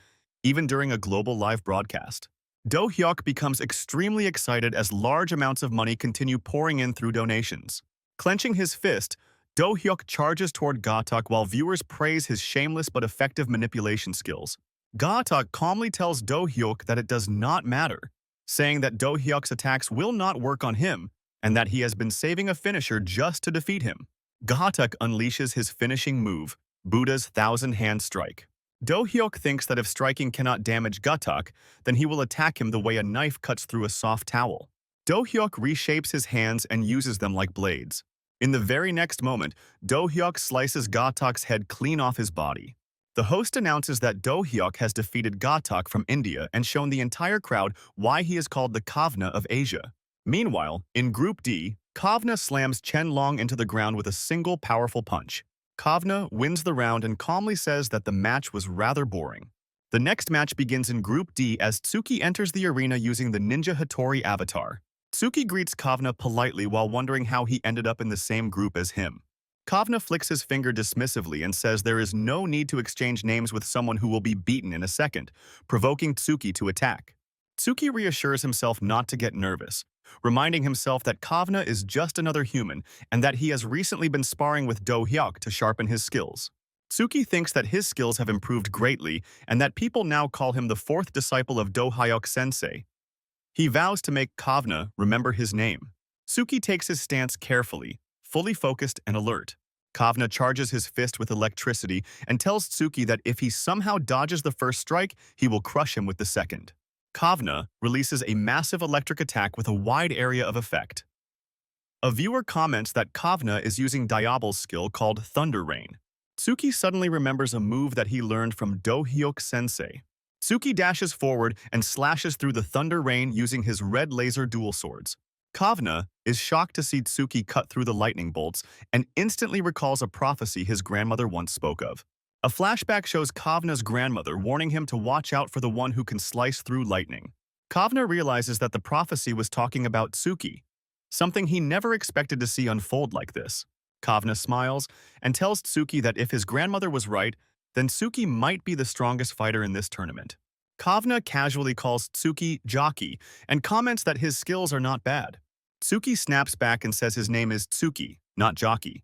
even during a global live broadcast. Do-hyuk becomes extremely excited as large amounts of money continue pouring in through donations. Clenching his fist, Do-hyuk charges toward Gatak while viewers praise his shameless but effective manipulation skills. Gatak calmly tells Do-hyuk that it does not matter, saying that Do-hyuk's attacks will not work on him and that he has been saving a finisher just to defeat him. Gatak unleashes his finishing move, Buddha's thousand-hand strike. Do-hyuk thinks that if striking cannot damage Gatak, then he will attack him the way a knife cuts through a soft towel. Do-hyuk reshapes his hands and uses them like blades. In the very next moment, Do-hyuk slices Gatak's head clean off his body. The host announces that Do-hyuk has defeated Gatak from India and shown the entire crowd why he is called the Kavna of Asia. Meanwhile, in Group D, Kavna slams Chen Long into the ground with a single powerful punch. Kavna wins the round and calmly says that the match was rather boring. The next match begins in Group D as Tsuki enters the arena using the Ninja Hattori avatar. Tsuki greets Kavna politely while wondering how he ended up in the same group as him. Kavna flicks his finger dismissively and says there is no need to exchange names with someone who will be beaten in a second, provoking Tsuki to attack. Tsuki reassures himself not to get nervous, reminding himself that Kavna is just another human and that he has recently been sparring with Do-hyuk to sharpen his skills. Tsuki thinks that his skills have improved greatly and that people now call him the fourth disciple of Do-hyuk sensei. He vows to make Kavna remember his name. Tsuki takes his stance carefully, fully focused and alert. Kavna charges his fist with electricity and tells Tsuki that if he somehow dodges the first strike, he will crush him with the second. Kavna releases a massive electric attack with a wide area of effect. A viewer comments that Kavna is using Diable's skill called Thunder Rain. Tsuki suddenly remembers a move that he learned from Do-hyuk sensei. Tsuki dashes forward and slashes through the Thunder Rain using his red laser dual swords. Kavna is shocked to see Tsuki cut through the lightning bolts and instantly recalls a prophecy his grandmother once spoke of. A flashback shows Kavna's grandmother warning him to watch out for the one who can slice through lightning. Kavna realizes that the prophecy was talking about Tsuki, something he never expected to see unfold like this. Kavna smiles and tells Tsuki that if his grandmother was right, then Tsuki might be the strongest fighter in this tournament. Kavna casually calls Tsuki jockey and comments that his skills are not bad. Tsuki snaps back and says his name is Tsuki, not jockey.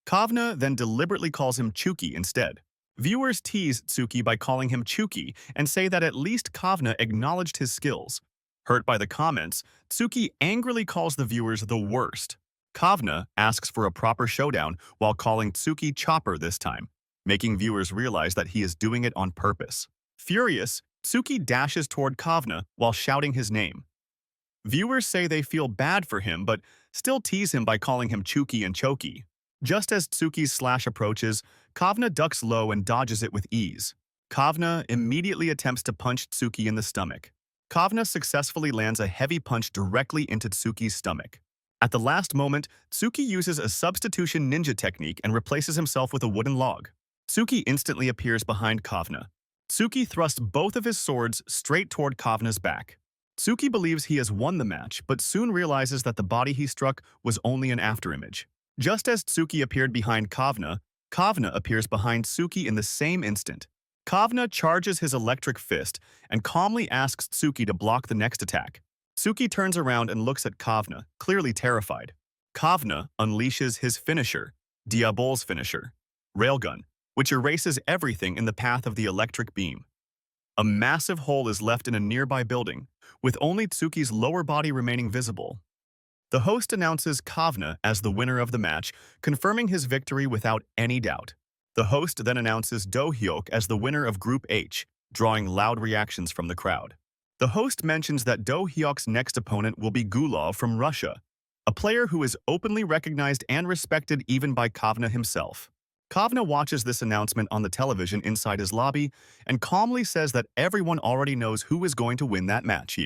Kavna then deliberately calls him Chuki instead. Viewers tease Tsuki by calling him Chuki and say that at least Kavna acknowledged his skills. Hurt by the comments, Tsuki angrily calls the viewers the worst. Kavna asks for a proper showdown while calling Tsuki Chopper this time, making viewers realize that he is doing it on purpose. Furious, Tsuki dashes toward Kavna while shouting his name. Viewers say they feel bad for him but still tease him by calling him Chuki and Choki. Just as Tsuki's slash approaches, Kavna ducks low and dodges it with ease. Kavna immediately attempts to punch Tsuki in the stomach. Kavna successfully lands a heavy punch directly into Tsuki's stomach. At the last moment, Tsuki uses a substitution ninja technique and replaces himself with a wooden log. Tsuki instantly appears behind Kavna. Tsuki thrusts both of his swords straight toward Kavna's back. Tsuki believes he has won the match, but soon realizes that the body he struck was only an afterimage. Just as Tsuki appeared behind Kavna, Kavna appears behind Tsuki in the same instant. Kavna charges his electric fist and calmly asks Tsuki to block the next attack. Tsuki turns around and looks at Kavna, clearly terrified. Kavna unleashes his finisher, Diabol's finisher, Railgun, which erases everything in the path of the electric beam. A massive hole is left in a nearby building, with only Tsuki's lower body remaining visible. The host announces Kavna as the winner of the match, confirming his victory without any doubt. The host then announces Do-hyuk as the winner of Group H, drawing loud reactions from the crowd. The host mentions that Do-hyuk's next opponent will be Gulov from Russia, a player who is openly recognized and respected even by Kavna himself. Kavna watches this announcement on the television inside his lobby and calmly says that everyone already knows who is going to win that match.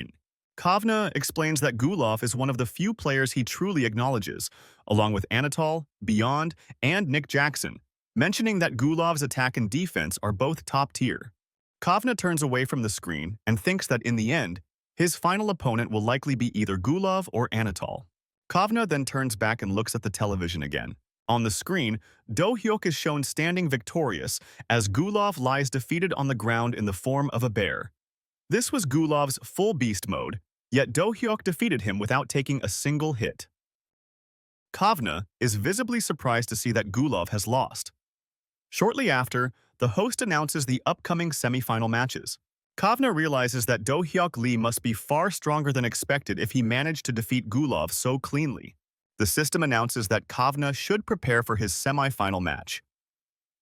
Kavna explains that Gulov is one of the few players he truly acknowledges, along with Anatol, Beyond, and Nick Jackson, mentioning that Gulov's attack and defense are both top tier. Kavna turns away from the screen and thinks that in the end, his final opponent will likely be either Gulov or Anatol. Kavna then turns back and looks at the television again. On the screen, Do-hyuk is shown standing victorious as Gulov lies defeated on the ground in the form of a bear. This was Gulov's full beast mode, yet Do-hyuk defeated him without taking a single hit. Kavna is visibly surprised to see that Gulov has lost. Shortly after, the host announces the upcoming semifinal matches. Kavna realizes that Do-hyuk Lee must be far stronger than expected if he managed to defeat Gulov so cleanly. The system announces that Kavna should prepare for his semifinal match.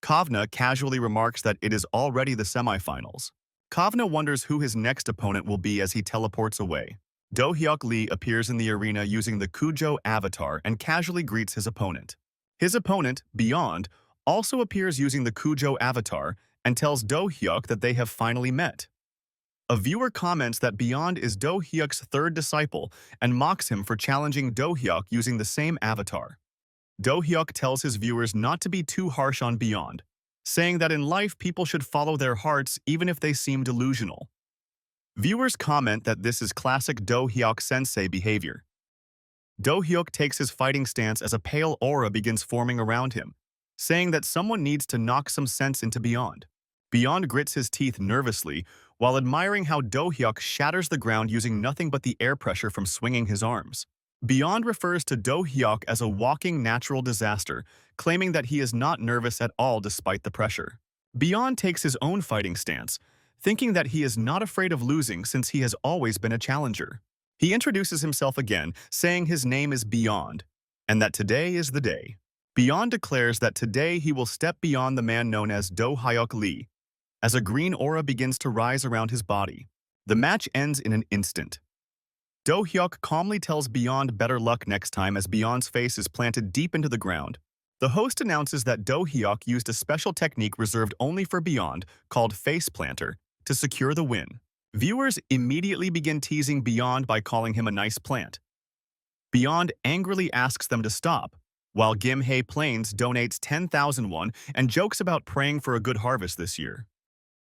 Kavna casually remarks that it is already the semifinals. Kavna wonders who his next opponent will be as he teleports away. Do-hyuk Lee appears in the arena using the Kujo avatar and casually greets his opponent. His opponent, Beyond, also appears using the Kujo avatar and tells Do-hyuk that they have finally met. A viewer comments that Beyond is Do-hyuk's third disciple and mocks him for challenging Do-hyuk using the same avatar. Do-hyuk tells his viewers not to be too harsh on Beyond, saying that in life people should follow their hearts even if they seem delusional. Viewers comment that this is classic Do-hyuk sensei behavior. Do-hyuk takes his fighting stance as a pale aura begins forming around him, saying that someone needs to knock some sense into Beyond. Beyond grits his teeth nervously while admiring how Do-hyuk shatters the ground using nothing but the air pressure from swinging his arms. Beyond refers to Do-hyuk as a walking natural disaster, claiming that he is not nervous at all despite the pressure. Beyond takes his own fighting stance, thinking that he is not afraid of losing since he has always been a challenger. He introduces himself again, saying his name is Beyond, and that today is the day. Beyond declares that today he will step beyond the man known as Do-hyuk Lee, as a green aura begins to rise around his body. The match ends in an instant. Do-hyuk calmly tells Beyond better luck next time as Beyond's face is planted deep into the ground. The host announces that Do-hyuk used a special technique reserved only for Beyond, called face planter, to secure the win. Viewers immediately begin teasing Beyond by calling him a nice plant. Beyond angrily asks them to stop, while Gimhae Plains donates 10,000 won and jokes about praying for a good harvest this year.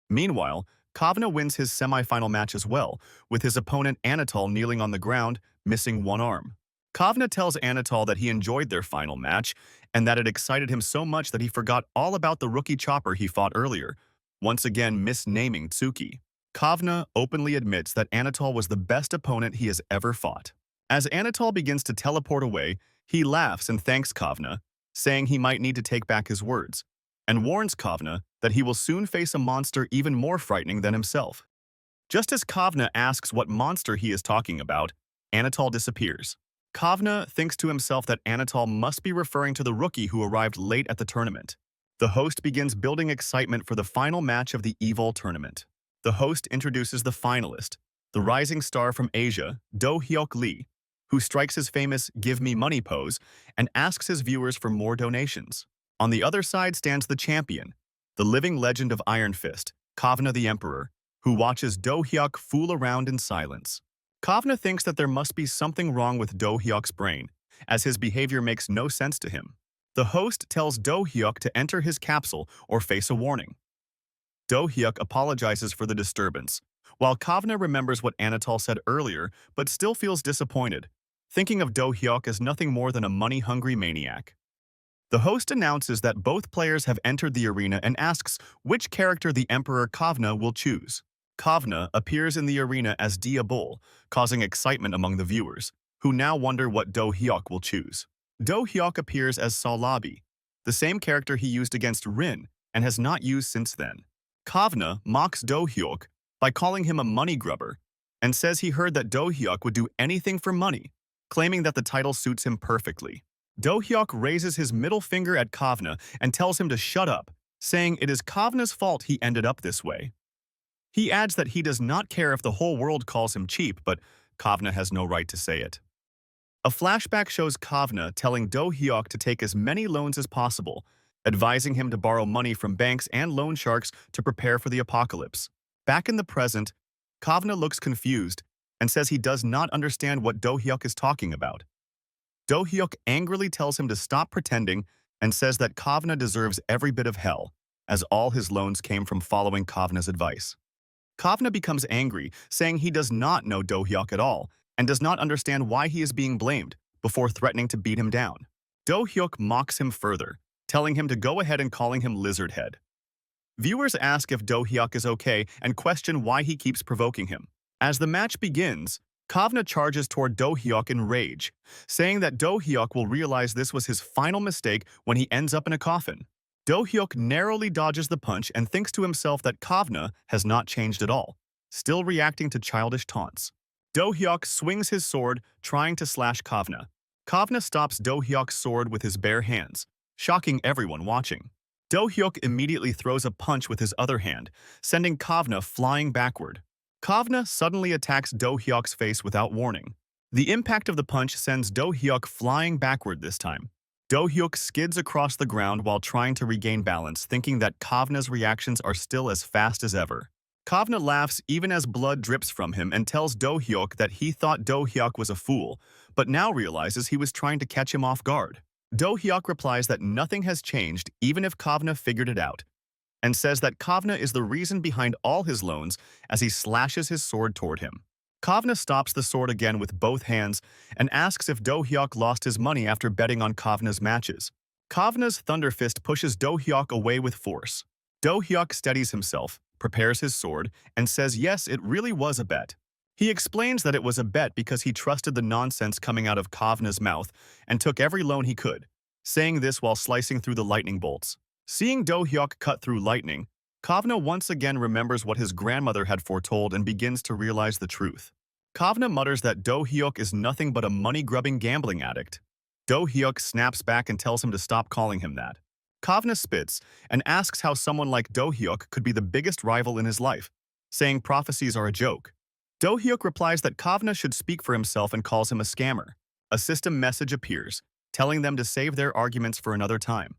Meanwhile, Kavna wins his semi-final match as well, with his opponent Anatol kneeling on the ground, missing one arm. Kavna tells Anatol that he enjoyed their final match and that it excited him so much that he forgot all about the rookie chopper he fought earlier, once again misnaming Tsuki. Kavna openly admits that Anatol was the best opponent he has ever fought. As Anatol begins to teleport away, he laughs and thanks Kavna, saying he might need to take back his words, and warns Kavna that he will soon face a monster even more frightening than himself. Just as Kavna asks what monster he is talking about, Anatol disappears. Kavna thinks to himself that Anatol must be referring to the rookie who arrived late at the tournament. The host begins building excitement for the final match of the EVOL tournament. The host introduces the finalist, the rising star from Asia, Do-hyuk Lee, who strikes his famous "give me money" pose and asks his viewers for more donations. On the other side stands the champion, the living legend of Iron Fist, Kavna the Emperor, who watches Do-hyuk fool around in silence. Kavna thinks that there must be something wrong with Do-hyuk's brain, as his behavior makes no sense to him. The host tells Do-hyuk to enter his capsule or face a warning. Do-hyuk apologizes for the disturbance, while Kavna remembers what Anatol said earlier but still feels disappointed, thinking of Do-hyuk as nothing more than a money-hungry maniac. The host announces that both players have entered the arena and asks which character the Emperor Kavna will choose. Kavna appears in the arena as Diabol, causing excitement among the viewers, who now wonder what Do-hyuk will choose. Do-hyuk appears as Salabi, the same character he used against Rin and has not used since then. Kavna mocks Do-hyuk by calling him a money grubber and says he heard that Do-hyuk would do anything for money, claiming that the title suits him perfectly. Do-hyuk raises his middle finger at Kavna and tells him to shut up, saying it is Kavna's fault he ended up this way. He adds that he does not care if the whole world calls him cheap, but Kavna has no right to say it. A flashback shows Kavna telling Do-hyuk to take as many loans as possible, advising him to borrow money from banks and loan sharks to prepare for the apocalypse. Back in the present, Kavna looks confused and says he does not understand what Do-hyuk is talking about. Do-hyuk angrily tells him to stop pretending and says that Kavna deserves every bit of hell, as all his loans came from following Kavna's advice. Kavna becomes angry, saying he does not know Do-hyuk at all and does not understand why he is being blamed, before threatening to beat him down. Do-hyuk mocks him further, telling him to go ahead and calling him Lizard Head. Viewers ask if Do-hyuk is okay and question why he keeps provoking him. As the match begins, Kavna charges toward Do-hyuk in rage, saying that Do-hyuk will realize this was his final mistake when he ends up in a coffin. Do-hyuk narrowly dodges the punch and thinks to himself that Kavna has not changed at all, still reacting to childish taunts. Do-hyuk swings his sword, trying to slash Kavna. Kavna stops Do-hyuk's sword with his bare hands, shocking everyone watching. Do-hyuk immediately throws a punch with his other hand, sending Kavna flying backward. Kavna suddenly attacks Do-hyuk's face without warning. The impact of the punch sends Do-hyuk flying backward this time. Do-hyuk skids across the ground while trying to regain balance, thinking that Kavna's reactions are still as fast as ever. Kavna laughs even as blood drips from him and tells Do-hyuk that he thought Do-hyuk was a fool, but now realizes he was trying to catch him off guard. Do-hyuk replies that nothing has changed even if Kavna figured it out, and says that Kavna is the reason behind all his loans as he slashes his sword toward him. Kavna stops the sword again with both hands and asks if Do-hyuk lost his money after betting on Kavna's matches. Kavna's Thunder Fist pushes Do-hyuk away with force. Do-hyuk steadies himself, prepares his sword, and says yes, it really was a bet. He explains that it was a bet because he trusted the nonsense coming out of Kavna's mouth and took every loan he could, saying this while slicing through the lightning bolts. Seeing Do-hyuk cut through lightning, Kavna once again remembers what his grandmother had foretold and begins to realize the truth. Kavna mutters that Do-hyuk is nothing but a money-grubbing gambling addict. Do-hyuk snaps back and tells him to stop calling him that. Kavna spits and asks how someone like Do-hyuk could be the biggest rival in his life, saying prophecies are a joke. Do-hyuk replies that Kavna should speak for himself and calls him a scammer. A system message appears, telling them to save their arguments for another time.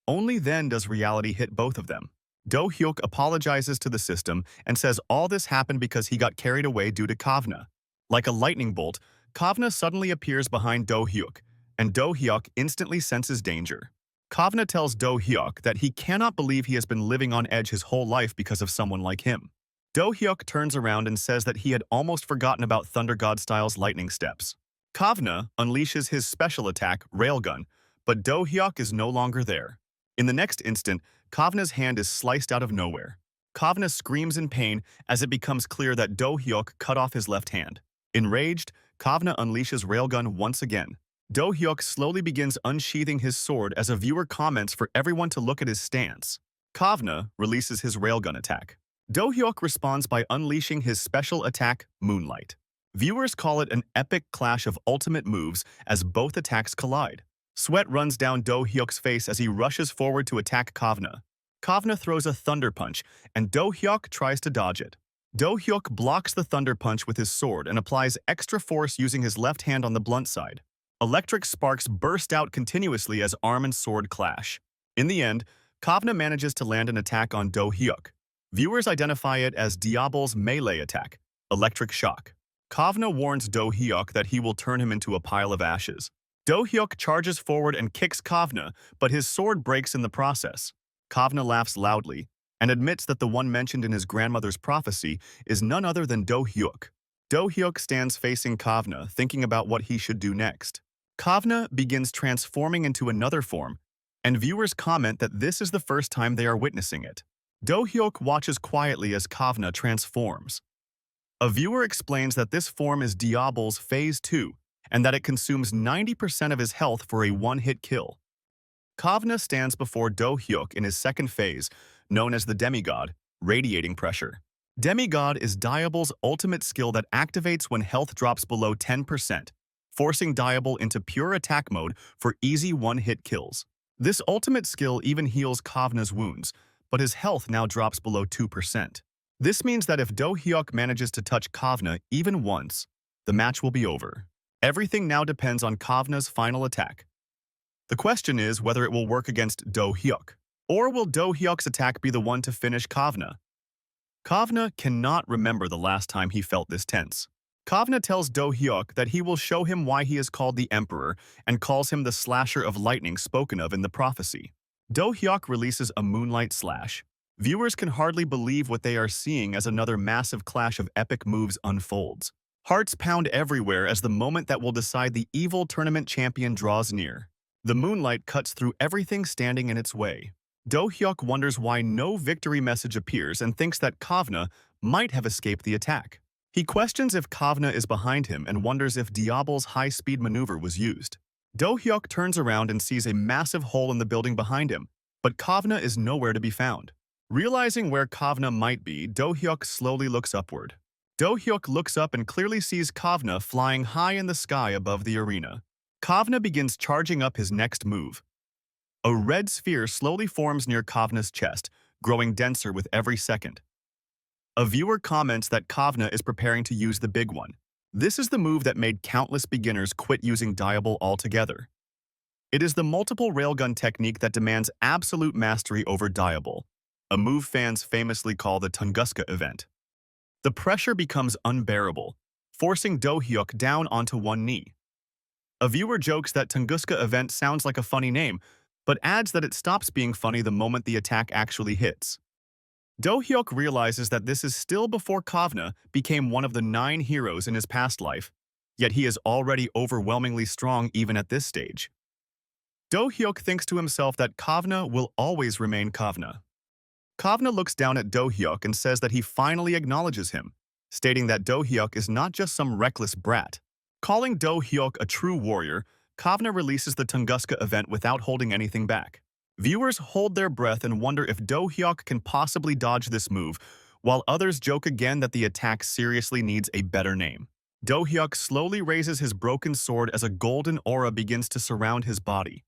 Only then does reality hit both of them. Do-hyuk apologizes to the system and says all this happened because he got carried away due to Kavna. Like a lightning bolt, Kavna suddenly appears behind Do-hyuk, and Do-hyuk instantly senses danger. Kavna tells Do-hyuk that he cannot believe he has been living on edge his whole life because of someone like him. Do-hyuk turns around and says that he had almost forgotten about Thunder God-style's lightning steps. Kavna unleashes his special attack, Railgun, but Do-hyuk is no longer there. In the next instant, Kavna's hand is sliced out of nowhere. Kavna screams in pain as it becomes clear that Do-hyuk cut off his left hand. Enraged, Kavna unleashes Railgun once again. Do-hyuk slowly begins unsheathing his sword as a viewer comments for everyone to look at his stance. Kavna releases his Railgun attack. Do-hyuk responds by unleashing his special attack, Moonlight. Viewers call it an epic clash of ultimate moves as both attacks collide. Sweat runs down Do-hyuk's face as he rushes forward to attack Kavna. Kavna throws a thunder punch, and Do-hyuk tries to dodge it. Do-hyuk blocks the thunder punch with his sword and applies extra force using his left hand on the blunt side. Electric sparks burst out continuously as arm and sword clash. In the end, Kavna manages to land an attack on Do-hyuk. Viewers identify it as Diabol's melee attack, Electric Shock. Kavna warns Do-hyuk that he will turn him into a pile of ashes. Do-hyuk charges forward and kicks Kavna, but his sword breaks in the process. Kavna laughs loudly and admits that the one mentioned in his grandmother's prophecy is none other than Do-hyuk. Do-hyuk stands facing Kavna, thinking about what he should do next. Kavna begins transforming into another form, and viewers comment that this is the first time they are witnessing it. Do-hyuk watches quietly as Kavna transforms. A viewer explains that this form is Diable's Phase 2, and that it consumes 90% of his health for a one-hit kill. Kavna stands before Do-hyuk in his second phase, known as the Demigod, Radiating Pressure. Demigod is Diable's ultimate skill that activates when health drops below 10%, forcing Diable into pure attack mode for easy one-hit kills. This ultimate skill even heals Kavna's wounds, but his health now drops below 2%. This means that if Do-hyuk manages to touch Kavna even once, the match will be over. Everything now depends on Kavna's final attack. The question is whether it will work against Do-hyuk, or will Do-hyuk's attack be the one to finish Kavna? Kavna cannot remember the last time he felt this tense. Kavna tells Do-hyuk that he will show him why he is called the Emperor and calls him the slasher of lightning spoken of in the prophecy. Do-hyuk releases a moonlight slash. Viewers can hardly believe what they are seeing as another massive clash of epic moves unfolds. Hearts pound everywhere as the moment that will decide the evil tournament champion draws near. The moonlight cuts through everything standing in its way. Do-hyuk wonders why no victory message appears and thinks that Kavna might have escaped the attack. He questions if Kavna is behind him and wonders if Diable's high-speed maneuver was used. Do-hyuk turns around and sees a massive hole in the building behind him, but Kavna is nowhere to be found. Realizing where Kavna might be, Do-hyuk slowly looks upward. Do-hyuk looks up and clearly sees Kavna flying high in the sky above the arena. Kavna begins charging up his next move. A red sphere slowly forms near Kavna's chest, growing denser with every second. A viewer comments that Kavna is preparing to use the big one. This is the move that made countless beginners quit using Diable altogether. It is the multiple railgun technique that demands absolute mastery over Diable, a move fans famously call the Tunguska event. The pressure becomes unbearable, forcing Do-hyuk down onto one knee. A viewer jokes that Tunguska event sounds like a funny name, but adds that it stops being funny the moment the attack actually hits. Do-hyuk realizes that this is still before Kavna became one of the 9 heroes in his past life, yet he is already overwhelmingly strong even at this stage. Do-hyuk thinks to himself that Kavna will always remain Kavna. Kavna looks down at Do-hyuk and says that he finally acknowledges him, stating that Do-hyuk is not just some reckless brat. Calling Do-hyuk a true warrior, Kavna releases the Tunguska event without holding anything back. Viewers hold their breath and wonder if Do-hyuk can possibly dodge this move, while others joke again that the attack seriously needs a better name. Do-hyuk slowly raises his broken sword as a golden aura begins to surround his body.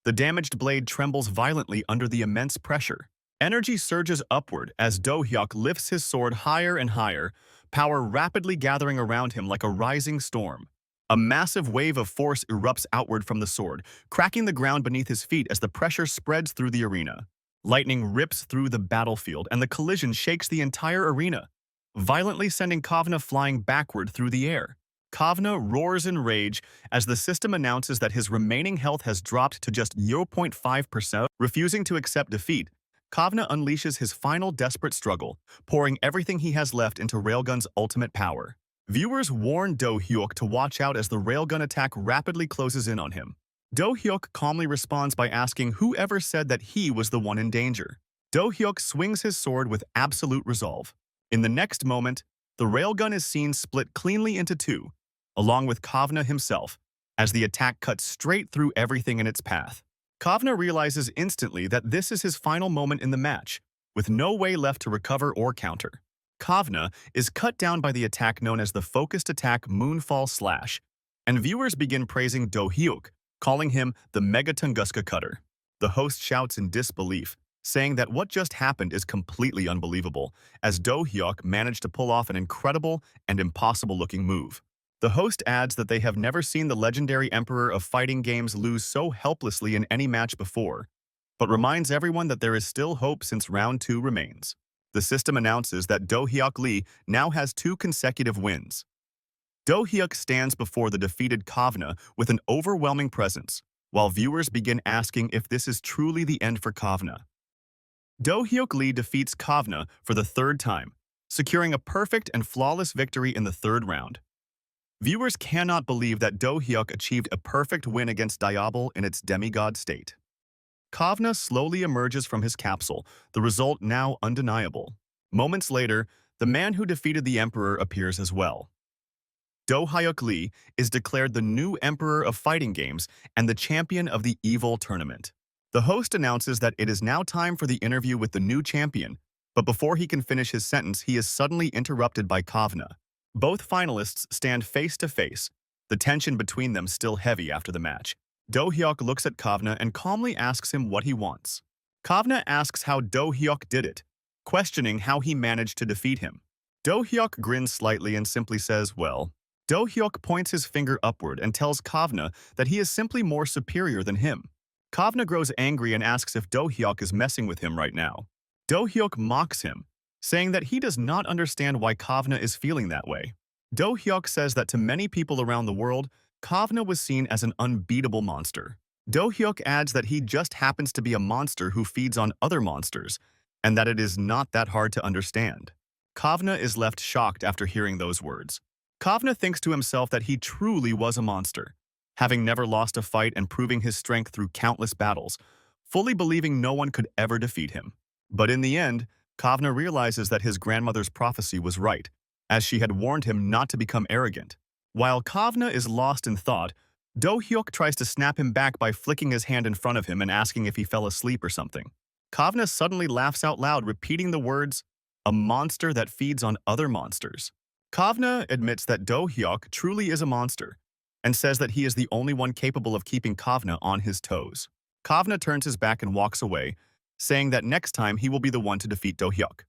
The damaged blade trembles violently under the immense pressure. Energy surges upward as Do-hyuk lifts his sword higher and higher, power rapidly gathering around him like a rising storm. A massive wave of force erupts outward from the sword, cracking the ground beneath his feet as the pressure spreads through the arena. Lightning rips through the battlefield, and the collision shakes the entire arena, violently sending Kavna flying backward through the air. Kavna roars in rage as the system announces that his remaining health has dropped to just 0.5%. Refusing to accept defeat, Kavna unleashes his final desperate struggle, pouring everything he has left into Railgun's ultimate power. Viewers warn Do-hyuk to watch out as the Railgun attack rapidly closes in on him. Do-hyuk calmly responds by asking whoever said that he was the one in danger. Do-hyuk swings his sword with absolute resolve. In the next moment, the Railgun is seen split cleanly into two, along with Kavna himself, as the attack cuts straight through everything in its path. Kavna realizes instantly that this is his final moment in the match, with no way left to recover or counter. Kavna is cut down by the attack known as the Focused Attack Moonfall Slash, and viewers begin praising Do-hyuk, calling him the Mega Tunguska Cutter. The host shouts in disbelief, saying that what just happened is completely unbelievable, as Do-hyuk managed to pull off an incredible and impossible-looking move. The host adds that they have never seen the legendary emperor of fighting games lose so helplessly in any match before, but reminds everyone that there is still hope since round 2 remains. The system announces that Do-hyuk Lee now has 2 consecutive wins. Do-hyuk stands before the defeated Kavna with an overwhelming presence, while viewers begin asking if this is truly the end for Kavna. Do-hyuk Lee defeats Kavna for the third time, securing a perfect and flawless victory in the third round. Viewers cannot believe that Do-hyuk achieved a perfect win against Diablo in its demigod state. Kavna slowly emerges from his capsule, the result now undeniable. Moments later, the man who defeated the emperor appears as well. Do-hyuk Lee is declared the new emperor of fighting games and the champion of the evil tournament. The host announces that it is now time for the interview with the new champion, but before he can finish his sentence, he is suddenly interrupted by Kavna. Both finalists stand face to face, the tension between them still heavy after the match. Do-hyuk looks at Kavna and calmly asks him what he wants. Kavna asks how Do-hyuk did it, questioning how he managed to defeat him. Do-hyuk grins slightly and simply says, well. Do-hyuk points his finger upward and tells Kavna that he is simply more superior than him. Kavna grows angry and asks if Do-hyuk is messing with him right now. Do-hyuk mocks him, saying that he does not understand why Kavna is feeling that way. Do-hyuk says that to many people around the world, Kavna was seen as an unbeatable monster. Do-hyuk adds that he just happens to be a monster who feeds on other monsters, and that it is not that hard to understand. Kavna is left shocked after hearing those words. Kavna thinks to himself that he truly was a monster, having never lost a fight and proving his strength through countless battles, fully believing no one could ever defeat him. But in the end, Kavna realizes that his grandmother's prophecy was right, as she had warned him not to become arrogant. While Kavna is lost in thought, Do-hyuk tries to snap him back by flicking his hand in front of him and asking if he fell asleep or something. Kavna suddenly laughs out loud, repeating the words, "A monster that feeds on other monsters." Kavna admits that Do-hyuk truly is a monster, and says that he is the only one capable of keeping Kavna on his toes. Kavna turns his back and walks away, saying that next time he will be the one to defeat Do-hyuk.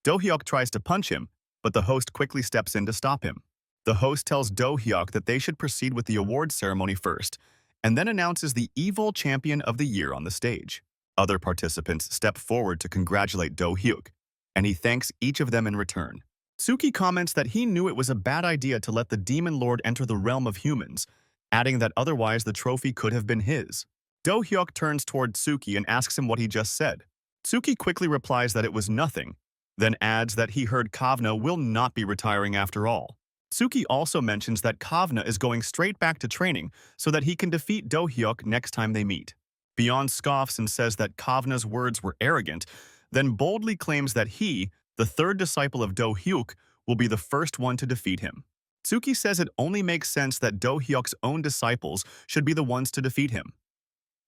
Do-hyuk tries to punch him, but the host quickly steps in to stop him. The host tells Do-hyuk that they should proceed with the awards ceremony first, and then announces the evil champion of the year on the stage. Other participants step forward to congratulate Do-hyuk, and he thanks each of them in return. Tsuki comments that he knew it was a bad idea to let the demon lord enter the realm of humans, adding that otherwise the trophy could have been his. Do-hyuk turns toward Tsuki and asks him what he just said. Tsuki quickly replies that it was nothing, then adds that he heard Kavna will not be retiring after all. Tsuki also mentions that Kavna is going straight back to training so that he can defeat Do-hyuk next time they meet. Beyond scoffs and says that Kavna's words were arrogant, then boldly claims that he, the third disciple of Do-hyuk, will be the first one to defeat him. Tsuki says it only makes sense that Do-hyuk's own disciples should be the ones to defeat him.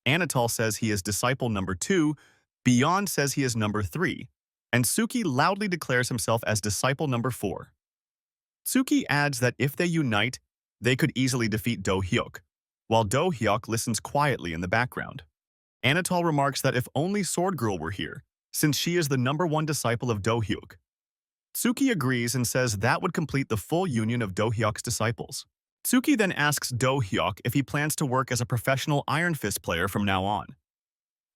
Anatol says he is disciple number 2, Beyond says he is number 3, and Tsuki loudly declares himself as disciple number 4. Tsuki adds that if they unite, they could easily defeat Do-hyuk, while Do-hyuk listens quietly in the background. Anatol remarks that if only Sword Girl were here, since she is the number 1 disciple of Do-hyuk. Tsuki agrees and says that would complete the full union of Do-hyuk's disciples. Tsuki then asks Do-hyuk if he plans to work as a professional Iron Fist player from now on.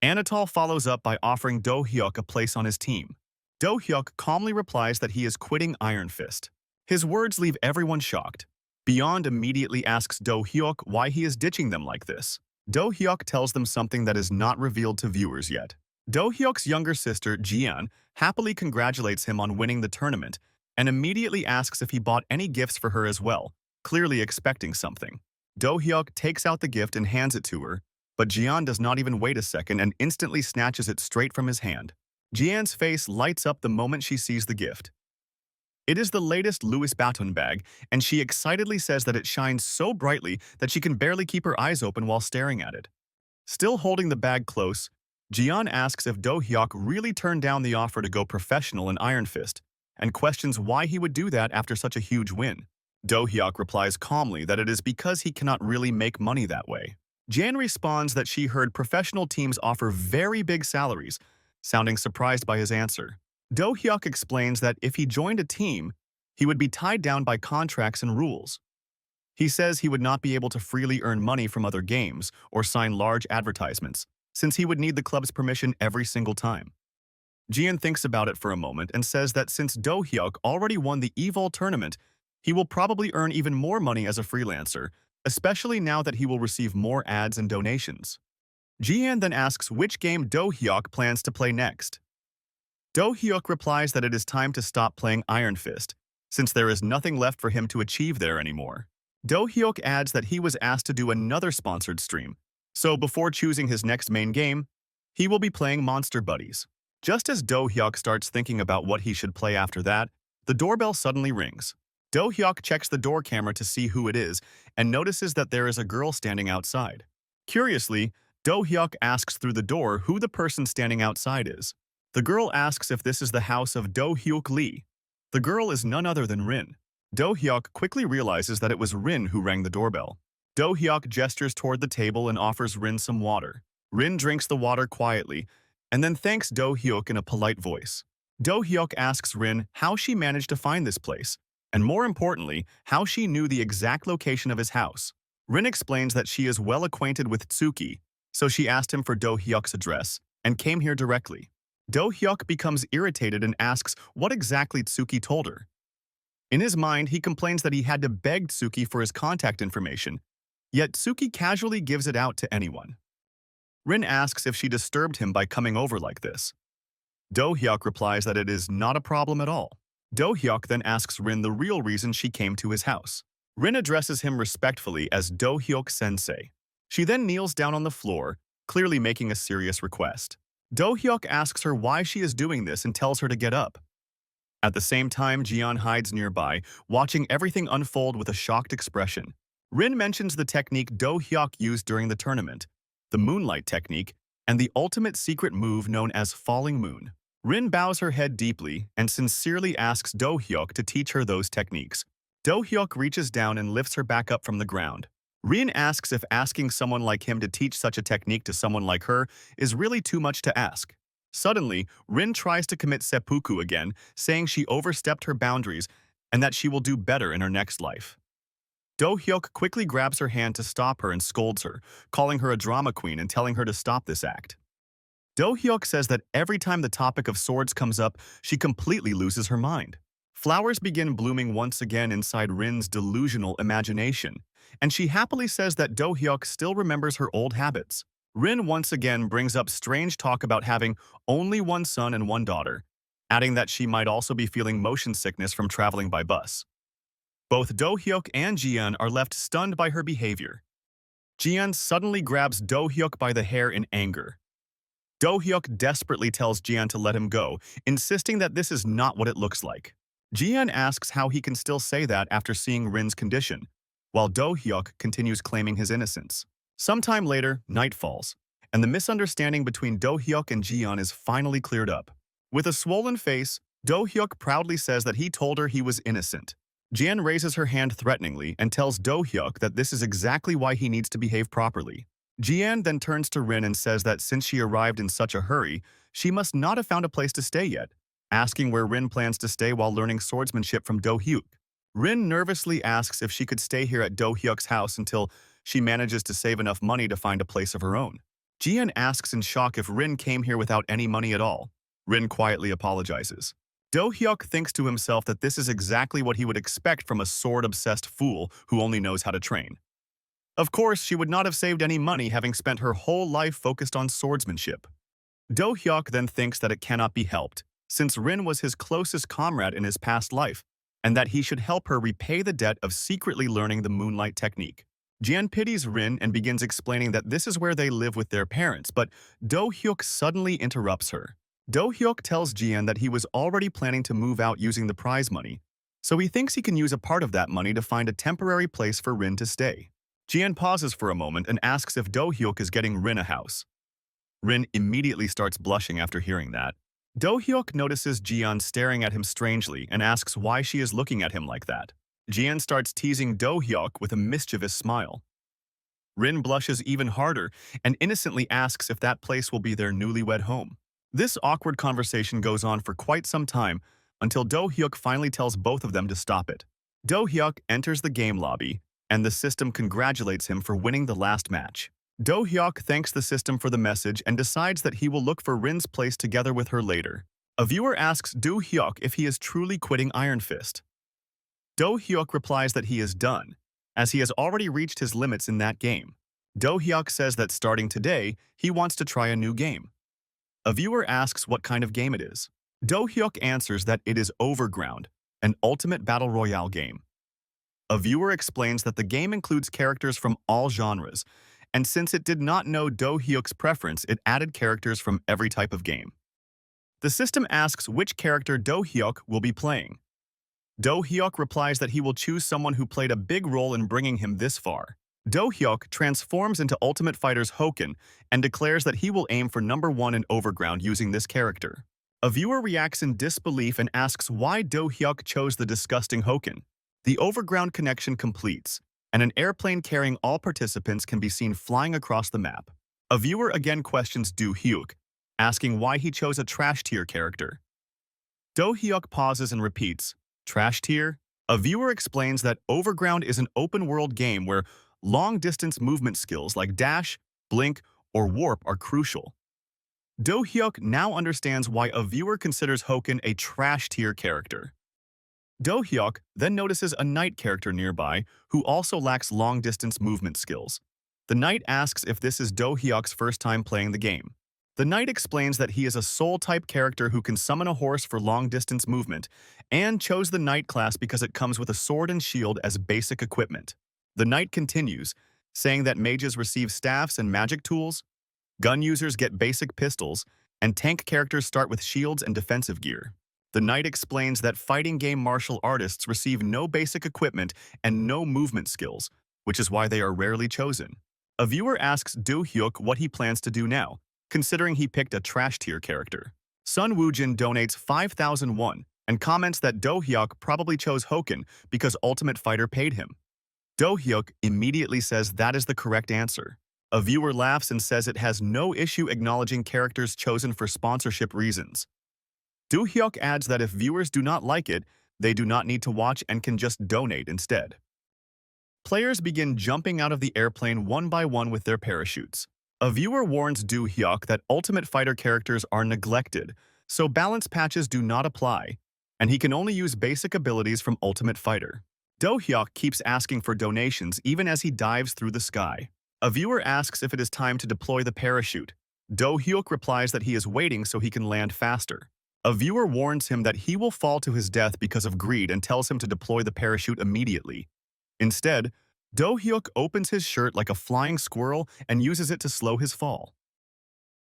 Anatol follows up by offering Do-hyuk a place on his team. Do-hyuk calmly replies that he is quitting Iron Fist. His words leave everyone shocked. Beyond immediately asks Do-hyuk why he is ditching them like this. Do-hyuk tells them something that is not revealed to viewers yet. Do-hyuk's younger sister, Jian, happily congratulates him on winning the tournament and immediately asks if he bought any gifts for her as well, clearly expecting something. Do-hyuk takes out the gift and hands it to her, but Jian does not even wait a second and instantly snatches it straight from his hand. Jian's face lights up the moment she sees the gift. It is the latest Louis Vuitton bag, and she excitedly says that it shines so brightly that she can barely keep her eyes open while staring at it. Still holding the bag close, Jian asks if Do-hyuk really turned down the offer to go professional in Iron Fist, and questions why he would do that after such a huge win. Do-hyuk replies calmly that it is because he cannot really make money that way. Jian responds that she heard professional teams offer very big salaries, sounding surprised by his answer. Do-hyuk explains that if he joined a team, he would be tied down by contracts and rules. He says he would not be able to freely earn money from other games or sign large advertisements, since he would need the club's permission every single time. Jian thinks about it for a moment and says that since Do-hyuk already won the EVOL tournament, he will probably earn even more money as a freelancer, especially now that he will receive more ads and donations. Jian then asks which game Do-hyuk plans to play next. Do-hyuk replies that it is time to stop playing Iron Fist, since there is nothing left for him to achieve there anymore. Do-hyuk adds that he was asked to do another sponsored stream, so before choosing his next main game, he will be playing Monster Buddies. Just as Do-hyuk starts thinking about what he should play after that, the doorbell suddenly rings. Do-hyuk checks the door camera to see who it is and notices that there is a girl standing outside. Curiously, Do-hyuk asks through the door who the person standing outside is. The girl asks if this is the house of Do-hyuk Lee. The girl is none other than Rin. Do-hyuk quickly realizes that it was Rin who rang the doorbell. Do-hyuk gestures toward the table and offers Rin some water. Rin drinks the water quietly and then thanks Do-hyuk in a polite voice. Do-hyuk asks Rin how she managed to find this place, and more importantly, how she knew the exact location of his house. Rin explains that she is well acquainted with Tsuki, so she asked him for Do-hyuk's address and came here directly. Do-hyuk becomes irritated and asks what exactly Tsuki told her. In his mind, he complains that he had to beg Tsuki for his contact information, yet Tsuki casually gives it out to anyone. Rin asks if she disturbed him by coming over like this. Do-hyuk replies that it is not a problem at all. Do-hyuk then asks Rin the real reason she came to his house. Rin addresses him respectfully as Do-hyuk sensei. She then kneels down on the floor, clearly making a serious request. Do-hyuk asks her why she is doing this and tells her to get up. At the same time, Jian hides nearby, watching everything unfold with a shocked expression. Rin mentions the technique Do-hyuk used during the tournament, the moonlight technique, and the ultimate secret move known as falling moon. Rin bows her head deeply and sincerely asks Do-hyuk to teach her those techniques. Do-hyuk reaches down and lifts her back up from the ground. Rin asks if asking someone like him to teach such a technique to someone like her is really too much to ask. Suddenly, Rin tries to commit seppuku again, saying she overstepped her boundaries and that she will do better in her next life. Do-hyuk quickly grabs her hand to stop her and scolds her, calling her a drama queen and telling her to stop this act. Do-hyuk says that every time the topic of swords comes up, she completely loses her mind. Flowers begin blooming once again inside Rin's delusional imagination, and she happily says that Do-hyuk still remembers her old habits. Rin once again brings up strange talk about having only one son and one daughter, adding that she might also be feeling motion sickness from traveling by bus. Both Do-hyuk and Jian are left stunned by her behavior. Jian suddenly grabs Do-hyuk by the hair in anger. Do-hyuk desperately tells Jian to let him go, insisting that this is not what it looks like. Jian asks how he can still say that after seeing Rin's condition, while Do-hyuk continues claiming his innocence. Sometime later, night falls, and the misunderstanding between Do-hyuk and Jian is finally cleared up. With a swollen face, Do-hyuk proudly says that he told her he was innocent. Jian raises her hand threateningly and tells Do-hyuk that this is exactly why he needs to behave properly. Jian then turns to Rin and says that since she arrived in such a hurry, she must not have found a place to stay yet, asking where Rin plans to stay while learning swordsmanship from Do-hyuk. Rin nervously asks if she could stay here at Do-hyuk's house until she manages to save enough money to find a place of her own. Jian asks in shock if Rin came here without any money at all. Rin quietly apologizes. Do-hyuk thinks to himself that this is exactly what he would expect from a sword-obsessed fool who only knows how to train. Of course, she would not have saved any money having spent her whole life focused on swordsmanship. Do-hyuk then thinks that it cannot be helped, since Rin was his closest comrade in his past life, and that he should help her repay the debt of secretly learning the moonlight technique. Jian pities Rin and begins explaining that this is where they live with their parents, but Do-hyuk suddenly interrupts her. Do-hyuk tells Jian that he was already planning to move out using the prize money, so he thinks he can use a part of that money to find a temporary place for Rin to stay. Jian pauses for a moment and asks if Do-hyuk is getting Rin a house. Rin immediately starts blushing after hearing that. Do-hyuk notices Jian staring at him strangely and asks why she is looking at him like that. Jian starts teasing Do-hyuk with a mischievous smile. Rin blushes even harder and innocently asks if that place will be their newlywed home. This awkward conversation goes on for quite some time until Do-hyuk finally tells both of them to stop it. Do-hyuk enters the game lobby, and the system congratulates him for winning the last match. Do-hyuk thanks the system for the message and decides that he will look for Rin's place together with her later. A viewer asks Do-hyuk if he is truly quitting Iron Fist. Do-hyuk replies that he is done, as he has already reached his limits in that game. Do-hyuk says that starting today, he wants to try a new game. A viewer asks what kind of game it is. Do-hyuk answers that it is Overground, an ultimate battle royale game. A viewer explains that the game includes characters from all genres, and since it did not know Do-hyuk's preference, it added characters from every type of game. The system asks which character Do-hyuk will be playing. Do-hyuk replies that he will choose someone who played a big role in bringing him this far. Do-hyuk transforms into Ultimate Fighter's Hoken and declares that he will aim for #1 in Overground using this character. A viewer reacts in disbelief and asks why Do-hyuk chose the disgusting Hoken. The Overground connection completes, and an airplane carrying all participants can be seen flying across the map. A viewer again questions Do-hyuk, asking why he chose a trash tier character. Do-hyuk pauses and repeats, "Trash tier?" A viewer explains that Overground is an open-world game where long-distance movement skills like dash, blink, or warp are crucial. Do-hyuk now understands why a viewer considers Hoken a trash tier character. Do-hyuk then notices a knight character nearby who also lacks long-distance movement skills. The knight asks if this is Do-hyuk's first time playing the game. The knight explains that he is a soul-type character who can summon a horse for long-distance movement and chose the knight class because it comes with a sword and shield as basic equipment. The knight continues, saying that mages receive staffs and magic tools, gun users get basic pistols, and tank characters start with shields and defensive gear. The knight explains that fighting game martial artists receive no basic equipment and no movement skills, which is why they are rarely chosen. A viewer asks Do-hyuk what he plans to do now, considering he picked a trash tier character. Sun Woojin donates 5,000 won and comments that Do-hyuk probably chose Hoken because Ultimate Fighter paid him. Do-hyuk immediately says that is the correct answer. A viewer laughs and says it has no issue acknowledging characters chosen for sponsorship reasons. Do-hyuk adds that if viewers do not like it, they do not need to watch and can just donate instead. Players begin jumping out of the airplane one by one with their parachutes. A viewer warns Do-hyuk that Ultimate Fighter characters are neglected, so balance patches do not apply, and he can only use basic abilities from Ultimate Fighter. Do-hyuk keeps asking for donations even as he dives through the sky. A viewer asks if it is time to deploy the parachute. Do-hyuk replies that he is waiting so he can land faster. A viewer warns him that he will fall to his death because of greed and tells him to deploy the parachute immediately. Instead, Do-hyuk opens his shirt like a flying squirrel and uses it to slow his fall.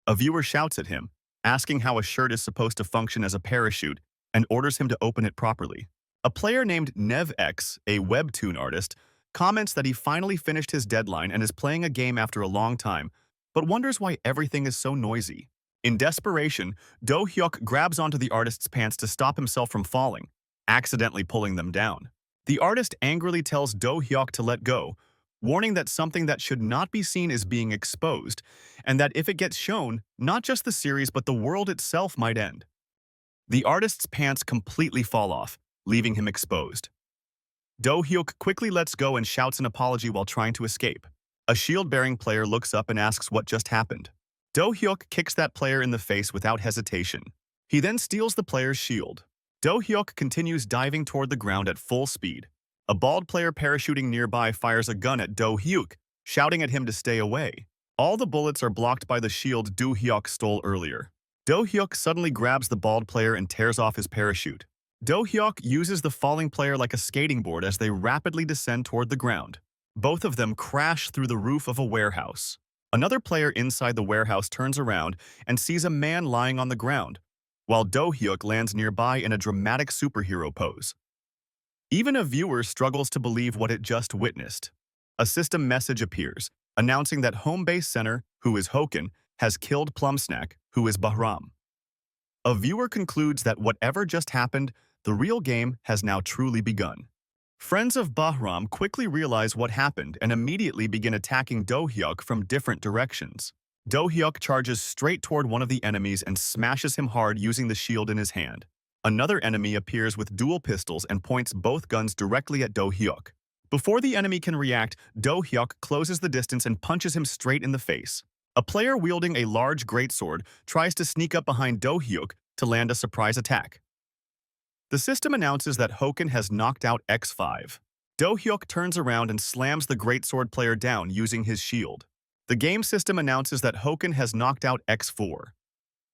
A viewer shouts at him, asking how a shirt is supposed to function as a parachute, and orders him to open it properly. A player named NevX, a webtoon artist, comments that he finally finished his deadline and is playing a game after a long time, but wonders why everything is so noisy. In desperation, Do-hyuk grabs onto the artist's pants to stop himself from falling, accidentally pulling them down. The artist angrily tells Do-hyuk to let go, warning that something that should not be seen is being exposed, and that if it gets shown, not just the series but the world itself might end. The artist's pants completely fall off, leaving him exposed. Do-hyuk quickly lets go and shouts an apology while trying to escape. A shield-bearing player looks up and asks what just happened. Do-hyuk kicks that player in the face without hesitation. He then steals the player's shield. Do-hyuk continues diving toward the ground at full speed. A bald player parachuting nearby fires a gun at Do-hyuk, shouting at him to stay away. All the bullets are blocked by the shield Do-hyuk stole earlier. Do-hyuk suddenly grabs the bald player and tears off his parachute. Do-hyuk uses the falling player like a skating board as they rapidly descend toward the ground. Both of them crash through the roof of a warehouse. Another player inside the warehouse turns around and sees a man lying on the ground, while Do-hyuk lands nearby in a dramatic superhero pose. Even a viewer struggles to believe what it just witnessed. A system message appears, announcing that Home Base Center, who is Hoken, has killed Plumsnack, who is Bahram. A viewer concludes that whatever just happened, the real game has now truly begun. Friends of Bahram quickly realize what happened and immediately begin attacking Do-hyuk from different directions. Do-hyuk charges straight toward one of the enemies and smashes him hard using the shield in his hand. Another enemy appears with dual pistols and points both guns directly at Do-hyuk. Before the enemy can react, Do-hyuk closes the distance and punches him straight in the face. A player wielding a large greatsword tries to sneak up behind Do-hyuk to land a surprise attack. The system announces that Hoken has knocked out X5. Do-hyuk turns around and slams the greatsword player down using his shield. The game system announces that Hoken has knocked out X4.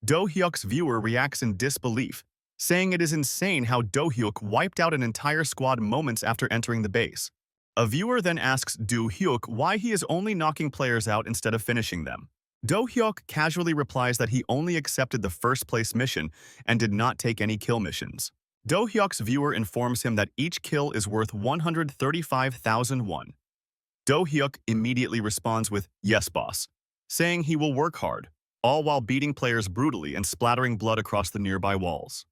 Do-hyuk's viewer reacts in disbelief, saying it is insane how Do-hyuk wiped out an entire squad moments after entering the base. A viewer then asks Do-hyuk why he is only knocking players out instead of finishing them. Do-hyuk casually replies that he only accepted the first-place mission and did not take any kill missions. Do-hyuk's viewer informs him that each kill is worth 135,000 won. Do-hyuk immediately responds with, "Yes, boss," saying he will work hard, all while beating players brutally and splattering blood across the nearby walls.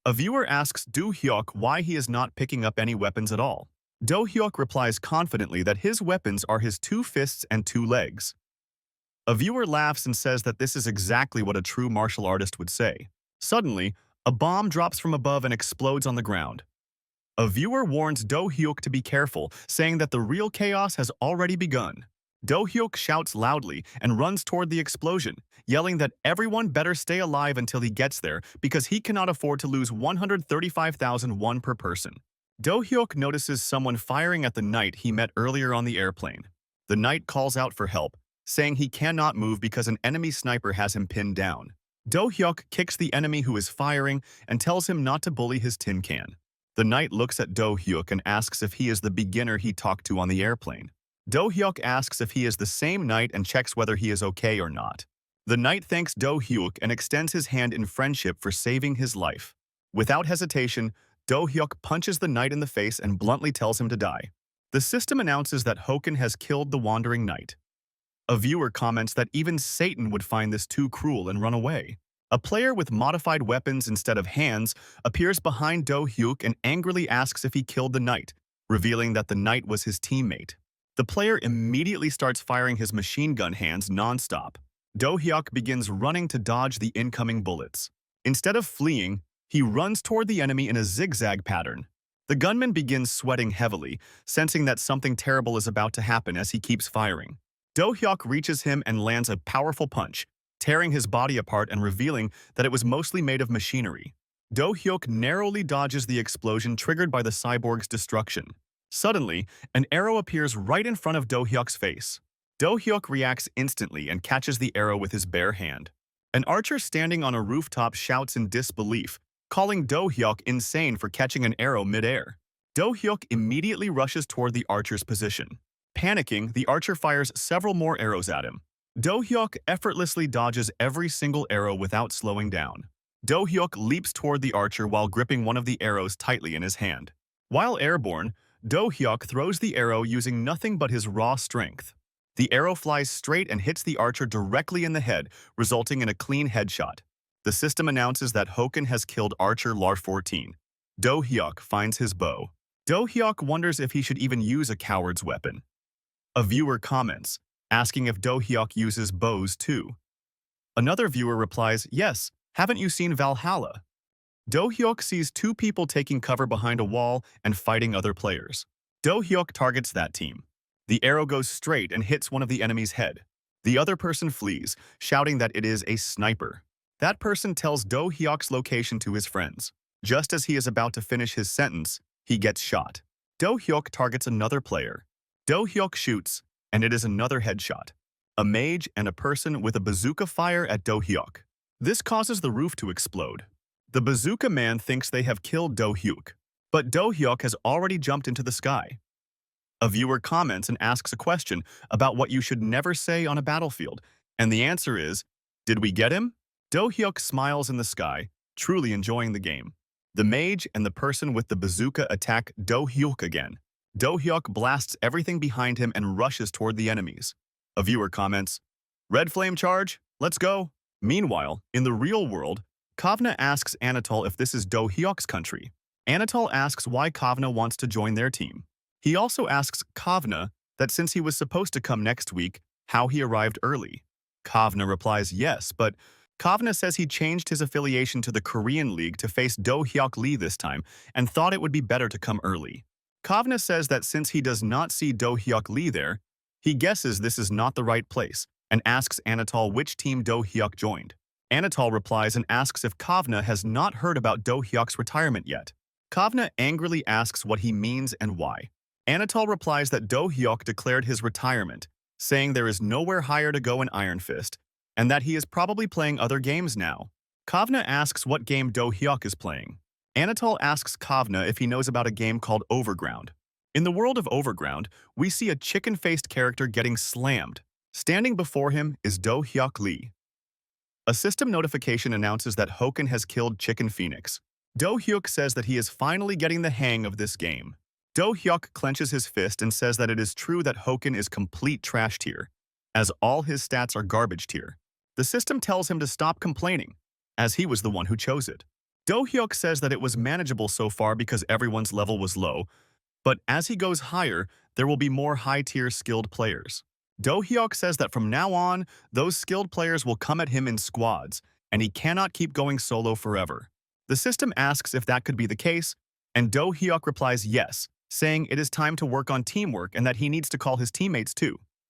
A viewer asks Do-hyuk why he is not picking up any weapons at all. Do-hyuk replies confidently that his weapons are his 2 fists and 2 legs. A viewer laughs and says that this is exactly what a true martial artist would say. Suddenly, a bomb drops from above and explodes on the ground. A viewer warns Do-hyuk to be careful, saying that the real chaos has already begun. Do-hyuk shouts loudly and runs toward the explosion, yelling that everyone better stay alive until he gets there because he cannot afford to lose 135,000 won per person. Do-hyuk notices someone firing at the knight he met earlier on the airplane. The knight calls out for help, saying he cannot move because an enemy sniper has him pinned down. Do-hyuk kicks the enemy who is firing and tells him not to bully his tin can. The knight looks at Do-hyuk and asks if he is the beginner he talked to on the airplane. Do-hyuk asks if he is the same knight and checks whether he is okay or not. The knight thanks Do-hyuk and extends his hand in friendship for saving his life. Without hesitation, Do-hyuk punches the knight in the face and bluntly tells him to die. The system announces that Hoken has killed the wandering knight. A viewer comments that even Satan would find this too cruel and run away. A player with modified weapons instead of hands appears behind Do-hyuk and angrily asks if he killed the knight, revealing that the knight was his teammate. The player immediately starts firing his machine gun hands non-stop. Do-hyuk begins running to dodge the incoming bullets. Instead of fleeing, he runs toward the enemy in a zigzag pattern. The gunman begins sweating heavily, sensing that something terrible is about to happen as he keeps firing. Do-hyuk reaches him and lands a powerful punch, tearing his body apart and revealing that it was mostly made of machinery. Do-hyuk narrowly dodges the explosion triggered by the cyborg's destruction. Suddenly, an arrow appears right in front of Do-hyuk's face. Do-hyuk reacts instantly and catches the arrow with his bare hand. An archer standing on a rooftop shouts in disbelief, calling Do-hyuk insane for catching an arrow mid-air. Do-hyuk immediately rushes toward the archer's position. Panicking, the archer fires several more arrows at him. Do-hyuk effortlessly dodges every single arrow without slowing down. Do-hyuk leaps toward the archer while gripping one of the arrows tightly in his hand. While airborne, Do-hyuk throws the arrow using nothing but his raw strength. The arrow flies straight and hits the archer directly in the head, resulting in a clean headshot. The system announces that Hoken has killed Archer Lar-14. Do-hyuk finds his bow. Do-hyuk wonders if he should even use a coward's weapon. A viewer comments, asking if Do-hyuk uses bows too. Another viewer replies, "Yes, haven't you seen Valhalla?" Do-hyuk sees 2 people taking cover behind a wall and fighting other players. Do-hyuk targets that team. The arrow goes straight and hits one of the enemy's head. The other person flees, shouting that it is a sniper. That person tells Do-hyuk's location to his friends. Just as he is about to finish his sentence, he gets shot. Do-hyuk targets another player. Do-hyuk shoots, and it is another headshot. A mage and a person with a bazooka fire at Do-hyuk. This causes the roof to explode. The bazooka man thinks they have killed Do-hyuk, but Do-hyuk has already jumped into the sky. A viewer comments and asks a question about what you should never say on a battlefield, and the answer is, "Did we get him?" Do-hyuk smiles in the sky, truly enjoying the game. The mage and the person with the bazooka attack Do-hyuk again. Do-hyuk blasts everything behind him and rushes toward the enemies. A viewer comments, "Red flame charge, let's go." Meanwhile, in the real world, Kavna asks Anatol if this is Do-hyuk's country. Anatol asks why Kavna wants to join their team. He also asks Kavna that since he was supposed to come next week, how he arrived early. Kavna replies yes, but Kavna says he changed his affiliation to the Korean League to face Do-hyuk Lee this time and thought it would be better to come early. Kavna says that since he does not see Do-hyuk Lee there, he guesses this is not the right place and asks Anatol which team Do-hyuk joined. Anatol replies and asks if Kavna has not heard about Do-hyuk's retirement yet. Kavna angrily asks what he means and why. Anatol replies that Do-hyuk declared his retirement, saying there is nowhere higher to go in Iron Fist, and that he is probably playing other games now. Kavna asks what game Do Hyuk is playing. Anatol asks Kavna if he knows about a game called Overground. In the world of Overground, we see a chicken-faced character getting slammed. Standing before him is Do Hyuk Lee. A system notification announces that Hoken has killed Chicken Phoenix. Do Hyuk says that he is finally getting the hang of this game. Do Hyuk clenches his fist and says that it is true that Hoken is complete trash tier, as all his stats are garbage tier. The system tells him to stop complaining, as he was the one who chose it. Do Hyuk says that it was manageable so far because everyone's level was low, but as he goes higher, there will be more high-tier skilled players. Do Hyuk says that from now on, those skilled players will come at him in squads, and he cannot keep going solo forever. The system asks if that could be the case, and Do Hyuk replies yes, saying it is time to work on teamwork and that he needs to call his teammates too.